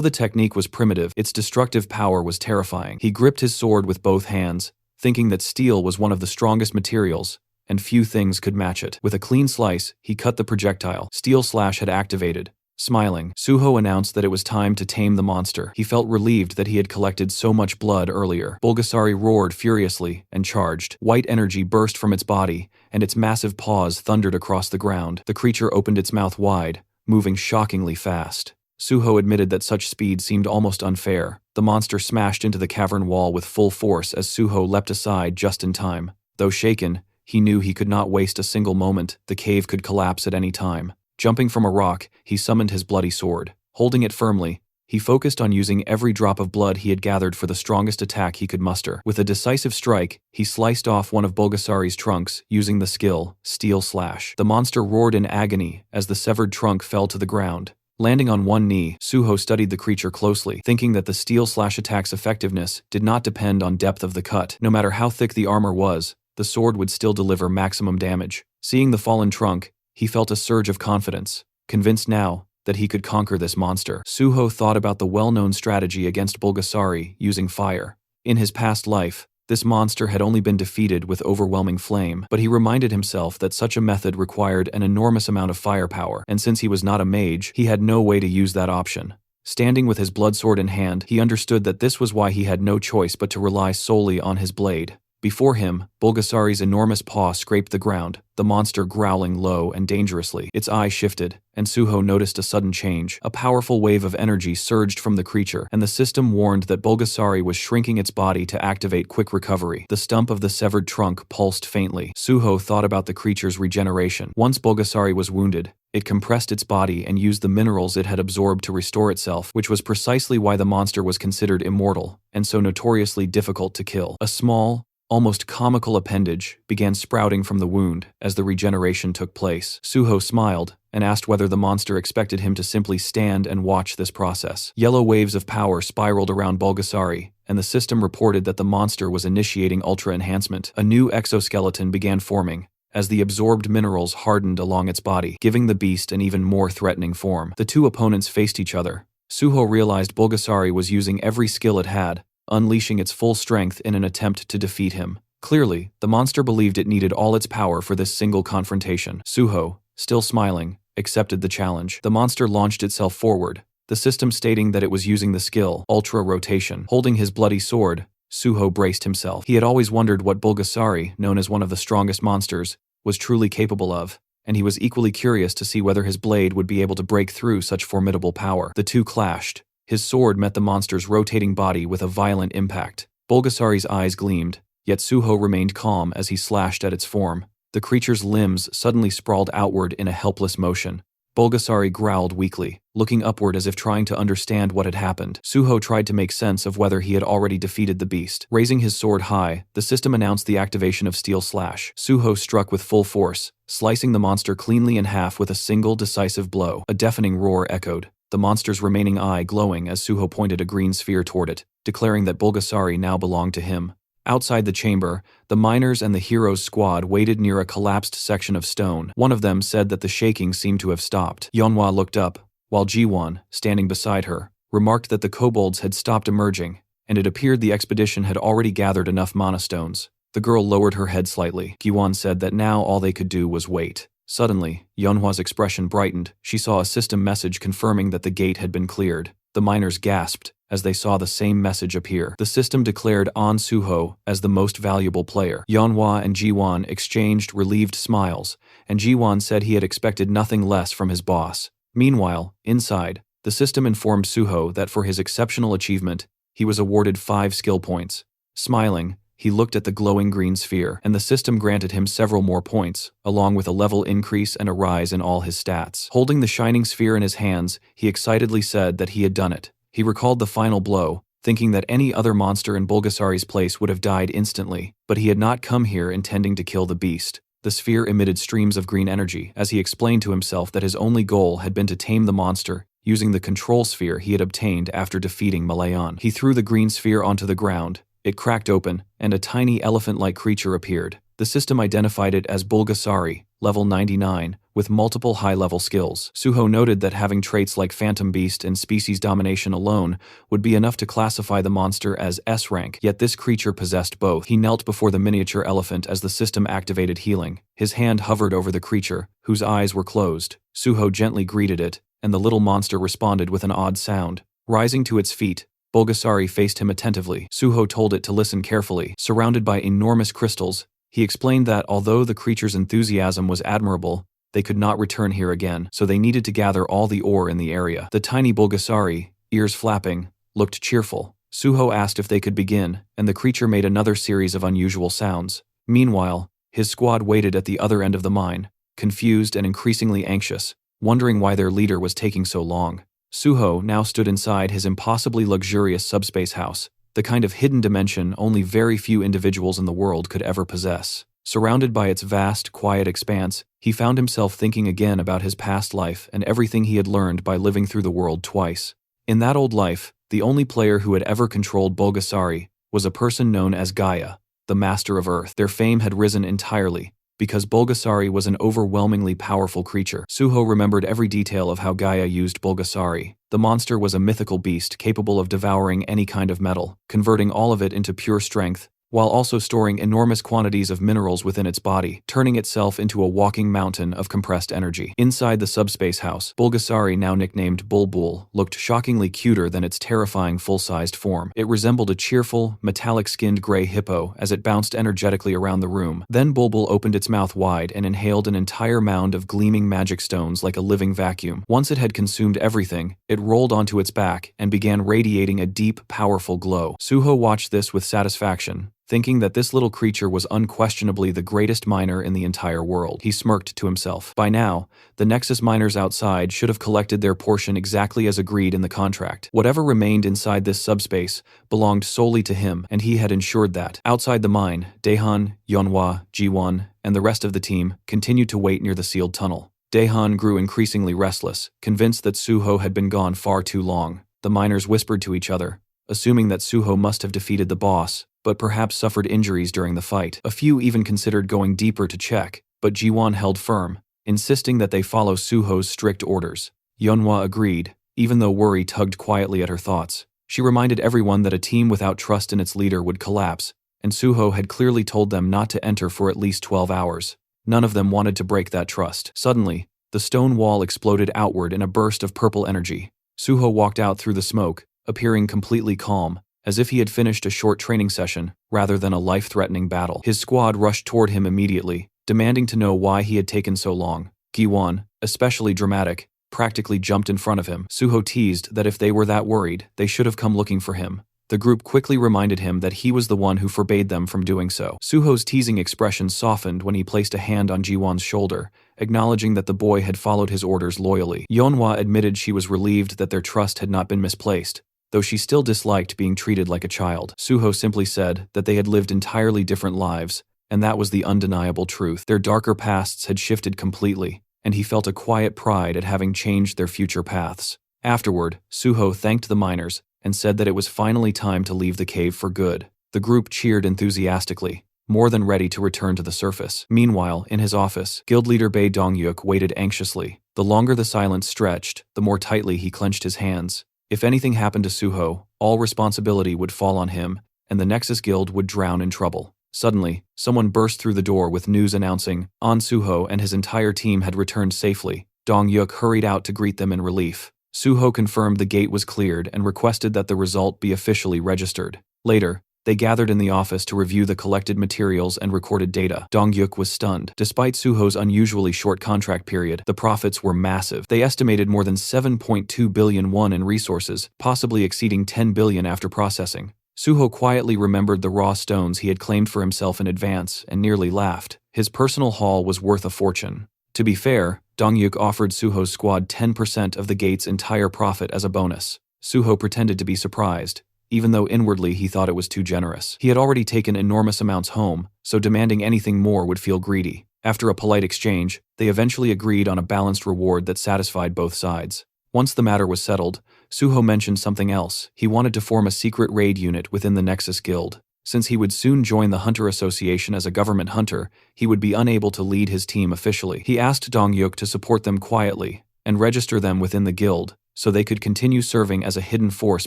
the technique was primitive, its destructive power was terrifying. He gripped his sword with both hands, thinking that steel was one of the strongest materials, and few things could match it. With a clean slice, he cut the projectile. Steel Slash had activated. Smiling, Suho announced that it was time to tame the monster. He felt relieved that he had collected so much blood earlier. Bulgasari roared furiously and charged. White energy burst from its body, and its massive paws thundered across the ground. The creature opened its mouth wide, moving shockingly fast. Suho admitted that such speed seemed almost unfair. The monster smashed into the cavern wall with full force as Suho leapt aside just in time. Though shaken, he knew he could not waste a single moment. The cave could collapse at any time. Jumping from a rock, he summoned his bloody sword. Holding it firmly, he focused on using every drop of blood he had gathered for the strongest attack he could muster. With a decisive strike, he sliced off one of Bulgasari's trunks, using the skill, Steel Slash. The monster roared in agony as the severed trunk fell to the ground. Landing on one knee, Suho studied the creature closely, thinking that the Steel Slash attack's effectiveness did not depend on depth of the cut. No matter how thick the armor was, the sword would still deliver maximum damage. Seeing the fallen trunk, he felt a surge of confidence, convinced now that he could conquer this monster. Suho thought about the well-known strategy against Bulgasari using fire. In his past life, This monster had only been defeated with overwhelming flame, but he reminded himself that such a method required an enormous amount of firepower, and since he was not a mage, he had no way to use that option. Standing with his bloodsword in hand, he understood that this was why he had no choice but to rely solely on his blade. Before him, Bulgasari's enormous paw scraped the ground, the monster growling low and dangerously. Its eye shifted, and Suho noticed a sudden change. A powerful wave of energy surged from the creature, and the system warned that Bulgasari was shrinking its body to activate quick recovery. The stump of the severed trunk pulsed faintly. Suho thought about the creature's regeneration. Once Bulgasari was wounded, it compressed its body and used the minerals it had absorbed to restore itself, which was precisely why the monster was considered immortal, and so notoriously difficult to kill. A small, almost comical appendage began sprouting from the wound as the regeneration took place. Suho smiled and asked whether the monster expected him to simply stand and watch this process. Yellow waves of power spiraled around Bulgasari, and the system reported that the monster was initiating ultra enhancement. A new exoskeleton began forming as the absorbed minerals hardened along its body, giving the beast an even more threatening form. The two opponents faced each other. Suho realized Bulgasari was using every skill it had, unleashing its full strength in an attempt to defeat him. Clearly, the monster believed it needed all its power for this single confrontation. Suho, still smiling, accepted the challenge. The monster launched itself forward, the system stating that it was using the skill, Ultra Rotation. Holding his bloody sword, Suho braced himself. He had always wondered what Bulgasari, known as one of the strongest monsters, was truly capable of, and he was equally curious to see whether his blade would be able to break through such formidable power. The two clashed. His sword met the monster's rotating body with a violent impact. Bulgasari's eyes gleamed, yet Suho remained calm as he slashed at its form. The creature's limbs suddenly sprawled outward in a helpless motion. Bulgasari growled weakly, looking upward as if trying to understand what had happened. Suho tried to make sense of whether he had already defeated the beast. Raising his sword high, the system announced the activation of Steel Slash. Suho struck with full force, slicing the monster cleanly in half with a single decisive blow. A deafening roar echoed, the monster's remaining eye glowing as Suho pointed a green sphere toward it, declaring that Bulgasari now belonged to him. Outside the chamber, the miners and the hero's squad waited near a collapsed section of stone. One of them said that the shaking seemed to have stopped. Yeonhwa looked up, while Jiwon, standing beside her, remarked that the kobolds had stopped emerging, and it appeared the expedition had already gathered enough mana stones. The girl lowered her head slightly. Jiwon said that now all they could do was wait. Suddenly, Yeonhwa's expression brightened. She saw a system message confirming that the gate had been cleared. The miners gasped as they saw the same message appear. The system declared An Suho as the most valuable player. Yeonhwa and Jiwon exchanged relieved smiles, and Jiwon said he had expected nothing less from his boss. Meanwhile, inside, the system informed Suho that for his exceptional achievement, he was awarded 5 skill points. Smiling, he looked at the glowing green sphere, and the system granted him several more points, along with a level increase and a rise in all his stats. Holding the shining sphere in his hands, he excitedly said that he had done it. He recalled the final blow, thinking that any other monster in Bulgasari's place would have died instantly, but he had not come here intending to kill the beast. The sphere emitted streams of green energy, as he explained to himself that his only goal had been to tame the monster, using the control sphere he had obtained after defeating Malayan. He threw the green sphere onto the ground. It cracked open, and a tiny elephant-like creature appeared. The system identified it as Bulgasari, level 99, with multiple high-level skills. Suho noted that having traits like Phantom Beast and Species Domination alone would be enough to classify the monster as S-rank, yet this creature possessed both. He knelt before the miniature elephant as the system activated healing. His hand hovered over the creature, whose eyes were closed. Suho gently greeted it, and the little monster responded with an odd sound. Rising to its feet, Bulgasari faced him attentively. Suho told it to listen carefully. Surrounded by enormous crystals, he explained that although the creature's enthusiasm was admirable, they could not return here again, so they needed to gather all the ore in the area. The tiny Bulgasari, ears flapping, looked cheerful. Suho asked if they could begin, and the creature made another series of unusual sounds. Meanwhile, his squad waited at the other end of the mine, confused and increasingly anxious, wondering why their leader was taking so long. Suho now stood inside his impossibly luxurious subspace house, the kind of hidden dimension only very few individuals in the world could ever possess. Surrounded by its vast, quiet expanse, he found himself thinking again about his past life and everything he had learned by living through the world twice. In that old life, the only player who had ever controlled Bulgasari was a person known as Gaia, the Master of Earth. Their fame had risen entirely, because Bulgasari was an overwhelmingly powerful creature. Suho remembered every detail of how Gaia used Bulgasari. The monster was a mythical beast capable of devouring any kind of metal, converting all of it into pure strength, while also storing enormous quantities of minerals within its body, turning itself into a walking mountain of compressed energy. Inside the subspace house, Bulgasari, now nicknamed Bulbul, looked shockingly cuter than its terrifying full-sized form. It resembled a cheerful, metallic-skinned gray hippo as it bounced energetically around the room. Then Bulbul opened its mouth wide and inhaled an entire mound of gleaming magic stones like a living vacuum. Once it had consumed everything, it rolled onto its back and began radiating a deep, powerful glow. Suho watched this with satisfaction, thinking that this little creature was unquestionably the greatest miner in the entire world. He smirked to himself. By now, the Nexus miners outside should have collected their portion exactly as agreed in the contract. Whatever remained inside this subspace belonged solely to him, and he had ensured that. Outside the mine, Daehan, Yeonhwa, Jiwon, and the rest of the team continued to wait near the sealed tunnel. Daehan grew increasingly restless, convinced that Suho had been gone far too long. The miners whispered to each other, assuming that Suho must have defeated the boss, but perhaps suffered injuries during the fight. A few even considered going deeper to check, but Jiwon held firm, insisting that they follow Suho's strict orders. Yeonhwa agreed, even though worry tugged quietly at her thoughts. She reminded everyone that a team without trust in its leader would collapse, and Suho had clearly told them not to enter for at least 12 hours. None of them wanted to break that trust. Suddenly, the stone wall exploded outward in a burst of purple energy. Suho walked out through the smoke, appearing completely calm, as if he had finished a short training session, rather than a life-threatening battle. His squad rushed toward him immediately, demanding to know why he had taken so long. Giwon, especially dramatic, practically jumped in front of him. Suho teased that if they were that worried, they should have come looking for him. The group quickly reminded him that he was the one who forbade them from doing so. Suho's teasing expression softened when he placed a hand on Jiwon's shoulder, acknowledging that the boy had followed his orders loyally. Yeonhwa admitted she was relieved that their trust had not been misplaced, though she still disliked being treated like a child. Suho simply said that they had lived entirely different lives, and that was the undeniable truth. Their darker pasts had shifted completely, and he felt a quiet pride at having changed their future paths. Afterward, Suho thanked the miners and said that it was finally time to leave the cave for good. The group cheered enthusiastically, more than ready to return to the surface. Meanwhile, in his office, guild leader Bae Dongyuk waited anxiously. The longer the silence stretched, the more tightly he clenched his hands. If anything happened to Suho, all responsibility would fall on him, and the Nexus Guild would drown in trouble. Suddenly, someone burst through the door with news announcing An Suho and his entire team had returned safely. Dongyuk hurried out to greet them in relief. Suho confirmed the gate was cleared and requested that the result be officially registered. Later, they gathered in the office to review the collected materials and recorded data. Dongyuk was stunned. Despite Suho's unusually short contract period, the profits were massive. They estimated more than 7.2 billion won in resources, possibly exceeding 10 billion after processing. Suho quietly remembered the raw stones he had claimed for himself in advance and nearly laughed. His personal haul was worth a fortune. To be fair, Dongyuk offered Suho's squad 10% of the gate's entire profit as a bonus. Suho pretended to be surprised, even though inwardly he thought it was too generous. He had already taken enormous amounts home, so demanding anything more would feel greedy. After a polite exchange, they eventually agreed on a balanced reward that satisfied both sides. Once the matter was settled, Suho mentioned something else. He wanted to form a secret raid unit within the Nexus Guild. Since he would soon join the Hunter Association as a government hunter, he would be unable to lead his team officially. He asked Dongyuk to support them quietly and register them within the guild, so they could continue serving as a hidden force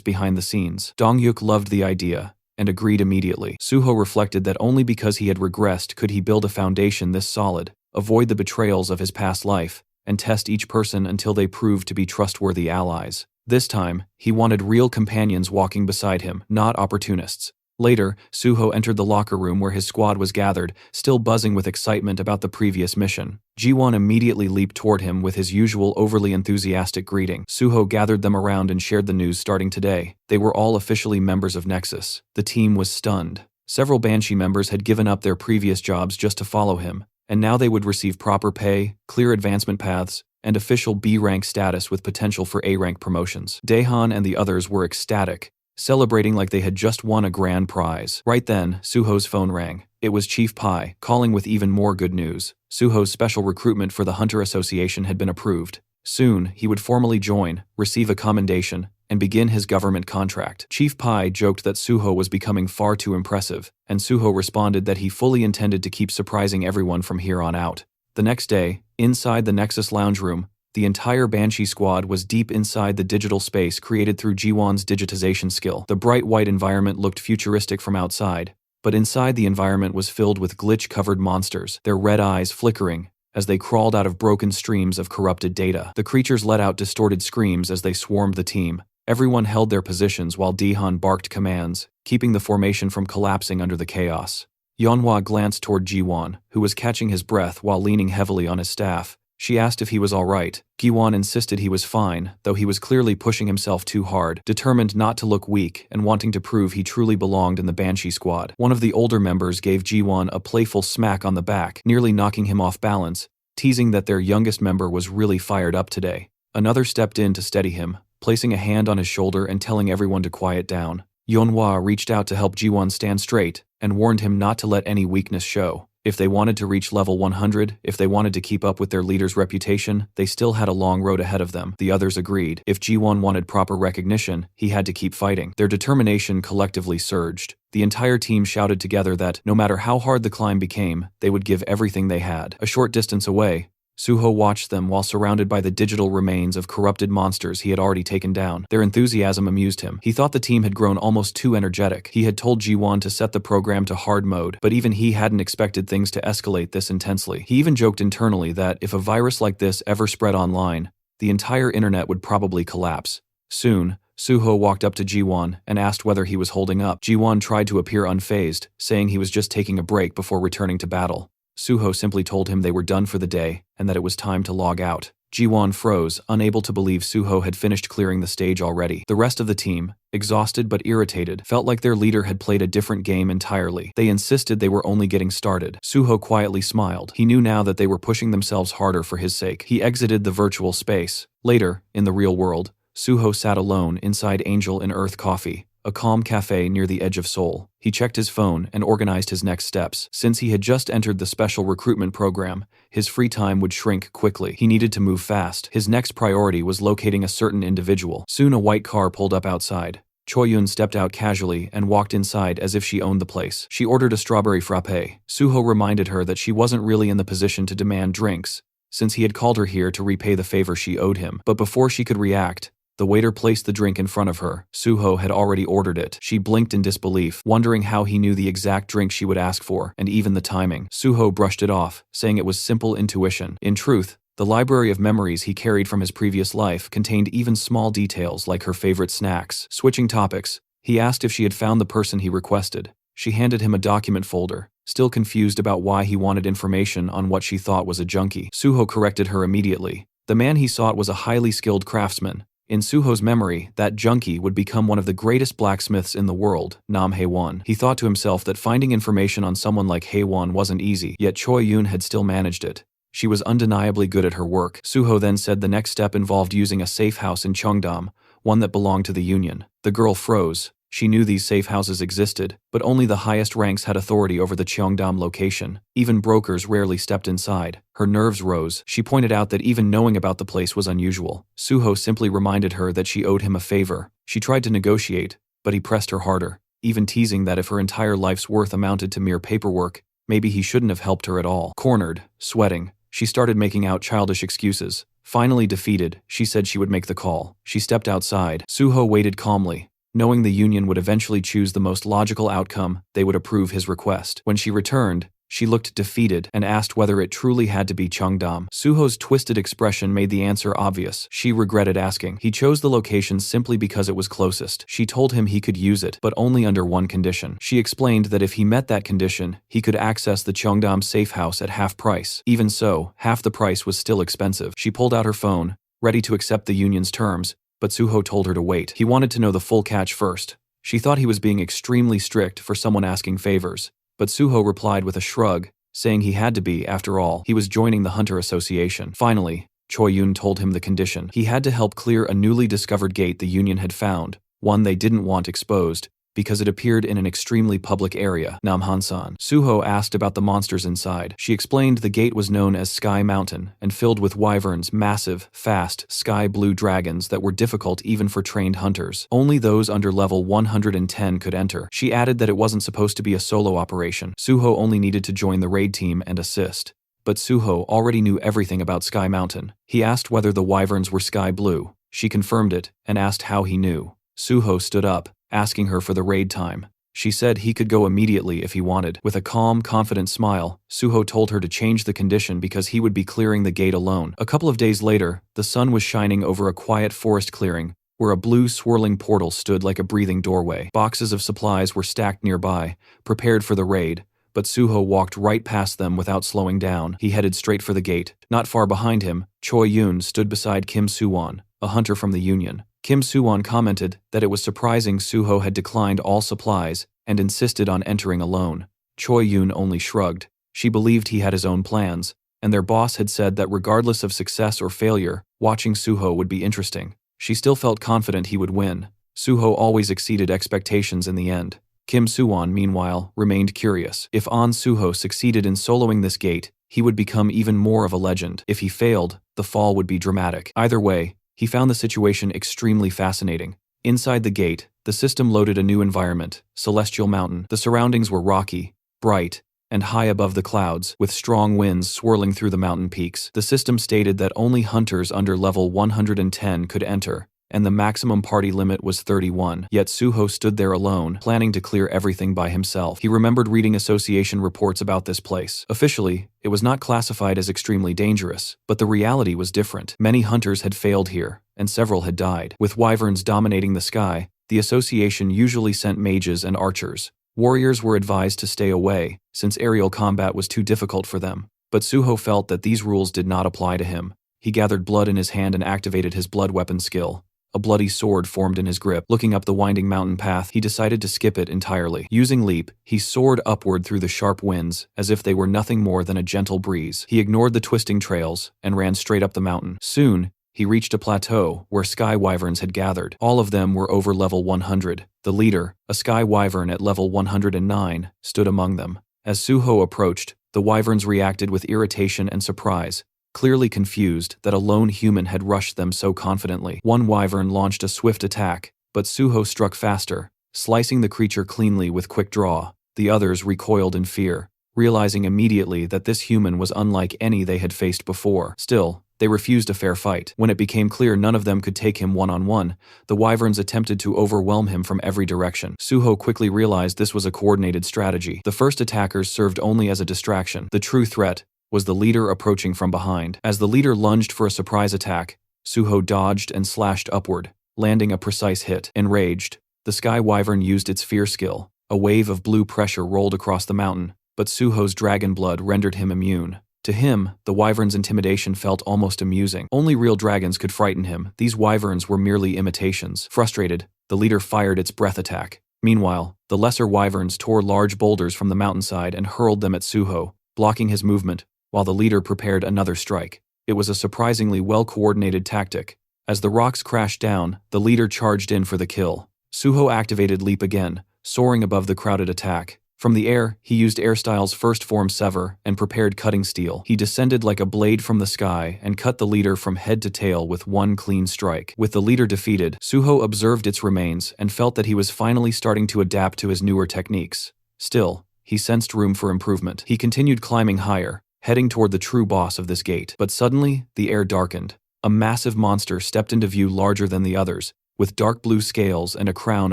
behind the scenes. Dongyuk loved the idea and agreed immediately. Suho reflected that only because he had regressed could he build a foundation this solid, avoid the betrayals of his past life, and test each person until they proved to be trustworthy allies. This time, he wanted real companions walking beside him, not opportunists. Later, Suho entered the locker room where his squad was gathered, still buzzing with excitement about the previous mission. Jiwon immediately leaped toward him with his usual overly enthusiastic greeting. Suho gathered them around and shared the news starting today. They were all officially members of Nexus. The team was stunned. Several Banshee members had given up their previous jobs just to follow him, and now they would receive proper pay, clear advancement paths, and official B-rank status with potential for A-rank promotions. Daehan and the others were ecstatic, celebrating like they had just won a grand prize. Right then, Suho's phone rang. It was Chief Pai, calling with even more good news. Suho's special recruitment for the Hunter Association had been approved. Soon, he would formally join, receive a commendation, and begin his government contract. Chief Pai joked that Suho was becoming far too impressive, and Suho responded that he fully intended to keep surprising everyone from here on out. The next day, inside the Nexus lounge room, the entire Banshee squad was deep inside the digital space created through Jiwon's digitization skill. The bright white environment looked futuristic from outside, But inside, the environment was filled with glitch-covered monsters, their red eyes flickering as they crawled out of broken streams of corrupted data. The creatures let out distorted screams as they swarmed the team. Everyone held their positions while Dihan barked commands, keeping the formation from collapsing under the chaos. Yeonhwa glanced toward Jiwon, who was catching his breath while leaning heavily on his staff. She asked if he was all right. Giwon insisted he was fine, though he was clearly pushing himself too hard, determined not to look weak and wanting to prove he truly belonged in the Banshee squad. One of the older members gave Jiwon a playful smack on the back, nearly knocking him off balance, teasing that their youngest member was really fired up today. Another stepped in to steady him, placing a hand on his shoulder and telling everyone to quiet down. Yeonhwa reached out to help Jiwon stand straight and warned him not to let any weakness show. If they wanted to reach level 100, if they wanted to keep up with their leader's reputation, they still had a long road ahead of them. The others agreed. If Jiwon wanted proper recognition, he had to keep fighting. Their determination collectively surged. The entire team shouted together that, no matter how hard the climb became, they would give everything they had. A short distance away, Suho watched them while surrounded by the digital remains of corrupted monsters he had already taken down. Their enthusiasm amused him. He thought the team had grown almost too energetic. He had told Jiwon to set the program to hard mode, but even he hadn't expected things to escalate this intensely. He even joked internally that if a virus like this ever spread online, the entire internet would probably collapse. Soon, Suho walked up to Jiwon and asked whether he was holding up. Jiwon tried to appear unfazed, saying he was just taking a break before returning to battle. Suho simply told him they were done for the day and that it was time to log out. Jiwon froze, unable to believe Suho had finished clearing the stage already. The rest of the team, exhausted but irritated, felt like their leader had played a different game entirely. They insisted they were only getting started. Suho quietly smiled. He knew now that they were pushing themselves harder for his sake. He exited the virtual space. Later, in the real world, Suho sat alone inside Angel and Earth Coffee, a calm cafe near the edge of Seoul. He checked his phone and organized his next steps. Since he had just entered the special recruitment program, his free time would shrink quickly. He needed to move fast. His next priority was locating a certain individual. Soon a white car pulled up outside. Choi-yoon stepped out casually and walked inside as if she owned the place. She ordered a strawberry frappe. Suho reminded her that she wasn't really in the position to demand drinks, since he had called her here to repay the favor she owed him. But before she could react, the waiter placed the drink in front of her. Suho had already ordered it. She blinked in disbelief, wondering how he knew the exact drink she would ask for, and even the timing. Suho brushed it off, saying it was simple intuition. In truth, the library of memories he carried from his previous life contained even small details like her favorite snacks. Switching topics, he asked if she had found the person he requested. She handed him a document folder, still confused about why he wanted information on what she thought was a junkie. Suho corrected her immediately. The man he sought was a highly skilled craftsman. In Suho's memory, that junkie would become one of the greatest blacksmiths in the world, Nam Haewon. He thought to himself that finding information on someone like Haewon wasn't easy, yet Choi-yoon had still managed it. She was undeniably good at her work. Suho then said the next step involved using a safe house in Cheongdam, one that belonged to the Union. The girl froze. She knew these safe houses existed, but only the highest ranks had authority over the Cheongdam location. Even brokers rarely stepped inside. Her nerves rose. She pointed out that even knowing about the place was unusual. Suho simply reminded her that she owed him a favor. She tried to negotiate, but he pressed her harder, even teasing that if her entire life's worth amounted to mere paperwork, maybe he shouldn't have helped her at all. Cornered, sweating, she started making out childish excuses. Finally defeated, she said she would make the call. She stepped outside. Suho waited calmly. Knowing the Union would eventually choose the most logical outcome, they would approve his request. When she returned, she looked defeated and asked whether it truly had to be Cheongdam. Suho's twisted expression made the answer obvious. She regretted asking. He chose the location simply because it was closest. She told him he could use it, but only under one condition. She explained that if he met that condition, he could access the Cheongdam safe house at half price. Even so, half the price was still expensive. She pulled out her phone, ready to accept the Union's terms, but Suho told her to wait. He wanted to know the full catch first. She thought he was being extremely strict for someone asking favors, but Suho replied with a shrug, saying he had to be, after all, he was joining the Hunter Association. Finally, Choi-yoon told him the condition. He had to help clear a newly discovered gate the Union had found, one they didn't want exposed, because it appeared in an extremely public area, Namhansan. Suho asked about the monsters inside. She explained the gate was known as Sky Mountain and filled with wyverns, massive, fast, sky-blue dragons that were difficult even for trained hunters. Only those under level 110 could enter. She added that it wasn't supposed to be a solo operation. Suho only needed to join the raid team and assist. But Suho already knew everything about Sky Mountain. He asked whether the wyverns were sky blue. She confirmed it and asked how he knew. Suho stood up, asking her for the raid time. She said he could go immediately if he wanted. With a calm, confident smile, Suho told her to change the condition because he would be clearing the gate alone. A couple of days later, the sun was shining over a quiet forest clearing, where a blue swirling portal stood like a breathing doorway. Boxes of supplies were stacked nearby, prepared for the raid, but Suho walked right past them without slowing down. He headed straight for the gate. Not far behind him, Choi Yoon stood beside Kim Suwon, a hunter from the Union. Kim Suwon commented that it was surprising Suho had declined all supplies and insisted on entering alone. Choi Yoon only shrugged. She believed he had his own plans, and their boss had said that regardless of success or failure, watching Suho would be interesting. She still felt confident he would win. Suho always exceeded expectations in the end. Kim Suwon, meanwhile, remained curious. If An Suho succeeded in soloing this gate, he would become even more of a legend. If he failed, the fall would be dramatic. Either way, he found the situation extremely fascinating. Inside the gate, the system loaded a new environment, Celestial Mountain. The surroundings were rocky, bright, and high above the clouds, with strong winds swirling through the mountain peaks. The system stated that only hunters under level 110 could enter, and the maximum party limit was 31. Yet Suho stood there alone, planning to clear everything by himself. He remembered reading association reports about this place. Officially, it was not classified as extremely dangerous, but the reality was different. Many hunters had failed here, and several had died. With wyverns dominating the sky, the association usually sent mages and archers. Warriors were advised to stay away, since aerial combat was too difficult for them. But Suho felt that these rules did not apply to him. He gathered blood in his hand and activated his blood weapon skill. A bloody sword formed in his grip. Looking up the winding mountain path, he decided to skip it entirely. Using leap, he soared upward through the sharp winds, as if they were nothing more than a gentle breeze. He ignored the twisting trails, and ran straight up the mountain. Soon, he reached a plateau where sky wyverns had gathered. All of them were over level 100. The leader, a sky wyvern at level 109, stood among them. As Suho approached, the wyverns reacted with irritation and surprise, clearly confused that a lone human had rushed them so confidently. One wyvern launched a swift attack, but Suho struck faster, slicing the creature cleanly with quick draw. The others recoiled in fear, realizing immediately that this human was unlike any they had faced before. Still, they refused a fair fight. When it became clear none of them could take him one-on-one, the wyverns attempted to overwhelm him from every direction. Suho quickly realized this was a coordinated strategy. The first attackers served only as a distraction. The true threat was the leader approaching from behind. As the leader lunged for a surprise attack, Suho dodged and slashed upward, landing a precise hit. Enraged, the sky wyvern used its fear skill. A wave of blue pressure rolled across the mountain, but Suho's dragon blood rendered him immune. To him, the wyvern's intimidation felt almost amusing. Only real dragons could frighten him. These wyverns were merely imitations. Frustrated, the leader fired its breath attack. Meanwhile, the lesser wyverns tore large boulders from the mountainside and hurled them at Suho, blocking his movement, while the leader prepared another strike. It was a surprisingly well-coordinated tactic. As the rocks crashed down, the leader charged in for the kill. Suho activated Leap again, soaring above the crowded attack. From the air, he used Airstyle's first form Sever and prepared Cutting Steel. He descended like a blade from the sky and cut the leader from head to tail with one clean strike. With the leader defeated, Suho observed its remains and felt that he was finally starting to adapt to his newer techniques. Still, he sensed room for improvement. He continued climbing higher, heading toward the true boss of this gate. But suddenly, the air darkened. A massive monster stepped into view larger than the others, with dark blue scales and a crown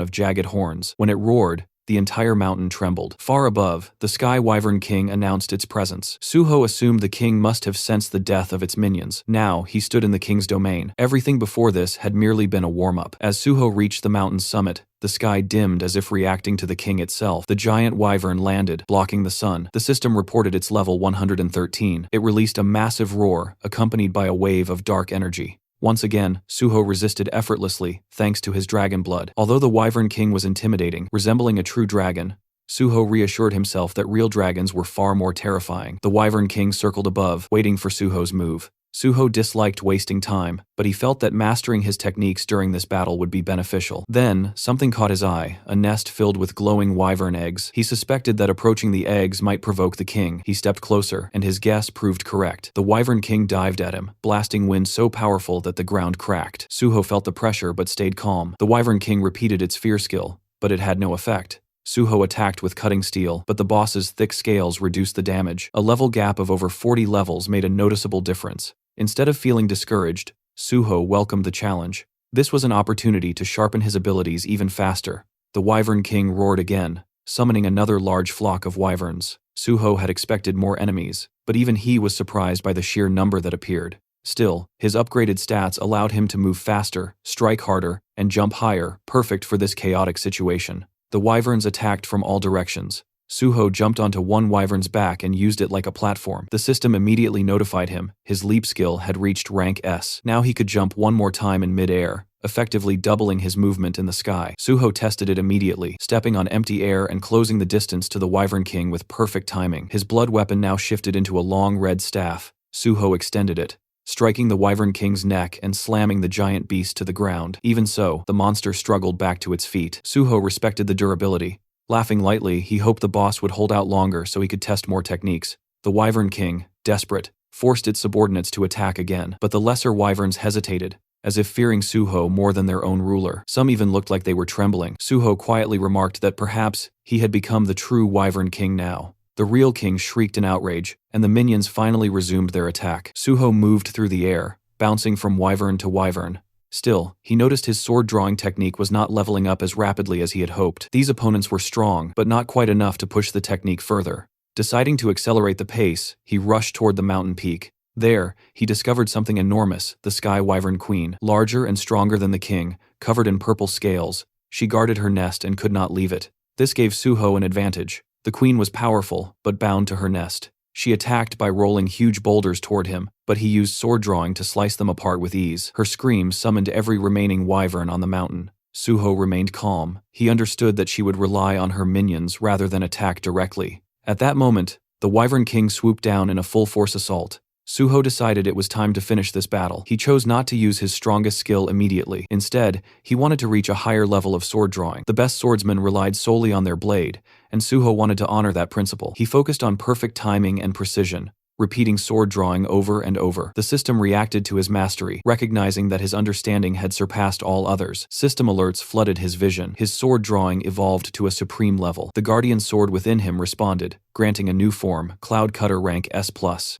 of jagged horns. When it roared, the entire mountain trembled. Far above, the Sky Wyvern King announced its presence. Suho assumed the king must have sensed the death of its minions. Now, he stood in the king's domain. Everything before this had merely been a warm-up. As Suho reached the mountain's summit, the sky dimmed as if reacting to the king itself. The giant wyvern landed, blocking the sun. The system reported its level 113. It released a massive roar, accompanied by a wave of dark energy. Once again, Suho resisted effortlessly, thanks to his dragon blood. Although the Wyvern King was intimidating, resembling a true dragon, Suho reassured himself that real dragons were far more terrifying. The Wyvern King circled above, waiting for Suho's move. Suho disliked wasting time, but he felt that mastering his techniques during this battle would be beneficial. Then, something caught his eye, a nest filled with glowing wyvern eggs. He suspected that approaching the eggs might provoke the king. He stepped closer, and his guess proved correct. The Wyvern King dived at him, blasting wind so powerful that the ground cracked. Suho felt the pressure but stayed calm. The Wyvern King repeated its fear skill, but it had no effect. Suho attacked with Cutting Steel, but the boss's thick scales reduced the damage. A level gap of over 40 levels made a noticeable difference. Instead of feeling discouraged, Suho welcomed the challenge. This was an opportunity to sharpen his abilities even faster. The Wyvern King roared again, summoning another large flock of wyverns. Suho had expected more enemies, but even he was surprised by the sheer number that appeared. Still, his upgraded stats allowed him to move faster, strike harder, and jump higher, perfect for this chaotic situation. The wyverns attacked from all directions. Suho jumped onto one wyvern's back and used it like a platform. The system immediately notified him his leap skill had reached rank S. Now he could jump one more time in mid-air, effectively doubling his movement in the sky. Suho tested it immediately, stepping on empty air and closing the distance to the Wyvern King with perfect timing. His blood weapon now shifted into a long red staff. Suho extended it, striking the Wyvern King's neck and slamming the giant beast to the ground. Even so, the monster struggled back to its feet. Suho respected the durability. Laughing lightly, he hoped the boss would hold out longer so he could test more techniques. The Wyvern King, desperate, forced its subordinates to attack again, but the lesser wyverns hesitated, as if fearing Suho more than their own ruler. Some even looked like they were trembling. Suho quietly remarked that perhaps he had become the true Wyvern King now. The real king shrieked in outrage, and the minions finally resumed their attack. Suho moved through the air, bouncing from wyvern to wyvern. Still, he noticed his sword-drawing technique was not leveling up as rapidly as he had hoped. These opponents were strong, but not quite enough to push the technique further. Deciding to accelerate the pace, he rushed toward the mountain peak. There, he discovered something enormous, the Sky Wyvern Queen. Larger and stronger than the king, covered in purple scales, she guarded her nest and could not leave it. This gave Suho an advantage. The queen was powerful, but bound to her nest. She attacked by rolling huge boulders toward him, but he used sword drawing to slice them apart with ease. Her screams summoned every remaining wyvern on the mountain. Suho remained calm. He understood that she would rely on her minions rather than attack directly. At that moment, the Wyvern King swooped down in a full-force assault. Suho decided it was time to finish this battle. He chose not to use his strongest skill immediately. Instead, he wanted to reach a higher level of sword drawing. The best swordsmen relied solely on their blade, and Suho wanted to honor that principle. He focused on perfect timing and precision, repeating sword drawing over and over. The system reacted to his mastery, recognizing that his understanding had surpassed all others. System alerts flooded his vision. His sword drawing evolved to a supreme level. The guardian sword within him responded, granting a new form, Cloud Cutter rank S+.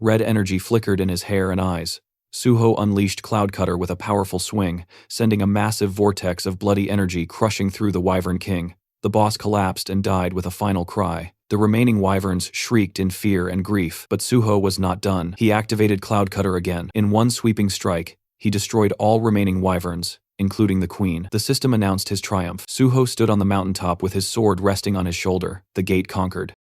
Red energy flickered in his hair and eyes. Suho unleashed Cloud Cutter with a powerful swing, sending a massive vortex of bloody energy crushing through the Wyvern King. The boss collapsed and died with a final cry. The remaining wyverns shrieked in fear and grief, but Suho was not done. He activated Cloud Cutter again. In one sweeping strike, he destroyed all remaining wyverns, including the queen. The system announced his triumph. Suho stood on the mountaintop with his sword resting on his shoulder. The gate conquered.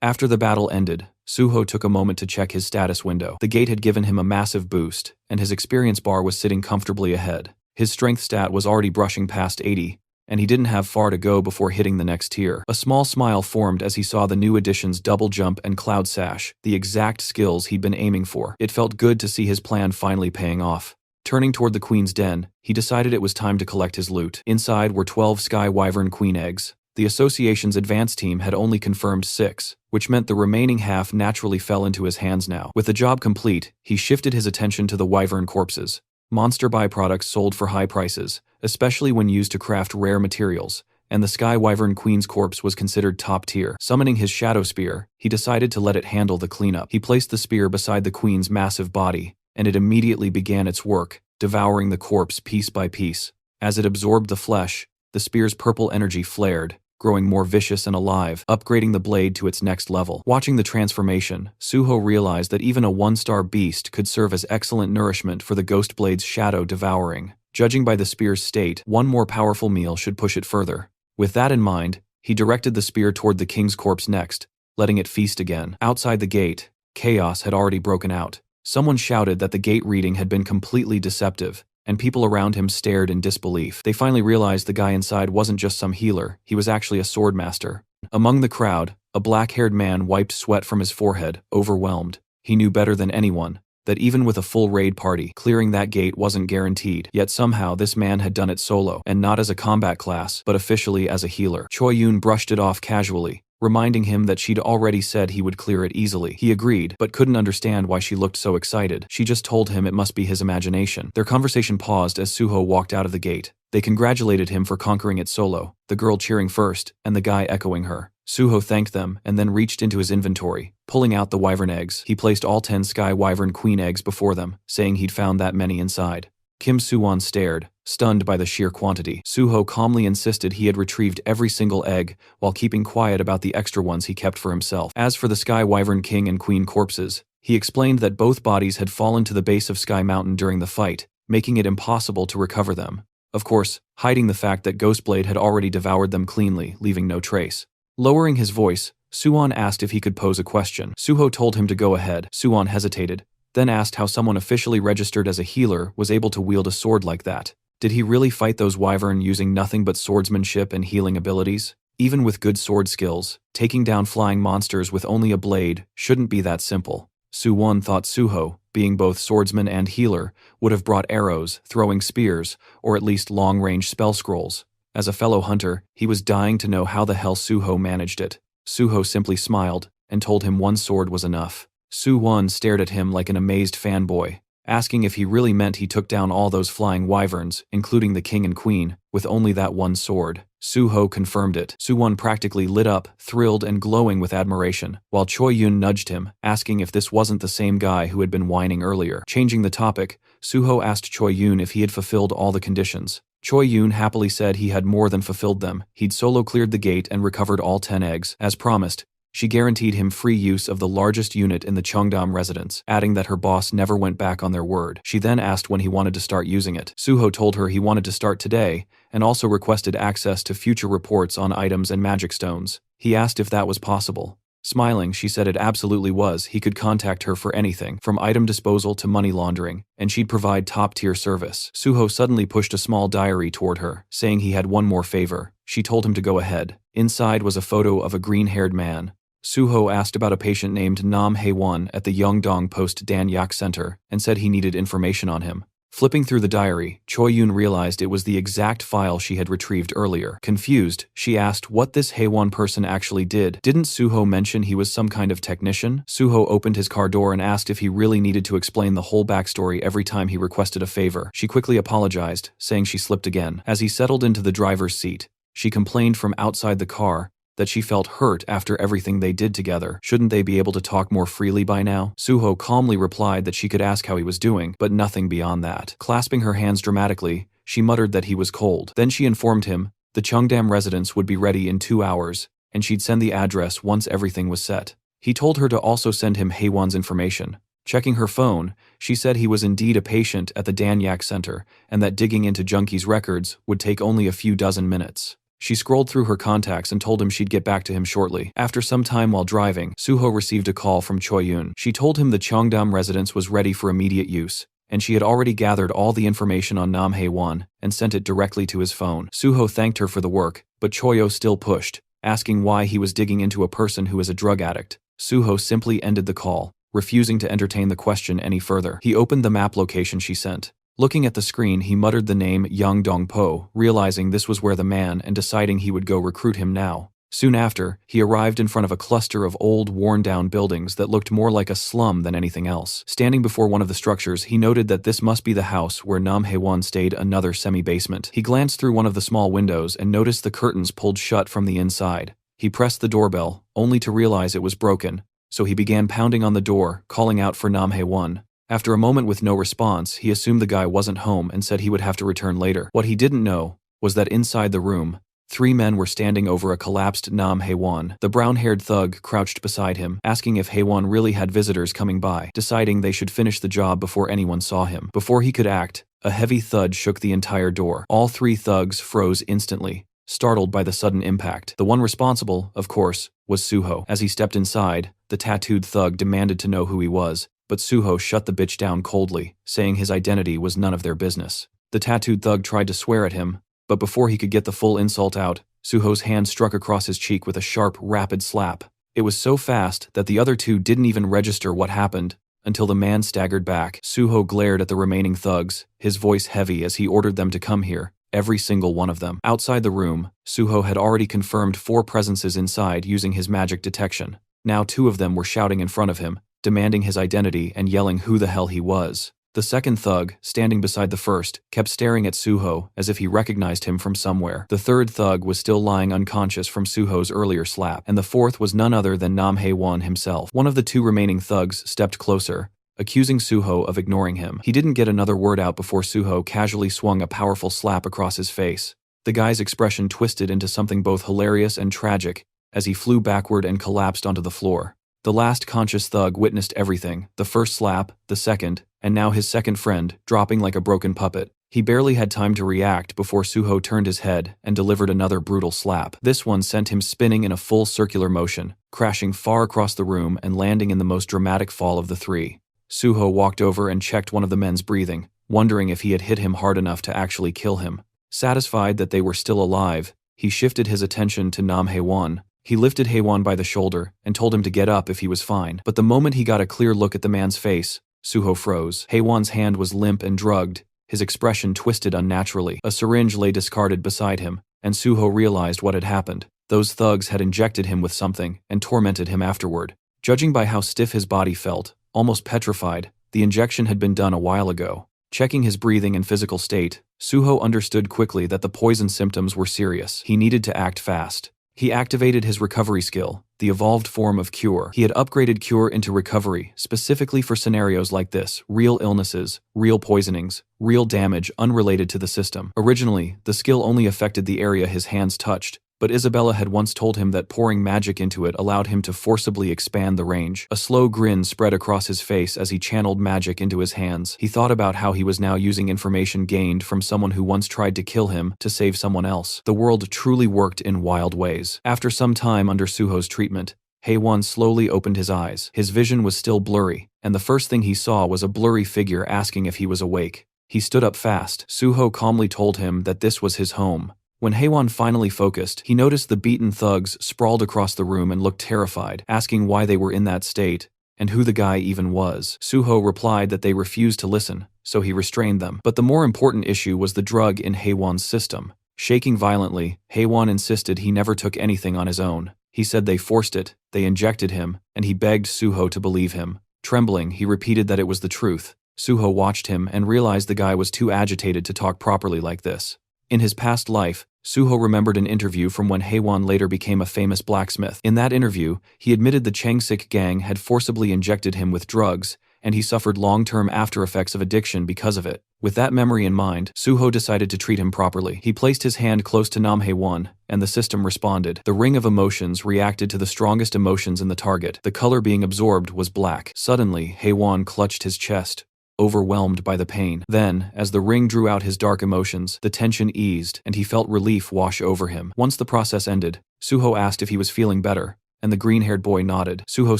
After the battle ended, Suho took a moment to check his status window. The gate had given him a massive boost, and his experience bar was sitting comfortably ahead. His strength stat was already brushing past 80, and he didn't have far to go before hitting the next tier. A small smile formed as he saw the new additions Double Jump and Cloud Sash, the exact skills he'd been aiming for. It felt good to see his plan finally paying off. Turning toward the queen's den, he decided it was time to collect his loot. Inside were 12 Sky Wyvern Queen eggs. The association's advance team had only confirmed 6, which meant the remaining half naturally fell into his hands now. With the job complete, he shifted his attention to the wyvern corpses. Monster byproducts sold for high prices, especially when used to craft rare materials, and the Sky Wyvern Queen's corpse was considered top tier. Summoning his Shadow Spear, he decided to let it handle the cleanup. He placed the spear beside the queen's massive body, and it immediately began its work, devouring the corpse piece by piece. As it absorbed the flesh, the spear's purple energy flared, growing more vicious and alive, upgrading the blade to its next level. Watching the transformation, Suho realized that even a one-star beast could serve as excellent nourishment for the Ghost Blade's shadow devouring. Judging by the spear's state, one more powerful meal should push it further. With that in mind, he directed the spear toward the king's corpse next, letting it feast again. Outside the gate, chaos had already broken out. Someone shouted that the gate reading had been completely deceptive, and people around him stared in disbelief. They finally realized the guy inside wasn't just some healer, he was actually a sword master. Among the crowd, a black-haired man wiped sweat from his forehead, overwhelmed. He knew better than anyone that even with a full raid party, clearing that gate wasn't guaranteed. Yet somehow this man had done it solo, and not as a combat class, but officially as a healer. Choi Yun brushed it off casually, reminding him that she'd already said he would clear it easily. He agreed, but couldn't understand why she looked so excited. She just told him it must be his imagination. Their conversation paused as Suho walked out of the gate. They congratulated him for conquering it solo, the girl cheering first, and the guy echoing her. Suho thanked them and then reached into his inventory, pulling out the wyvern eggs. He placed all 10 Sky Wyvern Queen eggs before them, saying he'd found that many inside. Kim Soo-won stared, stunned by the sheer quantity. Suho calmly insisted he had retrieved every single egg, while keeping quiet about the extra ones he kept for himself. As for the Sky Wyvern King and Queen corpses, he explained that both bodies had fallen to the base of Sky Mountain during the fight, making it impossible to recover them. Of course, hiding the fact that Ghostblade had already devoured them cleanly, leaving no trace. Lowering his voice, Suwon asked if he could pose a question. Suho told him to go ahead. Suwon hesitated, then asked how someone officially registered as a healer was able to wield a sword like that. Did he really fight those wyvern using nothing but swordsmanship and healing abilities? Even with good sword skills, taking down flying monsters with only a blade shouldn't be that simple. Suwon thought Suho, being both swordsman and healer, would have brought arrows, throwing spears, or at least long-range spell scrolls. As a fellow hunter, he was dying to know how the hell Suho managed it. Suho simply smiled, and told him one sword was enough. Suwon stared at him like an amazed fanboy, asking if he really meant he took down all those flying wyverns, including the king and queen, with only that one sword. Suho confirmed it. Suwon practically lit up, thrilled and glowing with admiration, while Choi Yun nudged him, asking if this wasn't the same guy who had been whining earlier. Changing the topic, Suho asked Choi Yun if he had fulfilled all the conditions. Choi Yun happily said he had more than fulfilled them. He'd solo cleared the gate and recovered all 10 eggs. As promised, she guaranteed him free use of the largest unit in the Cheongdam residence, adding that her boss never went back on their word. She then asked when he wanted to start using it. Suho told her he wanted to start today, and also requested access to future reports on items and magic stones. He asked if that was possible. Smiling, she said it absolutely was. He could contact her for anything, from item disposal to money laundering, and she'd provide top-tier service. Suho suddenly pushed a small diary toward her, saying he had one more favor. She told him to go ahead. Inside was a photo of a green-haired man. Suho asked about a patient named Nam Hae-won at the Yeongdong Post Dan Yak Center and said he needed information on him. Flipping through the diary, Choi Yun realized it was the exact file she had retrieved earlier. Confused, she asked what this Hae-won person actually did. Didn't Suho mention he was some kind of technician? Suho opened his car door and asked if he really needed to explain the whole backstory every time he requested a favor. She quickly apologized, saying she slipped again. As he settled into the driver's seat, she complained from outside the car that she felt hurt after everything they did together. Shouldn't they be able to talk more freely by now? Suho calmly replied that she could ask how he was doing, but nothing beyond that. Clasping her hands dramatically, she muttered that he was cold. Then she informed him the Cheongdam residence would be ready in 2 hours, and she'd send the address once everything was set. He told her to also send him Hae-won's information. Checking her phone, she said he was indeed a patient at the Dan Yak Center, and that digging into Junkie's records would take only a few dozen minutes. She scrolled through her contacts and told him she'd get back to him shortly. After some time while driving, Suho received a call from Choi Yun. She told him the Cheongdam residence was ready for immediate use, and she had already gathered all the information on Nam Hae-won and sent it directly to his phone. Suho thanked her for the work, but Choyo still pushed, asking why he was digging into a person who is a drug addict. Suho simply ended the call, refusing to entertain the question any further. He opened the map location she sent. Looking at the screen, he muttered the name Yang Dong-po, realizing this was where the man and deciding he would go recruit him now. Soon after, he arrived in front of a cluster of old, worn-down buildings that looked more like a slum than anything else. Standing before one of the structures, he noted that this must be the house where Nam Hae-won stayed, another semi-basement. He glanced through one of the small windows and noticed the curtains pulled shut from the inside. He pressed the doorbell, only to realize it was broken, so he began pounding on the door, calling out for Nam Hae-won. After a moment with no response, he assumed the guy wasn't home and said he would have to return later. What he didn't know was that inside the room, 3 men were standing over a collapsed Nam Hae-won. The brown-haired thug crouched beside him, asking if Hae-won really had visitors coming by, deciding they should finish the job before anyone saw him. Before he could act, a heavy thud shook the entire door. All 3 thugs froze instantly, startled by the sudden impact. The one responsible, of course, was Suho. As he stepped inside, the tattooed thug demanded to know who he was, but Suho shut the bitch down coldly, saying his identity was none of their business. The tattooed thug tried to swear at him, but before he could get the full insult out, Suho's hand struck across his cheek with a sharp, rapid slap. It was so fast that the other 2 didn't even register what happened until the man staggered back. Suho glared at the remaining thugs, his voice heavy as he ordered them to come here, every single one of them. Outside the room, Suho had already confirmed 4 presences inside using his magic detection. Now 2 of them were shouting in front of him, demanding his identity and yelling who the hell he was. The second thug, standing beside the first, kept staring at Suho as if he recognized him from somewhere. The third thug was still lying unconscious from Suho's earlier slap, and the fourth was none other than Nam Hae-won himself. One of the 2 remaining thugs stepped closer, accusing Suho of ignoring him. He didn't get another word out before Suho casually swung a powerful slap across his face. The guy's expression twisted into something both hilarious and tragic as he flew backward and collapsed onto the floor. The last conscious thug witnessed everything, the first slap, the second, and now his second friend, dropping like a broken puppet. He barely had time to react before Suho turned his head and delivered another brutal slap. This one sent him spinning in a full circular motion, crashing far across the room and landing in the most dramatic fall of the three. Suho walked over and checked one of the men's breathing, wondering if he had hit him hard enough to actually kill him. Satisfied that they were still alive, he shifted his attention to Nam Haewon. He lifted Haewon by the shoulder and told him to get up if he was fine. But the moment he got a clear look at the man's face, Suho froze. Haewon's hand was limp and drugged, his expression twisted unnaturally. A syringe lay discarded beside him, and Suho realized what had happened. Those thugs had injected him with something and tormented him afterward. Judging by how stiff his body felt, almost petrified, the injection had been done a while ago. Checking his breathing and physical state, Suho understood quickly that the poison symptoms were serious. He needed to act fast. He activated his recovery skill, the evolved form of cure. He had upgraded cure into recovery, specifically for scenarios like this: real illnesses, real poisonings, real damage unrelated to the system. Originally, the skill only affected the area his hands touched, but Isabella had once told him that pouring magic into it allowed him to forcibly expand the range. A slow grin spread across his face as he channeled magic into his hands. He thought about how he was now using information gained from someone who once tried to kill him to save someone else. The world truly worked in wild ways. After some time under Suho's treatment, Haewon slowly opened his eyes. His vision was still blurry, and the first thing he saw was a blurry figure asking if he was awake. He stood up fast. Suho calmly told him that this was his home. When Haewon finally focused, he noticed the beaten thugs sprawled across the room and looked terrified, asking why they were in that state, and who the guy even was. Suho replied that they refused to listen, so he restrained them. But the more important issue was the drug in Haewon's system. Shaking violently, Haewon insisted he never took anything on his own. He said they forced it, they injected him, and he begged Suho to believe him. Trembling, he repeated that it was the truth. Suho watched him and realized the guy was too agitated to talk properly like this. In his past life, Suho remembered an interview from when Haewon later became a famous blacksmith. In that interview, he admitted the Changsik gang had forcibly injected him with drugs, and he suffered long-term after-effects of addiction because of it. With that memory in mind, Suho decided to treat him properly. He placed his hand close to Nam Haewon, and the system responded. The ring of emotions reacted to the strongest emotions in the target. The color being absorbed was black. Suddenly, Haewon clutched his chest, overwhelmed by the pain. Then, as the ring drew out his dark emotions, the tension eased, and he felt relief wash over him. Once the process ended, Suho asked if he was feeling better, and the green-haired boy nodded. Suho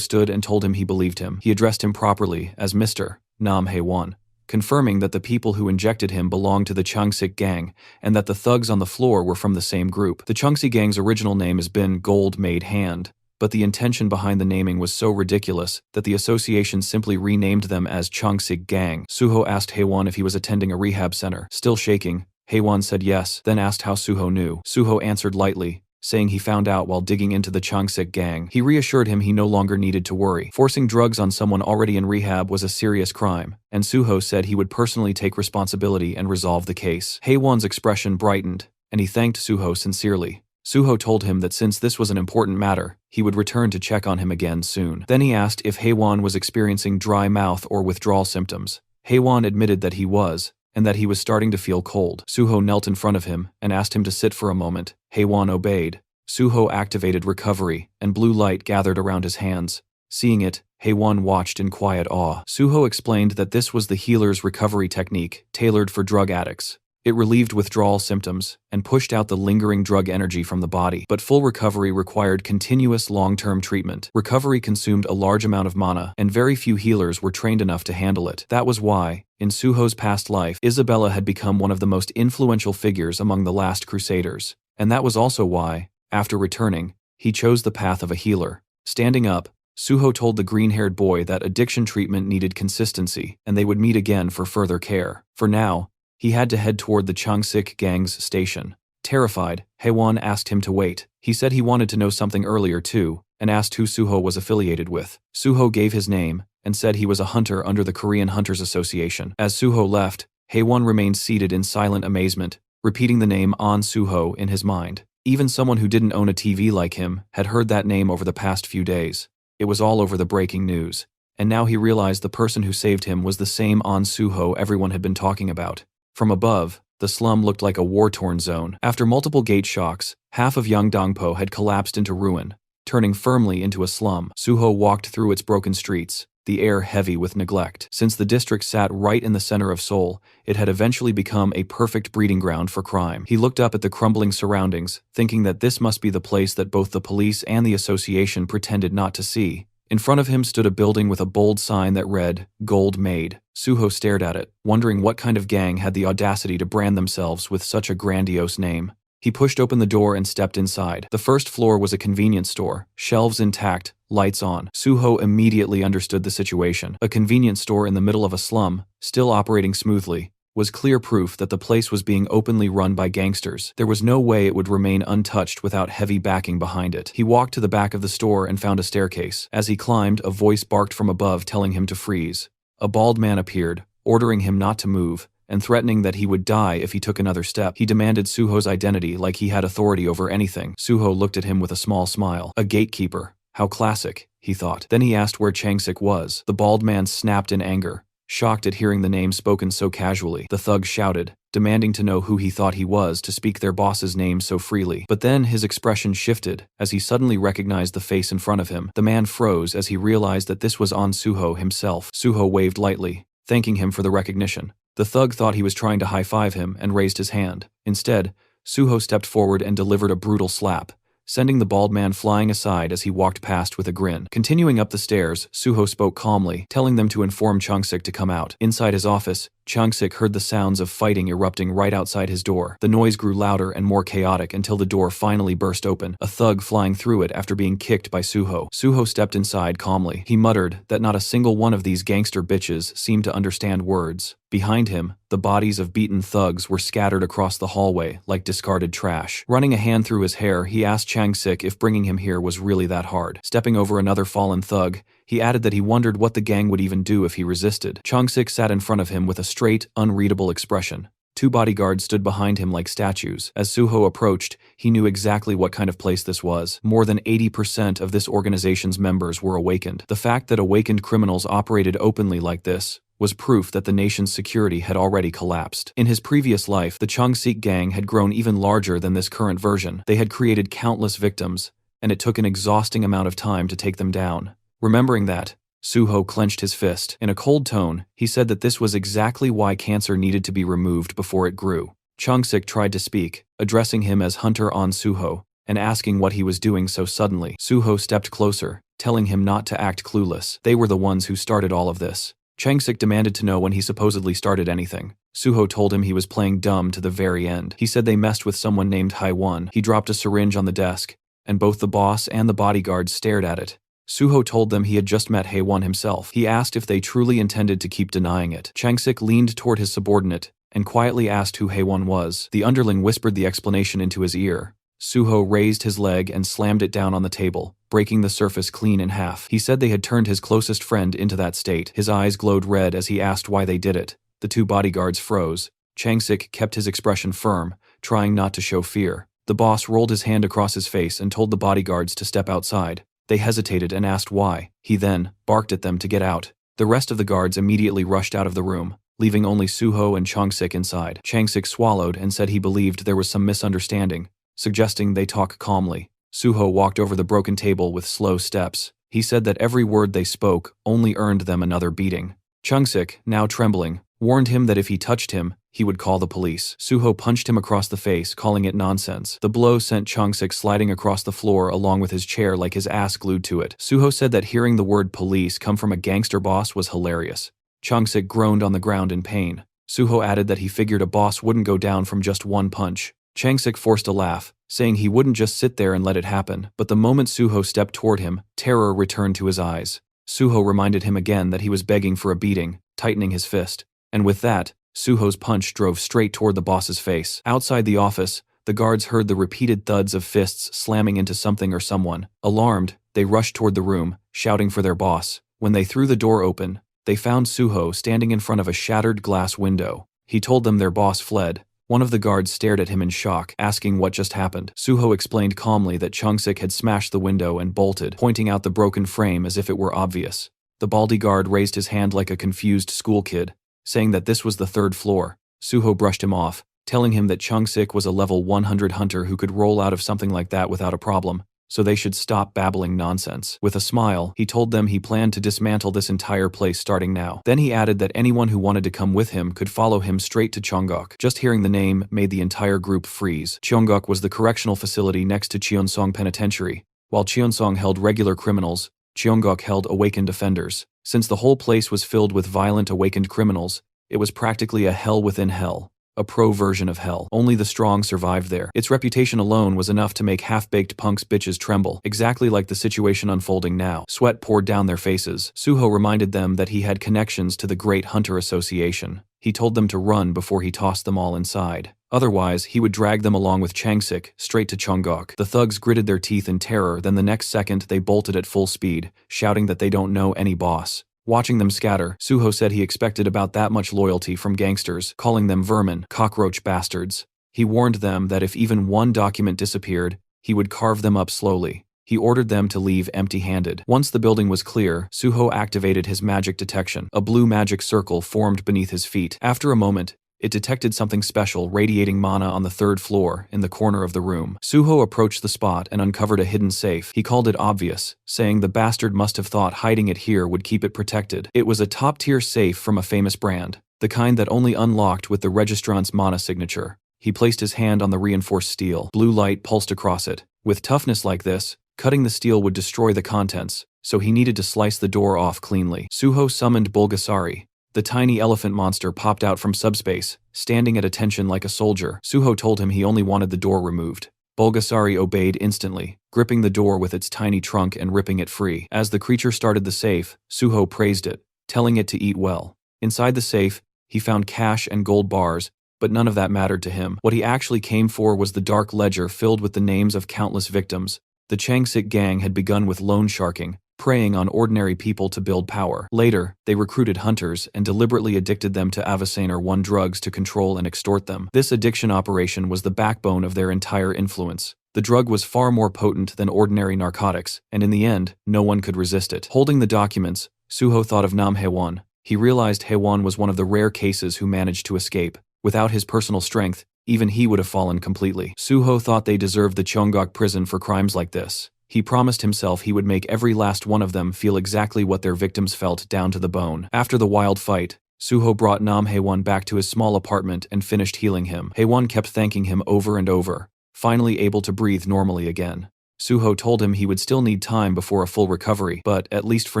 stood and told him he believed him. He addressed him properly as Mr. Nam Haewon, confirming that the people who injected him belonged to the Changsik gang, and that the thugs on the floor were from the same group. The Changsik gang's original name has been Gold Made Hand, but the intention behind the naming was so ridiculous that the association simply renamed them as Changsik Gang. Suho asked Haewon if he was attending a rehab center. Still shaking, Haewon said yes, then asked how Suho knew. Suho answered lightly, saying he found out while digging into the Changsik Gang. He reassured him he no longer needed to worry. Forcing drugs on someone already in rehab was a serious crime, and Suho said he would personally take responsibility and resolve the case. Haewon's expression brightened, and he thanked Suho sincerely. Suho told him that since this was an important matter, he would return to check on him again soon. Then he asked if Haewon was experiencing dry mouth or withdrawal symptoms. Haewon admitted that he was, and that he was starting to feel cold. Suho knelt in front of him and asked him to sit for a moment. Haewon obeyed. Suho activated recovery, and blue light gathered around his hands. Seeing it, Haewon watched in quiet awe. Suho explained that this was the healer's recovery technique, tailored for drug addicts. It relieved withdrawal symptoms and pushed out the lingering drug energy from the body. But full recovery required continuous long-term treatment. Recovery consumed a large amount of mana, and very few healers were trained enough to handle it. That was why, in Suho's past life, Isabella had become one of the most influential figures among the last Crusaders. And that was also why, after returning, he chose the path of a healer. Standing up, Suho told the green-haired boy that addiction treatment needed consistency, and they would meet again for further care. For now, he had to head toward the Changsik gang's station. Terrified, Haewon asked him to wait. He said he wanted to know something earlier too, and asked who Suho was affiliated with. Suho gave his name, and said he was a hunter under the Korean Hunters Association. As Suho left, Haewon remained seated in silent amazement, repeating the name An Suho in his mind. Even someone who didn't own a TV like him had heard that name over the past few days. It was all over the breaking news. And now he realized the person who saved him was the same An Suho everyone had been talking about. From above, the slum looked like a war-torn zone. After multiple gate shocks, half of Yangdongpo had collapsed into ruin, turning firmly into a slum. Suho walked through its broken streets, the air heavy with neglect. Since the district sat right in the center of Seoul, it had eventually become a perfect breeding ground for crime. He looked up at the crumbling surroundings, thinking that this must be the place that both the police and the association pretended not to see. In front of him stood a building with a bold sign that read, "Gold Made." Suho stared at it, wondering what kind of gang had the audacity to brand themselves with such a grandiose name. He pushed open the door and stepped inside. The first floor was a convenience store, shelves intact, lights on. Suho immediately understood the situation. A convenience store in the middle of a slum, still operating smoothly, was clear proof that the place was being openly run by gangsters. There was no way it would remain untouched without heavy backing behind it. He walked to the back of the store and found a staircase. As he climbed, a voice barked from above telling him to freeze. A bald man appeared, ordering him not to move, and threatening that he would die if he took another step. He demanded Suho's identity like he had authority over anything. Suho looked at him with a small smile. A gatekeeper. How classic, he thought. Then he asked where Changsik was. The bald man snapped in anger, shocked at hearing the name spoken so casually. The thug shouted, demanding to know who he thought he was to speak their boss's name so freely. But then his expression shifted as he suddenly recognized the face in front of him. The man froze as he realized that this was An Suho himself. Suho waved lightly, thanking him for the recognition. The thug thought he was trying to high-five him and raised his hand. Instead, Suho stepped forward and delivered a brutal slap, sending the bald man flying aside as he walked past with a grin. Continuing up the stairs, Suho spoke calmly, telling them to inform Changsik to come out. Inside his office, Changsik heard the sounds of fighting erupting right outside his door. The noise grew louder and more chaotic until the door finally burst open, a thug flying through it after being kicked by Suho. Suho stepped inside calmly. He muttered that not a single one of these gangster bitches seemed to understand words. Behind him, the bodies of beaten thugs were scattered across the hallway like discarded trash. Running a hand through his hair, he asked Changsik if bringing him here was really that hard. Stepping over another fallen thug, he added that he wondered what the gang would even do if he resisted. Changsik sat in front of him with a straight, unreadable expression. Two bodyguards stood behind him like statues. As Suho approached, he knew exactly what kind of place this was. More than 80% of this organization's members were awakened. The fact that awakened criminals operated openly like this was proof that the nation's security had already collapsed. In his previous life, the Changsik gang had grown even larger than this current version. They had created countless victims, and it took an exhausting amount of time to take them down. Remembering that, Suho clenched his fist. In a cold tone, he said that this was exactly why cancer needed to be removed before it grew. Changsik tried to speak, addressing him as Hunter An Suho, and asking what he was doing so suddenly. Suho stepped closer, telling him not to act clueless. They were the ones who started all of this. Changsik demanded to know when he supposedly started anything. Suho told him he was playing dumb to the very end. He said they messed with someone named Haiwon. He dropped a syringe on the desk, and both the boss and the bodyguards stared at it. Suho told them he had just met Haiwon himself. He asked if they truly intended to keep denying it. Changsik leaned toward his subordinate and quietly asked who Haiwon was. The underling whispered the explanation into his ear. Suho raised his leg and slammed it down on the table, breaking the surface clean in half. He said they had turned his closest friend into that state. His eyes glowed red as he asked why they did it. The two bodyguards froze. Changsik kept his expression firm, trying not to show fear. The boss rolled his hand across his face and told the bodyguards to step outside. They hesitated and asked why. He then barked at them to get out. The rest of the guards immediately rushed out of the room, leaving only Suho and Changsik inside. Changsik swallowed and said he believed there was some misunderstanding, suggesting they talk calmly. Suho walked over the broken table with slow steps. He said that every word they spoke only earned them another beating. Changsik, now trembling, warned him that if he touched him, he would call the police. Suho punched him across the face, calling it nonsense. The blow sent Changsik sliding across the floor along with his chair like his ass glued to it. Suho said that hearing the word police come from a gangster boss was hilarious. Changsik groaned on the ground in pain. Suho added that he figured a boss wouldn't go down from just one punch. Changsik forced a laugh, saying he wouldn't just sit there and let it happen. But the moment Suho stepped toward him, terror returned to his eyes. Suho reminded him again that he was begging for a beating, tightening his fist. And with that, Suho's punch drove straight toward the boss's face. Outside the office, the guards heard the repeated thuds of fists slamming into something or someone. Alarmed, they rushed toward the room, shouting for their boss. When they threw the door open, they found Suho standing in front of a shattered glass window. He told them their boss fled. One of the guards stared at him in shock, asking what just happened. Suho explained calmly that Changsik had smashed the window and bolted, pointing out the broken frame as if it were obvious. The baldy guard raised his hand like a confused school kid, saying that this was the 3rd floor. Suho brushed him off, telling him that Chung-sik was a level 100 hunter who could roll out of something like that without a problem, so they should stop babbling nonsense. With a smile, he told them he planned to dismantle this entire place starting now. Then he added that anyone who wanted to come with him could follow him straight to Cheongok. Just hearing the name made the entire group freeze. Cheongok was the correctional facility next to Cheonsong Penitentiary. While Cheonsong held regular criminals, Cheongok held awakened offenders. Since the whole place was filled with violent awakened criminals, it was practically a hell within hell. A pro version of hell. Only the strong survived there. Its reputation alone was enough to make half-baked punks bitches tremble, exactly like the situation unfolding now. Sweat poured down their faces. Suho reminded them that he had connections to the Great Hunter Association. He told them to run before he tossed them all inside. Otherwise, he would drag them along with Changsik straight to Cheongok. The thugs gritted their teeth in terror, then the next second they bolted at full speed, shouting that they don't know any boss. Watching them scatter, Suho said he expected about that much loyalty from gangsters, calling them vermin, cockroach bastards. He warned them that if even one document disappeared, he would carve them up slowly. He ordered them to leave empty-handed. Once the building was clear, Suho activated his magic detection. A blue magic circle formed beneath his feet. After a moment, it detected something special radiating mana on the 3rd floor, in the corner of the room. Suho approached the spot and uncovered a hidden safe. He called it obvious, saying the bastard must have thought hiding it here would keep it protected. It was a top-tier safe from a famous brand, the kind that only unlocked with the registrant's mana signature. He placed his hand on the reinforced steel. Blue light pulsed across it. With toughness like this, cutting the steel would destroy the contents, so he needed to slice the door off cleanly. Suho summoned Bulgasari. The tiny elephant monster popped out from subspace, standing at attention like a soldier. Suho told him he only wanted the door removed. Bulgasari obeyed instantly, gripping the door with its tiny trunk and ripping it free. As the creature started the safe, Suho praised it, telling it to eat well. Inside the safe, he found cash and gold bars, but none of that mattered to him. What he actually came for was the dark ledger filled with the names of countless victims. The Changsik gang had begun with loan sharking, preying on ordinary people to build power. Later, they recruited hunters and deliberately addicted them to Avasaner 1 drugs to control and extort them. This addiction operation was the backbone of their entire influence. The drug was far more potent than ordinary narcotics, and in the end, no one could resist it. Holding the documents, Suho thought of Nam Haewon. He realized Haewon was one of the rare cases who managed to escape. Without his personal strength, even he would have fallen completely. Suho thought they deserved the Cheongok prison for crimes like this. He promised himself he would make every last one of them feel exactly what their victims felt down to the bone. After the wild fight, Suho brought Nam Haewon back to his small apartment and finished healing him. Haewon kept thanking him over and over, finally able to breathe normally again. Suho told him he would still need time before a full recovery, but at least for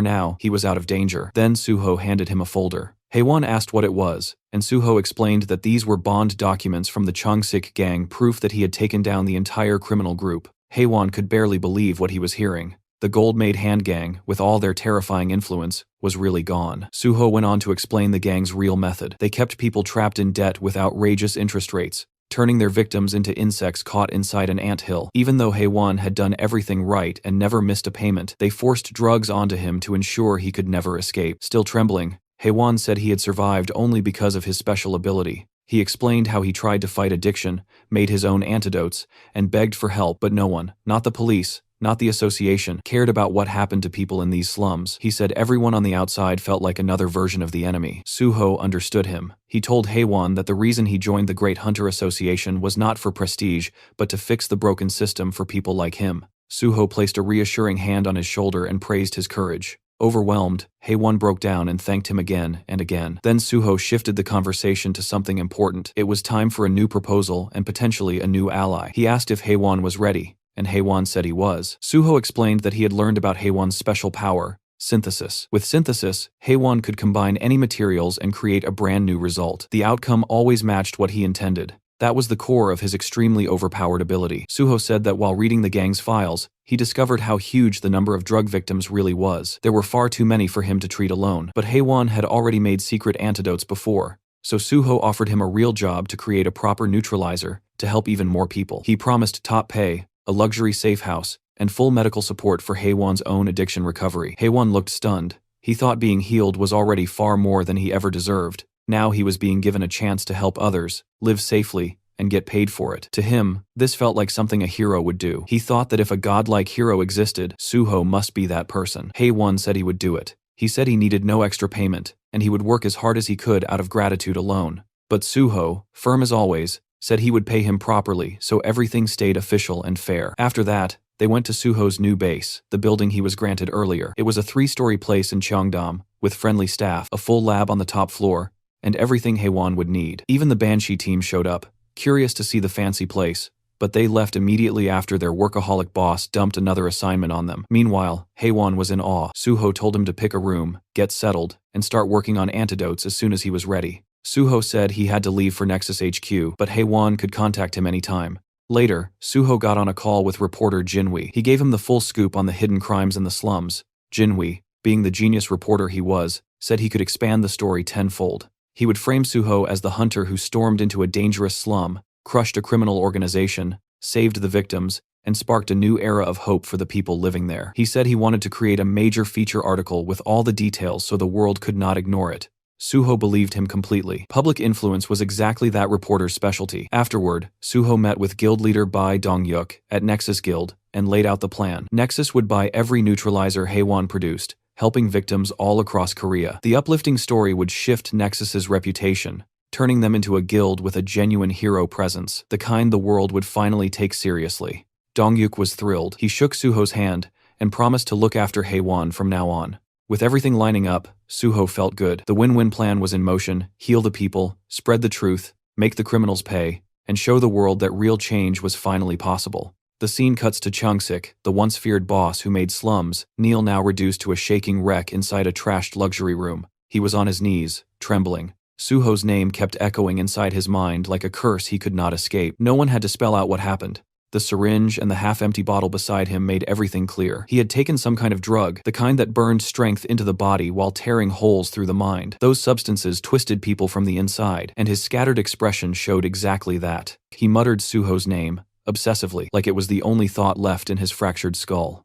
now, he was out of danger. Then Suho handed him a folder. Haewon asked what it was, and Suho explained that these were bond documents from the Changsik gang, proof that he had taken down the entire criminal group. Haewon could barely believe what he was hearing. The gold-made hand gang, with all their terrifying influence, was really gone. Suho went on to explain the gang's real method. They kept people trapped in debt with outrageous interest rates, turning their victims into insects caught inside an anthill. Even though Haewon had done everything right and never missed a payment, they forced drugs onto him to ensure he could never escape. Still trembling, Haewon said he had survived only because of his special ability. He explained how he tried to fight addiction, made his own antidotes, and begged for help, but no one, not the police, not the association, cared about what happened to people in these slums. He said everyone on the outside felt like another version of the enemy. Suho understood him. He told Haewon that the reason he joined the Great Hunter Association was not for prestige, but to fix the broken system for people like him. Suho placed a reassuring hand on his shoulder and praised his courage. Overwhelmed, Haewon broke down and thanked him again and again. Then Suho shifted the conversation to something important. It was time for a new proposal and potentially a new ally. He asked if Haewon was ready, and Haewon said he was. Suho explained that he had learned about Haewon's special power, synthesis. With synthesis, Haewon could combine any materials and create a brand new result. The outcome always matched what he intended. That was the core of his extremely overpowered ability. Suho said that while reading the gang's files, he discovered how huge the number of drug victims really was. There were far too many for him to treat alone. But Haewon had already made secret antidotes before, so Suho offered him a real job to create a proper neutralizer to help even more people. He promised top pay, a luxury safe house, and full medical support for Haewon's own addiction recovery. Haewon looked stunned. He thought being healed was already far more than he ever deserved. Now he was being given a chance to help others, live safely, and get paid for it. To him, this felt like something a hero would do. He thought that if a godlike hero existed, Suho must be that person. Haewon said he would do it. He said he needed no extra payment, and he would work as hard as he could out of gratitude alone. But Suho, firm as always, said he would pay him properly, so everything stayed official and fair. After that, they went to Suho's new base, the building he was granted earlier. It was a 3-story place in Cheongdam, with friendly staff, a full lab on the top floor, and everything Haewon would need. Even the Banshee team showed up, curious to see the fancy place, but they left immediately after their workaholic boss dumped another assignment on them. Meanwhile, Haewon was in awe. Suho told him to pick a room, get settled, and start working on antidotes as soon as he was ready. Suho said he had to leave for Nexus HQ, but Haewon could contact him anytime. Later, Suho got on a call with reporter Jinwi. He gave him the full scoop on the hidden crimes in the slums. Jinwi, being the genius reporter he was, said he could expand the story tenfold. He would frame Suho as the hunter who stormed into a dangerous slum, crushed a criminal organization, saved the victims, and sparked a new era of hope for the people living there. He said he wanted to create a major feature article with all the details so the world could not ignore it. Suho believed him completely. Public influence was exactly that reporter's specialty. Afterward, Suho met with guild leader Bai Dong-yuk at Nexus Guild and laid out the plan. Nexus would buy every neutralizer Haewon produced, helping victims all across Korea. The uplifting story would shift Nexus's reputation, turning them into a guild with a genuine hero presence, the kind the world would finally take seriously. Dong-yuk was thrilled. He shook Suho's hand and promised to look after Haewon from now on. With everything lining up, Suho felt good. The win-win plan was in motion: heal the people, spread the truth, make the criminals pay, and show the world that real change was finally possible. The scene cuts to Chung-sik, the once feared boss who made slums, Neil now reduced to a shaking wreck inside a trashed luxury room. He was on his knees, trembling. Suho's name kept echoing inside his mind like a curse he could not escape. No one had to spell out what happened. The syringe and the half-empty bottle beside him made everything clear. He had taken some kind of drug, the kind that burned strength into the body while tearing holes through the mind. Those substances twisted people from the inside, and his scattered expression showed exactly that. He muttered Suho's name, obsessively, like it was the only thought left in his fractured skull.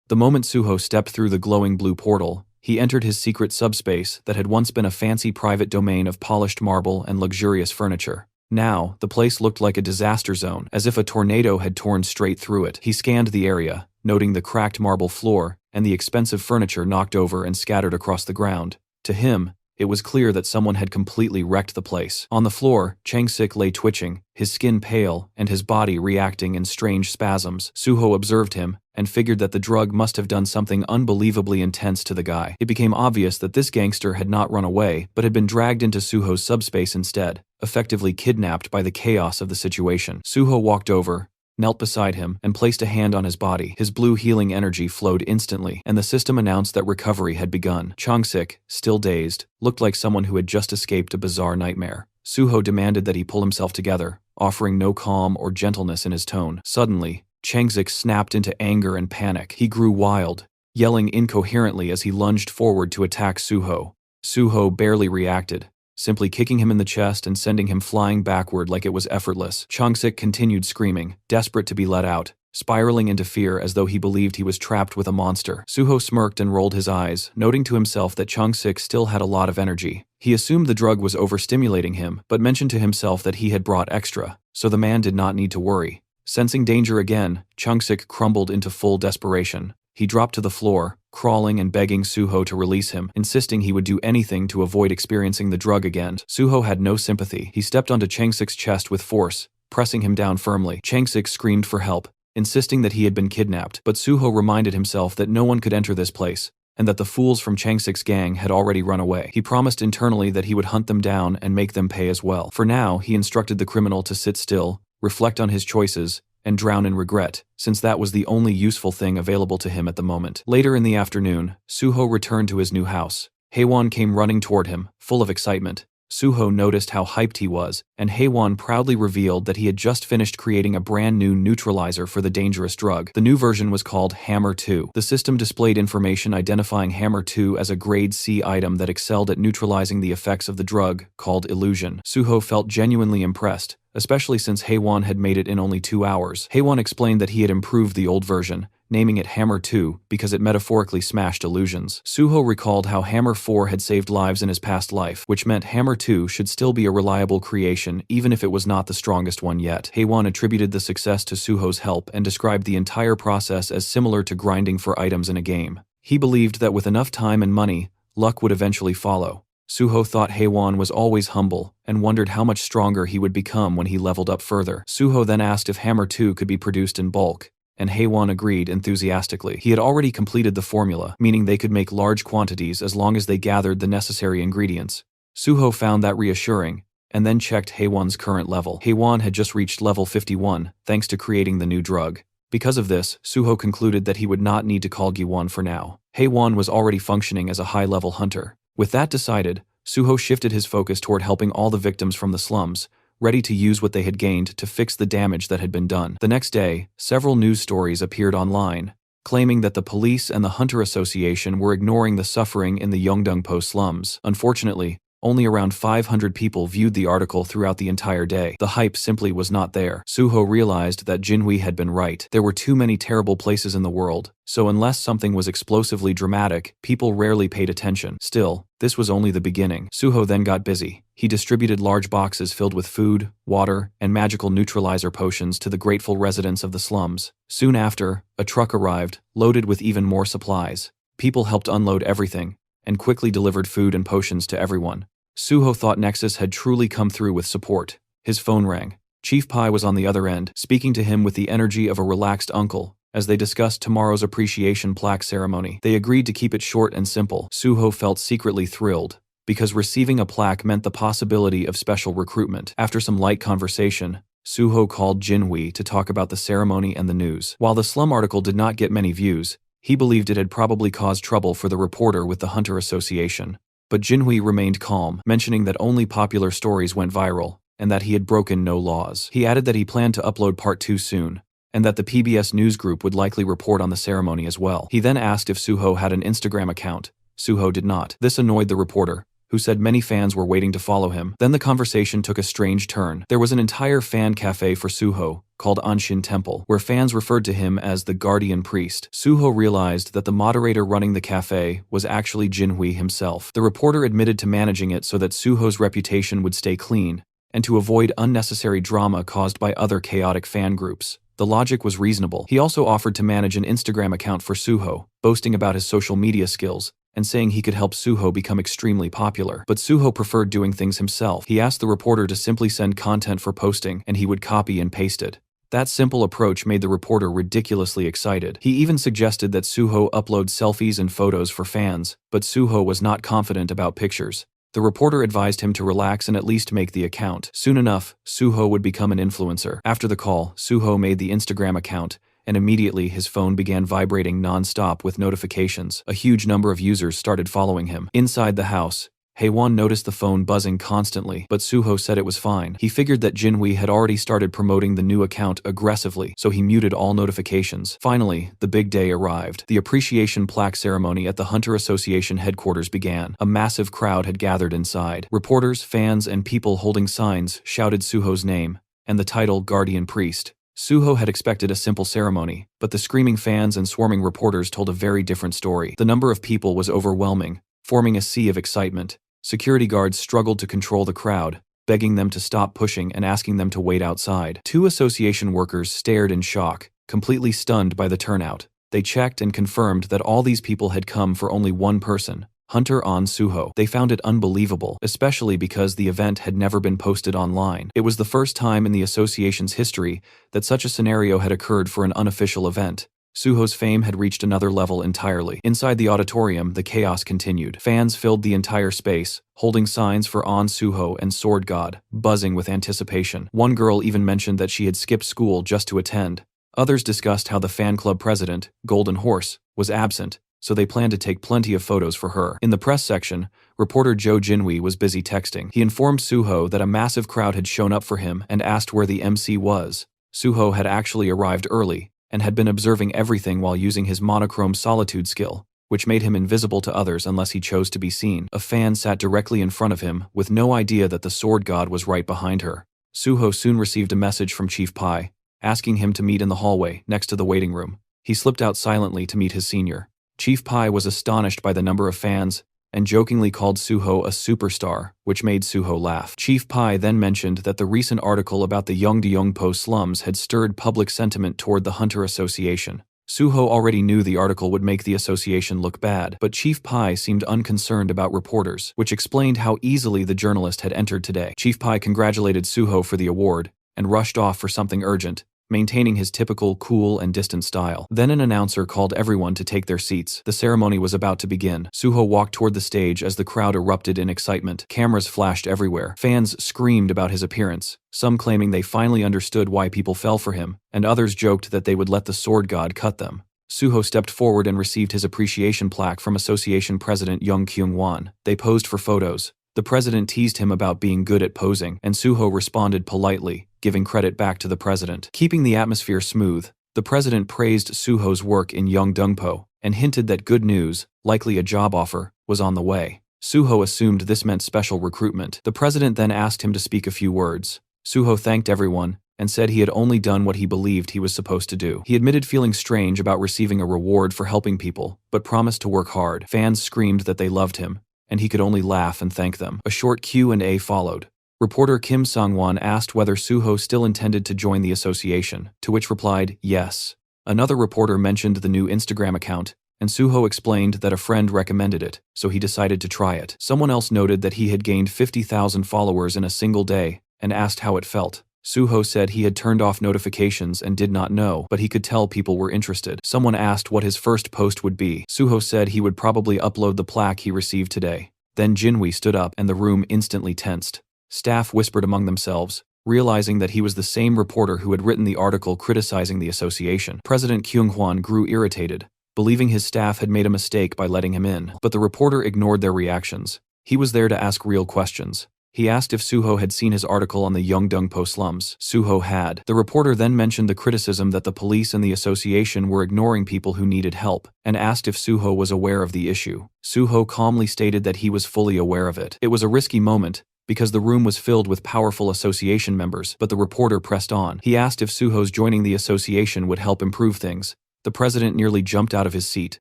The moment Suho stepped through the glowing blue portal, he entered his secret subspace that had once been a fancy private domain of polished marble and luxurious furniture. Now, the place looked like a disaster zone, as if a tornado had torn straight through it. He scanned the area, noting the cracked marble floor and the expensive furniture knocked over and scattered across the ground. To him, it was clear that someone had completely wrecked the place. On the floor, Chung-sik lay twitching, his skin pale and his body reacting in strange spasms. Suho observed him and figured that the drug must have done something unbelievably intense to the guy. It became obvious that this gangster had not run away, but had been dragged into Suho's subspace instead, effectively kidnapped by the chaos of the situation. Suho walked over, knelt beside him, and placed a hand on his body. His blue healing energy flowed instantly, and the system announced that recovery had begun. Chung-sik, still dazed, looked like someone who had just escaped a bizarre nightmare. Suho demanded that he pull himself together, offering no calm or gentleness in his tone. Suddenly, Chung-sik snapped into anger and panic. He grew wild, yelling incoherently as he lunged forward to attack Suho. Suho barely reacted, simply kicking him in the chest and sending him flying backward like it was effortless. Chung-sik continued screaming, desperate to be let out, spiraling into fear as though he believed he was trapped with a monster. Suho smirked and rolled his eyes, noting to himself that Chung-sik still had a lot of energy. He assumed the drug was overstimulating him, but mentioned to himself that he had brought extra, so the man did not need to worry. Sensing danger again, Chung-sik crumbled into full desperation. He dropped to the floor, crawling and begging Suho to release him, insisting he would do anything to avoid experiencing the drug again. Suho had no sympathy. He stepped onto Chung-sik's chest with force, pressing him down firmly. Chung-sik screamed for help, insisting that he had been kidnapped, but Suho reminded himself that no one could enter this place, and that the fools from Chung-sik's gang had already run away. He promised internally that he would hunt them down and make them pay as well. For now, he instructed the criminal to sit still, reflect on his choices, and drown in regret, since that was the only useful thing available to him at the moment. Later in the afternoon, Suho returned to his new house. Haewon came running toward him, full of excitement. Suho noticed how hyped he was, and Haewon proudly revealed that he had just finished creating a brand new neutralizer for the dangerous drug. The new version was called Hammer 2. The system displayed information identifying Hammer 2 as a grade C item that excelled at neutralizing the effects of the drug, called illusion. Suho felt genuinely impressed, especially since Haewon had made it in only 2 hours. Haewon explained that he had improved the old version, naming it Hammer 2 because it metaphorically smashed illusions. Suho recalled how Hammer 4 had saved lives in his past life, which meant Hammer 2 should still be a reliable creation even if it was not the strongest one yet. Haewon attributed the success to Suho's help and described the entire process as similar to grinding for items in a game. He believed that with enough time and money, luck would eventually follow. Suho thought Haewon was always humble and wondered how much stronger he would become when he leveled up further. Suho then asked if Hammer 2 could be produced in bulk, and Haewon agreed enthusiastically. He had already completed the formula, meaning they could make large quantities as long as they gathered the necessary ingredients. Suho found that reassuring, and then checked Haewon's current level. Haewon had just reached level 51, thanks to creating the new drug. Because of this, Suho concluded that he would not need to call Giwon for now. Haewon was already functioning as a high-level hunter. With that decided, Suho shifted his focus toward helping all the victims from the slums, ready to use what they had gained to fix the damage that had been done. The next day, several news stories appeared online, claiming that the police and the Hunter Association were ignoring the suffering in the Yeongdeungpo slums. Unfortunately, only around 500 people viewed the article throughout the entire day. The hype simply was not there. Suho realized that Jinhui had been right. There were too many terrible places in the world, so unless something was explosively dramatic, people rarely paid attention. Still, this was only the beginning. Suho then got busy. He distributed large boxes filled with food, water, and magical neutralizer potions to the grateful residents of the slums. Soon after, a truck arrived, loaded with even more supplies. People helped unload everything, and quickly delivered food and potions to everyone. Suho thought Nexus had truly come through with support. His phone rang. Chief Pai was on the other end, speaking to him with the energy of a relaxed uncle, as they discussed tomorrow's appreciation plaque ceremony. They agreed to keep it short and simple. Suho felt secretly thrilled, because receiving a plaque meant the possibility of special recruitment. After some light conversation, Suho called Jinhui to talk about the ceremony and the news. While the slum article did not get many views, he believed it had probably caused trouble for the reporter with the Hunter Association. But Jinhui remained calm, mentioning that only popular stories went viral, and that he had broken no laws. He added that he planned to upload part 2 soon, and that the PBS news group would likely report on the ceremony as well. He then asked if Suho had an Instagram account. Suho did not. This annoyed the reporter, who said many fans were waiting to follow him. Then the conversation took a strange turn. There was an entire fan cafe for Suho, called Anshin Temple, where fans referred to him as the Guardian Priest. Suho realized that the moderator running the cafe was actually Jinhui himself. The reporter admitted to managing it so that Suho's reputation would stay clean, and to avoid unnecessary drama caused by other chaotic fan groups. The logic was reasonable. He also offered to manage an Instagram account for Suho, boasting about his social media skills, and saying he could help Suho become extremely popular. But Suho preferred doing things himself. He asked the reporter to simply send content for posting, and he would copy and paste it. That simple approach made the reporter ridiculously excited. He even suggested that Suho upload selfies and photos for fans, but Suho was not confident about pictures. The reporter advised him to relax and at least make the account. Soon enough, Suho would become an influencer. After the call, Suho made the Instagram account, and immediately his phone began vibrating non-stop with notifications. A huge number of users started following him. Inside the house, Haewon noticed the phone buzzing constantly, but Suho said it was fine. He figured that Jinhui had already started promoting the new account aggressively, so he muted all notifications. Finally, the big day arrived. The appreciation plaque ceremony at the Hunter Association headquarters began. A massive crowd had gathered inside. Reporters, fans, and people holding signs shouted Suho's name, and the title Guardian Priest. Suho had expected a simple ceremony, but the screaming fans and swarming reporters told a very different story. The number of people was overwhelming, forming a sea of excitement. Security guards struggled to control the crowd, begging them to stop pushing and asking them to wait outside. 2 association workers stared in shock, completely stunned by the turnout. They checked and confirmed that all these people had come for only one person, Hunter On Suho. They found it unbelievable, especially because the event had never been posted online. It was the first time in the association's history that such a scenario had occurred for an unofficial event. Suho's fame had reached another level entirely. Inside the auditorium, the chaos continued. Fans filled the entire space, holding signs for On Suho and Sword God, buzzing with anticipation. One girl even mentioned that she had skipped school just to attend. Others discussed how the fan club president, Golden Horse, was absent, so they planned to take plenty of photos for her. In the press section, reporter Jo Jinhui was busy texting. He informed Suho that a massive crowd had shown up for him and asked where the MC was. Suho had actually arrived early, and had been observing everything while using his monochrome solitude skill, which made him invisible to others unless he chose to be seen. A fan sat directly in front of him, with no idea that the sword god was right behind her. Suho soon received a message from Chief Pai, asking him to meet in the hallway, next to the waiting room. He slipped out silently to meet his senior. Chief Pai was astonished by the number of fans, and jokingly called Suho a superstar, which made Suho laugh. Chief Pai then mentioned that the recent article about the Yeongdeungpo slums had stirred public sentiment toward the Hunter Association. Suho already knew the article would make the association look bad, but Chief Pai seemed unconcerned about reporters, which explained how easily the journalist had entered today. Chief Pai congratulated Suho for the award and rushed off for something urgent, maintaining his typical cool and distant style. Then an announcer called everyone to take their seats. The ceremony was about to begin. Suho walked toward the stage as the crowd erupted in excitement. Cameras flashed everywhere. Fans screamed about his appearance, some claiming they finally understood why people fell for him, and others joked that they would let the sword god cut them. Suho stepped forward and received his appreciation plaque from Association President Young Kyung-won. They posed for photos. The president teased him about being good at posing, and Suho responded politely, giving credit back to the president. Keeping the atmosphere smooth, the president praised Suho's work in Yeongdeungpo and hinted that good news, likely a job offer, was on the way. Suho assumed this meant special recruitment. The president then asked him to speak a few words. Suho thanked everyone and said he had only done what he believed he was supposed to do. He admitted feeling strange about receiving a reward for helping people, but promised to work hard. Fans screamed that they loved him, and he could only laugh and thank them. A short Q&A followed. Reporter Kim Sang-won asked whether Suho still intended to join the association, to which replied, yes. Another reporter mentioned the new Instagram account, and Suho explained that a friend recommended it, so he decided to try it. Someone else noted that he had gained 50,000 followers in a single day, and asked how it felt. Suho said he had turned off notifications and did not know, but he could tell people were interested. Someone asked what his first post would be. Suho said he would probably upload the plaque he received today. Then Jinwi stood up and the room instantly tensed. Staff whispered among themselves, realizing that he was the same reporter who had written the article criticizing the association. President Kyung-hwan grew irritated, believing his staff had made a mistake by letting him in. But the reporter ignored their reactions. He was there to ask real questions. He asked if Suho had seen his article on the Yeongdeungpo slums. Suho had. The reporter then mentioned the criticism that the police and the association were ignoring people who needed help, and asked if Suho was aware of the issue. Suho calmly stated that he was fully aware of it. It was a risky moment, because the room was filled with powerful association members, but the reporter pressed on. He asked if Suho's joining the association would help improve things. The president nearly jumped out of his seat,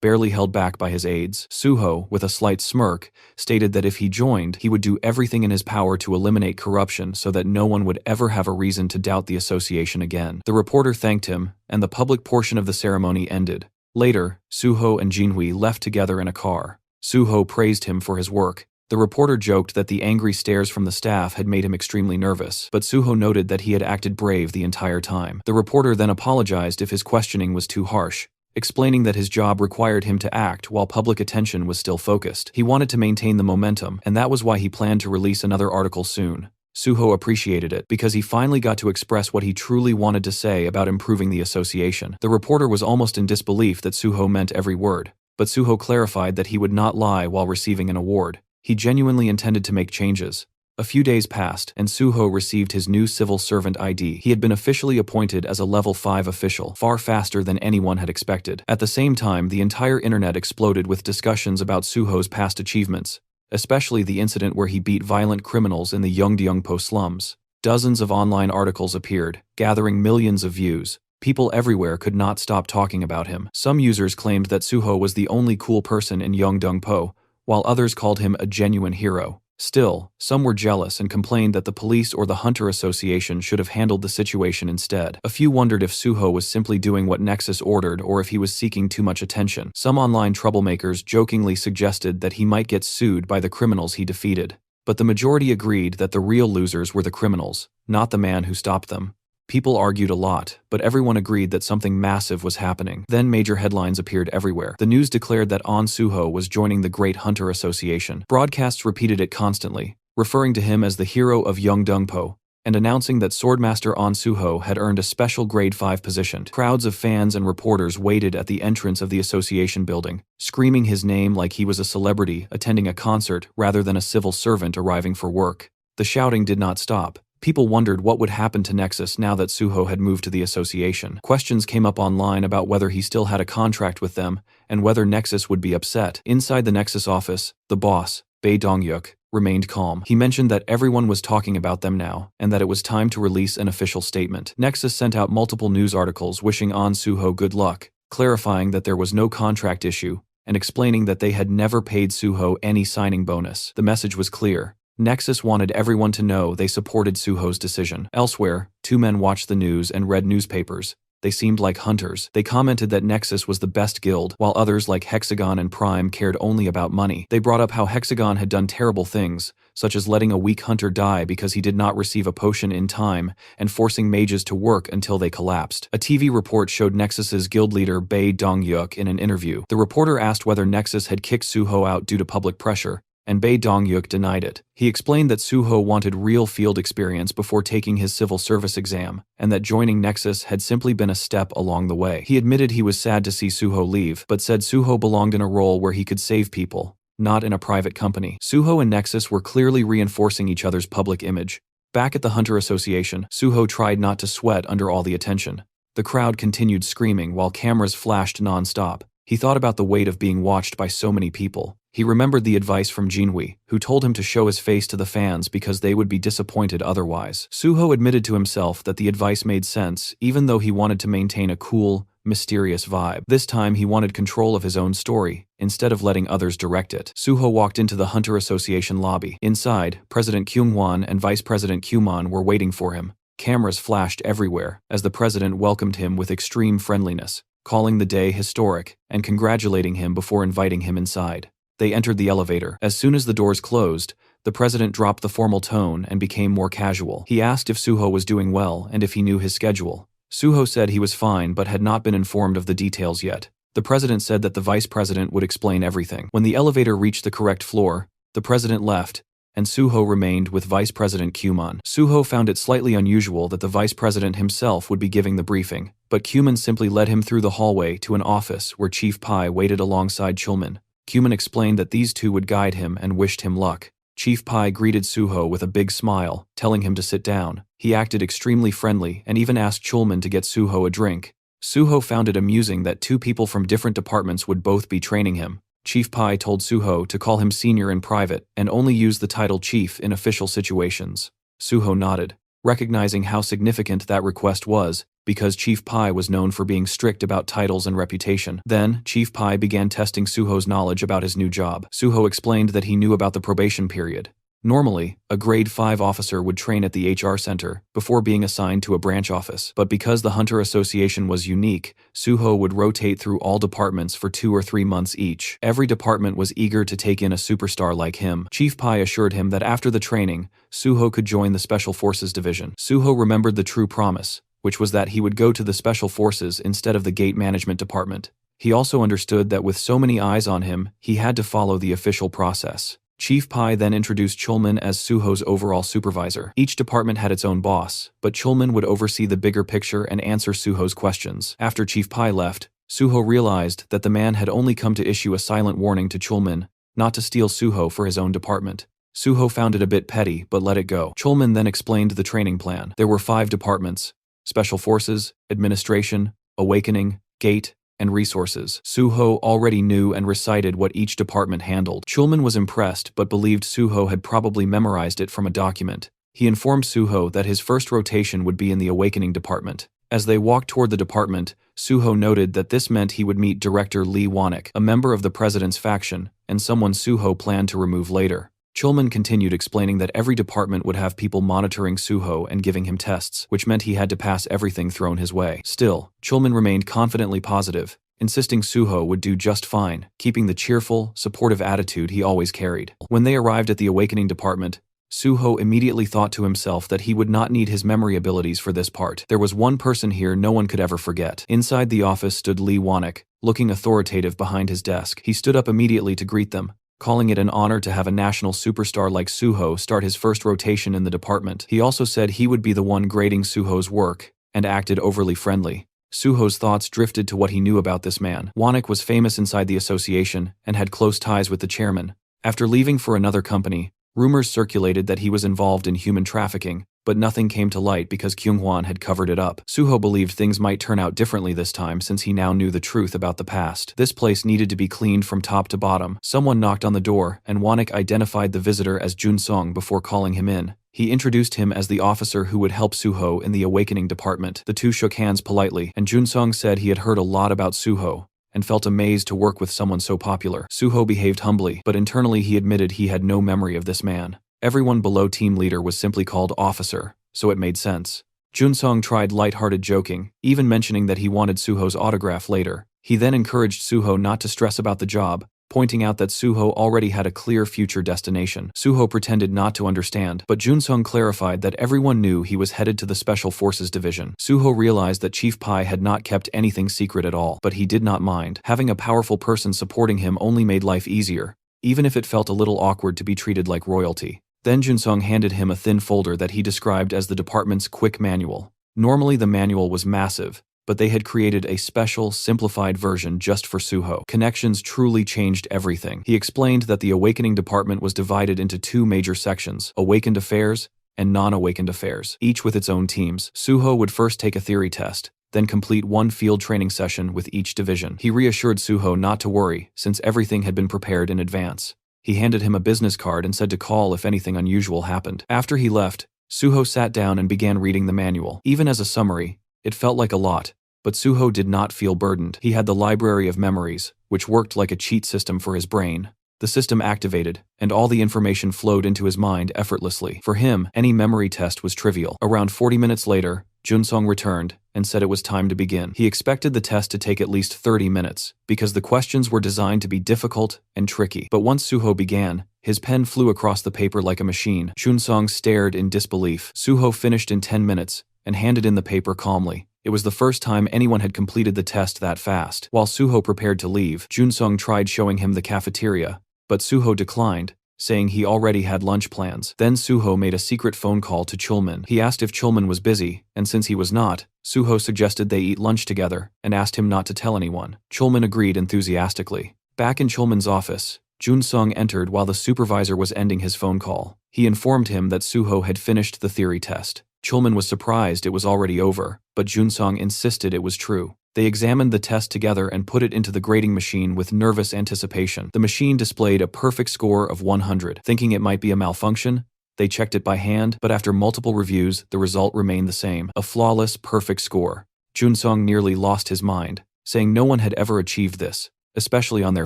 barely held back by his aides. Suho, with a slight smirk, stated that if he joined, he would do everything in his power to eliminate corruption so that no one would ever have a reason to doubt the association again. The reporter thanked him, and the public portion of the ceremony ended. Later, Suho and Jinhui left together in a car. Suho praised him for his work. The reporter joked that the angry stares from the staff had made him extremely nervous, but Suho noted that he had acted brave the entire time. The reporter then apologized if his questioning was too harsh, explaining that his job required him to act while public attention was still focused. He wanted to maintain the momentum, and that was why he planned to release another article soon. Suho appreciated it because he finally got to express what he truly wanted to say about improving the association. The reporter was almost in disbelief that Suho meant every word, but Suho clarified that he would not lie while receiving an award. He genuinely intended to make changes. A few days passed, and Suho received his new civil servant ID. He had been officially appointed as a level 5 official, far faster than anyone had expected. At the same time, the entire internet exploded with discussions about Suho's past achievements, especially the incident where he beat violent criminals in the Yeongdeungpo slums. Dozens of online articles appeared, gathering millions of views. People everywhere could not stop talking about him. Some users claimed that Suho was the only cool person in Yeongdeungpo, while others called him a genuine hero. Still, some were jealous and complained that the police or the Hunter Association should have handled the situation instead. A few wondered if Suho was simply doing what Nexus ordered or if he was seeking too much attention. Some online troublemakers jokingly suggested that he might get sued by the criminals he defeated. But the majority agreed that the real losers were the criminals, not the man who stopped them. People argued a lot, but everyone agreed that something massive was happening. Then major headlines appeared everywhere. The news declared that An Suho was joining the Great Hunter Association. Broadcasts repeated it constantly, referring to him as the hero of Yeongdeungpo, and announcing that Swordmaster An Suho had earned a special Grade 5 position. Crowds of fans and reporters waited at the entrance of the association building, screaming his name like he was a celebrity attending a concert rather than a civil servant arriving for work. The shouting did not stop. People wondered what would happen to Nexus now that Suho had moved to the association. Questions came up online about whether he still had a contract with them and whether Nexus would be upset. Inside the Nexus office, the boss, Bae Dong-yuk, remained calm. He mentioned that everyone was talking about them now and that it was time to release an official statement. Nexus sent out multiple news articles wishing An Suho good luck, clarifying that there was no contract issue and explaining that they had never paid Suho any signing bonus. The message was clear. Nexus wanted everyone to know they supported Suho's decision. Elsewhere, two men watched the news and read newspapers, They seemed like hunters. They commented that Nexus was the best guild, while others like Hexagon and Prime cared only about money. They brought up how Hexagon had done terrible things, such as letting a weak hunter die because he did not receive a potion in time, and forcing mages to work until they collapsed. A TV report showed Nexus's guild leader Bae Dong-yuk in an interview. The reporter asked whether Nexus had kicked Suho out due to public pressure, and Bae Dong-yuk denied it. He explained that Suho wanted real field experience before taking his civil service exam, and that joining Nexus had simply been a step along the way. He admitted he was sad to see Suho leave, but said Suho belonged in a role where he could save people, not in a private company. Suho and Nexus were clearly reinforcing each other's public image. Back at the Hunter Association, Suho tried not to sweat under all the attention. The crowd continued screaming while cameras flashed non-stop. He thought about the weight of being watched by so many people. He remembered the advice from Jinhui, who told him to show his face to the fans because they would be disappointed otherwise. Suho admitted to himself that the advice made sense, even though he wanted to maintain a cool, mysterious vibe. This time he wanted control of his own story, instead of letting others direct it. Suho walked into the Hunter Association lobby. Inside, President Kyung-won and Vice President Kyumon were waiting for him. Cameras flashed everywhere, as the president welcomed him with extreme friendliness, calling the day historic, and congratulating him before inviting him inside. They entered the elevator. As soon as the doors closed, the president dropped the formal tone and became more casual. He asked if Suho was doing well and if he knew his schedule. Suho said he was fine but had not been informed of the details yet. The president said that the vice president would explain everything. When the elevator reached the correct floor, the president left, and Suho remained with Vice President Kyumon. Suho found it slightly unusual that the vice president himself would be giving the briefing, but Kyumon simply led him through the hallway to an office where Chief Pai waited alongside Chulman. Kyumon explained that these two would guide him and wished him luck. Chief Pai greeted Suho with a big smile, telling him to sit down. He acted extremely friendly and even asked Chulman to get Suho a drink. Suho found it amusing that two people from different departments would both be training him. Chief Pai told Suho to call him senior in private and only use the title chief in official situations. Suho nodded, recognizing how significant that request was, because Chief Pai was known for being strict about titles and reputation. Then, Chief Pai began testing Suho's knowledge about his new job. Suho explained that he knew about the probation period. Normally, a grade 5 officer would train at the HR center before being assigned to a branch office, but because the Hunter Association was unique, Suho would rotate through all departments for 2 or 3 months each. Every department was eager to take in a superstar like him. Chief Pai assured him that after the training, Suho could join the Special Forces Division. Suho remembered the true promise, which was that he would go to the Special Forces instead of the Gate Management Department. He also understood that with so many eyes on him, he had to follow the official process. Chief Pai then introduced Chulman as Suho's overall supervisor. Each department had its own boss, but Chulman would oversee the bigger picture and answer Suho's questions. After Chief Pai left, Suho realized that the man had only come to issue a silent warning to Chulman, not to steal Suho for his own department. Suho found it a bit petty, but let it go. Chulman then explained the training plan. There were 5 departments: Special Forces, Administration, Awakening, Gate, and Resources. Suho already knew and recited what each department handled. Chulman was impressed but believed Suho had probably memorized it from a document. He informed Suho that his first rotation would be in the Awakening department. As they walked toward the department, Suho noted that this meant he would meet Director Lee Wanek, a member of the president's faction, and someone Suho planned to remove later. Chulman continued explaining that every department would have people monitoring Suho and giving him tests, which meant he had to pass everything thrown his way. Still, Chulman remained confidently positive, insisting Suho would do just fine, keeping the cheerful, supportive attitude he always carried. When they arrived at the Awakening department, Suho immediately thought to himself that he would not need his memory abilities for this part. There was one person here no one could ever forget. Inside the office stood Lee Wanek, looking authoritative behind his desk. He stood up immediately to greet them, calling it an honor to have a national superstar like Suho start his first rotation in the department. He also said he would be the one grading Suho's work, and acted overly friendly. Suho's thoughts drifted to what he knew about this man. Wanek was famous inside the association, and had close ties with the chairman. After leaving for another company, rumors circulated that he was involved in human trafficking, but nothing came to light because Kyung-hwan had covered it up. Suho believed things might turn out differently this time since he now knew the truth about the past. This place needed to be cleaned from top to bottom. Someone knocked on the door, and Wanek identified the visitor as Jun-sung before calling him in. He introduced him as the officer who would help Suho in the Awakening department. The two shook hands politely, and Jun-sung said he had heard a lot about Suho, and felt amazed to work with someone so popular. Suho behaved humbly, but internally he admitted he had no memory of this man. Everyone below team leader was simply called officer, so it made sense. Junsong tried light-hearted joking, even mentioning that he wanted Suho's autograph later. He then encouraged Suho not to stress about the job, pointing out that Suho already had a clear future destination. Suho pretended not to understand, but Junsong clarified that everyone knew he was headed to the Special Forces Division. Suho realized that Chief Pai had not kept anything secret at all, but he did not mind. Having a powerful person supporting him only made life easier, even if it felt a little awkward to be treated like royalty. Then Junsong handed him a thin folder that he described as the department's quick manual. Normally the manual was massive, but they had created a special, simplified version just for Suho. Connections truly changed everything. He explained that the Awakening Department was divided into two major sections, Awakened Affairs and Non-Awakened Affairs, each with its own teams. Suho would first take a theory test, then complete one field training session with each division. He reassured Suho not to worry, since everything had been prepared in advance. He handed him a business card and said to call if anything unusual happened. After he left, Suho sat down and began reading the manual. Even as a summary, it felt like a lot, but Suho did not feel burdened. He had the library of memories, which worked like a cheat system for his brain. The system activated, and all the information flowed into his mind effortlessly. For him, any memory test was trivial. Around 40 minutes later, Junsong returned and said it was time to begin. He expected the test to take at least 30 minutes, because the questions were designed to be difficult and tricky. But once Suho began, his pen flew across the paper like a machine. Junsong stared in disbelief. Suho finished in 10 minutes and handed in the paper calmly. It was the first time anyone had completed the test that fast. While Suho prepared to leave, Junsong tried showing him the cafeteria, but Suho declined, saying he already had lunch plans. Then Suho made a secret phone call to Chulman. He asked if Chulman was busy, and since he was not, Suho suggested they eat lunch together and asked him not to tell anyone. Chulman agreed enthusiastically. Back in Chulman's office, Junsong entered while the supervisor was ending his phone call. He informed him that Suho had finished the theory test. Chulman was surprised it was already over, but Junsong insisted it was true. They examined the test together and put it into the grading machine with nervous anticipation. The machine displayed a perfect score of 100. Thinking it might be a malfunction, they checked it by hand, but after multiple reviews, the result remained the same. A flawless, perfect score. Junsong nearly lost his mind, saying no one had ever achieved this, especially on their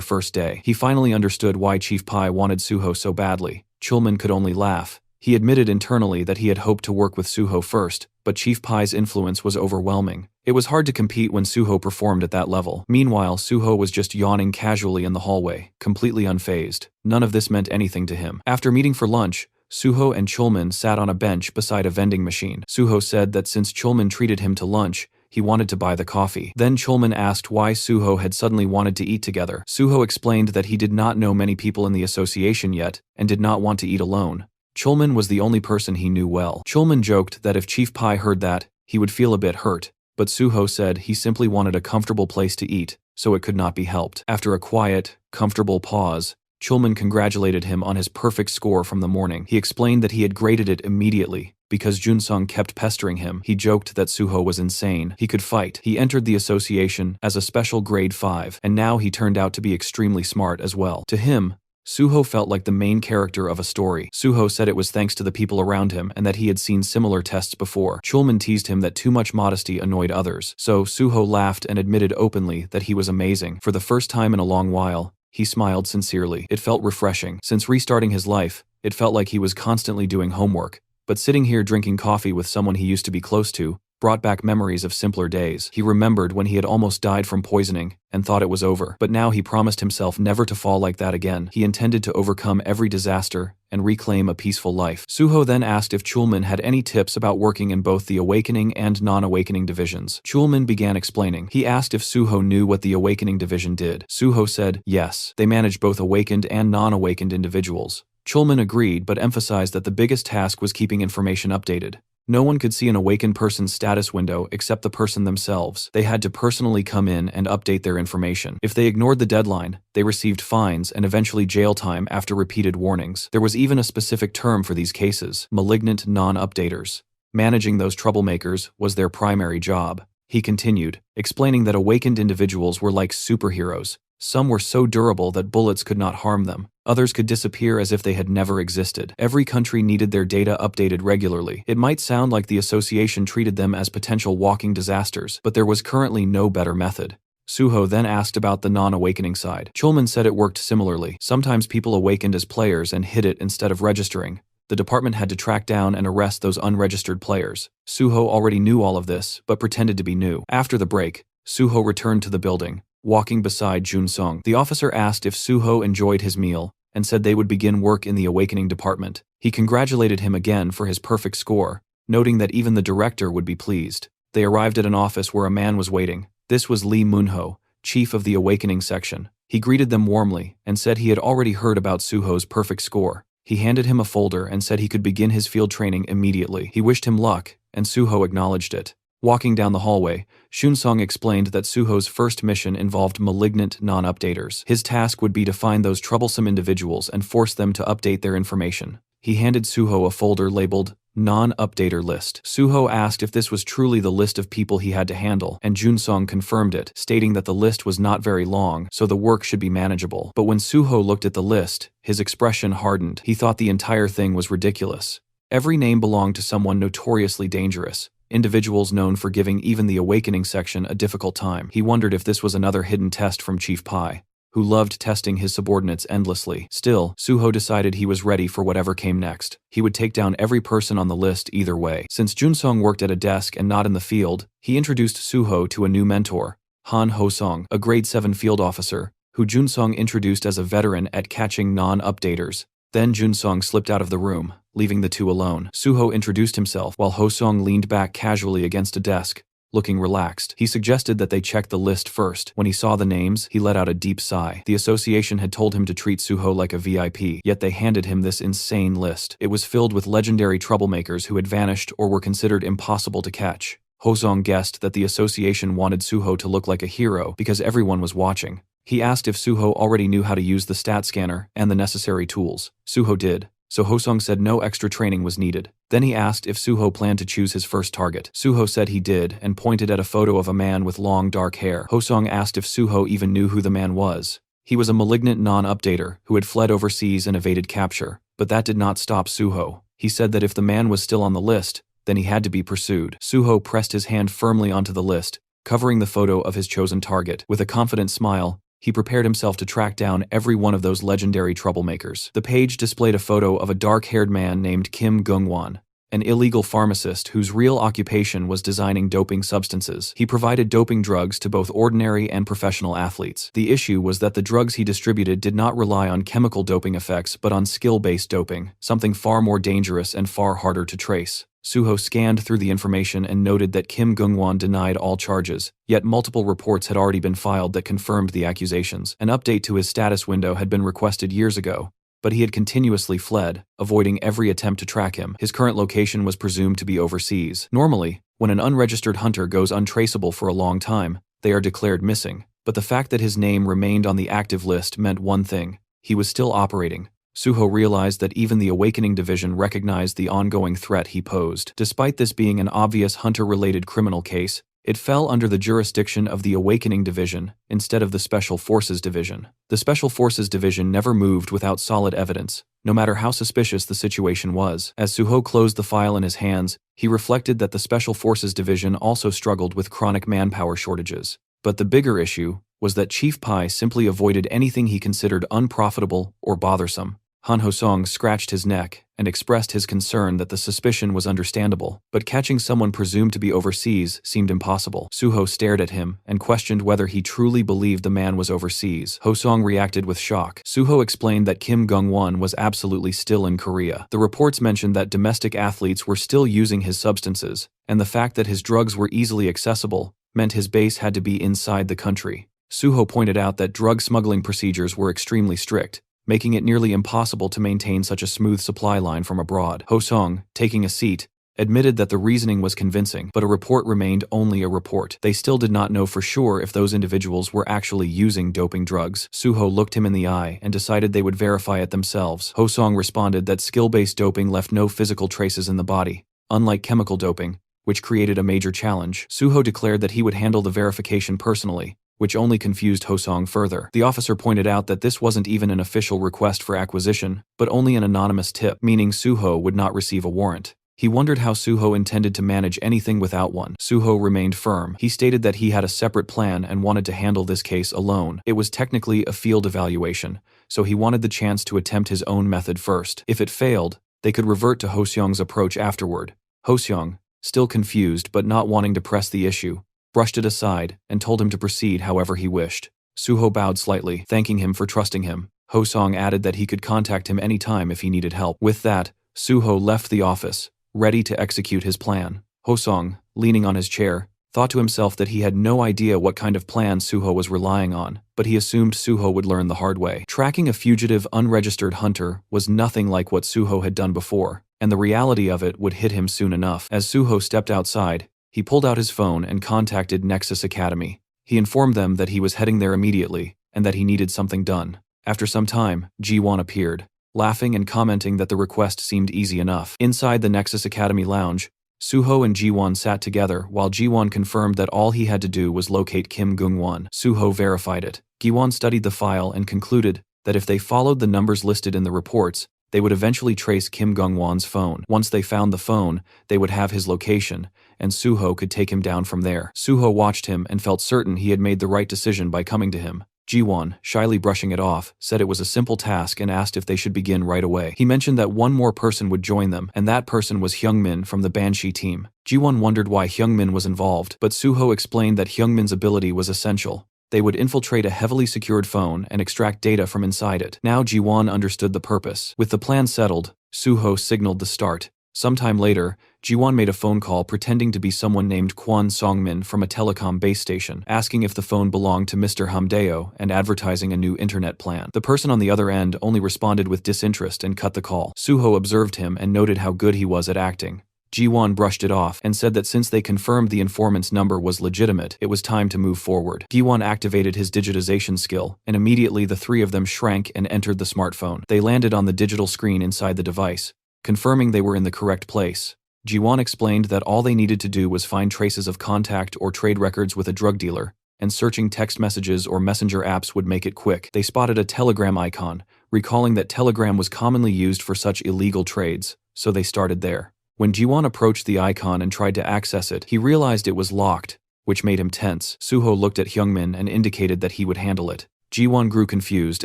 first day. He finally understood why Chief Pai wanted Suho so badly. Chulman could only laugh. He admitted internally that he had hoped to work with Suho first, but Chief Pai's influence was overwhelming. It was hard to compete when Suho performed at that level. Meanwhile, Suho was just yawning casually in the hallway, completely unfazed. None of this meant anything to him. After meeting for lunch, Suho and Chulman sat on a bench beside a vending machine. Suho said that since Chulman treated him to lunch, he wanted to buy the coffee. Then Chulman asked why Suho had suddenly wanted to eat together. Suho explained that he did not know many people in the association yet, and did not want to eat alone. Chulman was the only person he knew well. Chulman joked that if Chief Pai heard that, he would feel a bit hurt, but Suho said he simply wanted a comfortable place to eat, so it could not be helped. After a quiet, comfortable pause, Chulman congratulated him on his perfect score from the morning. He explained that he had graded it immediately, because Junsong kept pestering him. He joked that Suho was insane. He could fight. He entered the association as a special grade 5, and now he turned out to be extremely smart as well. To him, Suho felt like the main character of a story. Suho said it was thanks to the people around him and that he had seen similar tests before. Chulman teased him that too much modesty annoyed others, so Suho laughed and admitted openly that he was amazing. For the first time in a long while, he smiled sincerely. It felt refreshing. Since restarting his life, it felt like he was constantly doing homework, but sitting here drinking coffee with someone he used to be close to brought back memories of simpler days. He remembered when he had almost died from poisoning and thought it was over, but now he promised himself never to fall like that again. He intended to overcome every disaster and reclaim a peaceful life. Suho then asked if Chulman had any tips about working in both the Awakening and Non-Awakening divisions. Chulman began explaining. He asked if Suho knew what the Awakening division did. Suho said, yes, they manage both awakened and non-awakened individuals. Chulman agreed but emphasized that the biggest task was keeping information updated. No one could see an awakened person's status window except the person themselves. They had to personally come in and update their information. If they ignored the deadline, they received fines and eventually jail time after repeated warnings. There was even a specific term for these cases: malignant non-updaters. Managing those troublemakers was their primary job. He continued, explaining that awakened individuals were like superheroes. Some were so durable that bullets could not harm them. Others could disappear as if they had never existed. Every country needed their data updated regularly. It might sound like the association treated them as potential walking disasters, but there was currently no better method. Suho then asked about the non-awakening side. Chulman said it worked similarly. Sometimes people awakened as players and hid it instead of registering, The department had to track down and arrest those unregistered players. Suho already knew all of this, but pretended to be new. After the break, Suho returned to the building, walking beside Jun-sung. The officer asked if Suho enjoyed his meal, and said they would begin work in the awakening department. He congratulated him again for his perfect score, noting that even the director would be pleased. They arrived at an office where a man was waiting. This was Lee Moonho, chief of the awakening section. He greeted them warmly and said he had already heard about Suho's perfect score. He handed him a folder and said he could begin his field training immediately. He wished him luck, and Suho acknowledged it. Walking down the hallway, Shun-sung explained that Suho's first mission involved malignant non-updaters. His task would be to find those troublesome individuals and force them to update their information. He handed Suho a folder labeled Non-Updater List. Suho asked if this was truly the list of people he had to handle, and Jun-sung confirmed it, stating that the list was not very long, so the work should be manageable. But when Suho looked at the list, his expression hardened. He thought the entire thing was ridiculous. Every name belonged to someone notoriously dangerous, individuals known for giving even the awakening section a difficult time. He wondered if this was another hidden test from Chief Pai, who loved testing his subordinates endlessly. Still, Suho decided he was ready for whatever came next. He would take down every person on the list either way. Since Jun-sung worked at a desk and not in the field, he introduced Suho to a new mentor, Han Ho-sung, a grade 7 field officer, who Jun-sung introduced as a veteran at catching non-updaters. Then Jun-sung slipped out of the room, leaving the two alone. Suho introduced himself while Ho-sung leaned back casually against a desk, looking relaxed. He suggested that they check the list first. When he saw the names, he let out a deep sigh. The association had told him to treat Suho like a VIP, yet they handed him this insane list. It was filled with legendary troublemakers who had vanished or were considered impossible to catch. Ho-sung guessed that the association wanted Suho to look like a hero because everyone was watching. He asked if Suho already knew how to use the stat scanner and the necessary tools. Suho did, so Ho-sung said no extra training was needed. Then he asked if Suho planned to choose his first target. Suho said he did and pointed at a photo of a man with long dark hair. Ho-sung asked if Suho even knew who the man was. He was a malignant non-updater who had fled overseas and evaded capture, but that did not stop Suho. He said that if the man was still on the list, then he had to be pursued. Suho pressed his hand firmly onto the list, covering the photo of his chosen target. With a confident smile, he prepared himself to track down every one of those legendary troublemakers. The page displayed a photo of a dark-haired man named Kim Gung-won, an illegal pharmacist whose real occupation was designing doping substances. He provided doping drugs to both ordinary and professional athletes. The issue was that the drugs he distributed did not rely on chemical doping effects but on skill-based doping, something far more dangerous and far harder to trace. Suho scanned through the information and noted that Kim Gung-won denied all charges, yet multiple reports had already been filed that confirmed the accusations. An update to his status window had been requested years ago, but he had continuously fled, avoiding every attempt to track him. His current location was presumed to be overseas. Normally, when an unregistered hunter goes untraceable for a long time, they are declared missing, but the fact that his name remained on the active list meant one thing: he was still operating. Suho realized that even the Awakening Division recognized the ongoing threat he posed. Despite this being an obvious hunter-related criminal case, it fell under the jurisdiction of the Awakening Division instead of the Special Forces Division. The Special Forces Division never moved without solid evidence, no matter how suspicious the situation was. As Suho closed the file in his hands, he reflected that the Special Forces Division also struggled with chronic manpower shortages. But the bigger issue was that Chief Pai simply avoided anything he considered unprofitable or bothersome. Han Ho-sung scratched his neck and expressed his concern that the suspicion was understandable, but catching someone presumed to be overseas seemed impossible. Suho stared at him and questioned whether he truly believed the man was overseas. Ho-sung reacted with shock. Suho explained that Kim Gung-won was absolutely still in Korea. The reports mentioned that domestic athletes were still using his substances, and the fact that his drugs were easily accessible meant his base had to be inside the country. Suho pointed out that drug smuggling procedures were extremely strict, making it nearly impossible to maintain such a smooth supply line from abroad. Ho-sung, taking a seat, admitted that the reasoning was convincing, but a report remained only a report. They still did not know for sure if those individuals were actually using doping drugs. Suho looked him in the eye and decided they would verify it themselves. Ho-sung responded that skill-based doping left no physical traces in the body, unlike chemical doping, which created a major challenge. Suho declared that he would handle the verification personally, which only confused Ho-sung further. The officer pointed out that this wasn't even an official request for acquisition, but only an anonymous tip, meaning Suho would not receive a warrant. He wondered how Suho intended to manage anything without one. Suho remained firm. He stated that he had a separate plan and wanted to handle this case alone. It was technically a field evaluation, so he wanted the chance to attempt his own method first. If it failed, They could revert to Ho-seong's approach afterward. Ho-seong, still confused but not wanting to press the issue, brushed it aside and told him to proceed however he wished. Suho bowed slightly, thanking him for trusting him. Ho-seong added that he could contact him any time if he needed help. With that, Suho left the office, ready to execute his plan. Ho-seong, leaning on his chair, thought to himself that he had no idea what kind of plan Suho was relying on, but he assumed Suho would learn the hard way. Tracking a fugitive, unregistered hunter was nothing like what Suho had done before, and the reality of it would hit him soon enough. As Suho stepped outside, he pulled out his phone and contacted Nexus Academy. He informed them that he was heading there immediately, and that he needed something done. After some time, Ji-won appeared, laughing and commenting that the request seemed easy enough. Inside the Nexus Academy lounge, Suho and Ji-won sat together while Ji-won confirmed that all he had to do was locate Kim Gung-won. Suho verified it. Ji-won studied the file and concluded that if they followed the numbers listed in the reports, they would eventually trace Kim Gung-won's phone. Once they found the phone, they would have his location, and Suho could take him down from there. Suho watched him and felt certain he had made the right decision by coming to him. Ji-won, shyly brushing it off, said it was a simple task and asked if they should begin right away. He mentioned that one more person would join them, and that person was Hyungmin from the Banshee team. Ji-won wondered why Hyungmin was involved, but Suho explained that Hyungmin's ability was essential. They would infiltrate a heavily secured phone and extract data from inside it. Now Ji-won understood the purpose. With the plan settled, Suho signaled the start. Sometime later, Ji-won made a phone call pretending to be someone named Kwon Song-min from a telecom base station, asking if the phone belonged to Mr. Hamdeo and advertising a new internet plan. The person on the other end only responded with disinterest and cut the call. Suho observed him and noted how good he was at acting. Ji-won brushed it off and said that since they confirmed the informant's number was legitimate, it was time to move forward. Ji-won activated his digitization skill, and immediately the three of them shrank and entered the smartphone. They landed on the digital screen inside the device, confirming they were in the correct place. Ji-won explained that all they needed to do was find traces of contact or trade records with a drug dealer, and searching text messages or messenger apps would make it quick. They spotted a Telegram icon, recalling that Telegram was commonly used for such illegal trades, so they started there. When Ji-won approached the icon and tried to access it, he realized it was locked, which made him tense. Suho looked at Hyungmin and indicated that he would handle it. Ji-won grew confused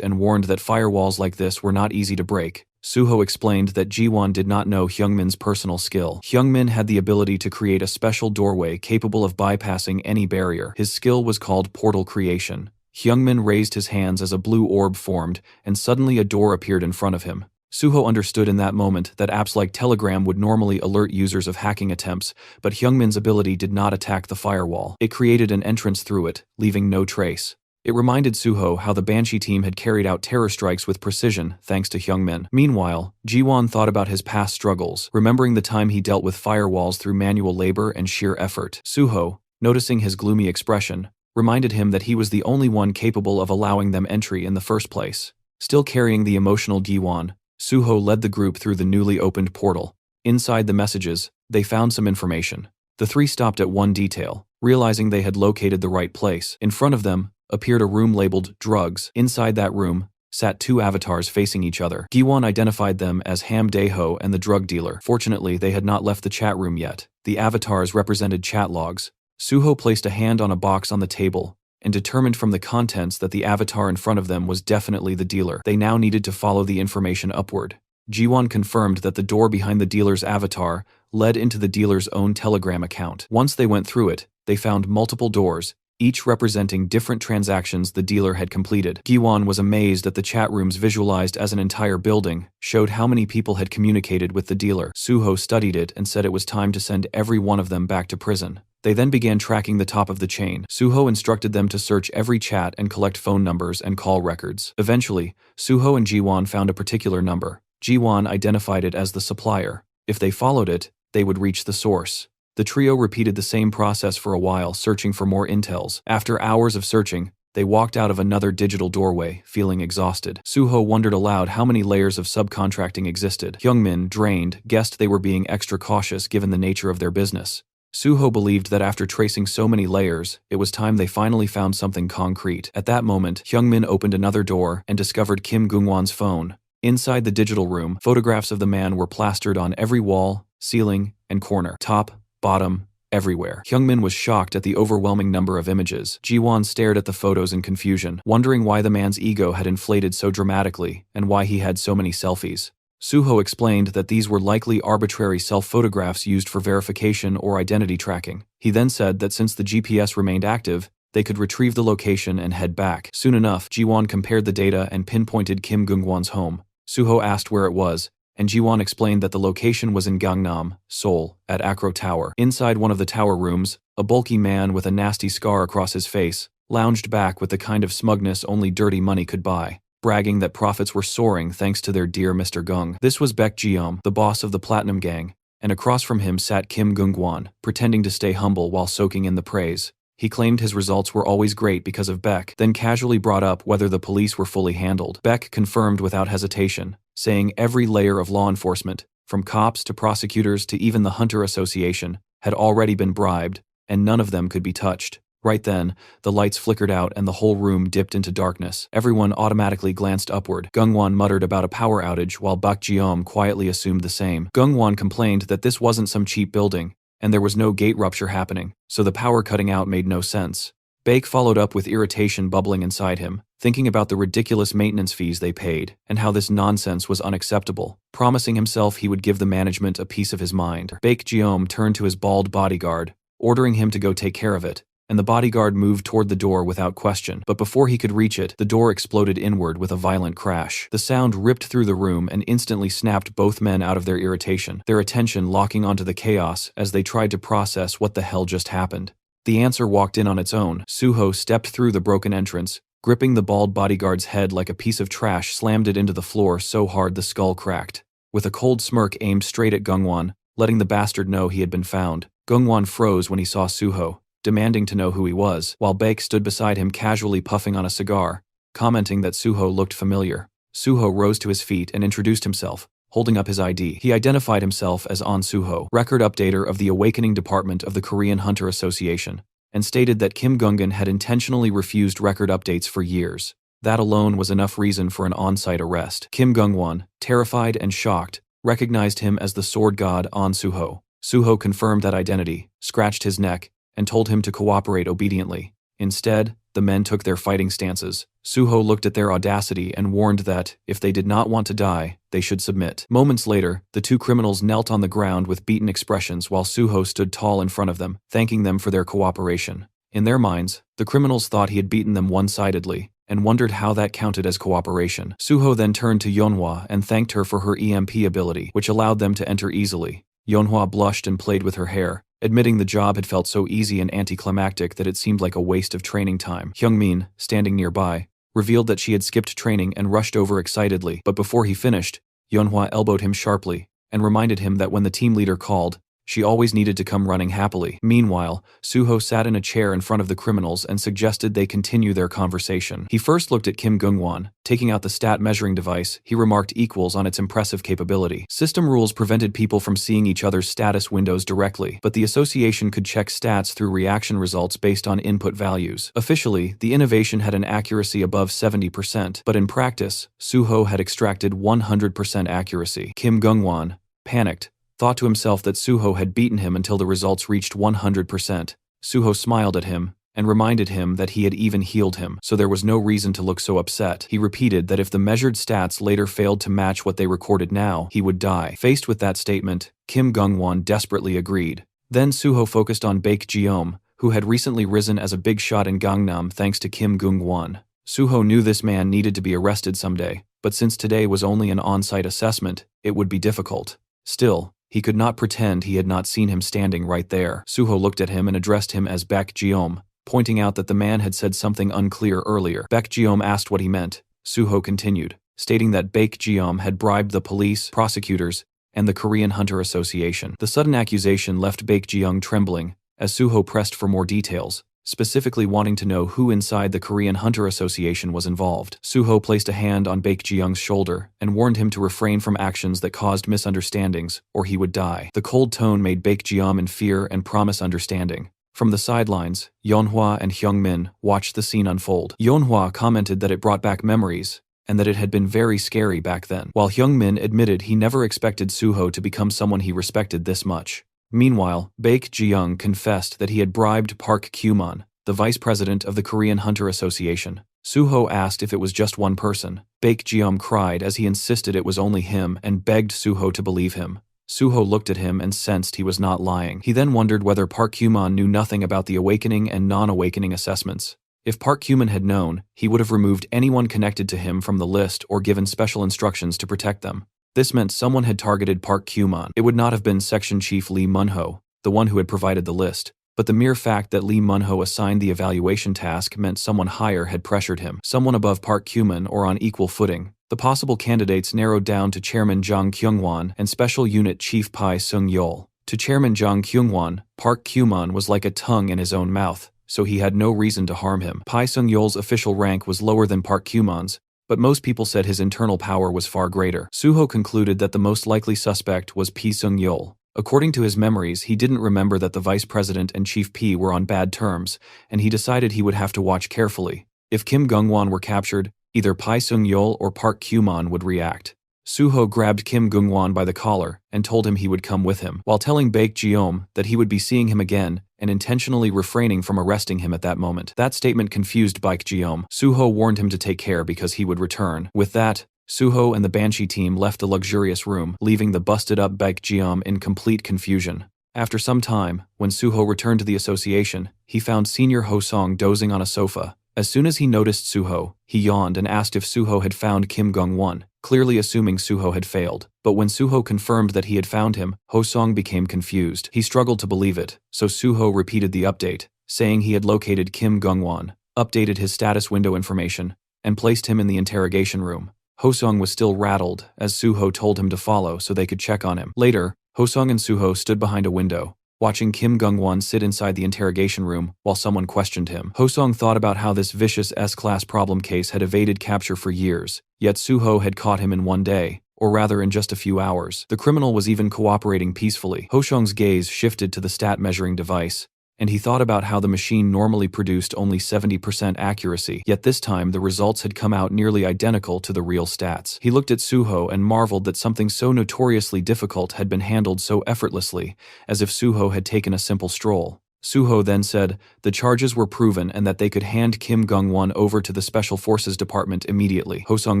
and warned that firewalls like this were not easy to break. Suho explained that Ji-won did not know Hyungmin's personal skill. Hyungmin had the ability to create a special doorway capable of bypassing any barrier. His skill was called portal creation. Hyungmin raised his hands as a blue orb formed, and suddenly a door appeared in front of him. Suho understood in that moment that apps like Telegram would normally alert users of hacking attempts, but Hyungmin's ability did not attack the firewall. It created an entrance through it, leaving no trace. It reminded Suho how the Banshee team had carried out terror strikes with precision thanks to Hyungmin. Meanwhile, Ji-won thought about his past struggles, remembering the time he dealt with firewalls through manual labor and sheer effort. Suho, noticing his gloomy expression, reminded him that he was the only one capable of allowing them entry in the first place. Still carrying the emotional Ji-won, Suho led the group through the newly opened portal. Inside the messages, they found some information. The three stopped at one detail, realizing they had located the right place. In front of them appeared a room labeled drugs. Inside that room sat two avatars facing each other. Ji-won identified them as Ham Dae-ho and the drug dealer. Fortunately, they had not left the chat room yet. The avatars represented chat logs. Suho placed a hand on a box on the table and determined from the contents that the avatar in front of them was definitely the dealer. They now needed to follow the information upward. Ji-won confirmed that the door behind the dealer's avatar led into the dealer's own Telegram account. Once they went through it, they found multiple doors, each representing different transactions the dealer had completed. Ji-won was amazed that the chat rooms visualized as an entire building showed how many people had communicated with the dealer. Suho studied it and said it was time to send every one of them back to prison. They then began tracking the top of the chain. Suho instructed them to search every chat and collect phone numbers and call records. Eventually, Suho and Ji-won found a particular number. Ji-won identified it as the supplier. If they followed it, they would reach the source. The trio repeated the same process for a while, searching for more intels. After hours of searching, they walked out of another digital doorway, feeling exhausted. Suho wondered aloud how many layers of subcontracting existed. Hyungmin, drained, guessed they were being extra cautious given the nature of their business. Suho believed that after tracing so many layers, it was time they finally found something concrete. At that moment, Hyungmin opened another door and discovered Kim Gung-won's phone. Inside the digital room, photographs of the man were plastered on every wall, ceiling, and corner. Top, bottom, everywhere. Hyungmin was shocked at the overwhelming number of images. Ji-won stared at the photos in confusion, wondering why the man's ego had inflated so dramatically and why he had so many selfies. Suho explained that these were likely arbitrary self-photographs used for verification or identity tracking. He then said that since the GPS remained active, they could retrieve the location and head back. Soon enough, Jiwon compared the data and pinpointed Kim Gungwon's home. Suho asked where it was, and Jiwon explained that the location was in Gangnam, Seoul, at Acro Tower. Inside one of the tower rooms, a bulky man with a nasty scar across his face lounged back with the kind of smugness only dirty money could buy, bragging that profits were soaring thanks to their dear Mr. Gung. This was Baek Jeom, the boss of the Platinum Gang, and across from him sat Kim Gungwon, pretending to stay humble while soaking in the praise. He claimed his results were always great because of Baek, then casually brought up whether the police were fully handled. Baek confirmed without hesitation, saying every layer of law enforcement, from cops to prosecutors to even the Hunter Association, had already been bribed, and none of them could be touched. Right then, the lights flickered out and the whole room dipped into darkness. Everyone automatically glanced upward. Gungwon muttered about a power outage while Baek Jeom quietly assumed the same. Gungwon complained that this wasn't some cheap building, and there was no gate rupture happening, so the power cutting out made no sense. Baek followed up with irritation bubbling inside him, thinking about the ridiculous maintenance fees they paid, and how this nonsense was unacceptable, promising himself he would give the management a piece of his mind. Baek Jeom turned to his bald bodyguard, ordering him to go take care of it, and the bodyguard moved toward the door without question. But before he could reach it, the door exploded inward with a violent crash. The sound ripped through the room and instantly snapped both men out of their irritation, their attention locking onto the chaos as they tried to process what the hell just happened. The answer walked in on its own. Suho stepped through the broken entrance, gripping the bald bodyguard's head like a piece of trash, slammed it into the floor so hard the skull cracked. With a cold smirk aimed straight at Gungwon, letting the bastard know he had been found, Gungwon froze when he saw Suho, demanding to know who he was, while Baek stood beside him casually puffing on a cigar, commenting that Suho looked familiar. Suho rose to his feet and introduced himself, holding up his ID. He identified himself as An Suho, record updater of the Awakening Department of the Korean Hunter Association, and stated that Kim Gungan had intentionally refused record updates for years. That alone was enough reason for an on-site arrest. Kim Gungwon, terrified and shocked, recognized him as the sword god An Suho. Suho confirmed that identity, scratched his neck, and told him to cooperate obediently. Instead, the men took their fighting stances. Suho looked at their audacity and warned that, if they did not want to die, they should submit. Moments later, the two criminals knelt on the ground with beaten expressions while Suho stood tall in front of them, thanking them for their cooperation. In their minds, the criminals thought he had beaten them one-sidedly, and wondered how that counted as cooperation. Suho then turned to Yeonhwa and thanked her for her EMP ability, which allowed them to enter easily. Yeonhwa blushed and played with her hair, admitting the job had felt so easy and anticlimactic that it seemed like a waste of training time. Hyungmin, standing nearby, revealed that she had skipped training and rushed over excitedly, but before he finished, Yeonhwa elbowed him sharply and reminded him that when the team leader called, she always needed to come running happily. Meanwhile, Suho sat in a chair in front of the criminals and suggested they continue their conversation. He first looked at Kim Gungwon. Taking out the stat measuring device, he remarked equals on its impressive capability. System rules prevented people from seeing each other's status windows directly, but the association could check stats through reaction results based on input values. Officially, the innovation had an accuracy above 70%, but in practice, Suho had extracted 100% accuracy. Kim Gungwon, panicked, thought to himself that Suho had beaten him until the results reached 100%. Suho smiled at him and reminded him that he had even healed him, so there was no reason to look so upset. He repeated that if the measured stats later failed to match what they recorded now, he would die. Faced with that statement, Kim Gungwon desperately agreed. Then Suho focused on Baek Jeom, who had recently risen as a big shot in Gangnam thanks to Kim Gungwon. Suho knew this man needed to be arrested someday, but since today was only an on-site assessment, it would be difficult. Still, he could not pretend he had not seen him standing right there. Suho looked at him and addressed him as Baek Jeom, pointing out that the man had said something unclear earlier. Baek Jeom asked what he meant. Suho continued, stating that Baek Jeom had bribed the police, prosecutors, and the Korean Hunter Association. The sudden accusation left Baek Jeong trembling, as Suho pressed for more details, specifically wanting to know who inside the Korean Hunter Association was involved. Suho placed a hand on Baek Jeong's shoulder and warned him to refrain from actions that caused misunderstandings, or he would die. The cold tone made Baek Jeong in fear and promise understanding. From the sidelines, Yeonhwa and Hyungmin watched the scene unfold. Yeonhwa commented that it brought back memories, and that it had been very scary back then, while Hyungmin admitted he never expected Suho to become someone he respected this much. Meanwhile, Baek Jeong confessed that he had bribed Park Kyuman, the vice president of the Korean Hunter Association, Suho asked if it was just one person. Baek Jeom cried as he insisted it was only him and begged Suho to believe him. Suho looked at him and sensed he was not lying. He then wondered whether Park Kyuman knew nothing about the awakening and non-awakening assessments. If Park Kyuman had known, he would have removed anyone connected to him from the list or given special instructions to protect them. This meant someone had targeted Park Kyuman. It would not have been Section Chief Lee Munho, the one who had provided the list, but the mere fact that Lee Munho assigned the evaluation task meant someone higher had pressured him, someone above Park Kyuman or on equal footing. The possible candidates narrowed down to Chairman Jang Kyungwon and Special Unit Chief Pai Sung-yeol. To Chairman Jang Kyungwon, Park Kyuman was like a tongue in his own mouth, so he had no reason to harm him. Pai Sung-yeol's official rank was lower than Park Kyuman's, but most people said his internal power was far greater. Suho concluded that the most likely suspect was Pai Sung-yeol. According to his memories, he didn't remember that the vice president and Chief P were on bad terms, and he decided he would have to watch carefully. If Kim Gungwon were captured, either Pai Sung-yeol or Park Kyuman would react. Suho grabbed Kim Gungwon by the collar and told him he would come with him, while telling Baek Jeom that he would be seeing him again and intentionally refraining from arresting him at that moment. That statement confused Baek Jeom. Suho warned him to take care because he would return. With that, Suho and the Banshee team left the luxurious room, leaving the busted-up Baek Jeom in complete confusion. After some time, when Suho returned to the association, he found Senior Ho-song dozing on a sofa. As soon as he noticed Suho, he yawned and asked if Suho had found Kim Gungwon, clearly assuming Suho had failed. But when Suho confirmed that he had found him, Ho-song became confused. He struggled to believe it, so Suho repeated the update, saying he had located Kim Gungwon, updated his status window information, and placed him in the interrogation room. Ho-song was still rattled, as Suho told him to follow so they could check on him. Later, Ho-song and Suho stood behind a window, watching Kim Gungwon sit inside the interrogation room while someone questioned him. Ho-song thought about how this vicious S-class problem case had evaded capture for years, yet Suho had caught him in one day, or rather in just a few hours. The criminal was even cooperating peacefully. Ho-song's gaze shifted to the stat measuring device, and he thought about how the machine normally produced only 70% accuracy, yet this time the results had come out nearly identical to the real stats. He looked at Suho and marveled that something so notoriously difficult had been handled so effortlessly, as if Suho had taken a simple stroll. Suho then said the charges were proven and that they could hand Kim Gungwon over to the Special Forces Department immediately. Ho-song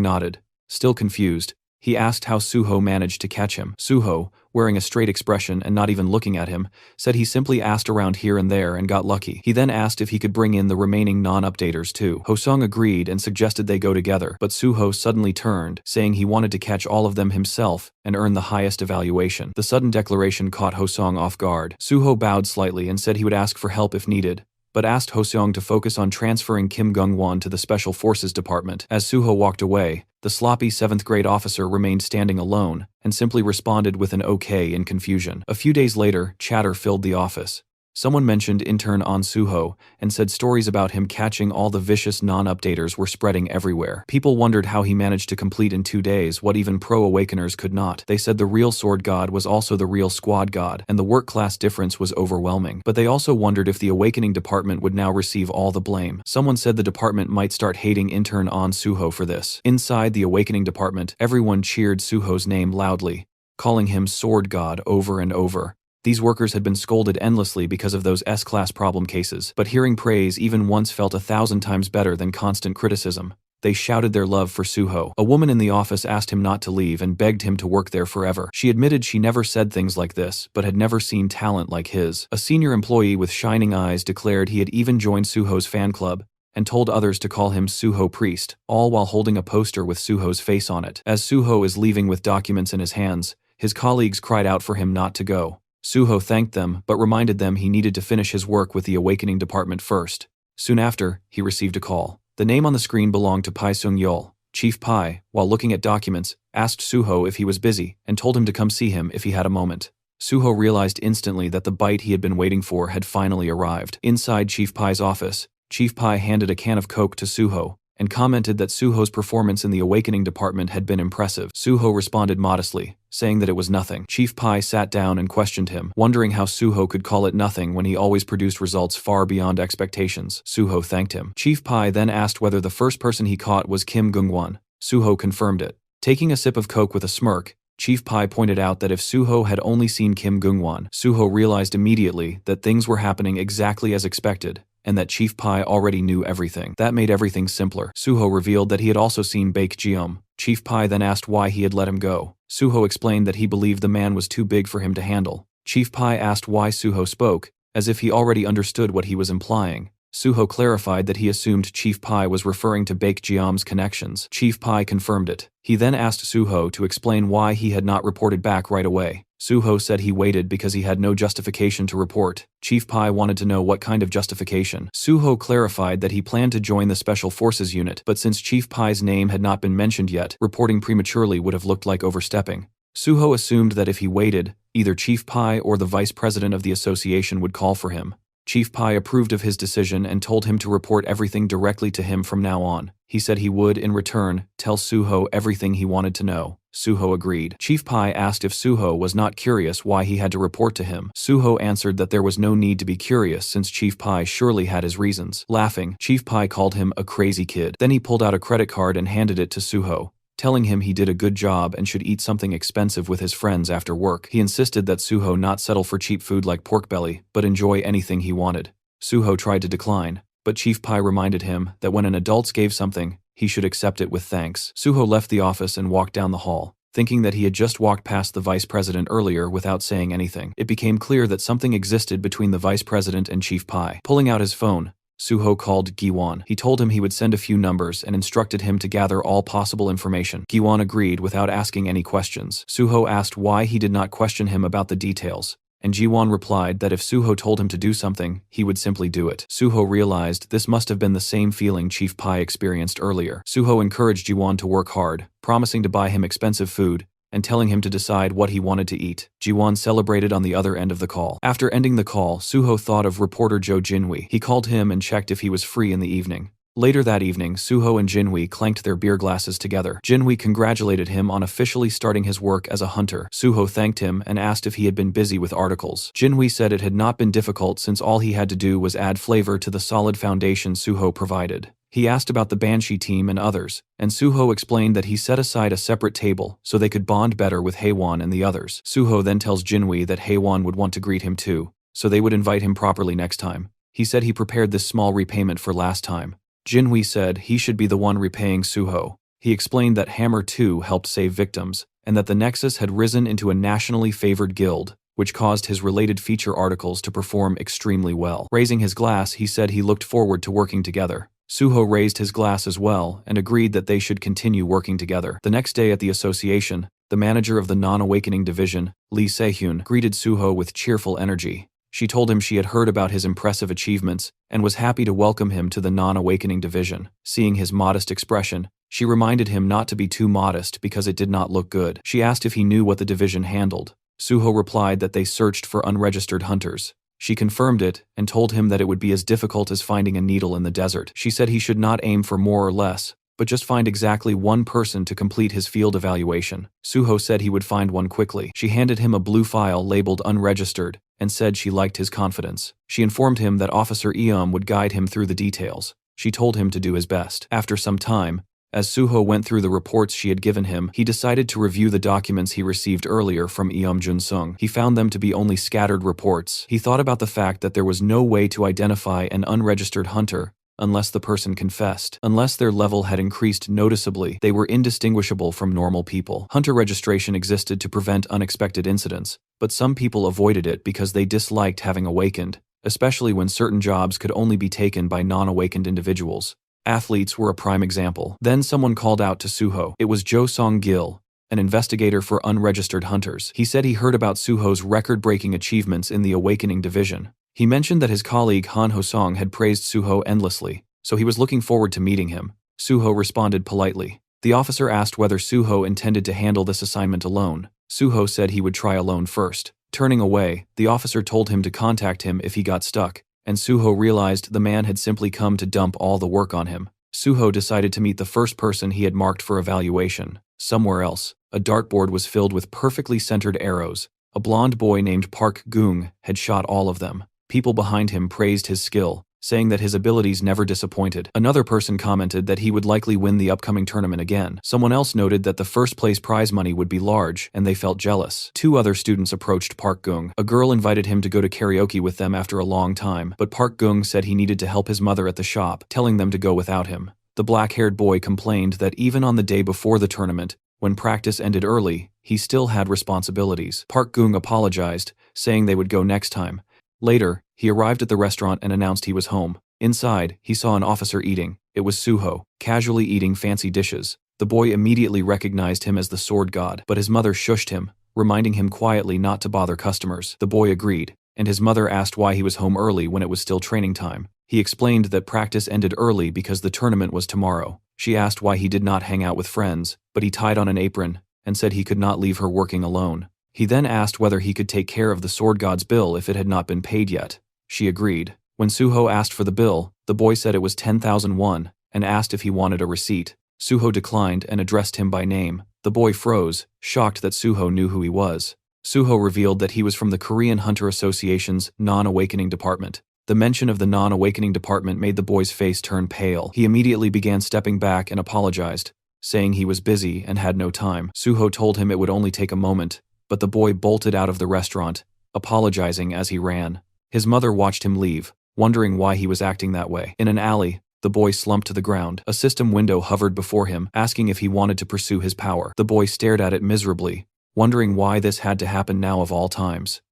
nodded. Still confused, he asked how Suho managed to catch him. Suho, wearing a straight expression and not even looking at him, said he simply asked around here and there and got lucky. He then asked if he could bring in the remaining non-updaters too. Ho-song agreed and suggested they go together, but Suho suddenly turned, saying he wanted to catch all of them himself and earn the highest evaluation. The sudden declaration caught Ho-song off guard. Suho bowed slightly and said he would ask for help if needed, but asked Ho-song to focus on transferring Kim Gungwon to the Special Forces Department. As Suho walked away, the sloppy 7th grade officer remained standing alone and simply responded with an okay in confusion. A few days later, chatter filled the office. Someone mentioned intern An Suho and said stories about him catching all the vicious non-updaters were spreading everywhere. People wondered how he managed to complete in 2 days what even pro-awakeners could not. They said the real sword god was also the real squad god, and the work class difference was overwhelming. But they also wondered if the awakening department would now receive all the blame. Someone said the department might start hating intern An Suho for this. Inside the awakening department, everyone cheered Suho's name loudly, calling him sword god over and over. These workers had been scolded endlessly because of those S-class problem cases, but hearing praise even once felt 1,000 times better than constant criticism. They shouted their love for Suho. A woman in the office asked him not to leave and begged him to work there forever. She admitted she never said things like this, but had never seen talent like his. A senior employee with shining eyes declared he had even joined Suho's fan club and told others to call him Suho Priest, all while holding a poster with Suho's face on it. As Suho is leaving with documents in his hands, his colleagues cried out for him not to go. Suho thanked them, but reminded them he needed to finish his work with the awakening department first. Soon after, he received a call. The name on the screen belonged to Pai Sung-yeol. Chief Pai, while looking at documents, asked Suho if he was busy and told him to come see him if he had a moment. Suho realized instantly that the bite he had been waiting for had finally arrived. Inside Chief Pai's office, Chief Pai handed a can of Coke to Suho and commented that Suho's performance in the awakening department had been impressive. Suho responded modestly, saying that it was nothing. Chief Pai sat down and questioned him, wondering how Suho could call it nothing when he always produced results far beyond expectations. Suho thanked him. Chief Pai then asked whether the first person he caught was Kim Gungwon. Suho confirmed it. Taking a sip of Coke with a smirk, Chief Pai pointed out that if Suho had only seen Kim Gungwon, Suho realized immediately that things were happening exactly as expected, and that Chief Pai already knew everything. That made everything simpler. Suho revealed that he had also seen Baek Jeom. Chief Pai then asked why he had let him go. Suho explained that he believed the man was too big for him to handle. Chief Pai asked why Suho spoke, as if he already understood what he was implying. Suho clarified that he assumed Chief Pai was referring to Baek Jeom's connections. Chief Pai confirmed it. He then asked Suho to explain why he had not reported back right away. Suho said he waited because he had no justification to report. Chief Pai wanted to know what kind of justification. Suho clarified that he planned to join the Special Forces unit, but since Chief Pai's name had not been mentioned yet, reporting prematurely would have looked like overstepping. Suho assumed that if he waited, either Chief Pai or the vice president of the association would call for him. Chief Pai approved of his decision and told him to report everything directly to him from now on. He said he would, in return, tell Suho everything he wanted to know. Suho agreed. Chief Pai asked if Suho was not curious why he had to report to him. Suho answered that there was no need to be curious since Chief Pai surely had his reasons. Laughing, Chief Pai called him a crazy kid. Then he pulled out a credit card and handed it to Suho, telling him he did a good job and should eat something expensive with his friends after work. He insisted that Suho not settle for cheap food like pork belly, but enjoy anything he wanted. Suho tried to decline, but Chief Pai reminded him that when an adult gave something, he should accept it with thanks. Suho left the office and walked down the hall, thinking that he had just walked past the vice president earlier without saying anything. It became clear that something existed between the vice president and Chief Pai. Pulling out his phone, Suho called Giwon. He told him he would send a few numbers and instructed him to gather all possible information. Giwon agreed without asking any questions. Suho asked why he did not question him about the details, and Giwon replied that if Suho told him to do something, he would simply do it. Suho realized this must have been the same feeling Chief Pai experienced earlier. Suho encouraged Giwon to work hard, promising to buy him expensive food, and telling him to decide what he wanted to eat. Jiwon celebrated on the other end of the call. After ending the call, Suho thought of reporter Jo Jinhui. He called him and checked if he was free in the evening. Later that evening, Suho and Jinhui clanked their beer glasses together. Jinhui congratulated him on officially starting his work as a hunter. Suho thanked him and asked if he had been busy with articles. Jinhui said it had not been difficult since all he had to do was add flavor to the solid foundation Suho provided. He asked about the Banshee team and others, and Suho explained that he set aside a separate table so they could bond better with Haewon and the others. Suho then tells Jinhui that Haewon would want to greet him too, so they would invite him properly next time. He said he prepared this small repayment for last time. Jinhui said he should be the one repaying Suho. He explained that Hammer 2 helped save victims, and that the Nexus had risen into a nationally favored guild, which caused his related feature articles to perform extremely well. Raising his glass, he said he looked forward to working together. Suho raised his glass as well and agreed that they should continue working together. The next day at the association, the manager of the non-awakening division, Lee Se-hyun, greeted Suho with cheerful energy. She told him she had heard about his impressive achievements and was happy to welcome him to the non-awakening division. Seeing his modest expression, she reminded him not to be too modest because it did not look good. She asked if he knew what the division handled. Suho replied that they searched for unregistered hunters. She confirmed it and told him that it would be as difficult as finding a needle in the desert. She said he should not aim for more or less, but just find exactly one person to complete his field evaluation. Suho said he would find one quickly. She handed him a blue file labeled unregistered and said she liked his confidence. She informed him that Officer Eom would guide him through the details. She told him to do his best. After some time, as Suho went through the reports she had given him, he decided to review the documents he received earlier from Eom Jun-sung. He found them to be only scattered reports. He thought about the fact that there was no way to identify an unregistered hunter unless the person confessed. Unless their level had increased noticeably, they were indistinguishable from normal people. Hunter registration existed to prevent unexpected incidents, but some people avoided it because they disliked having awakened, especially when certain jobs could only be taken by non-awakened individuals. Athletes were a prime example. Then someone called out to Suho. It was Jo Song-gil, an investigator for unregistered hunters. He said he heard about Suho's record-breaking achievements in the Awakening Division. He mentioned that his colleague Han Ho-song had praised Suho endlessly, so he was looking forward to meeting him. Suho responded politely. The officer asked whether Suho intended to handle this assignment alone. Suho said he would try alone first. Turning away, the officer told him to contact him if he got stuck, and Suho realized the man had simply come to dump all the work on him. Suho decided to meet the first person he had marked for evaluation. Somewhere else, a dartboard was filled with perfectly centered arrows. A blonde boy named Park Gung had shot all of them. People behind him praised his skill, saying that his abilities never disappointed. Another person commented that he would likely win the upcoming tournament again. Someone else noted that the first place prize money would be large, and they felt jealous. Two other students approached Park Gung. A girl invited him to go to karaoke with them after a long time, but Park Gung said he needed to help his mother at the shop, telling them to go without him. The black-haired boy complained that even on the day before the tournament, when practice ended early, he still had responsibilities. Park Gung apologized, saying they would go next time. Later, he arrived at the restaurant and announced he was home. Inside, he saw an officer eating. It was Suho, casually eating fancy dishes. The boy immediately recognized him as the sword god, but his mother shushed him, reminding him quietly not to bother customers. The boy agreed, and his mother asked why he was home early when it was still training time. He explained that practice ended early because the tournament was tomorrow. She asked why he did not hang out with friends, but he tied on an apron and said he could not leave her working alone. He then asked whether he could take care of the sword god's bill if it had not been paid yet. She agreed. When Suho asked for the bill, the boy said it was 10,000 won and asked if he wanted a receipt. Suho declined and addressed him by name. The boy froze, shocked that Suho knew who he was. Suho revealed that he was from the Korean Hunter Association's non-awakening department. The mention of the non-awakening department made the boy's face turn pale. He immediately began stepping back and apologized, saying he was busy and had no time. Suho told him it would only take a moment, but the boy bolted out of the restaurant, apologizing as he ran. His mother watched him leave, wondering why he was acting that way. In an alley, the boy slumped to the ground. A system window hovered before him, asking if he wanted to pursue his power. The boy stared at it miserably, wondering why this had to happen now of all times.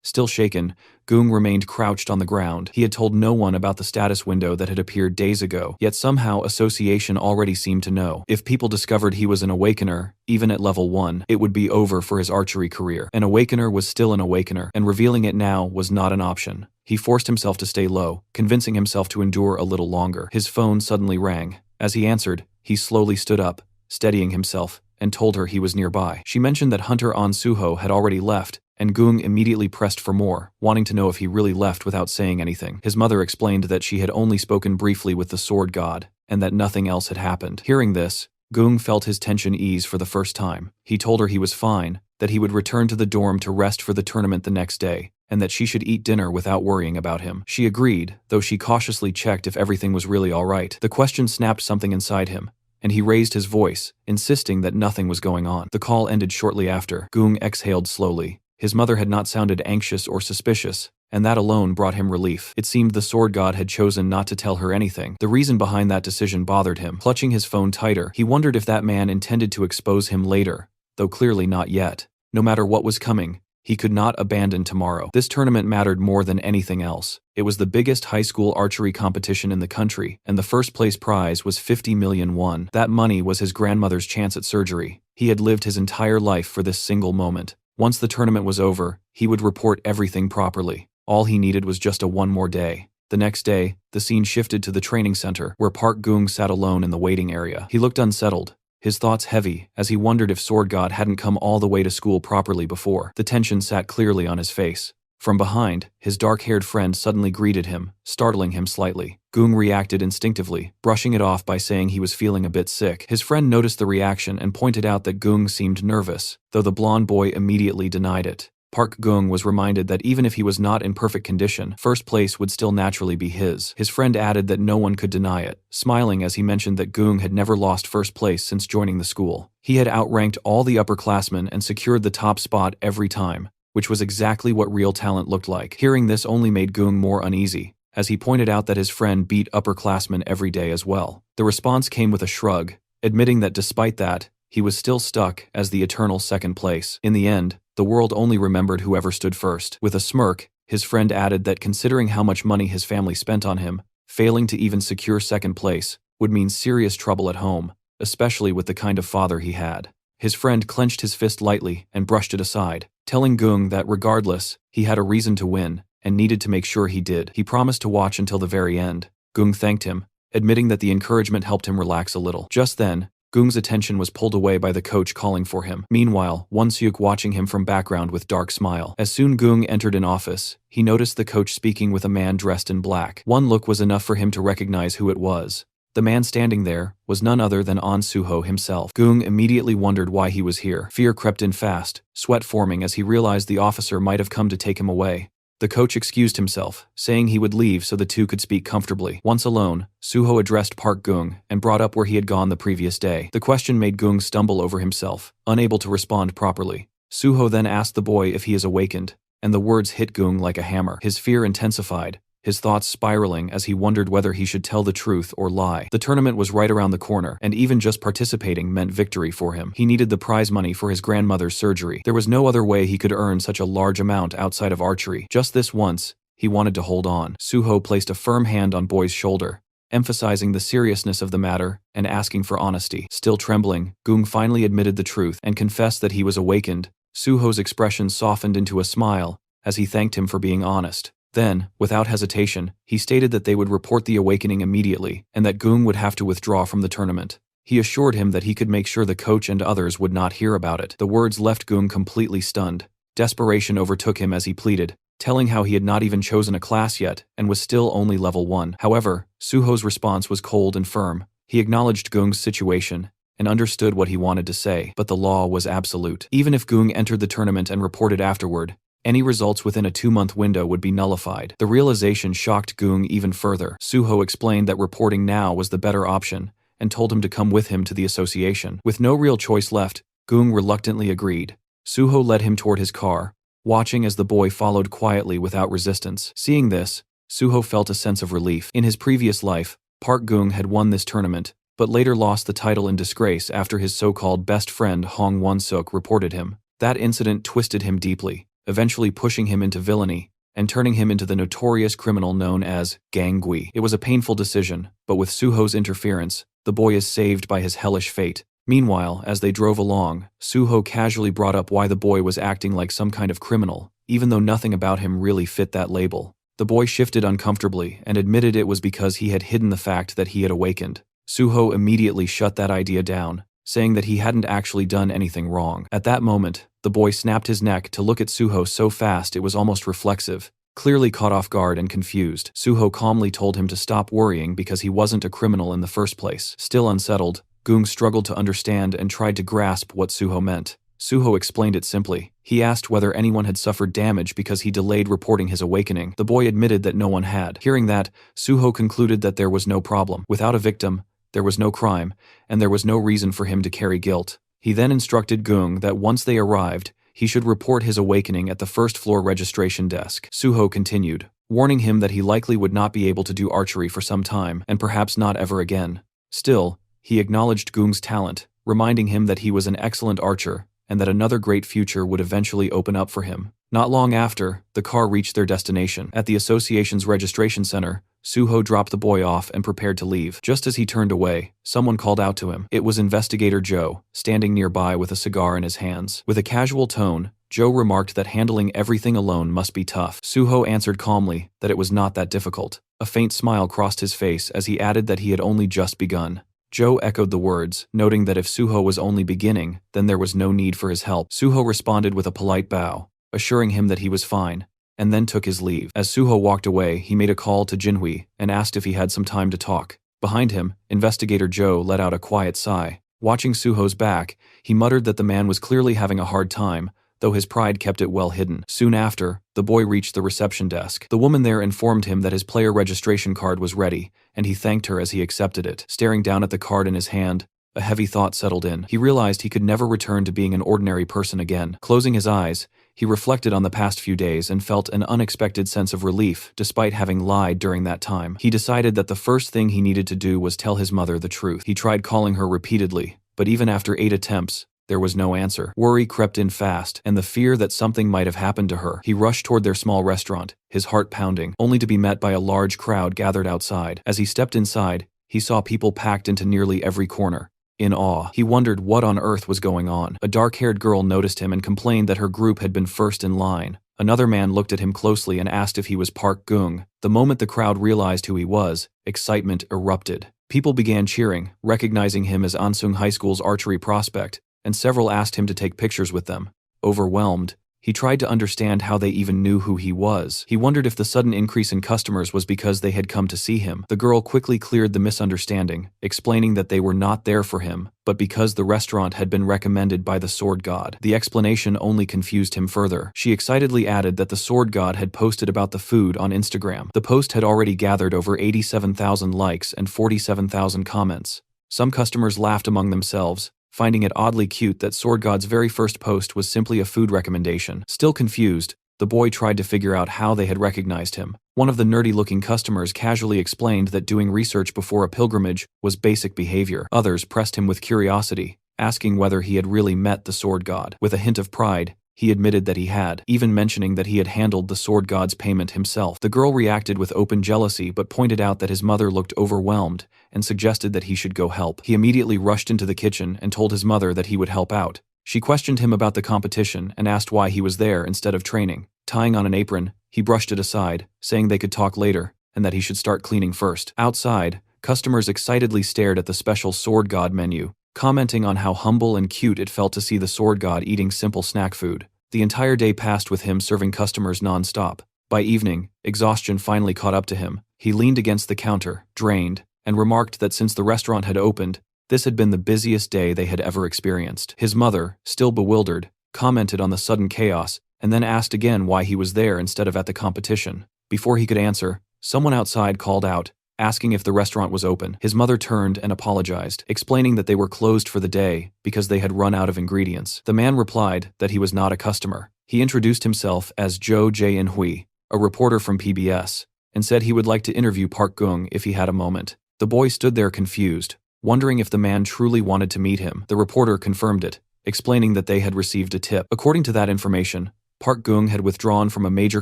Still shaken, Gung remained crouched on the ground. He had told no one about the status window that had appeared days ago, yet somehow Association already seemed to know. If people discovered he was an awakener, even at level 1, it would be over for his archery career. An awakener was still an awakener, and revealing it now was not an option. He forced himself to stay low, convincing himself to endure a little longer. His phone suddenly rang. As he answered, he slowly stood up, steadying himself, and told her he was nearby. She mentioned that Hunter On Suho had already left, and Gung immediately pressed for more, wanting to know if he really left without saying anything. His mother explained that she had only spoken briefly with the sword god, and that nothing else had happened. Hearing this, Gung felt his tension ease for the first time. He told her he was fine, that he would return to the dorm to rest for the tournament the next day, and that she should eat dinner without worrying about him. She agreed, though she cautiously checked if everything was really all right. The question snapped something inside him, and he raised his voice, insisting that nothing was going on. The call ended shortly after. Gung exhaled slowly. His mother had not sounded anxious or suspicious, and that alone brought him relief. It seemed the sword god had chosen not to tell her anything. The reason behind that decision bothered him. Clutching his phone tighter, he wondered if that man intended to expose him later, though clearly not yet. No matter what was coming, he could not abandon tomorrow. This tournament mattered more than anything else. It was the biggest high school archery competition in the country, and the first place prize was 50 million won. That money was his grandmother's chance at surgery. He had lived his entire life for this single moment. Once the tournament was over, he would report everything properly. All he needed was just one more day. The next day, the scene shifted to the training center, where Park Gung sat alone in the waiting area. He looked unsettled, his thoughts heavy, as he wondered if Sword God hadn't come all the way to school properly before. The tension sat clearly on his face. From behind, his dark-haired friend suddenly greeted him, startling him slightly. Gung reacted instinctively, brushing it off by saying he was feeling a bit sick. His friend noticed the reaction and pointed out that Gung seemed nervous, though the blonde boy immediately denied it. Park Gung was reminded that even if he was not in perfect condition, first place would still naturally be his. His friend added that no one could deny it, smiling as he mentioned that Gung had never lost first place since joining the school. He had outranked all the upperclassmen and secured the top spot every time, which was exactly what real talent looked like. Hearing this only made Gung more uneasy, as he pointed out that his friend beat upperclassmen every day as well. The response came with a shrug, admitting that despite that, he was still stuck as the eternal second place. In the end, the world only remembered whoever stood first. With a smirk, his friend added that considering how much money his family spent on him, failing to even secure second place would mean serious trouble at home, especially with the kind of father he had. His friend clenched his fist lightly and brushed it aside, telling Gung that regardless, he had a reason to win and needed to make sure he did. He promised to watch until the very end. Gung thanked him, admitting that the encouragement helped him relax a little. Just then, Gung's attention was pulled away by the coach calling for him. Meanwhile, Won-seok watching him from background with dark smile. As soon Gung entered an office, he noticed the coach speaking with a man dressed in black. One look was enough for him to recognize who it was. The man standing there was none other than An Suho himself. Gung immediately wondered why he was here. Fear crept in fast, sweat forming as he realized the officer might have come to take him away. The coach excused himself, saying he would leave so the two could speak comfortably. Once alone, Suho addressed Park Gung and brought up where he had gone the previous day. The question made Gung stumble over himself, unable to respond properly. Suho then asked the boy if he is awakened, and the words hit Gung like a hammer. His fear intensified, his thoughts spiraling as he wondered whether he should tell the truth or lie. The tournament was right around the corner, and even just participating meant victory for him. He needed the prize money for his grandmother's surgery. There was no other way he could earn such a large amount outside of archery. Just this once, he wanted to hold on. Suho placed a firm hand on Boy's shoulder, emphasizing the seriousness of the matter and asking for honesty. Still trembling, Gung finally admitted the truth and confessed that he was awakened. Suho's expression softened into a smile as he thanked him for being honest. Then, without hesitation, he stated that they would report the awakening immediately and that Gung would have to withdraw from the tournament. He assured him that he could make sure the coach and others would not hear about it. The words left Gung completely stunned. Desperation overtook him as he pleaded, telling how he had not even chosen a class yet and was still only level 1. However, Suho's response was cold and firm. He acknowledged Gung's situation and understood what he wanted to say, but the law was absolute. Even if Gung entered the tournament and reported afterward, any results within a 2-month window would be nullified. The realization shocked Gung even further. Suho explained that reporting now was the better option and told him to come with him to the association. With no real choice left, Gung reluctantly agreed. Suho led him toward his car, watching as the boy followed quietly without resistance. Seeing this, Suho felt a sense of relief. In his previous life, Park Gung had won this tournament, but later lost the title in disgrace after his so-called best friend Hong Won-suk reported him. That incident twisted him deeply, eventually pushing him into villainy and turning him into the notorious criminal known as Gang Gui. It was a painful decision, but with Suho's interference, the boy is saved by his hellish fate. Meanwhile, as they drove along, Suho casually brought up why the boy was acting like some kind of criminal, even though nothing about him really fit that label. The boy shifted uncomfortably and admitted it was because he had hidden the fact that he had awakened. Suho immediately shut that idea down, saying that he hadn't actually done anything wrong. At that moment, the boy snapped his neck to look at Suho so fast it was almost reflexive, clearly caught off guard and confused. Suho calmly told him to stop worrying because he wasn't a criminal in the first place. Still unsettled, Gung struggled to understand and tried to grasp what Suho meant. Suho explained it simply. He asked whether anyone had suffered damage because he delayed reporting his awakening. The boy admitted that no one had. Hearing that, Suho concluded that there was no problem. Without a victim, there was no crime, and there was no reason for him to carry guilt. He then instructed Gung that once they arrived, he should report his awakening at the first-floor registration desk. Suho continued, warning him that he likely would not be able to do archery for some time, and perhaps not ever again. Still, he acknowledged Gung's talent, reminding him that he was an excellent archer, and that another great future would eventually open up for him. Not long after, the car reached their destination. At the association's registration center, Suho dropped the boy off and prepared to leave. Just as he turned away, someone called out to him. It was Investigator Joe, standing nearby with a cigar in his hands. With a casual tone, Joe remarked that handling everything alone must be tough. Suho answered calmly that it was not that difficult. A faint smile crossed his face as he added that he had only just begun. Joe echoed the words, noting that if Suho was only beginning, then there was no need for his help. Suho responded with a polite bow, assuring him that he was fine, and then took his leave. As Suho walked away, he made a call to Jinhui and asked if he had some time to talk. Behind him, Investigator Joe let out a quiet sigh. Watching Suho's back, he muttered that the man was clearly having a hard time, though his pride kept it well hidden. Soon after, the boy reached the reception desk. The woman there informed him that his player registration card was ready, and he thanked her as he accepted it. Staring down at the card in his hand, a heavy thought settled in. He realized he could never return to being an ordinary person again. Closing his eyes, he reflected on the past few days and felt an unexpected sense of relief despite having lied during that time. He decided that the first thing he needed to do was tell his mother the truth. He tried calling her repeatedly, but even after 8 attempts, there was no answer. Worry crept in fast, and the fear that something might have happened to her. He rushed toward their small restaurant, his heart pounding, only to be met by a large crowd gathered outside. As he stepped inside, he saw people packed into nearly every corner. In awe, he wondered what on earth was going on. A dark-haired girl noticed him and complained that her group had been first in line. Another man looked at him closely and asked if he was Park Gung. The moment the crowd realized who he was, excitement erupted. People began cheering, recognizing him as Ansung High School's archery prospect, and several asked him to take pictures with them. Overwhelmed, He tried to understand how they even knew who he was. He wondered if the sudden increase in customers was because they had come to see him. The girl quickly cleared the misunderstanding, explaining that they were not there for him, but because the restaurant had been recommended by the sword god. The explanation only confused him further. She excitedly added that the sword god had posted about the food on Instagram. The post had already gathered over 87,000 likes and 47,000 comments. Some customers laughed among themselves, finding it oddly cute that Sword God's very first post was simply a food recommendation. Still confused, the boy tried to figure out how they had recognized him. One of the nerdy-looking customers casually explained that doing research before a pilgrimage was basic behavior. Others pressed him with curiosity, asking whether he had really met the Sword God. With a hint of pride, he admitted that he had, even mentioning that he had handled the sword god's payment himself. The girl reacted with open jealousy but pointed out that his mother looked overwhelmed and suggested that he should go help. He immediately rushed into the kitchen and told his mother that he would help out. She questioned him about the competition and asked why he was there instead of training. Tying on an apron, he brushed it aside, saying they could talk later and that he should start cleaning first. Outside, customers excitedly stared at the special sword god menu, commenting on how humble and cute it felt to see the sword god eating simple snack food. The entire day passed with him serving customers non-stop. By evening, exhaustion finally caught up to him. He leaned against the counter, drained, and remarked that since the restaurant had opened, this had been the busiest day they had ever experienced. His mother, still bewildered, commented on the sudden chaos and then asked again why he was there instead of at the competition. Before he could answer, someone outside called out, asking if the restaurant was open. His mother turned and apologized, explaining that they were closed for the day because they had run out of ingredients. The man replied that he was not a customer. He introduced himself as Jo Jae-in-hui, a reporter from PBS, and said he would like to interview Park Gung if he had a moment. The boy stood there confused, wondering if the man truly wanted to meet him. The reporter confirmed it, explaining that they had received a tip. According to that information, Park Gung had withdrawn from a major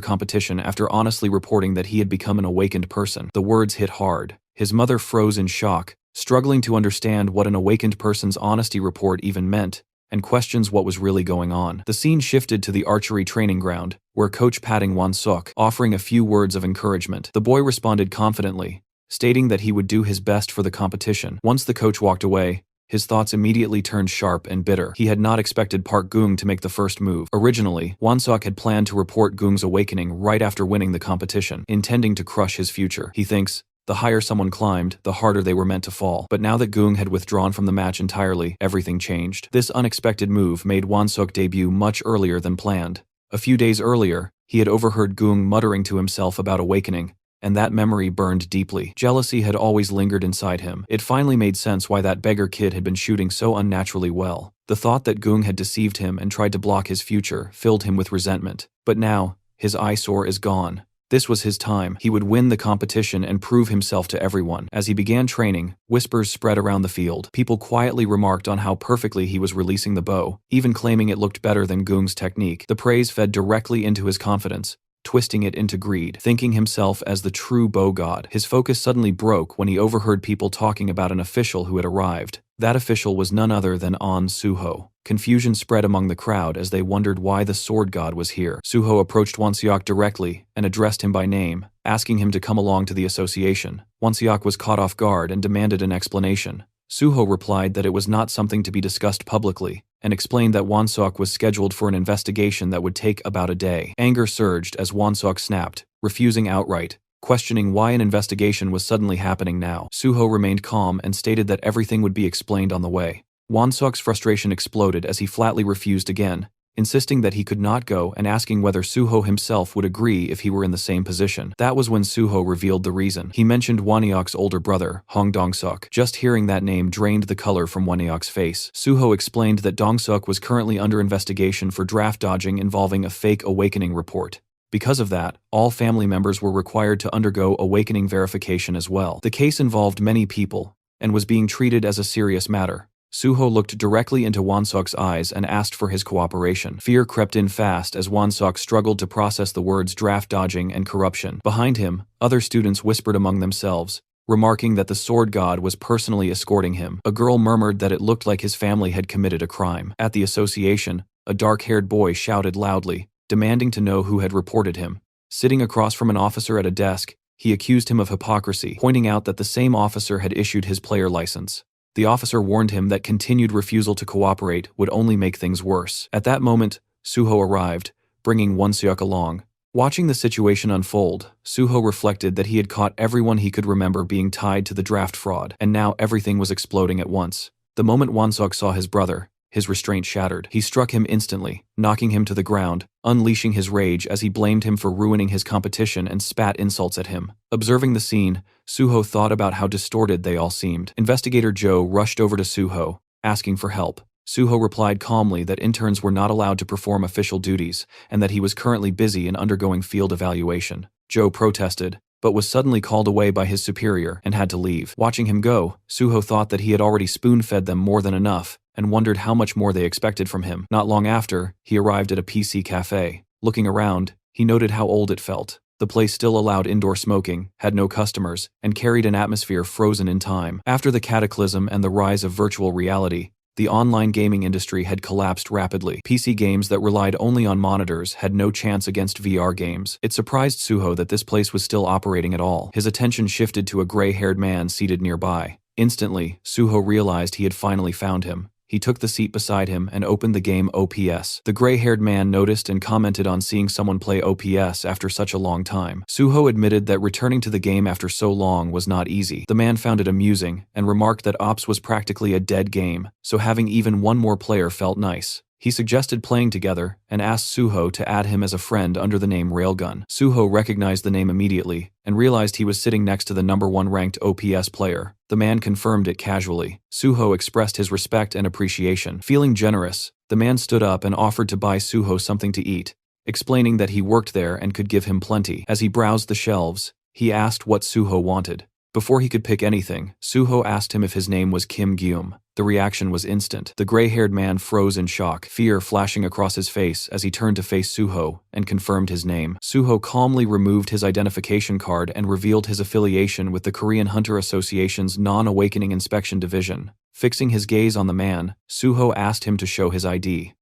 competition after honestly reporting that he had become an awakened person. The words hit hard. His mother froze in shock, struggling to understand what an awakened person's honesty report even meant, and questions what was really going on. The scene shifted to the archery training ground, where Coach patting Won-suk, offering a few words of encouragement. The boy responded confidently, stating that he would do his best for the competition. Once the coach walked away, his thoughts immediately turned sharp and bitter. He had not expected Park Gung to make the first move. Originally, Won-suk had planned to report Gung's awakening right after winning the competition, intending to crush his future. He thinks, the higher someone climbed, the harder they were meant to fall. But now that Gung had withdrawn from the match entirely, everything changed. This unexpected move made Won-suk debut much earlier than planned. A few days earlier, he had overheard Gung muttering to himself about awakening, and that memory burned deeply. Jealousy had always lingered inside him. It finally made sense why that beggar kid had been shooting so unnaturally well. The thought that Gung had deceived him and tried to block his future filled him with resentment. But now, his eyesore is gone. This was his time. He would win the competition and prove himself to everyone. As he began training, whispers spread around the field. People quietly remarked on how perfectly he was releasing the bow, even claiming it looked better than Gung's technique. The praise fed directly into his confidence, twisting it into greed. Thinking himself as the true bow god, his focus suddenly broke when he overheard people talking about an official who had arrived. That official was none other than An Suho. Confusion spread among the crowd as they wondered why the sword god was here. Suho approached Won-seok directly and addressed him by name, asking him to come along to the association. Won-seok was caught off guard and demanded an explanation. Suho replied that it was not something to be discussed publicly, and explained that Won-seok was scheduled for an investigation that would take about a day. Anger surged as Won-seok snapped, refusing outright, questioning why an investigation was suddenly happening now. Suho remained calm and stated that everything would be explained on the way. Won-seok's frustration exploded as he flatly refused again, insisting that he could not go and asking whether Suho himself would agree if he were in the same position. That was when Suho revealed the reason. He mentioned Won-seok's older brother, Hong Dong-suk. Just hearing that name drained the color from Won-seok's face. Suho explained that Dong-suk was currently under investigation for draft dodging involving a fake awakening report. Because of that, all family members were required to undergo awakening verification as well. The case involved many people and was being treated as a serious matter. Suho looked directly into Won-seok's eyes and asked for his cooperation. Fear crept in fast as Won-seok struggled to process the words draft dodging and corruption. Behind him, other students whispered among themselves, remarking that the sword god was personally escorting him. A girl murmured that it looked like his family had committed a crime. At the association, a dark-haired boy shouted loudly, demanding to know who had reported him. Sitting across from an officer at a desk, he accused him of hypocrisy, pointing out that the same officer had issued his player license. The officer warned him that continued refusal to cooperate would only make things worse. At that moment, Suho arrived, bringing Wonseok along. Watching the situation unfold, Suho reflected that he had caught everyone he could remember being tied to the draft fraud, and now everything was exploding at once. The moment Wonseok saw his brother, his restraint shattered. He struck him instantly, knocking him to the ground, unleashing his rage as he blamed him for ruining his competition and spat insults at him. Observing the scene, Suho thought about how distorted they all seemed. Investigator Joe rushed over to Suho, asking for help. Suho replied calmly that interns were not allowed to perform official duties and that he was currently busy and undergoing field evaluation. Joe protested, but was suddenly called away by his superior and had to leave. Watching him go, Suho thought that he had already spoon-fed them more than enough and wondered how much more they expected from him. Not long after, he arrived at a PC cafe. Looking around, he noted how old it felt. The place still allowed indoor smoking, had no customers, and carried an atmosphere frozen in time. After the cataclysm and the rise of virtual reality, the online gaming industry had collapsed rapidly. PC games that relied only on monitors had no chance against VR games. It surprised Suho that this place was still operating at all. His attention shifted to a gray-haired man seated nearby. Instantly, Suho realized he had finally found him. He took the seat beside him and opened the game OPS. The gray-haired man noticed and commented on seeing someone play OPS after such a long time. Suho admitted that returning to the game after so long was not easy. The man found it amusing and remarked that Ops was practically a dead game, so having even one more player felt nice. He suggested playing together and asked Suho to add him as a friend under the name Railgun. Suho recognized the name immediately and realized he was sitting next to the #1 ranked OPS player. The man confirmed it casually. Suho expressed his respect and appreciation. Feeling generous, the man stood up and offered to buy Suho something to eat, explaining that he worked there and could give him plenty. As he browsed the shelves, he asked what Suho wanted. Before he could pick anything, Suho asked him if his name was Kim Gyum. The reaction was instant. The gray-haired man froze in shock, fear flashing across his face as he turned to face Suho and confirmed his name. Suho calmly removed his identification card and revealed his affiliation with the Korean Hunter Association's Non-Awakening Inspection Division. Fixing his gaze on the man, Suho asked him to show his ID.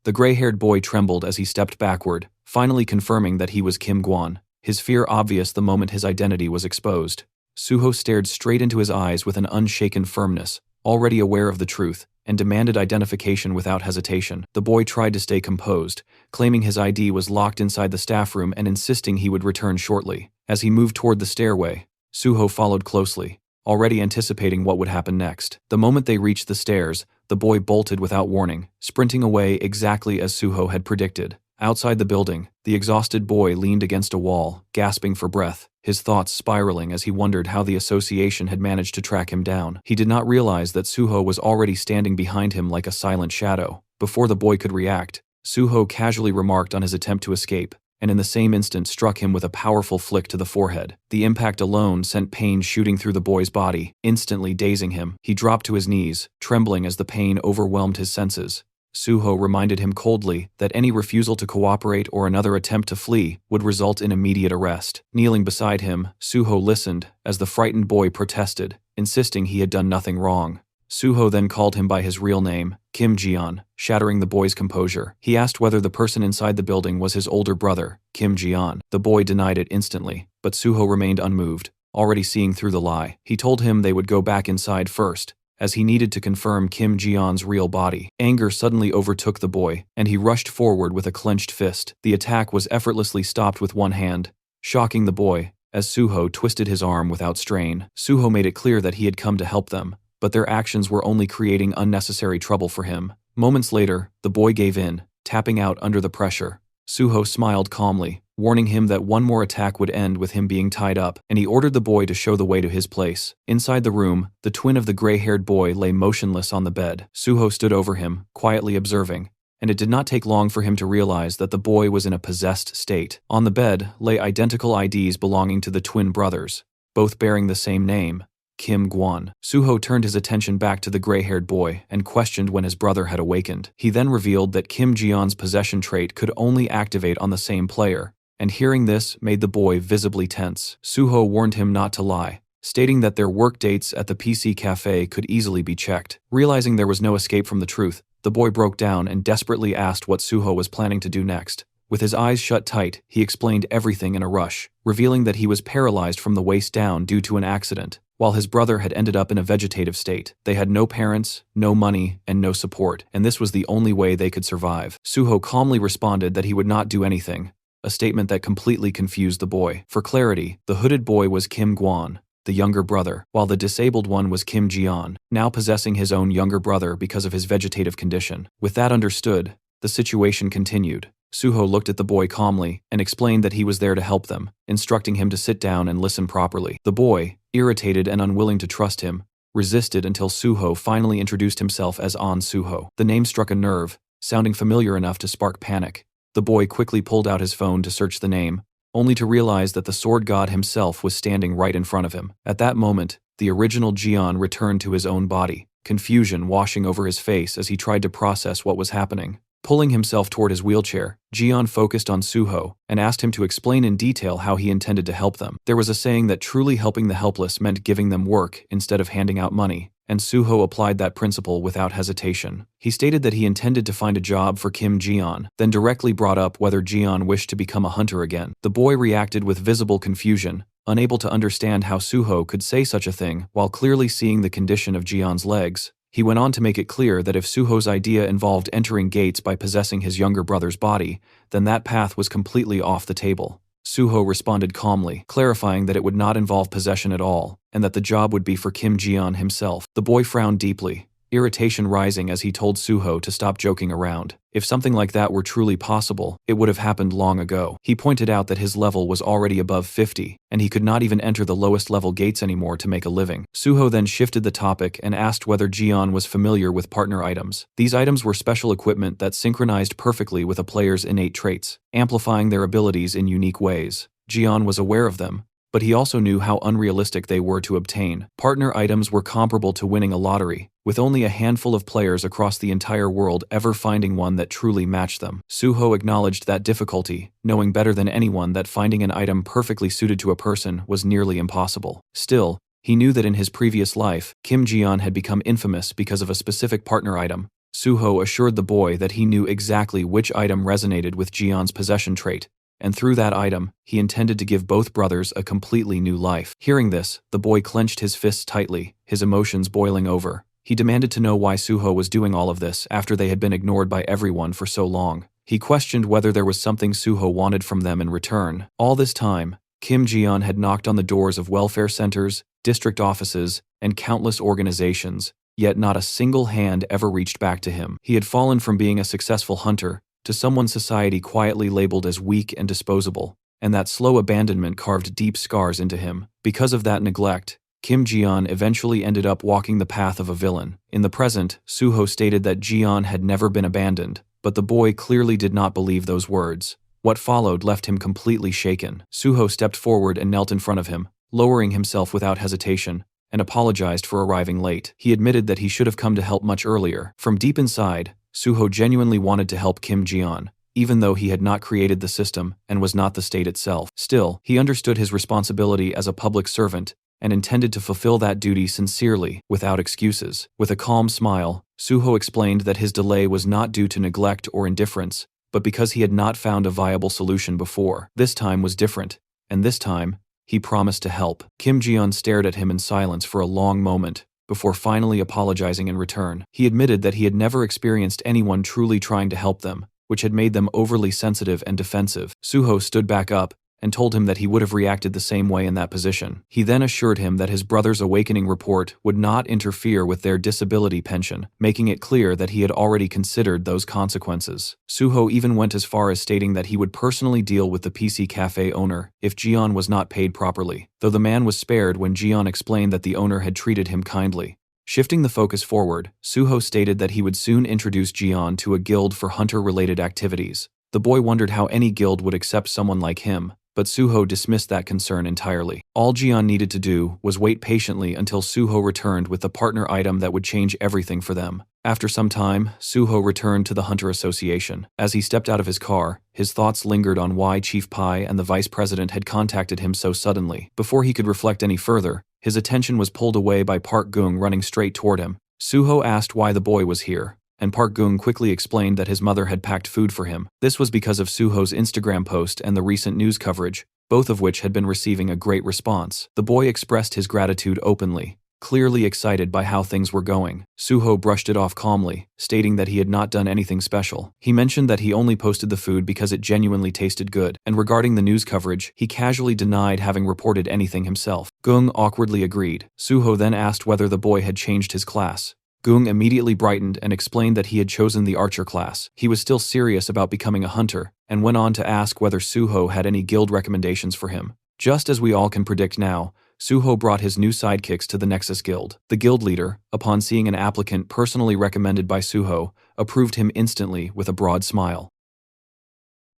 The gray-haired boy trembled as he stepped backward, finally confirming that he was Kim Gwon, his fear obvious the moment his identity was exposed. Suho stared straight into his eyes with an unshaken firmness, already aware of the truth, and demanded identification without hesitation. The boy tried to stay composed, claiming his ID was locked inside the staff room and insisting he would return shortly. As he moved toward the stairway, Suho followed closely, already anticipating what would happen next. The moment they reached the stairs, the boy bolted without warning, sprinting away exactly as Suho had predicted. Outside the building, the exhausted boy leaned against a wall, gasping for breath, his thoughts spiraling as he wondered how the association had managed to track him down. He did not realize that Suho was already standing behind him like a silent shadow. Before the boy could react, Suho casually remarked on his attempt to escape, and in the same instant struck him with a powerful flick to the forehead. The impact alone sent pain shooting through the boy's body, instantly dazing him. He dropped to his knees, trembling as the pain overwhelmed his senses. Suho reminded him coldly that any refusal to cooperate or another attempt to flee would result in immediate arrest. Kneeling beside him, Suho listened as the frightened boy protested, insisting he had done nothing wrong. Suho then called him by his real name, Kim Jian, shattering the boy's composure. He asked whether the person inside the building was his older brother, Kim Jian. The boy denied it instantly, but Suho remained unmoved, already seeing through the lie. He told him they would go back inside first, as he needed to confirm Kim Jian's real body. Anger suddenly overtook the boy, and he rushed forward with a clenched fist. The attack was effortlessly stopped with one hand, shocking the boy, as Suho twisted his arm without strain. Suho made it clear that he had come to help them, but their actions were only creating unnecessary trouble for him. Moments later, the boy gave in, tapping out under the pressure. Suho smiled calmly, warning him that one more attack would end with him being tied up, and he ordered the boy to show the way to his place. Inside the room, the twin of the gray-haired boy lay motionless on the bed. Suho stood over him, quietly observing, and it did not take long for him to realize that the boy was in a possessed state. On the bed lay identical IDs belonging to the twin brothers, both bearing the same name, Kim Gwon. Suho turned his attention back to the gray-haired boy and questioned when his brother had awakened. He then revealed that Kim Jian's possession trait could only activate on the same player, and hearing this made the boy visibly tense. Suho warned him not to lie, stating that their work dates at the PC cafe could easily be checked. Realizing there was no escape from the truth, the boy broke down and desperately asked what Suho was planning to do next. With his eyes shut tight, he explained everything in a rush, revealing that he was paralyzed from the waist down due to an accident. while his brother had ended up in a vegetative state. They had no parents, no money, and no support, and this was the only way they could survive. Suho calmly responded that he would not do anything, a statement that completely confused the boy. For clarity, the hooded boy was Kim Gwon, the younger brother, while the disabled one was Kim Jian, now possessing his own younger brother because of his vegetative condition. With that understood, the situation continued. Suho looked at the boy calmly and explained that he was there to help them, instructing him to sit down and listen properly. The boy, irritated and unwilling to trust him, resisted until Suho finally introduced himself as An Suho. The name struck a nerve, sounding familiar enough to spark panic. The boy quickly pulled out his phone to search the name, only to realize that the sword god himself was standing right in front of him. At that moment, the original Jian returned to his own body, confusion washing over his face as he tried to process what was happening. Pulling himself toward his wheelchair, Jian focused on Suho and asked him to explain in detail how he intended to help them. There was a saying that truly helping the helpless meant giving them work instead of handing out money, and Suho applied that principle without hesitation. He stated that he intended to find a job for Kim Jian, then directly brought up whether Jian wished to become a hunter again. The boy reacted with visible confusion, unable to understand how Suho could say such a thing while clearly seeing the condition of Jian's legs. He went on to make it clear that if Suho's idea involved entering gates by possessing his younger brother's body, then that path was completely off the table. Suho responded calmly, clarifying that it would not involve possession at all, and that the job would be for Kim Jian himself. The boy frowned deeply, irritation rising as he told Suho to stop joking around. If something like that were truly possible, it would have happened long ago. He pointed out that his level was already above 50, and he could not even enter the lowest level gates anymore to make a living. Suho then shifted the topic and asked whether Jian was familiar with partner items. These items were special equipment that synchronized perfectly with a player's innate traits, amplifying their abilities in unique ways. Jian was aware of them, but he also knew how unrealistic they were to obtain. Partner items were comparable to winning a lottery, with only a handful of players across the entire world ever finding one that truly matched them. Suho acknowledged that difficulty, knowing better than anyone that finding an item perfectly suited to a person was nearly impossible. Still, he knew that in his previous life, Kim Jian had become infamous because of a specific partner item. Suho assured the boy that he knew exactly which item resonated with Jian's possession trait, and through that item, he intended to give both brothers a completely new life. Hearing this, the boy clenched his fists tightly, his emotions boiling over. He demanded to know why Suho was doing all of this after they had been ignored by everyone for so long. He questioned whether there was something Suho wanted from them in return. All this time, Kim Jian had knocked on the doors of welfare centers, district offices, and countless organizations, yet not a single hand ever reached back to him. He had fallen from being a successful hunter to someone society quietly labeled as weak and disposable, and that slow abandonment carved deep scars into him. Because of that neglect, Kim Jian eventually ended up walking the path of a villain. In the present, Suho stated that Jian had never been abandoned, but the boy clearly did not believe those words. What followed left him completely shaken. Suho stepped forward and knelt in front of him, lowering himself without hesitation, and apologized for arriving late. He admitted that he should have come to help much earlier. From deep inside, Suho genuinely wanted to help Kim Jian, even though he had not created the system and was not the state itself. Still, he understood his responsibility as a public servant and intended to fulfill that duty sincerely, without excuses. With a calm smile, Suho explained that his delay was not due to neglect or indifference, but because he had not found a viable solution before. This time was different, and this time, he promised to help. Kim Jian stared at him in silence for a long moment, before finally apologizing in return. He admitted that he had never experienced anyone truly trying to help them, which had made them overly sensitive and defensive. Suho stood back up and told him that he would have reacted the same way in that position. He then assured him that his brother's awakening report would not interfere with their disability pension, making it clear that he had already considered those consequences. Suho even went as far as stating that he would personally deal with the PC cafe owner if Jian was not paid properly, though the man was spared when Jian explained that the owner had treated him kindly. Shifting the focus forward, Suho stated that he would soon introduce Jian to a guild for hunter-related activities. The boy wondered how any guild would accept someone like him, but Suho dismissed that concern entirely. All Jian needed to do was wait patiently until Suho returned with the partner item that would change everything for them. After some time, Suho returned to the Hunter Association. As he stepped out of his car, his thoughts lingered on why Chief Pai and the vice president had contacted him so suddenly. Before he could reflect any further, his attention was pulled away by Park Gung running straight toward him. Suho asked why the boy was here, and Park Gung quickly explained that his mother had packed food for him. This was because of Suho's Instagram post and the recent news coverage, both of which had been receiving a great response. The boy expressed his gratitude openly, clearly excited by how things were going. Suho brushed it off calmly, stating that he had not done anything special. He mentioned that he only posted the food because it genuinely tasted good, and regarding the news coverage, he casually denied having reported anything himself. Gung awkwardly agreed. Suho then asked whether the boy had changed his class. Gung immediately brightened and explained that he had chosen the archer class. He was still serious about becoming a hunter, and went on to ask whether Suho had any guild recommendations for him. Just as we all can predict now, Suho brought his new sidekicks to the Nexus Guild. The guild leader, upon seeing an applicant personally recommended by Suho, approved him instantly with a broad smile.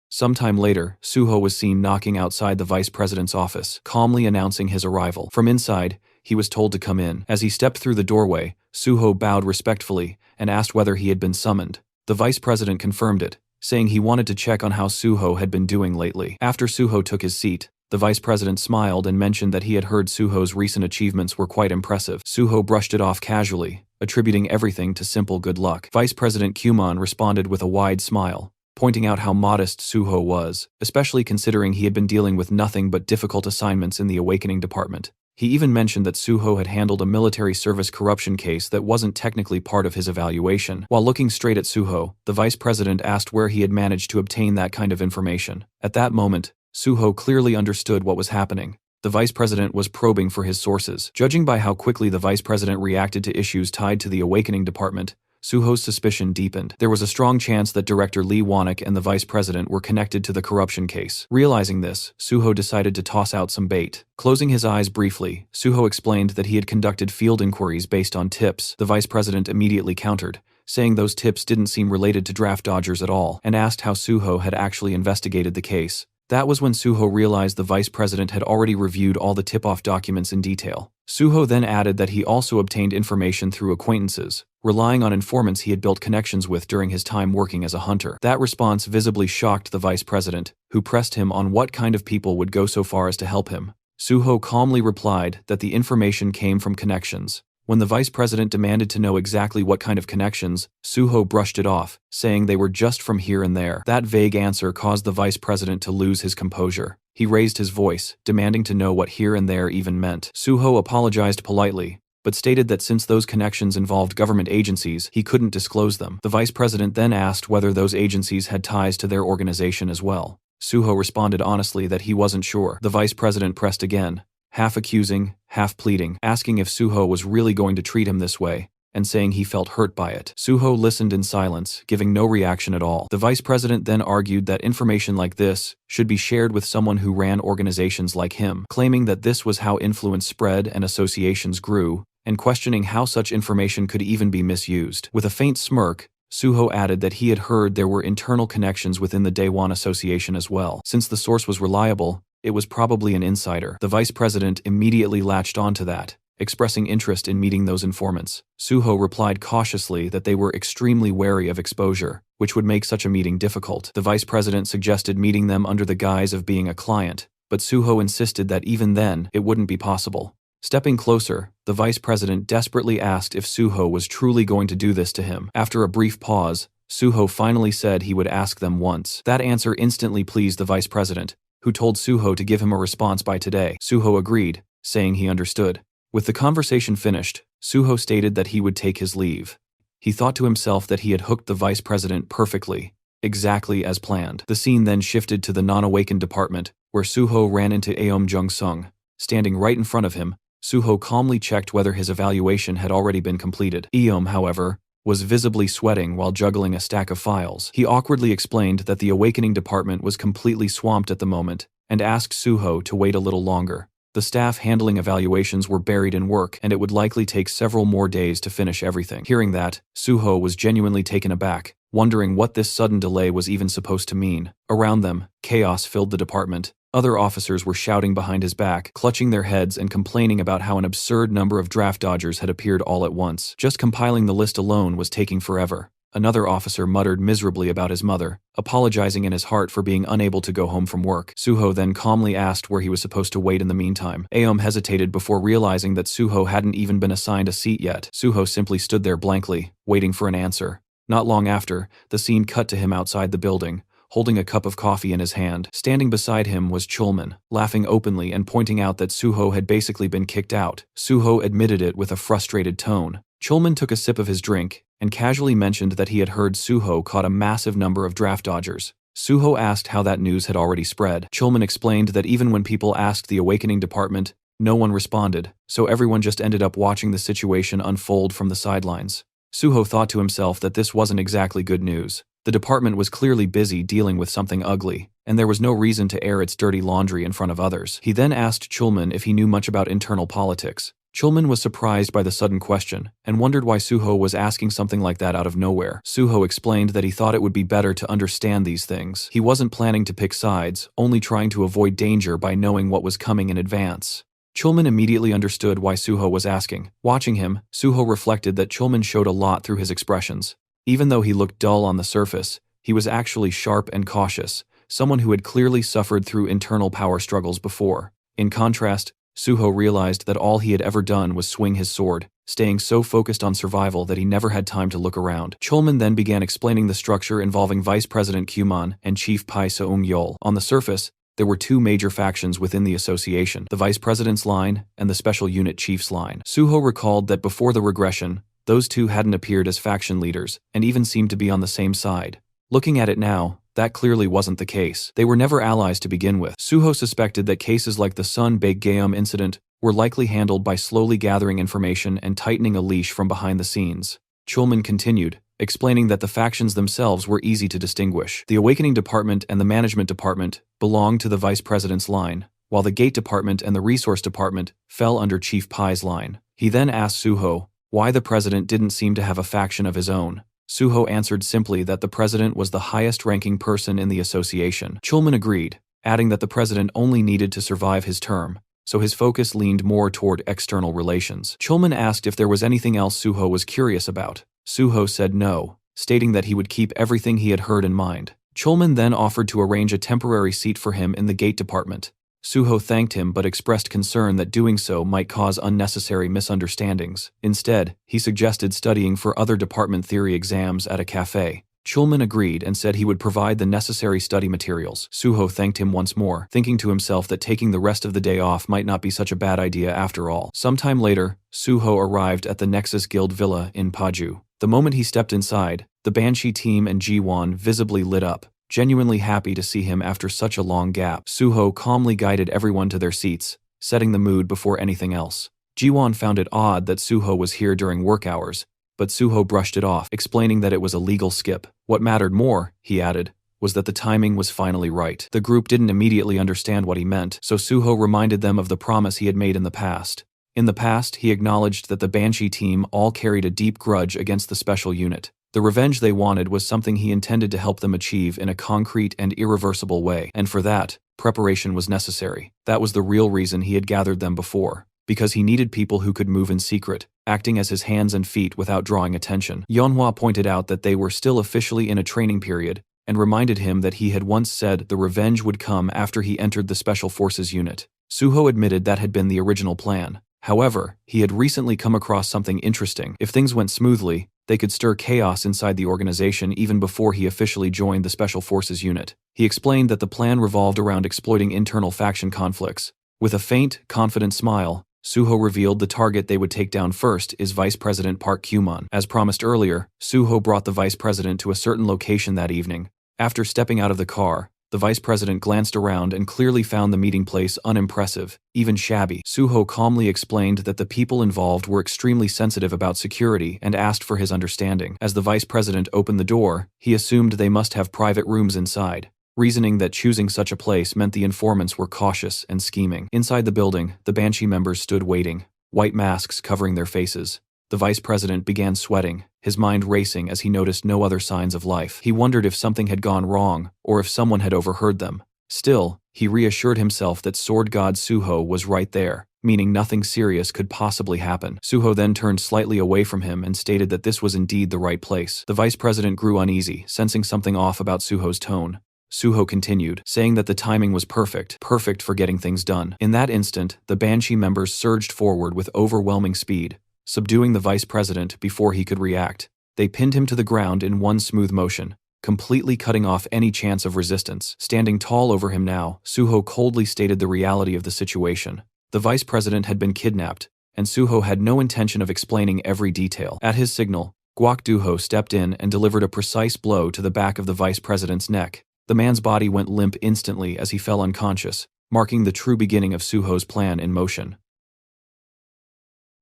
Sometime later, Suho was seen knocking outside the vice president's office, calmly announcing his arrival. From inside, he was told to come in. As he stepped through the doorway, Suho bowed respectfully and asked whether he had been summoned. The vice president confirmed it, saying he wanted to check on how Suho had been doing lately. After Suho took his seat, the vice president smiled and mentioned that he had heard Suho's recent achievements were quite impressive. Suho brushed it off casually, attributing everything to simple good luck. Vice President Kumon responded with a wide smile, pointing out how modest Suho was, especially considering he had been dealing with nothing but difficult assignments in the Awakening Department. He even mentioned that Suho had handled a military service corruption case that wasn't technically part of his evaluation. While looking straight at Suho, the vice president asked where he had managed to obtain that kind of information. At that moment, Suho clearly understood what was happening. The vice president was probing for his sources. Judging by how quickly the vice president reacted to issues tied to the Awakening Department, Suho's suspicion deepened. There was a strong chance that Director Lee Wanek and the vice president were connected to the corruption case. Realizing this, Suho decided to toss out some bait. Closing his eyes briefly, Suho explained that he had conducted field inquiries based on tips. The vice president immediately countered, saying those tips didn't seem related to draft dodgers at all, and asked how Suho had actually investigated the case. That was when Suho realized the vice president had already reviewed all the tip-off documents in detail. Suho then added that he also obtained information through acquaintances, relying on informants he had built connections with during his time working as a hunter. That response visibly shocked the vice president, who pressed him on what kind of people would go so far as to help him. Suho calmly replied that the information came from connections. When the vice president demanded to know exactly what kind of connections, Suho brushed it off, saying they were just from here and there. That vague answer caused the vice president to lose his composure. He raised his voice, demanding to know what here and there even meant. Suho apologized politely, but stated that since those connections involved government agencies, he couldn't disclose them. The vice president then asked whether those agencies had ties to their organization as well. Suho responded honestly that he wasn't sure. The vice president pressed again, half accusing, half pleading, asking if Suho was really going to treat him this way, and saying he felt hurt by it. Suho listened in silence, giving no reaction at all. The vice president then argued that information like this should be shared with someone who ran organizations like him, claiming that this was how influence spread and associations grew, and questioning how such information could even be misused. With a faint smirk, Suho added that he had heard there were internal connections within the Daewon Association as well. Since the source was reliable, it was probably an insider. The vice president immediately latched onto that, expressing interest in meeting those informants. Suho replied cautiously that they were extremely wary of exposure, which would make such a meeting difficult. The vice president suggested meeting them under the guise of being a client, but Suho insisted that even then, it wouldn't be possible. Stepping closer, the vice president desperately asked if Suho was truly going to do this to him. After a brief pause, Suho finally said he would ask them once. That answer instantly pleased the vice president, who told Suho to give him a response by today. Suho agreed, saying he understood. With the conversation finished, Suho stated that he would take his leave. He thought to himself that he had hooked the vice president perfectly, exactly as planned. The scene then shifted to the non-awakened department, where Suho ran into Aom Jung-sung. Standing right in front of him, Suho calmly checked whether his evaluation had already been completed. Aom, however, was visibly sweating while juggling a stack of files. He awkwardly explained that the Awakening Department was completely swamped at the moment, and asked Suho to wait a little longer. The staff handling evaluations were buried in work, and it would likely take several more days to finish everything. Hearing that, Suho was genuinely taken aback, wondering what this sudden delay was even supposed to mean. Around them, chaos filled the department. Other officers were shouting behind his back, clutching their heads and complaining about how an absurd number of draft dodgers had appeared all at once. Just compiling the list alone was taking forever. Another officer muttered miserably about his mother, apologizing in his heart for being unable to go home from work. Suho then calmly asked where he was supposed to wait in the meantime. Aom hesitated before realizing that Suho hadn't even been assigned a seat yet. Suho simply stood there blankly, waiting for an answer. Not long after, the scene cut to him outside the building, holding a cup of coffee in his hand. Standing beside him was Chulman, laughing openly and pointing out that Suho had basically been kicked out. Suho admitted it with a frustrated tone. Chulman took a sip of his drink and casually mentioned that he had heard Suho caught a massive number of draft dodgers. Suho asked how that news had already spread. Chulman explained that even when people asked the Awakening Department, no one responded, so everyone just ended up watching the situation unfold from the sidelines. Suho thought to himself that this wasn't exactly good news. The department was clearly busy dealing with something ugly, and there was no reason to air its dirty laundry in front of others. He then asked Chulman if he knew much about internal politics. Chulman was surprised by the sudden question, and wondered why Suho was asking something like that out of nowhere. Suho explained that he thought it would be better to understand these things. He wasn't planning to pick sides, only trying to avoid danger by knowing what was coming in advance. Chulman immediately understood why Suho was asking. Watching him, Suho reflected that Chulman showed a lot through his expressions. Even though he looked dull on the surface, he was actually sharp and cautious, someone who had clearly suffered through internal power struggles before. In contrast, Suho realized that all he had ever done was swing his sword, staying so focused on survival that he never had time to look around. Chulman then began explaining the structure involving Vice President Kyuman and Chief Pai Seung-yeol. On the surface, there were two major factions within the association, the Vice President's line and the Special Unit Chief's line. Suho recalled that before the regression, those two hadn't appeared as faction leaders, and even seemed to be on the same side. Looking at it now, that clearly wasn't the case. They were never allies to begin with. Suho suspected that cases like the Sun Baekgeum incident were likely handled by slowly gathering information and tightening a leash from behind the scenes. Chulman continued, explaining that the factions themselves were easy to distinguish. The Awakening Department and the Management Department belonged to the Vice President's line, while the Gate Department and the Resource Department fell under Chief Pai's line. He then asked Suho why the president didn't seem to have a faction of his own. Suho answered simply that the president was the highest-ranking person in the association. Chulman agreed, adding that the president only needed to survive his term, so his focus leaned more toward external relations. Chulman asked if there was anything else Suho was curious about. Suho said no, stating that he would keep everything he had heard in mind. Chulman then offered to arrange a temporary seat for him in the Gate Department. Suho thanked him but expressed concern that doing so might cause unnecessary misunderstandings. Instead, he suggested studying for other department theory exams at a cafe. Chulman agreed and said he would provide the necessary study materials. Suho thanked him once more, thinking to himself that taking the rest of the day off might not be such a bad idea after all. Sometime later, Suho arrived at the Nexus Guild Villa in Paju. The moment he stepped inside, the Banshee team and Ji-won visibly lit up, genuinely happy to see him after such a long gap. Suho calmly guided everyone to their seats, setting the mood before anything else. Ji-won found it odd that Suho was here during work hours, but Suho brushed it off, explaining that it was a legal skip. What mattered more, he added, was that the timing was finally right. The group didn't immediately understand what he meant, so Suho reminded them of the promise he had made in the past. In the past, he acknowledged that the Banshee team all carried a deep grudge against the special unit. The revenge they wanted was something he intended to help them achieve in a concrete and irreversible way, and for that, preparation was necessary. That was the real reason he had gathered them before, because he needed people who could move in secret, acting as his hands and feet without drawing attention. Manhwa pointed out that they were still officially in a training period, and reminded him that he had once said the revenge would come after he entered the Special Forces unit. Suho admitted that had been the original plan. However, he had recently come across something interesting. If things went smoothly, they could stir chaos inside the organization even before he officially joined the Special Forces unit. He explained that the plan revolved around exploiting internal faction conflicts. With a faint, confident smile, Suho revealed the target they would take down first is Vice President Park Kyuman. As promised earlier, Suho brought the Vice President to a certain location that evening. After stepping out of the car, the Vice President glanced around and clearly found the meeting place unimpressive, even shabby. Suho calmly explained that the people involved were extremely sensitive about security and asked for his understanding. As the Vice President opened the door, he assumed they must have private rooms inside, reasoning that choosing such a place meant the informants were cautious and scheming. Inside the building, the Banshee members stood waiting, white masks covering their faces. The Vice President began sweating, his mind racing as he noticed no other signs of life. He wondered if something had gone wrong, or if someone had overheard them. Still, he reassured himself that Sword God Suho was right there, meaning nothing serious could possibly happen. Suho then turned slightly away from him and stated that this was indeed the right place. The Vice President grew uneasy, sensing something off about Suho's tone. Suho continued, saying that the timing was perfect for getting things done. In that instant, the Banshee members surged forward with overwhelming speed, subduing the Vice President before he could react. They pinned him to the ground in one smooth motion, completely cutting off any chance of resistance. Standing tall over him now, Suho coldly stated the reality of the situation. The vice president had been kidnapped, and Suho had no intention of explaining every detail. At his signal, Guok Duho stepped in and delivered a precise blow to the back of the vice president's neck. The man's body went limp instantly as he fell unconscious, marking the true beginning of Suho's plan in motion.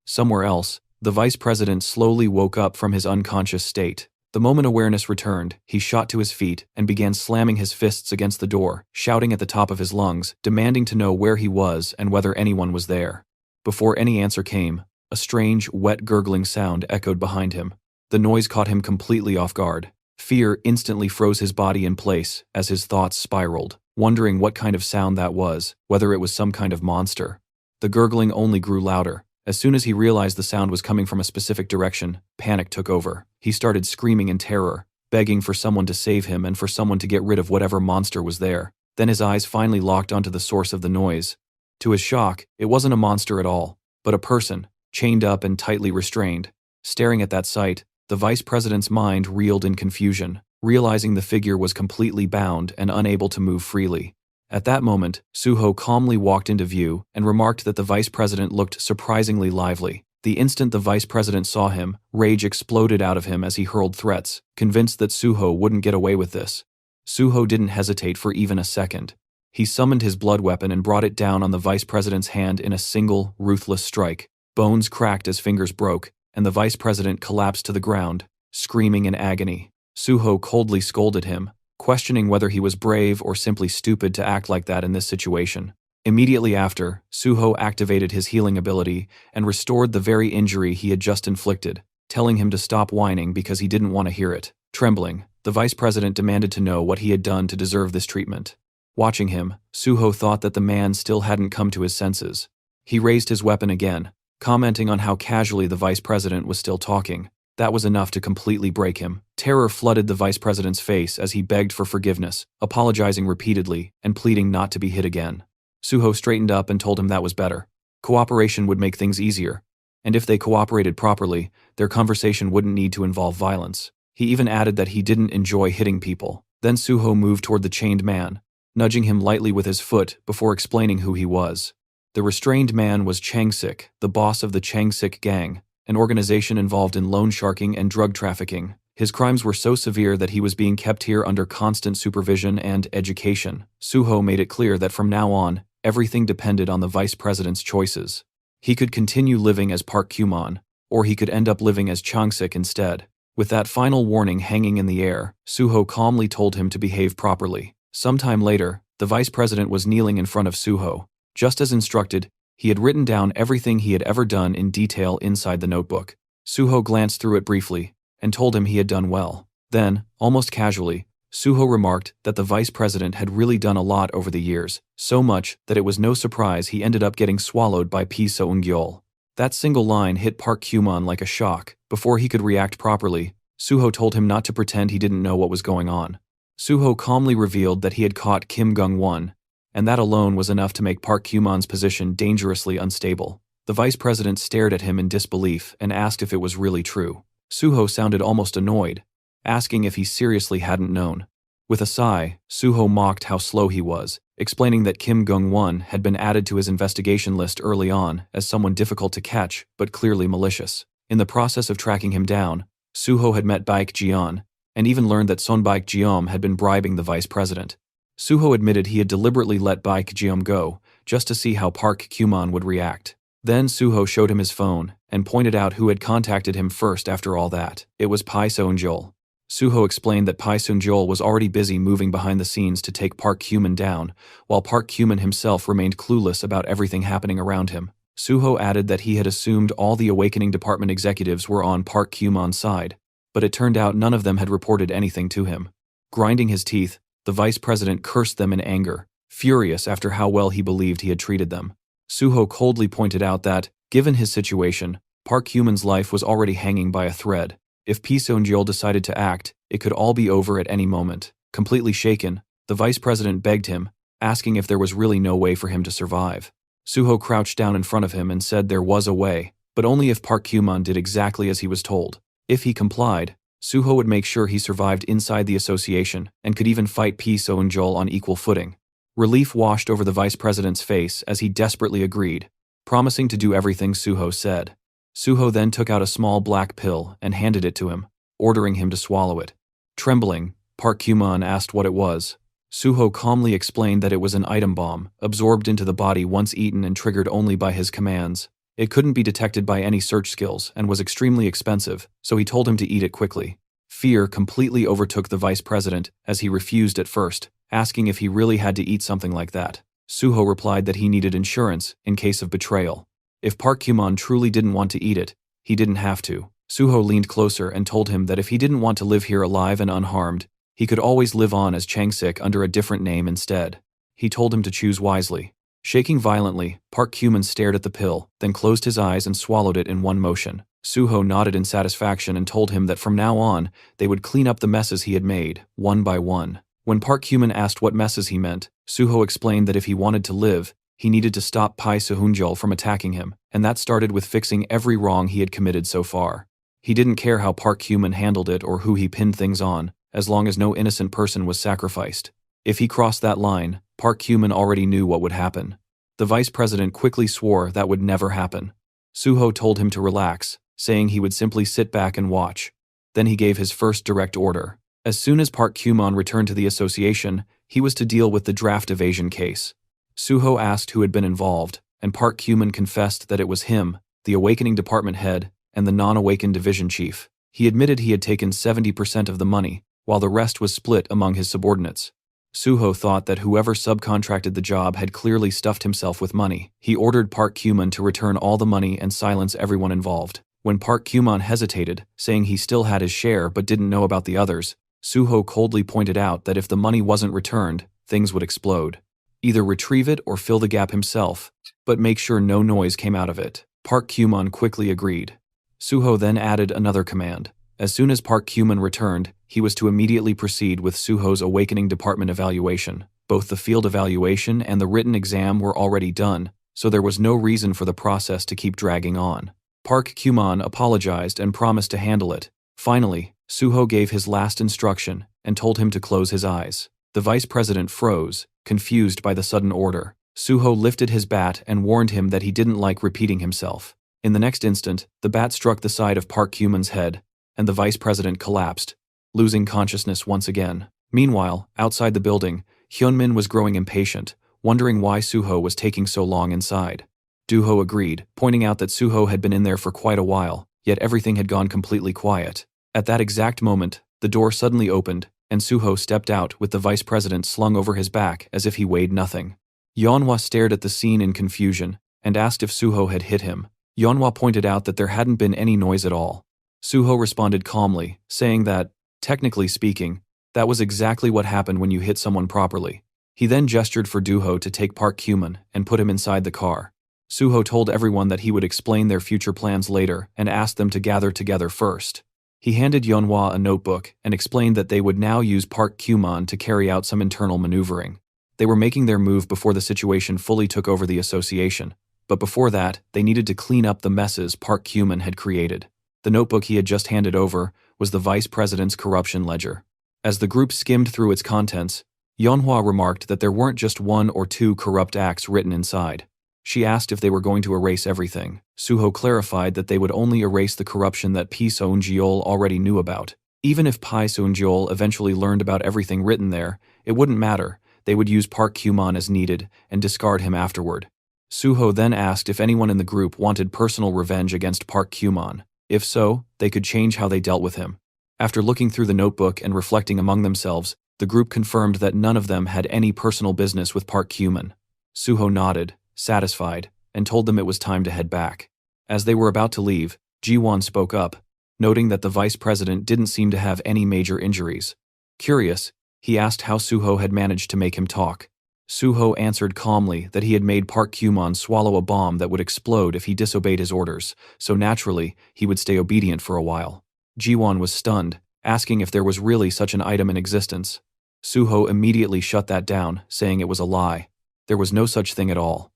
Somewhere else, the vice president slowly woke up from his unconscious state. The moment awareness returned, he shot to his feet and began slamming his fists against the door, shouting at the top of his lungs, demanding to know where he was and whether anyone was there. Before any answer came, a strange, wet gurgling sound echoed behind him. The noise caught him completely off guard. Fear instantly froze his body in place as his thoughts spiraled, wondering what kind of sound that was, whether it was some kind of monster. The gurgling only grew louder. As soon as he realized the sound was coming from a specific direction, panic took over. He started screaming in terror, begging for someone to save him and for someone to get rid of whatever monster was there. Then his eyes finally locked onto the source of the noise. To his shock, it wasn't a monster at all, but a person, chained up and tightly restrained. Staring at that sight, the vice president's mind reeled in confusion, realizing the figure was completely bound and unable to move freely. At that moment, Suho calmly walked into view and remarked that the vice president looked surprisingly lively. The instant the vice president saw him, rage exploded out of him as he hurled threats, convinced that Suho wouldn't get away with this. Suho didn't hesitate for even a second. He summoned his blood weapon and brought it down on the vice president's hand in a single, ruthless strike. Bones cracked as fingers broke, and the vice president collapsed to the ground, screaming in agony. Suho coldly scolded him, questioning whether he was brave or simply stupid to act like that in this situation. Immediately after, Suho activated his healing ability and restored the very injury he had just inflicted, telling him to stop whining because he didn't want to hear it. Trembling, the vice president demanded to know what he had done to deserve this treatment. Watching him, Suho thought that the man still hadn't come to his senses. He raised his weapon again, commenting on how casually the vice president was still talking. That was enough to completely break him. Terror flooded the vice president's face as he begged for forgiveness, apologizing repeatedly and pleading not to be hit again. Suho straightened up and told him that was better. Cooperation would make things easier, and if they cooperated properly, their conversation wouldn't need to involve violence. He even added that he didn't enjoy hitting people. Then Suho moved toward the chained man, nudging him lightly with his foot before explaining who he was. The restrained man was Changsik, the boss of the Changsik gang, an organization involved in loan sharking and drug trafficking. His crimes were so severe that he was being kept here under constant supervision and education. Suho made it clear that from now on, everything depended on the vice president's choices. He could continue living as Park Kumon, or he could end up living as Changsik instead. With that final warning hanging in the air, Suho calmly told him to behave properly. Sometime later, the vice president was kneeling in front of Suho. Just as instructed, he had written down everything he had ever done in detail inside the notebook. Suho glanced through it briefly and told him he had done well. Then, almost casually, Suho remarked that the vice president had really done a lot over the years, so much that it was no surprise he ended up getting swallowed by Pi Seung-gyol. That single line hit Park Kumon like a shock. Before he could react properly, Suho told him not to pretend he didn't know what was going on. Suho calmly revealed that he had caught Kim Gung-won, and that alone was enough to make Park Kumon's position dangerously unstable. The vice president stared at him in disbelief and asked if it was really true. Suho sounded almost annoyed, asking if he seriously hadn't known. With a sigh, Suho mocked how slow he was, explaining that Kim Gung-won had been added to his investigation list early on as someone difficult to catch but clearly malicious. In the process of tracking him down, Suho had met Baek Jeon, and even learned that Son Baek Jeom had been bribing the vice president. Suho admitted he had deliberately let Baek Jeom go, just to see how Park Kumon would react. Then Suho showed him his phone, and pointed out who had contacted him first after all that. It was Pi Seung-gyol. Suho explained that Pi Seung-gyol was already busy moving behind the scenes to take Park Kumon down, while Park Kumon himself remained clueless about everything happening around him. Suho added that he had assumed all the Awakening Department executives were on Park Kumon's side, but it turned out none of them had reported anything to him. Grinding his teeth, the vice president cursed them in anger, furious after how well he believed he had treated them. Suho coldly pointed out that, given his situation, Park Kumon's life was already hanging by a thread. If Pi Seung-gyol decided to act, it could all be over at any moment. Completely shaken, the vice president begged him, asking if there was really no way for him to survive. Suho crouched down in front of him and said there was a way, but only if Park Kumon did exactly as he was told. If he complied, Suho would make sure he survived inside the association and could even fight P. Seung-jul on equal footing. Relief washed over the vice president's face as he desperately agreed, promising to do everything Suho said. Suho then took out a small black pill and handed it to him, ordering him to swallow it. Trembling, Park Kyuman asked what it was. Suho calmly explained that it was an item bomb, absorbed into the body once eaten and triggered only by his commands. It couldn't be detected by any search skills and was extremely expensive, so he told him to eat it quickly. Fear completely overtook the vice president as he refused at first, asking if he really had to eat something like that. Suho replied that he needed insurance in case of betrayal. If Park Kyuman truly didn't want to eat it, he didn't have to. Suho leaned closer and told him that if he didn't want to live here alive and unharmed, he could always live on as Changsik under a different name instead. He told him to choose wisely. Shaking violently, Park Kyuman stared at the pill, then closed his eyes and swallowed it in one motion. Suho nodded in satisfaction and told him that from now on, they would clean up the messes he had made, one by one. When Park Kyuman asked what messes he meant, Suho explained that if he wanted to live, he needed to stop Pai Seung-jul from attacking him, and that started with fixing every wrong he had committed so far. He didn't care how Park Kyuman handled it or who he pinned things on, as long as no innocent person was sacrificed. If he crossed that line, Park Kyuman already knew what would happen. The vice president quickly swore that would never happen. Suho told him to relax, saying he would simply sit back and watch. Then he gave his first direct order. As soon as Park Kyuman returned to the association, he was to deal with the draft evasion case. Suho asked who had been involved, and Park Kyuman confessed that it was him, the awakening department head, and the non-awakened division chief. He admitted he had taken 70% of the money, while the rest was split among his subordinates. Suho thought that whoever subcontracted the job had clearly stuffed himself with money. He ordered Park Kyuman to return all the money and silence everyone involved. When Park Kyuman hesitated, saying he still had his share but didn't know about the others, Suho coldly pointed out that if the money wasn't returned, things would explode. Either retrieve it or fill the gap himself, but make sure no noise came out of it. Park Kyuman quickly agreed. Suho then added another command. As soon as Park Kyuman returned, he was to immediately proceed with Suho's awakening department evaluation. Both the field evaluation and the written exam were already done, so there was no reason for the process to keep dragging on. Park Kyuman apologized and promised to handle it. Finally, Suho gave his last instruction and told him to close his eyes. The vice president froze, confused by the sudden order. Suho lifted his bat and warned him that he didn't like repeating himself. In the next instant, the bat struck the side of Park Kyuman's head, and the vice president collapsed, losing consciousness once again. Meanwhile, outside the building, Hyunmin was growing impatient, wondering why Suho was taking so long inside. Duho agreed, pointing out that Suho had been in there for quite a while, yet everything had gone completely quiet. At that exact moment, the door suddenly opened, and Suho stepped out with the vice president slung over his back as if he weighed nothing. Yeonhwa stared at the scene in confusion and asked if Suho had hit him. Yeonhwa pointed out that there hadn't been any noise at all. Suho responded calmly, saying that, technically speaking, that was exactly what happened when you hit someone properly. He then gestured for Duho to take Park Kyuman and put him inside the car. Suho told everyone that he would explain their future plans later and asked them to gather together first. He handed Yeonhwa a notebook and explained that they would now use Park Kyuman to carry out some internal maneuvering. They were making their move before the situation fully took over the association, but before that, they needed to clean up the messes Park Kyuman had created. The notebook he had just handed over was the vice president's corruption ledger. As the group skimmed through its contents, Yeonhwa remarked that there weren't just one or two corrupt acts written inside. She asked if they were going to erase everything. Suho clarified that they would only erase the corruption that Pi Seung-jul already knew about. Even if Pi Seung-jul eventually learned about everything written there, it wouldn't matter. They would use Park Kyuman as needed and discard him afterward. Suho then asked if anyone in the group wanted personal revenge against Park Kyuman. If so, they could change how they dealt with him. After looking through the notebook and reflecting among themselves, the group confirmed that none of them had any personal business with Park Kyuman. Suho nodded, satisfied, and told them it was time to head back. As they were about to leave, Ji-won spoke up, noting that the vice president didn't seem to have any major injuries. Curious, he asked how Suho had managed to make him talk. Suho answered calmly that he had made Park Kyuman swallow a bomb that would explode if he disobeyed his orders, so naturally, he would stay obedient for a while. Ji-won was stunned, asking if there was really such an item in existence. Suho immediately shut that down, saying it was a lie. There was no such thing at all.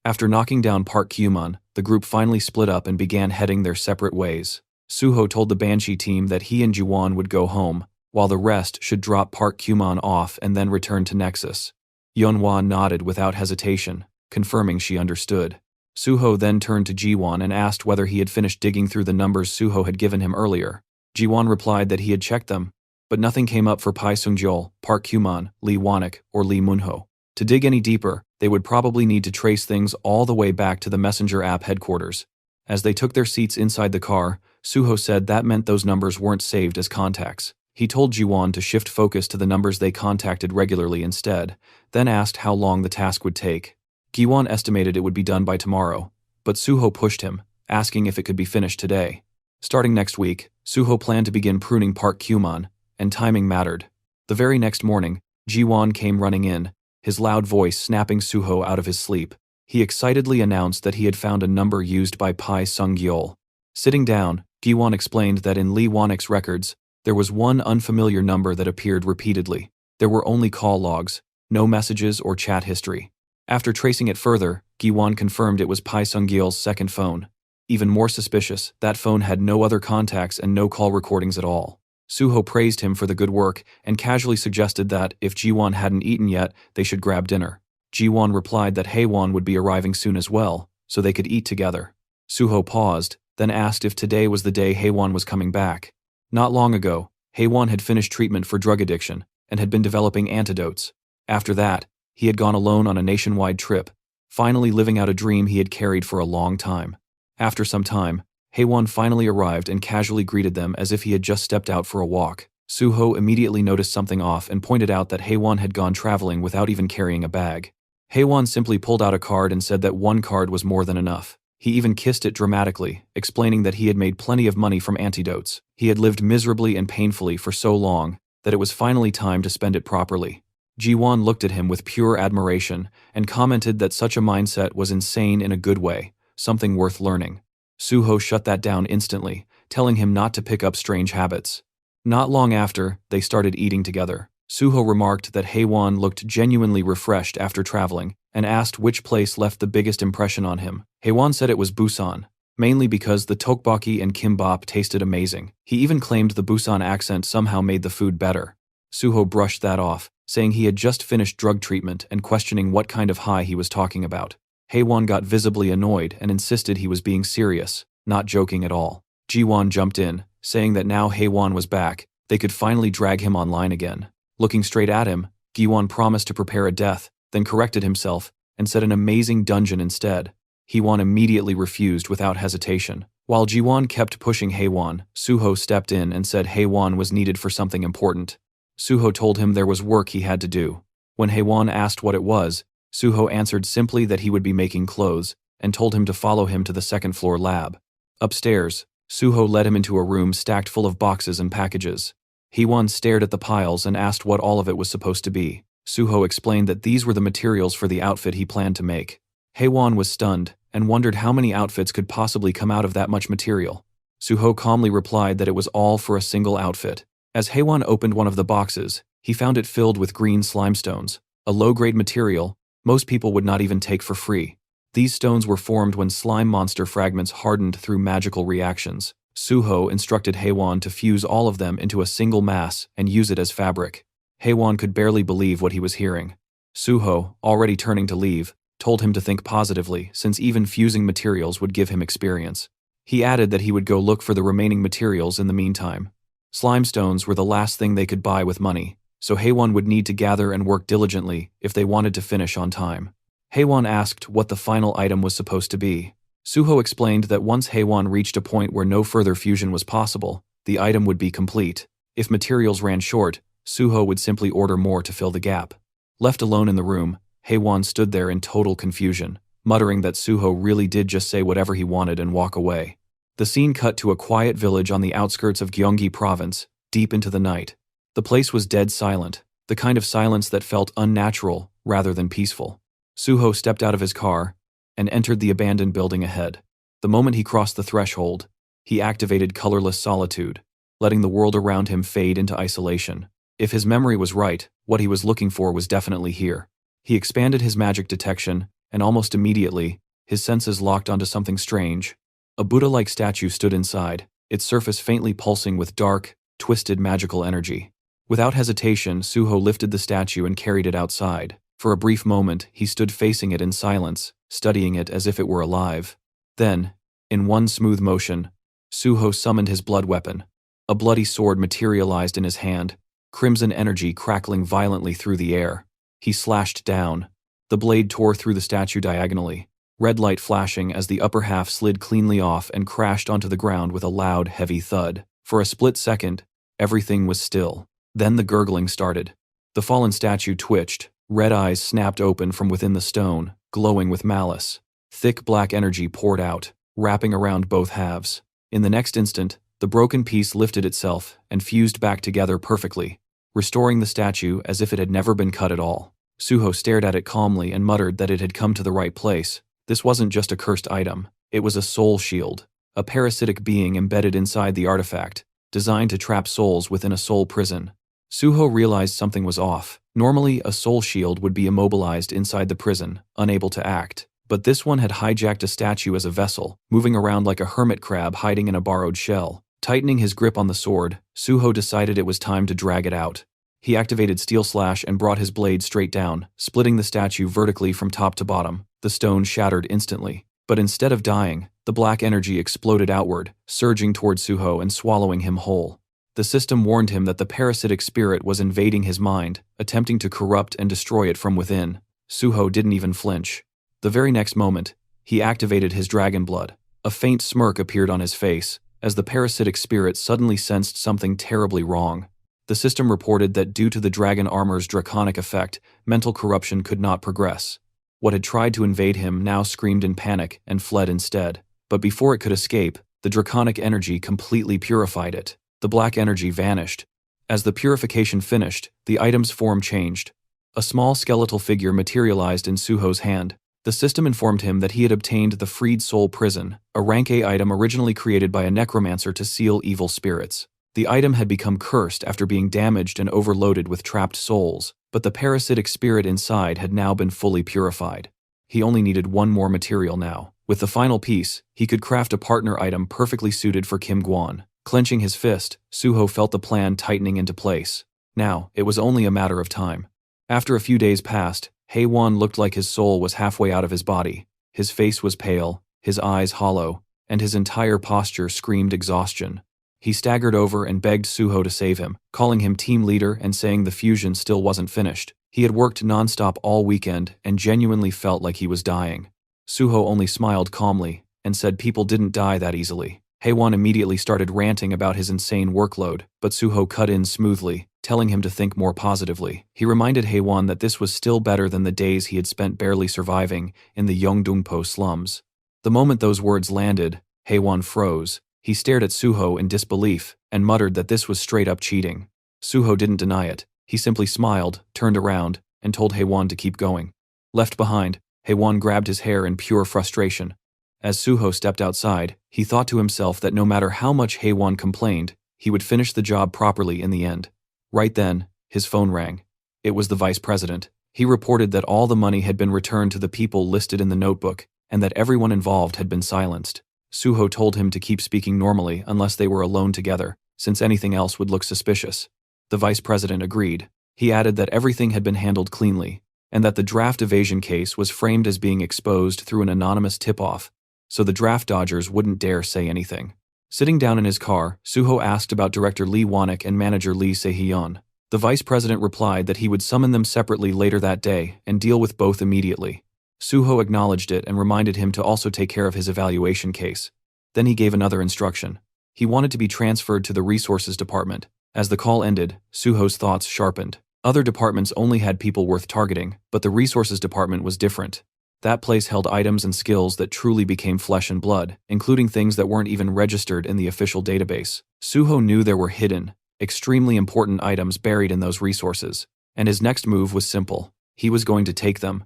After knocking down Park Kyuman, the group finally split up and began heading their separate ways. Suho told the Banshee team that he and Jiwon would go home, while the rest should drop Park Kumon off and then return to Nexus. Yeonhwa nodded without hesitation, confirming she understood. Suho then turned to Jiwon and asked whether he had finished digging through the numbers Suho had given him earlier. Jiwon replied that he had checked them, but nothing came up for Pai Sungjol, Park Kumon, Lee Wanik, or Lee Munho. To dig any deeper, they would probably need to trace things all the way back to the Messenger app headquarters. As they took their seats inside the car, Suho said that meant those numbers weren't saved as contacts. He told Jiwon to shift focus to the numbers they contacted regularly instead, then asked how long the task would take. Jiwon estimated it would be done by tomorrow, but Suho pushed him, asking if it could be finished today. Starting next week, Suho planned to begin pruning Park Kumon, and timing mattered. The very next morning, Jiwon came running in, his loud voice snapping Suho out of his sleep. He excitedly announced that he had found a number used by Pai Sung-gyol. Sitting down, Jiwon explained that in Lee Wanik's records, there was one unfamiliar number that appeared repeatedly. There were only call logs, no messages or chat history. After tracing it further, Jiwon confirmed it was Pai Sung-gyol's second phone. Even more suspicious, that phone had no other contacts and no call recordings at all. Suho praised him for the good work and casually suggested that, if Jiwon hadn't eaten yet, they should grab dinner. Jiwon replied that Haewon would be arriving soon as well, so they could eat together. Suho paused, then asked if today was the day Haewon was coming back. Not long ago, Haewon had finished treatment for drug addiction and had been developing antidotes. After that, he had gone alone on a nationwide trip, finally living out a dream he had carried for a long time. After some time, Haewon finally arrived and casually greeted them as if he had just stepped out for a walk. Suho immediately noticed something off and pointed out that Haewon had gone traveling without even carrying a bag. Haewon simply pulled out a card and said that one card was more than enough. He even kissed it dramatically, explaining that he had made plenty of money from antidotes. He had lived miserably and painfully for so long that it was finally time to spend it properly. Jiwon looked at him with pure admiration and commented that such a mindset was insane in a good way, something worth learning. Suho shut that down instantly, telling him not to pick up strange habits. Not long after, they started eating together. Suho remarked that Haewon looked genuinely refreshed after traveling and asked which place left the biggest impression on him. Haewon said it was Busan, mainly because the tteokbokki and kimbap tasted amazing. He even claimed the Busan accent somehow made the food better. Suho brushed that off, saying he had just finished drug treatment and questioning what kind of high he was talking about. Haewon got visibly annoyed and insisted he was being serious, not joking at all. Jiwon jumped in, saying that now Haewon was back, they could finally drag him online again. Looking straight at him, Jiwon promised to prepare a death, then corrected himself and said an amazing dungeon instead. Haewon immediately refused without hesitation. While Jiwon kept pushing Haewon, Suho stepped in and said Haewon was needed for something important. Suho told him there was work he had to do. When Haewon asked what it was, Suho answered simply that he would be making clothes and told him to follow him to the second-floor lab. Upstairs, Suho led him into a room stacked full of boxes and packages. Haewon stared at the piles and asked what all of it was supposed to be. Suho explained that these were the materials for the outfit he planned to make. Haewon was stunned and wondered how many outfits could possibly come out of that much material. Suho calmly replied that it was all for a single outfit. As Haewon opened one of the boxes, he found it filled with green slime stones, a low-grade material most people would not even take for free. These stones were formed when slime monster fragments hardened through magical reactions. Suho instructed Haewon to fuse all of them into a single mass and use it as fabric. Haewon could barely believe what he was hearing. Suho, already turning to leave, told him to think positively since even fusing materials would give him experience. He added that he would go look for the remaining materials in the meantime. Slime stones were the last thing they could buy with money, so Haewon would need to gather and work diligently if they wanted to finish on time. Haewon asked what the final item was supposed to be. Suho explained that once Haewon reached a point where no further fusion was possible, the item would be complete. If materials ran short, Suho would simply order more to fill the gap. Left alone in the room, Haewon stood there in total confusion, muttering that Suho really did just say whatever he wanted and walk away. The scene cut to a quiet village on the outskirts of Gyeonggi Province, deep into the night. The place was dead silent, the kind of silence that felt unnatural rather than peaceful. Suho stepped out of his car and entered the abandoned building ahead. The moment he crossed the threshold, he activated colorless solitude, letting the world around him fade into isolation. If his memory was right, what he was looking for was definitely here. He expanded his magic detection, and almost immediately, his senses locked onto something strange. A Buddha-like statue stood inside, its surface faintly pulsing with dark, twisted magical energy. Without hesitation, Suho lifted the statue and carried it outside. For a brief moment, he stood facing it in silence, studying it as if it were alive. Then, in one smooth motion, Suho summoned his blood weapon. A bloody sword materialized in his hand, crimson energy crackling violently through the air. He slashed down. The blade tore through the statue diagonally, red light flashing as the upper half slid cleanly off and crashed onto the ground with a loud, heavy thud. For a split second, everything was still. Then the gurgling started. The fallen statue twitched, red eyes snapped open from within the stone, glowing with malice. Thick black energy poured out, wrapping around both halves. In the next instant, the broken piece lifted itself and fused back together perfectly, restoring the statue as if it had never been cut at all. Suho stared at it calmly and muttered that it had come to the right place. This wasn't just a cursed item, it was a soul shield, a parasitic being embedded inside the artifact, designed to trap souls within a soul prison. Suho realized something was off. Normally, a soul shield would be immobilized inside the prison, unable to act. But this one had hijacked a statue as a vessel, moving around like a hermit crab hiding in a borrowed shell. Tightening his grip on the sword, Suho decided it was time to drag it out. He activated Steel Slash and brought his blade straight down, splitting the statue vertically from top to bottom. The stone shattered instantly. But instead of dying, the black energy exploded outward, surging toward Suho and swallowing him whole. The system warned him that the parasitic spirit was invading his mind, attempting to corrupt and destroy it from within. Suho didn't even flinch. The very next moment, he activated his dragon blood. A faint smirk appeared on his face, as the parasitic spirit suddenly sensed something terribly wrong. The system reported that due to the dragon armor's draconic effect, mental corruption could not progress. What had tried to invade him now screamed in panic and fled instead. But before it could escape, the draconic energy completely purified it. The black energy vanished. As the purification finished, the item's form changed. A small skeletal figure materialized in Suho's hand. The system informed him that he had obtained the Freed Soul Prison, a rank A item originally created by a necromancer to seal evil spirits. The item had become cursed after being damaged and overloaded with trapped souls, but the parasitic spirit inside had now been fully purified. He only needed one more material now. With the final piece, he could craft a partner item perfectly suited for Kim Guan. Clenching his fist, Suho felt the plan tightening into place. Now, it was only a matter of time. After a few days passed, Haewon looked like his soul was halfway out of his body. His face was pale, his eyes hollow, and his entire posture screamed exhaustion. He staggered over and begged Suho to save him, calling him team leader and saying the fusion still wasn't finished. He had worked nonstop all weekend and genuinely felt like he was dying. Suho only smiled calmly and said people didn't die that easily. Haewon immediately started ranting about his insane workload, but Suho cut in smoothly, telling him to think more positively. He reminded Haewon that this was still better than the days he had spent barely surviving in the Yeongdongpo slums. The moment those words landed, Haewon froze. He stared at Suho in disbelief and muttered that this was straight-up cheating. Suho didn't deny it. He simply smiled, turned around, and told Haewon to keep going. Left behind, Haewon grabbed his hair in pure frustration. As Suho stepped outside, he thought to himself that no matter how much Haewon complained, he would finish the job properly in the end. Right then, his phone rang. It was the vice president. He reported that all the money had been returned to the people listed in the notebook, and that everyone involved had been silenced. Suho told him to keep speaking normally unless they were alone together, since anything else would look suspicious. The vice president agreed. He added that everything had been handled cleanly, and that the draft evasion case was framed as being exposed through an anonymous tip-off, so the draft dodgers wouldn't dare say anything. Sitting down in his car, Suho asked about Director Lee Wanek and manager Lee Se-hyun. The vice president replied that he would summon them separately later that day and deal with both immediately. Suho acknowledged it and reminded him to also take care of his evaluation case. Then he gave another instruction. He wanted to be transferred to the resources department. As the call ended, Suho's thoughts sharpened. Other departments only had people worth targeting, but the resources department was different. That place held items and skills that truly became flesh and blood, including things that weren't even registered in the official database. Suho knew there were hidden, extremely important items buried in those resources, and his next move was simple. He was going to take them.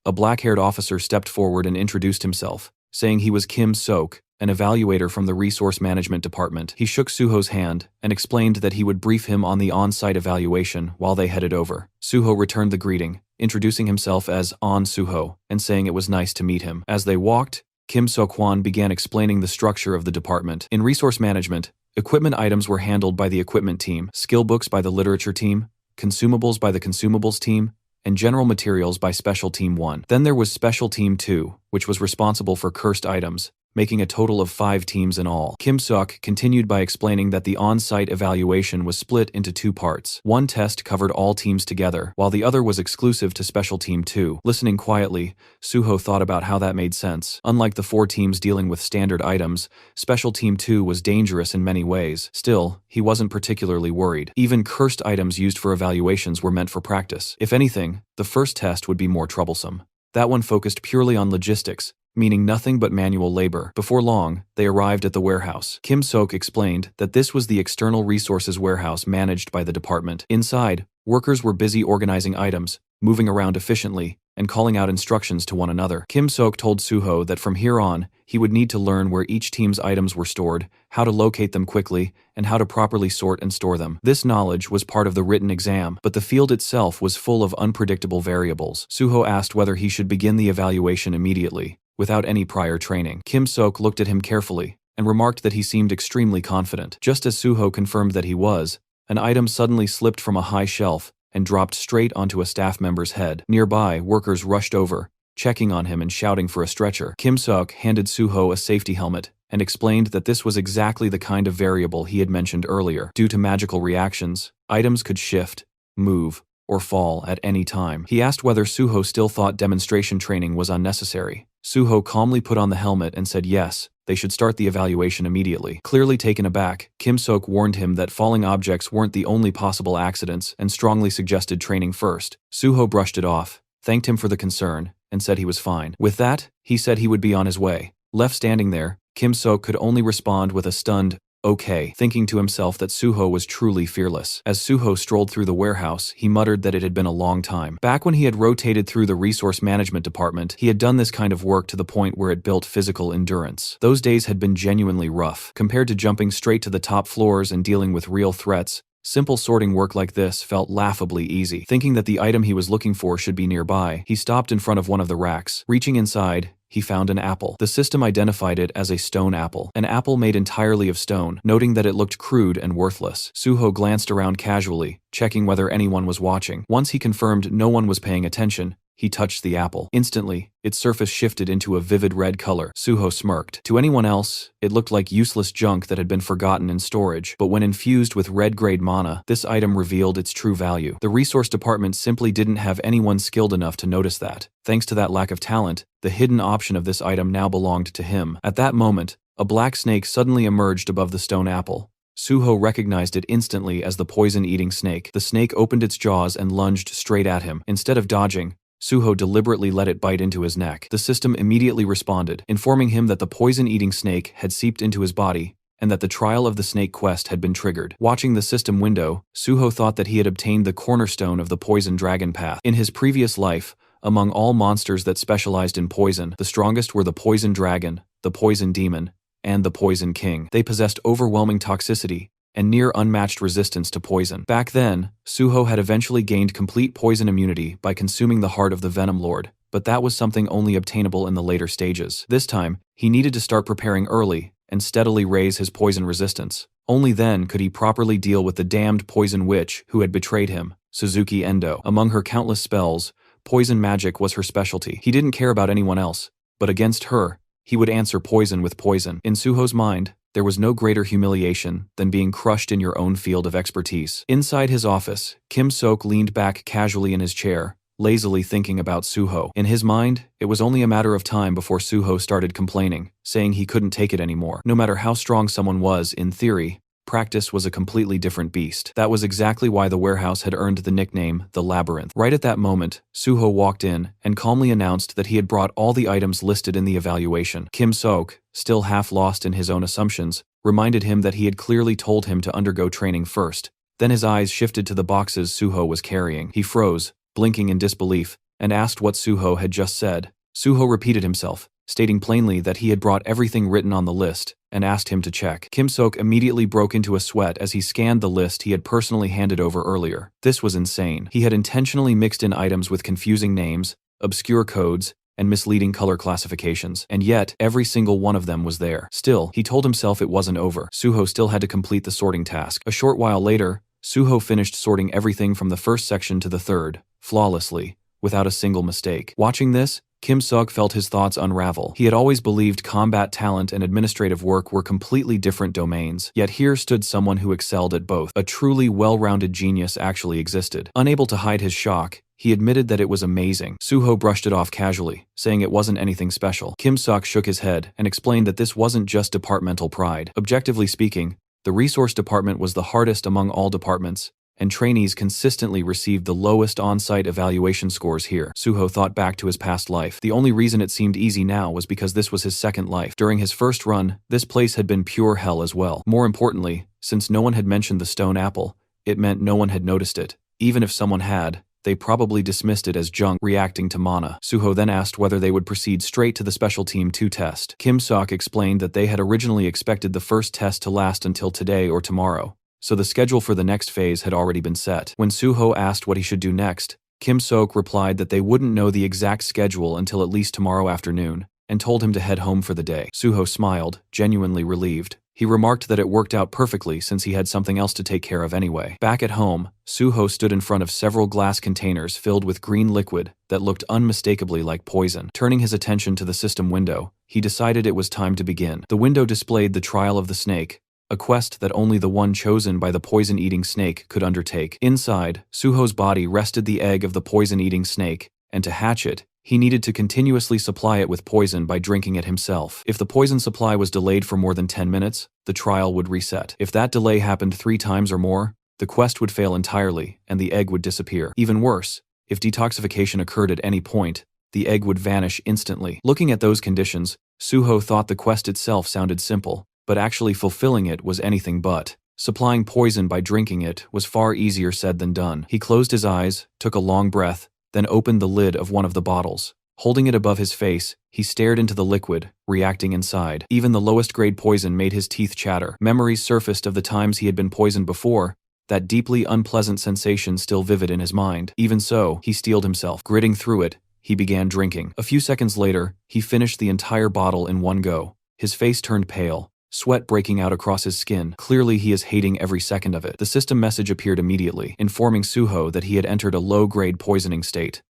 A black-haired officer stepped forward and introduced himself, saying he was Kim Sok, an evaluator from the Resource Management Department. He shook Suho's hand and explained that he would brief him on the on-site evaluation while they headed over. Suho returned the greeting, introducing himself as On Suho and saying it was nice to meet him. As they walked, Kim Seok-hwan began explaining the structure of the department. In resource management, equipment items were handled by the equipment team, skill books by the literature team, consumables by the consumables team, and general materials by Special Team 1. Then there was Special Team 2, which was responsible for cursed items, making a total of 5 teams in all. Kim Seok continued by explaining that the on-site evaluation was split into 2 parts. One test covered all teams together, while the other was exclusive to Special Team 2. Listening quietly, Suho thought about how that made sense. Unlike the 4 teams dealing with standard items, Special Team 2 was dangerous in many ways. Still, he wasn't particularly worried. Even cursed items used for evaluations were meant for practice. If anything, the first test would be more troublesome. That one focused purely on logistics, meaning nothing but manual labor. Before long, they arrived at the warehouse. Kim Seok explained that this was the external resources warehouse managed by the department. Inside, workers were busy organizing items, moving around efficiently, and calling out instructions to one another. Kim Seok told Suho that from here on, he would need to learn where each team's items were stored, how to locate them quickly, and how to properly sort and store them. This knowledge was part of the written exam, but the field itself was full of unpredictable variables. Suho asked whether he should begin the evaluation immediately, without any prior training. Kim Seok looked at him carefully, and remarked that he seemed extremely confident. Just as Suho confirmed that he was, an item suddenly slipped from a high shelf, and dropped straight onto a staff member's head. Nearby, workers rushed over, checking on him and shouting for a stretcher. Kim Seok handed Suho a safety helmet, and explained that this was exactly the kind of variable he had mentioned earlier. Due to magical reactions, items could shift, move, or fall at any time. He asked whether Suho still thought demonstration training was unnecessary. Suho calmly put on the helmet and said yes, they should start the evaluation immediately. Clearly taken aback, Kim Seok warned him that falling objects weren't the only possible accidents and strongly suggested training first. Suho brushed it off, thanked him for the concern, and said he was fine. With that, he said he would be on his way. Left standing there, Kim Seok could only respond with a stunned, okay, thinking to himself that Suho was truly fearless. As Suho strolled through the warehouse, he muttered that it had been a long time. Back when he had rotated through the resource management department, he had done this kind of work to the point where it built physical endurance. Those days had been genuinely rough. Compared to jumping straight to the top floors and dealing with real threats, simple sorting work like this felt laughably easy. Thinking that the item he was looking for should be nearby, he stopped in front of one of the racks. Reaching inside, he found an apple. The system identified it as a stone apple. An apple made entirely of stone, noting that it looked crude and worthless. Suho glanced around casually, checking whether anyone was watching. Once he confirmed no one was paying attention, he touched the apple. Instantly, its surface shifted into a vivid red color. Suho smirked. To anyone else, it looked like useless junk that had been forgotten in storage, but when infused with red-grade mana, this item revealed its true value. The resource department simply didn't have anyone skilled enough to notice that. Thanks to that lack of talent, the hidden option of this item now belonged to him. At that moment, a black snake suddenly emerged above the stone apple. Suho recognized it instantly as the poison-eating snake. The snake opened its jaws and lunged straight at him. Instead of dodging, Suho deliberately let it bite into his neck. The system immediately responded, informing him that the poison-eating snake had seeped into his body, and that the trial of the snake quest had been triggered. Watching the system window, Suho thought that he had obtained the cornerstone of the poison dragon path. In his previous life, among all monsters that specialized in poison, the strongest were the poison dragon, the poison demon, and the poison king. They possessed overwhelming toxicity and near unmatched resistance to poison. Back then, Suho had eventually gained complete poison immunity by consuming the heart of the Venom Lord, but that was something only obtainable in the later stages. This time, he needed to start preparing early and steadily raise his poison resistance. Only then could he properly deal with the damned poison witch who had betrayed him, Suzuki Endo. Among her countless spells, poison magic was her specialty. He didn't care about anyone else, but against her, he would answer poison with poison. In Suho's mind, there was no greater humiliation than being crushed in your own field of expertise. Inside his office, Kim Seok leaned back casually in his chair, lazily thinking about Suho. In his mind, it was only a matter of time before Suho started complaining, saying he couldn't take it anymore. No matter how strong someone was, in theory, practice was a completely different beast. That was exactly why the warehouse had earned the nickname, the Labyrinth. Right at that moment, Suho walked in and calmly announced that he had brought all the items listed in the evaluation. Kim Seok, still half lost in his own assumptions, reminded him that he had clearly told him to undergo training first. Then his eyes shifted to the boxes Suho was carrying. He froze, blinking in disbelief, and asked what Suho had just said. Suho repeated himself, stating plainly that he had brought everything written on the list, and asked him to check. Kim Seok immediately broke into a sweat as he scanned the list he had personally handed over earlier. This was insane. He had intentionally mixed in items with confusing names, obscure codes, and misleading color classifications. And yet, every single one of them was there. Still, he told himself it wasn't over. Suho still had to complete the sorting task. A short while later, Suho finished sorting everything from the first section to the third, flawlessly, without a single mistake. Watching this, Kim Suk felt his thoughts unravel. He had always believed combat talent and administrative work were completely different domains, yet here stood someone who excelled at both. A truly well-rounded genius actually existed. Unable to hide his shock, he admitted that it was amazing. Suho brushed it off casually, saying it wasn't anything special. Kim Suk shook his head and explained that this wasn't just departmental pride. Objectively speaking, the resource department was the hardest among all departments, and trainees consistently received the lowest on-site evaluation scores here. Suho thought back to his past life. The only reason it seemed easy now was because this was his second life. During his first run, this place had been pure hell as well. More importantly, since no one had mentioned the stone apple, it meant no one had noticed it. Even if someone had, they probably dismissed it as junk, reacting to mana. Suho then asked whether they would proceed straight to the Special Team 2 test. Kim Sok explained that they had originally expected the first test to last until today or tomorrow, so the schedule for the next phase had already been set. When Suho asked what he should do next, Kim Sok replied that they wouldn't know the exact schedule until at least tomorrow afternoon, and told him to head home for the day. Suho smiled, genuinely relieved. He remarked that it worked out perfectly since he had something else to take care of anyway. Back at home, Suho stood in front of several glass containers filled with green liquid that looked unmistakably like poison. Turning his attention to the system window, he decided it was time to begin. The window displayed the trial of the snake, a quest that only the one chosen by the poison-eating snake could undertake. Inside, Suho's body rested the egg of the poison-eating snake, and to hatch it, he needed to continuously supply it with poison by drinking it himself. If the poison supply was delayed for more than 10 minutes, the trial would reset. If that delay happened 3 times or more, the quest would fail entirely, and the egg would disappear. Even worse, if detoxification occurred at any point, the egg would vanish instantly. Looking at those conditions, Suho thought the quest itself sounded simple, but actually fulfilling it was anything but. Supplying poison by drinking it was far easier said than done. He closed his eyes, took a long breath, then opened the lid of one of the bottles. Holding it above his face, he stared into the liquid, reacting inside. Even the lowest grade poison made his teeth chatter. Memories surfaced of the times he had been poisoned before, that deeply unpleasant sensation still vivid in his mind. Even so, he steeled himself. Gritting through it, he began drinking. A few seconds later, he finished the entire bottle in one go. His face turned pale, sweat breaking out across his skin. Clearly he is hating every second of it. The system message appeared immediately, informing Suho that he had entered a low-grade poisoning state.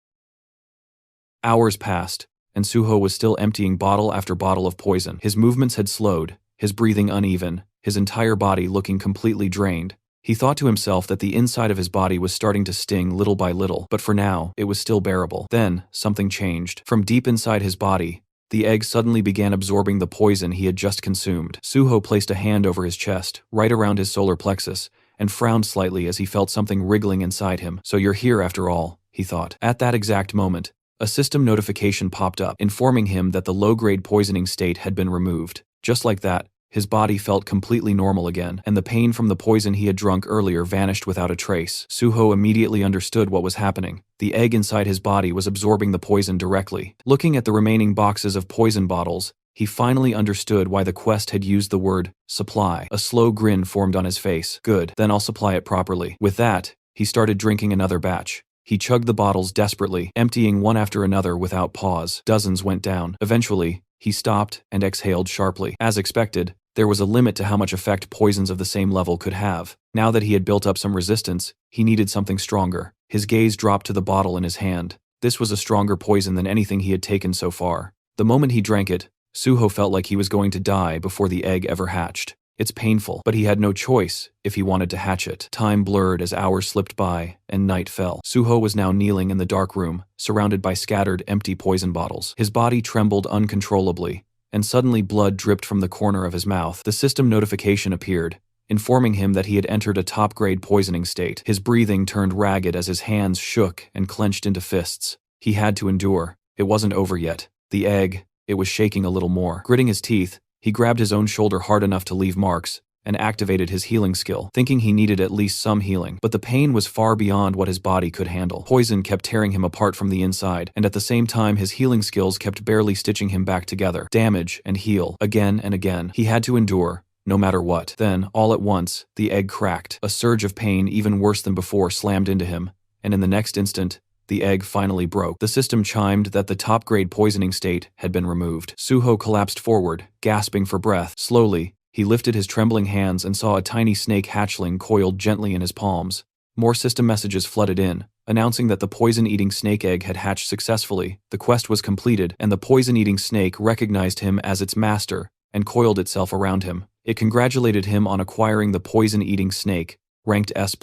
Hours passed, and Suho was still emptying bottle after bottle of poison. His movements had slowed, his breathing uneven, his entire body looking completely drained. He thought to himself that the inside of his body was starting to sting little by little, but for now, it was still bearable. Then, something changed. From deep inside his body, the egg suddenly began absorbing the poison he had just consumed. Suho placed a hand over his chest, right around his solar plexus, and frowned slightly as he felt something wriggling inside him. So you're here after all, he thought. At that exact moment, a system notification popped up, informing him that the low-grade poisoning state had been removed. Just like that, his body felt completely normal again, and the pain from the poison he had drunk earlier vanished without a trace. Suho immediately understood what was happening. The egg inside his body was absorbing the poison directly. Looking at the remaining boxes of poison bottles, he finally understood why the quest had used the word supply. A slow grin formed on his face. Good, then I'll supply it properly. With that, he started drinking another batch. He chugged the bottles desperately, emptying one after another without pause. Dozens went down. Eventually, he stopped and exhaled sharply. As expected, there was a limit to how much effect poisons of the same level could have. Now that he had built up some resistance, he needed something stronger. His gaze dropped to the bottle in his hand. This was a stronger poison than anything he had taken so far. The moment he drank it, Suho felt like he was going to die before the egg ever hatched. It's painful, but he had no choice if he wanted to hatch it. Time blurred as hours slipped by, and night fell. Suho was now kneeling in the dark room, surrounded by scattered, empty poison bottles. His body trembled uncontrollably, and suddenly blood dripped from the corner of his mouth. The system notification appeared, informing him that he had entered a top-grade poisoning state. His breathing turned ragged as his hands shook and clenched into fists. He had to endure. It wasn't over yet. The egg, it was shaking a little more. Gritting his teeth, he grabbed his own shoulder hard enough to leave marks, and activated his healing skill, thinking he needed at least some healing. But the pain was far beyond what his body could handle. Poison kept tearing him apart from the inside, and at the same time his healing skills kept barely stitching him back together. Damage and heal, again and again. He had to endure, no matter what. Then, all at once, the egg cracked. A surge of pain even worse than before slammed into him, and in the next instant, the egg finally broke. The system chimed that the top-grade poisoning state had been removed. Suho collapsed forward, gasping for breath. Slowly, he lifted his trembling hands and saw a tiny snake hatchling coiled gently in his palms. More system messages flooded in, announcing that the poison-eating snake egg had hatched successfully. The quest was completed, and the poison-eating snake recognized him as its master and coiled itself around him. It congratulated him on acquiring the poison-eating snake, ranked S+,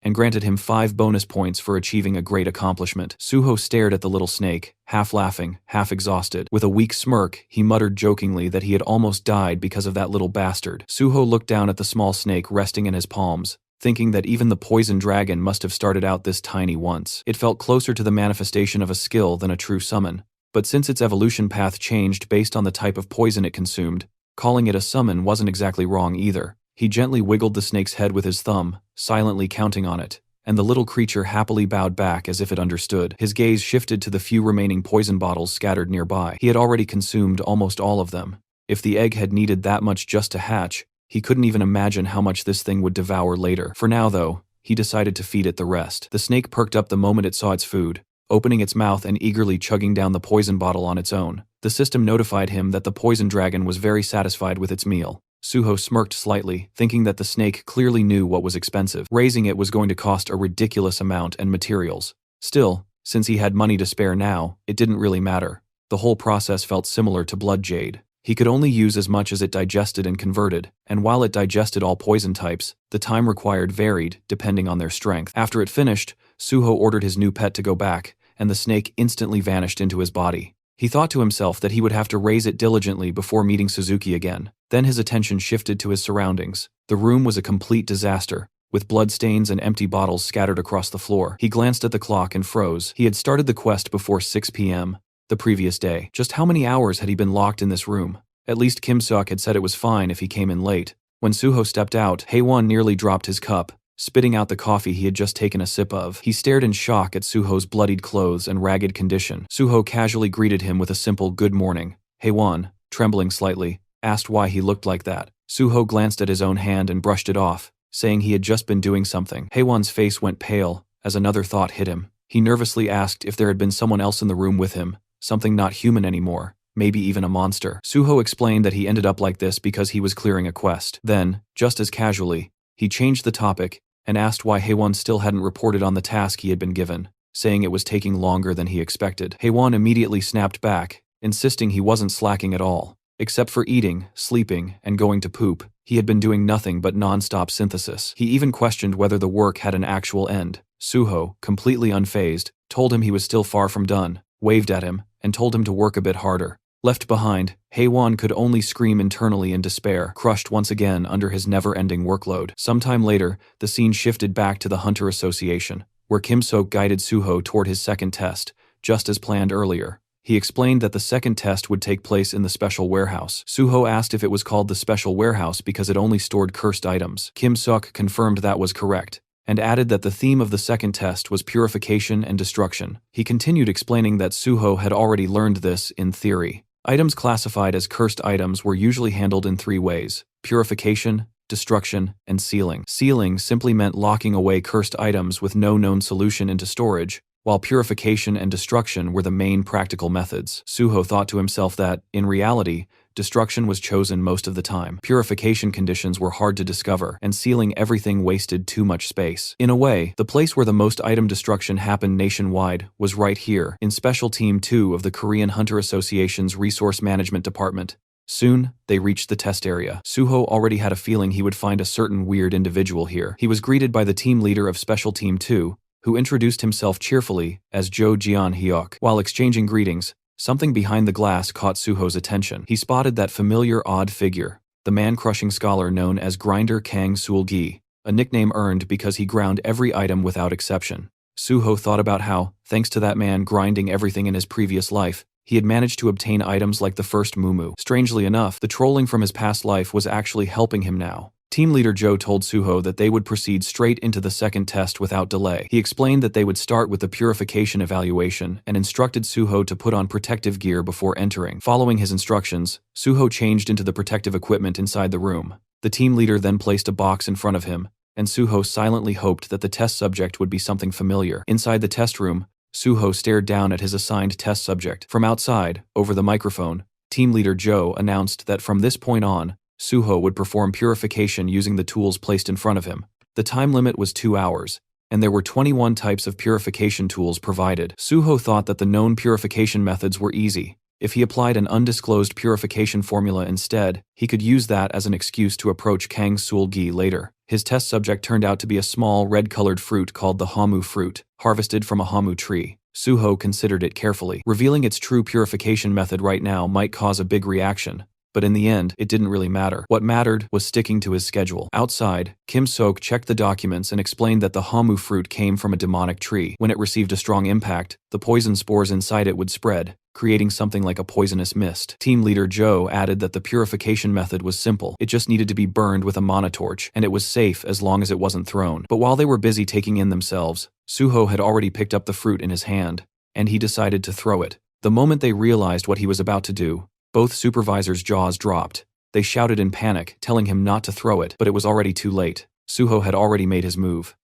and granted him 5 bonus points for achieving a great accomplishment. Suho stared at the little snake, half laughing, half exhausted. With a weak smirk, he muttered jokingly that he had almost died because of that little bastard. Suho looked down at the small snake resting in his palms, thinking that even the poison dragon must have started out this tiny once. It felt closer to the manifestation of a skill than a true summon, but since its evolution path changed based on the type of poison it consumed, calling it a summon wasn't exactly wrong either. He gently wiggled the snake's head with his thumb, silently counting on it, and the little creature happily bowed back as if it understood. His gaze shifted to the few remaining poison bottles scattered nearby. He had already consumed almost all of them. If the egg had needed that much just to hatch, he couldn't even imagine how much this thing would devour later. For now, though, he decided to feed it the rest. The snake perked up the moment it saw its food, opening its mouth and eagerly chugging down the poison bottle on its own. The system notified him that the poison dragon was very satisfied with its meal. Suho smirked slightly, thinking that the snake clearly knew what was expensive. Raising it was going to cost a ridiculous amount and materials. Still, since he had money to spare now, it didn't really matter. The whole process felt similar to blood jade. He could only use as much as it digested and converted, and while it digested all poison types, the time required varied, depending on their strength. After it finished, Suho ordered his new pet to go back, and the snake instantly vanished into his body. He thought to himself that he would have to raise it diligently before meeting Suzuki again. Then his attention shifted to his surroundings. The room was a complete disaster, with bloodstains and empty bottles scattered across the floor. He glanced at the clock and froze. He had started the quest before 6 p.m. the previous day. Just how many hours had he been locked in this room? At least Kim Seok had said it was fine if he came in late. When Suho stepped out, Haewon nearly dropped his cup, spitting out the coffee he had just taken a sip of. He stared in shock at Suho's bloodied clothes and ragged condition. Suho casually greeted him with a simple good morning. Haewon, trembling slightly, asked why he looked like that. Suho glanced at his own hand and brushed it off, saying he had just been doing something. Haewon's face went pale as another thought hit him. He nervously asked if there had been someone else in the room with him, something not human anymore, maybe even a monster. Suho explained that he ended up like this because he was clearing a quest. Then, just as casually, he changed the topic and asked why Haewon still hadn't reported on the task he had been given, saying it was taking longer than he expected. Haewon immediately snapped back, insisting he wasn't slacking at all. Except for eating, sleeping, and going to poop, he had been doing nothing but non-stop synthesis. He even questioned whether the work had an actual end. Suho, completely unfazed, told him he was still far from done, waved at him, and told him to work a bit harder. Left behind, Haewon could only scream internally in despair, crushed once again under his never-ending workload. Sometime later, the scene shifted back to the Hunter Association, where Kim Seok guided Suho toward his second test, just as planned earlier. He explained that the second test would take place in the special warehouse. Suho asked if it was called the special warehouse because it only stored cursed items. Kim Seok confirmed that was correct, and added that the theme of the second test was purification and destruction. He continued explaining that Suho had already learned this in theory. Items classified as cursed items were usually handled in 3 ways: purification, destruction, and sealing. Sealing simply meant locking away cursed items with no known solution into storage, while purification and destruction were the main practical methods. Suho thought to himself that, in reality, destruction was chosen most of the time. Purification conditions were hard to discover, and sealing everything wasted too much space. In a way, the place where the most item destruction happened nationwide was right here, in Special Team 2 of the Korean Hunter Association's Resource Management Department. Soon, they reached the test area. Suho already had a feeling he would find a certain weird individual here. He was greeted by the team leader of Special Team 2, who introduced himself cheerfully as Jo Jeon-hyuk. While exchanging greetings, something behind the glass caught Suho's attention. He spotted that familiar odd figure, the man-crushing scholar known as Grinder Kang Sul-gi, a nickname earned because he ground every item without exception. Suho thought about how, thanks to that man grinding everything in his previous life, he had managed to obtain items like the first muumuu. Strangely enough, the trolling from his past life was actually helping him now. Team leader Joe told Suho that they would proceed straight into the second test without delay. He explained that they would start with the purification evaluation and instructed Suho to put on protective gear before entering. Following his instructions, Suho changed into the protective equipment inside the room. The team leader then placed a box in front of him, and Suho silently hoped that the test subject would be something familiar. Inside the test room, Suho stared down at his assigned test subject. From outside, over the microphone, Team Leader Joe announced that from this point on, Suho would perform purification using the tools placed in front of him. The time limit was 2 hours, and there were 21 types of purification tools provided. Suho thought that the known purification methods were easy. If he applied an undisclosed purification formula instead, he could use that as an excuse to approach Kang Sul-gi later. His test subject turned out to be a small, red-colored fruit called the hamu fruit, harvested from a hamu tree. Suho considered it carefully. Revealing its true purification method right now might cause a big reaction, but in the end, it didn't really matter. What mattered was sticking to his schedule. Outside, Kim Sok checked the documents and explained that the hamu fruit came from a demonic tree. When it received a strong impact, the poison spores inside it would spread, creating something like a poisonous mist. Team Leader Joe added that the purification method was simple. It just needed to be burned with a monotorch, and it was safe as long as it wasn't thrown. But while they were busy taking in themselves, Suho had already picked up the fruit in his hand, and he decided to throw it. The moment they realized what he was about to do, both supervisors' jaws dropped. They shouted in panic, telling him not to throw it, but it was already too late. Suho had already made his move.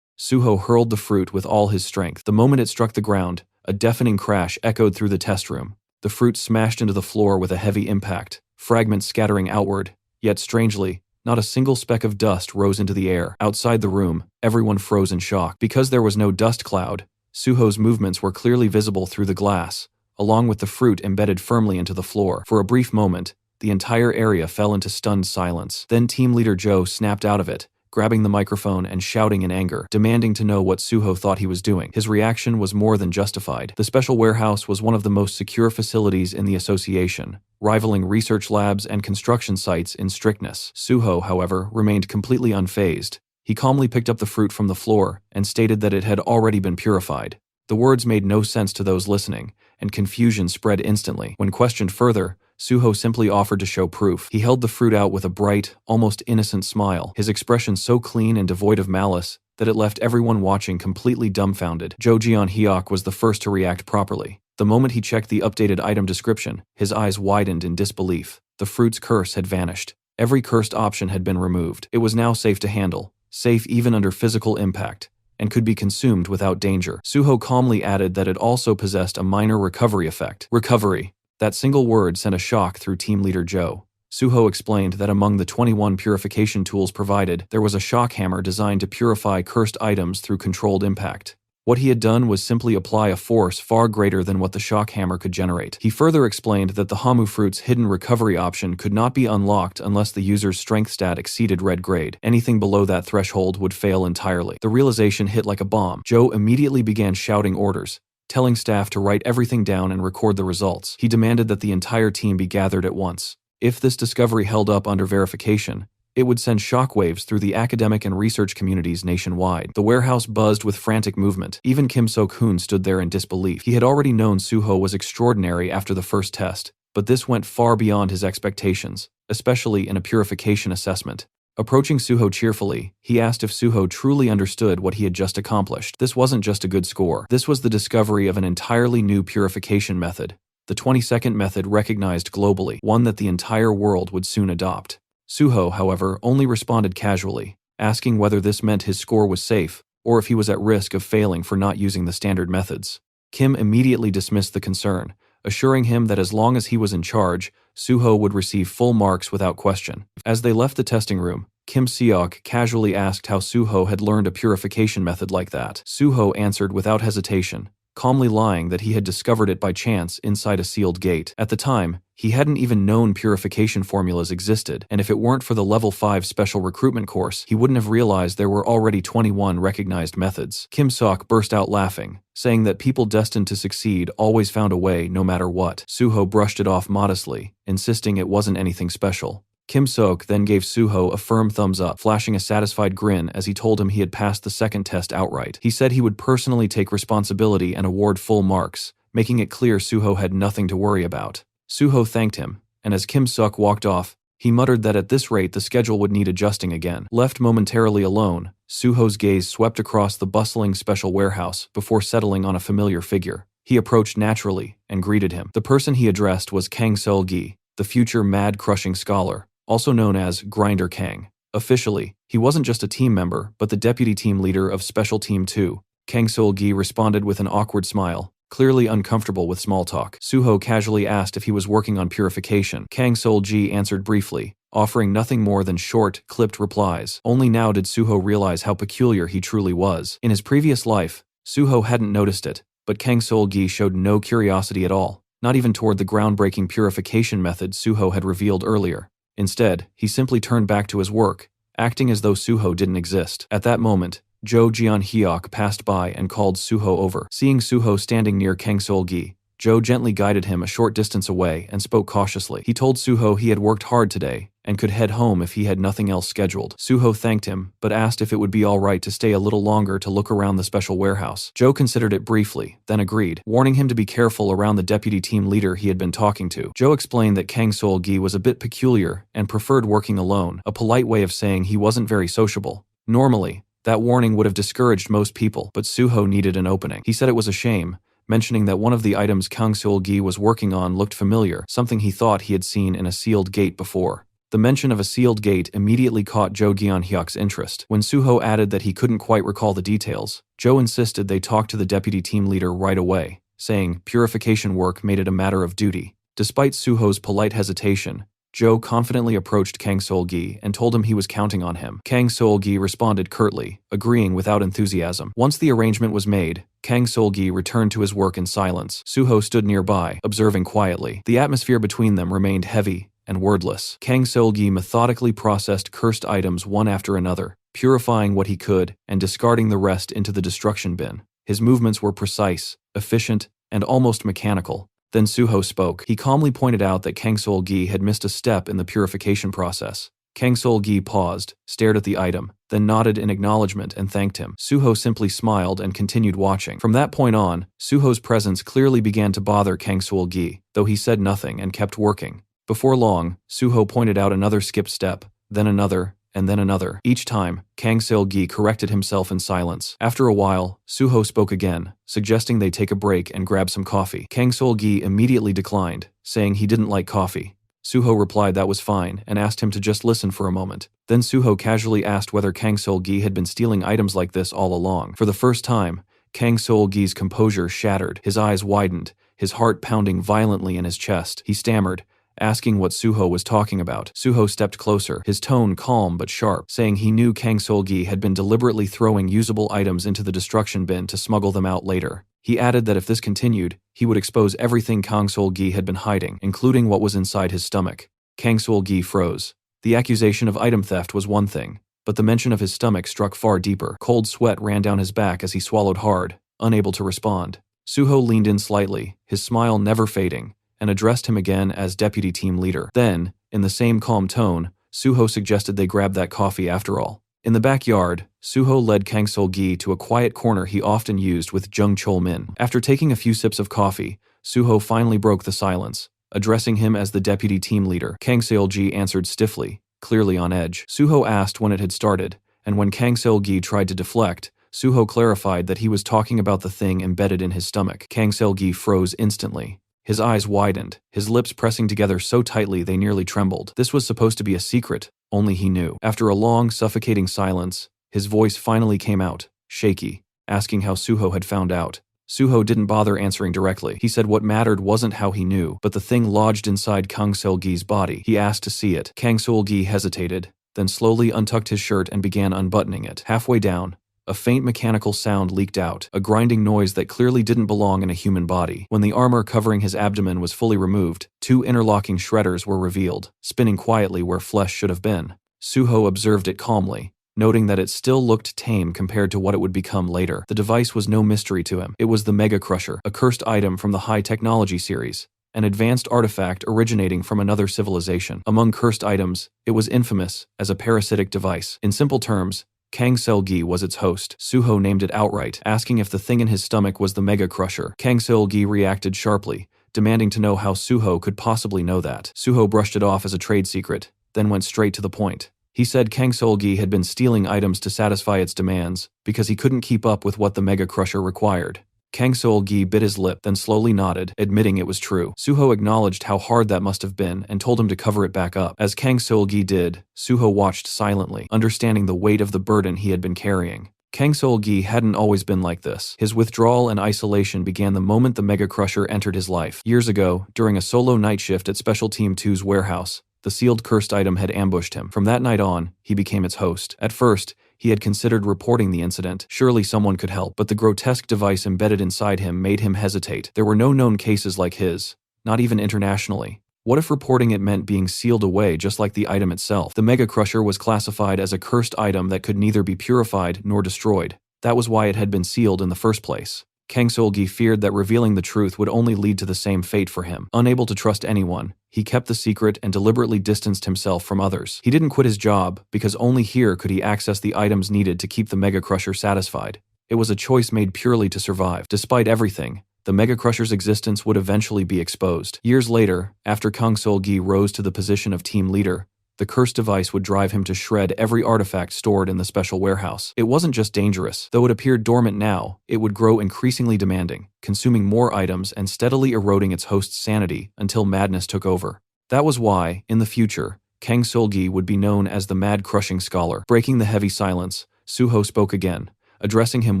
Suho hurled the fruit with all his strength. The moment it struck the ground, a deafening crash echoed through the test room. The fruit smashed into the floor with a heavy impact, fragments scattering outward, yet strangely, not a single speck of dust rose into the air. Outside the room, everyone froze in shock. Because there was no dust cloud, Suho's movements were clearly visible through the glass, along with the fruit embedded firmly into the floor. For a brief moment, the entire area fell into stunned silence. Then Team Leader Joe snapped out of it, grabbing the microphone and shouting in anger, demanding to know what Suho thought he was doing. His reaction was more than justified. The special warehouse was one of the most secure facilities in the association, rivaling research labs and construction sites in strictness. Suho, however, remained completely unfazed. He calmly picked up the fruit from the floor and stated that it had already been purified. The words made no sense to those listening, and confusion spread instantly. When questioned further, Suho simply offered to show proof. He held the fruit out with a bright, almost innocent smile, his expression so clean and devoid of malice that it left everyone watching completely dumbfounded. Jo Jeon-hyuk was the first to react properly. The moment he checked the updated item description, his eyes widened in disbelief. The fruit's curse had vanished. Every cursed option had been removed. It was now safe to handle, safe even under physical impact, and could be consumed without danger. Suho calmly added that it also possessed a minor recovery effect. Recovery. That single word sent a shock through Team Leader Joe. Suho explained that among the 21 purification tools provided, there was a shock hammer designed to purify cursed items through controlled impact. What he had done was simply apply a force far greater than what the shock hammer could generate. He further explained that the hamu fruit's hidden recovery option could not be unlocked unless the user's strength stat exceeded red grade. Anything below that threshold would fail entirely. The realization hit like a bomb. Joe immediately began shouting orders, telling staff to write everything down and record the results. He demanded that the entire team be gathered at once. If this discovery held up under verification, it would send shockwaves through the academic and research communities nationwide. The warehouse buzzed with frantic movement. Even Kim Sok-hoon stood there in disbelief. He had already known Suho was extraordinary after the first test, but this went far beyond his expectations, especially in a purification assessment. Approaching Suho cheerfully, he asked if Suho truly understood what he had just accomplished. This wasn't just a good score. This was the discovery of an entirely new purification method, the 20-second method recognized globally, one that the entire world would soon adopt. Suho, however, only responded casually, asking whether this meant his score was safe, or if he was at risk of failing for not using the standard methods. Kim immediately dismissed the concern, assuring him that as long as he was in charge, Suho would receive full marks without question. As they left the testing room, Kim Seok casually asked how Suho had learned a purification method like that. Suho answered without hesitation, calmly lying that he had discovered it by chance inside a sealed gate. At the time, he hadn't even known purification formulas existed, and if it weren't for the level 5 special recruitment course, he wouldn't have realized there were already 21 recognized methods. Kim Sok burst out laughing, saying that people destined to succeed always found a way no matter what. Suho brushed it off modestly, insisting it wasn't anything special. Kim Sok then gave Suho a firm thumbs up, flashing a satisfied grin as he told him he had passed the second test outright. He said he would personally take responsibility and award full marks, making it clear Suho had nothing to worry about. Suho thanked him, and as Kim Sok walked off, he muttered that at this rate the schedule would need adjusting again. Left momentarily alone, Suho's gaze swept across the bustling special warehouse before settling on a familiar figure. He approached naturally and greeted him. The person he addressed was Kang Sul-gi, the future mad-crushing scholar, also known as Grinder Kang. Officially, he wasn't just a team member, but the deputy team leader of Special Team 2. Kang Sol-gi responded with an awkward smile, clearly uncomfortable with small talk. Suho casually asked if he was working on purification. Kang Sol-gi answered briefly, offering nothing more than short, clipped replies. Only now did Suho realize how peculiar he truly was. In his previous life, Suho hadn't noticed it, but Kang Sol-gi showed no curiosity at all, not even toward the groundbreaking purification method Suho had revealed earlier. Instead, he simply turned back to his work, acting as though Suho didn't exist. At that moment, Jo Jeon-hyuk passed by and called Suho over. Seeing Suho standing near Kang Sol-gi, Jo gently guided him a short distance away and spoke cautiously. He told Suho he had worked hard today and could head home if he had nothing else scheduled. Suho thanked him, but asked if it would be alright to stay a little longer to look around the special warehouse. Jo considered it briefly, then agreed, warning him to be careful around the deputy team leader he had been talking to. Jo explained that Kang Sol-gi was a bit peculiar and preferred working alone, a polite way of saying he wasn't very sociable. Normally, that warning would have discouraged most people, but Suho needed an opening. He said it was a shame, mentioning that one of the items Kang Sol-gi was working on looked familiar, something he thought he had seen in a sealed gate before. The mention of a sealed gate immediately caught Jo Jeon-hyuk's interest. When Suho added that he couldn't quite recall the details, Jo insisted they talk to the deputy team leader right away, saying purification work made it a matter of duty. Despite Suho's polite hesitation, Jo confidently approached Kang Sol-gi and told him he was counting on him. Kang Sol-gi responded curtly, agreeing without enthusiasm. Once the arrangement was made, Kang Sol-gi returned to his work in silence. Suho stood nearby, observing quietly. The atmosphere between them remained heavy and wordless. Kang Sol-gi methodically processed cursed items one after another, purifying what he could and discarding the rest into the destruction bin. His movements were precise, efficient, and almost mechanical. Then Suho spoke. He calmly pointed out that Kang Sol-gi had missed a step in the purification process. Kang Sol-gi paused, stared at the item, then nodded in acknowledgement and thanked him. Suho simply smiled and continued watching. From that point on, Suho's presence clearly began to bother Kang Sol-gi, though he said nothing and kept working. Before long, Suho pointed out another skipped step, then another, and then another. Each time, Kang Sol-gi corrected himself in silence. After a while, Suho spoke again, suggesting they take a break and grab some coffee. Kang Sol-gi immediately declined, saying he didn't like coffee. Suho replied that was fine and asked him to just listen for a moment. Then Suho casually asked whether Kang Sol-gi had been stealing items like this all along. For the first time, Kang Sol-gi's composure shattered. His eyes widened, his heart pounding violently in his chest. He stammered, asking what Suho was talking about. Suho stepped closer, his tone calm but sharp, saying he knew Kang Sol-gi had been deliberately throwing usable items into the destruction bin to smuggle them out later. He added that if this continued, he would expose everything Kang Sol-gi had been hiding, including what was inside his stomach. Kang Sol-gi froze. The accusation of item theft was one thing, but the mention of his stomach struck far deeper. Cold sweat ran down his back as he swallowed hard, unable to respond. Suho leaned in slightly, his smile never fading, and addressed him again as deputy team leader. Then, in the same calm tone, Suho suggested they grab that coffee after all. In the backyard, Suho led Kang Sol-gi to a quiet corner he often used with Jung Chol-min. After taking a few sips of coffee, Suho finally broke the silence, addressing him as the deputy team leader. Kang Sol-gi answered stiffly, clearly on edge. Suho asked when it had started, and when Kang Sol-gi tried to deflect, Suho clarified that he was talking about the thing embedded in his stomach. Kang Sol-gi froze instantly. His eyes widened, his lips pressing together so tightly they nearly trembled. This was supposed to be a secret, only he knew. After a long, suffocating silence, his voice finally came out, shaky, asking how Suho had found out. Suho didn't bother answering directly. He said what mattered wasn't how he knew, but the thing lodged inside Kang Sol-gi's body. He asked to see it. Kang Sol-gi hesitated, then slowly untucked his shirt and began unbuttoning it. Halfway down, a faint mechanical sound leaked out, a grinding noise that clearly didn't belong in a human body. When the armor covering his abdomen was fully removed, two interlocking shredders were revealed, spinning quietly where flesh should have been. Suho observed it calmly, noting that it still looked tame compared to what it would become later. The device was no mystery to him. It was the Mega Crusher, a cursed item from the High Technology series, an advanced artifact originating from another civilization. Among cursed items, it was infamous as a parasitic device. In simple terms, Kang Sol-gi was its host. Suho named it outright, asking if the thing in his stomach was the Mega Crusher. Kang Sol-gi reacted sharply, demanding to know how Suho could possibly know that. Suho brushed it off as a trade secret, then went straight to the point. He said Kang Sol-gi had been stealing items to satisfy its demands because he couldn't keep up with what the Mega Crusher required. Kang Sol-gi bit his lip, then slowly nodded, admitting it was true. Suho acknowledged how hard that must have been and told him to cover it back up. As Kang Sol-gi did, Suho watched silently, understanding the weight of the burden he had been carrying. Kang Sol-gi hadn't always been like this. His withdrawal and isolation began the moment the Mega Crusher entered his life. Years ago, during a solo night shift at Special Team 2's warehouse, the sealed cursed item had ambushed him. From that night on, he became its host. At first, he had considered reporting the incident. Surely someone could help, but the grotesque device embedded inside him made him hesitate. There were no known cases like his, not even internationally. What if reporting it meant being sealed away just like the item itself? The Mega Crusher was classified as a cursed item that could neither be purified nor destroyed. That was why it had been sealed in the first place. Kang Sol-gi feared that revealing the truth would only lead to the same fate for him. Unable to trust anyone, he kept the secret and deliberately distanced himself from others. He didn't quit his job, because only here could he access the items needed to keep the Mega Crusher satisfied. It was a choice made purely to survive. Despite everything, the Mega Crusher's existence would eventually be exposed. Years later, after Kang Sol-gi rose to the position of team leader, the cursed device would drive him to shred every artifact stored in the special warehouse. It wasn't just dangerous. Though it appeared dormant now, it would grow increasingly demanding, consuming more items and steadily eroding its host's sanity until madness took over. That was why, in the future, Kang Sol-gi would be known as the Mad Crushing Scholar. Breaking the heavy silence, Suho spoke again, addressing him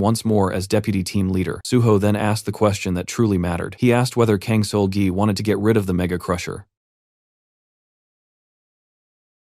once more as deputy team leader. Suho then asked the question that truly mattered. He asked whether Kang Sol-gi wanted to get rid of the Mega Crusher,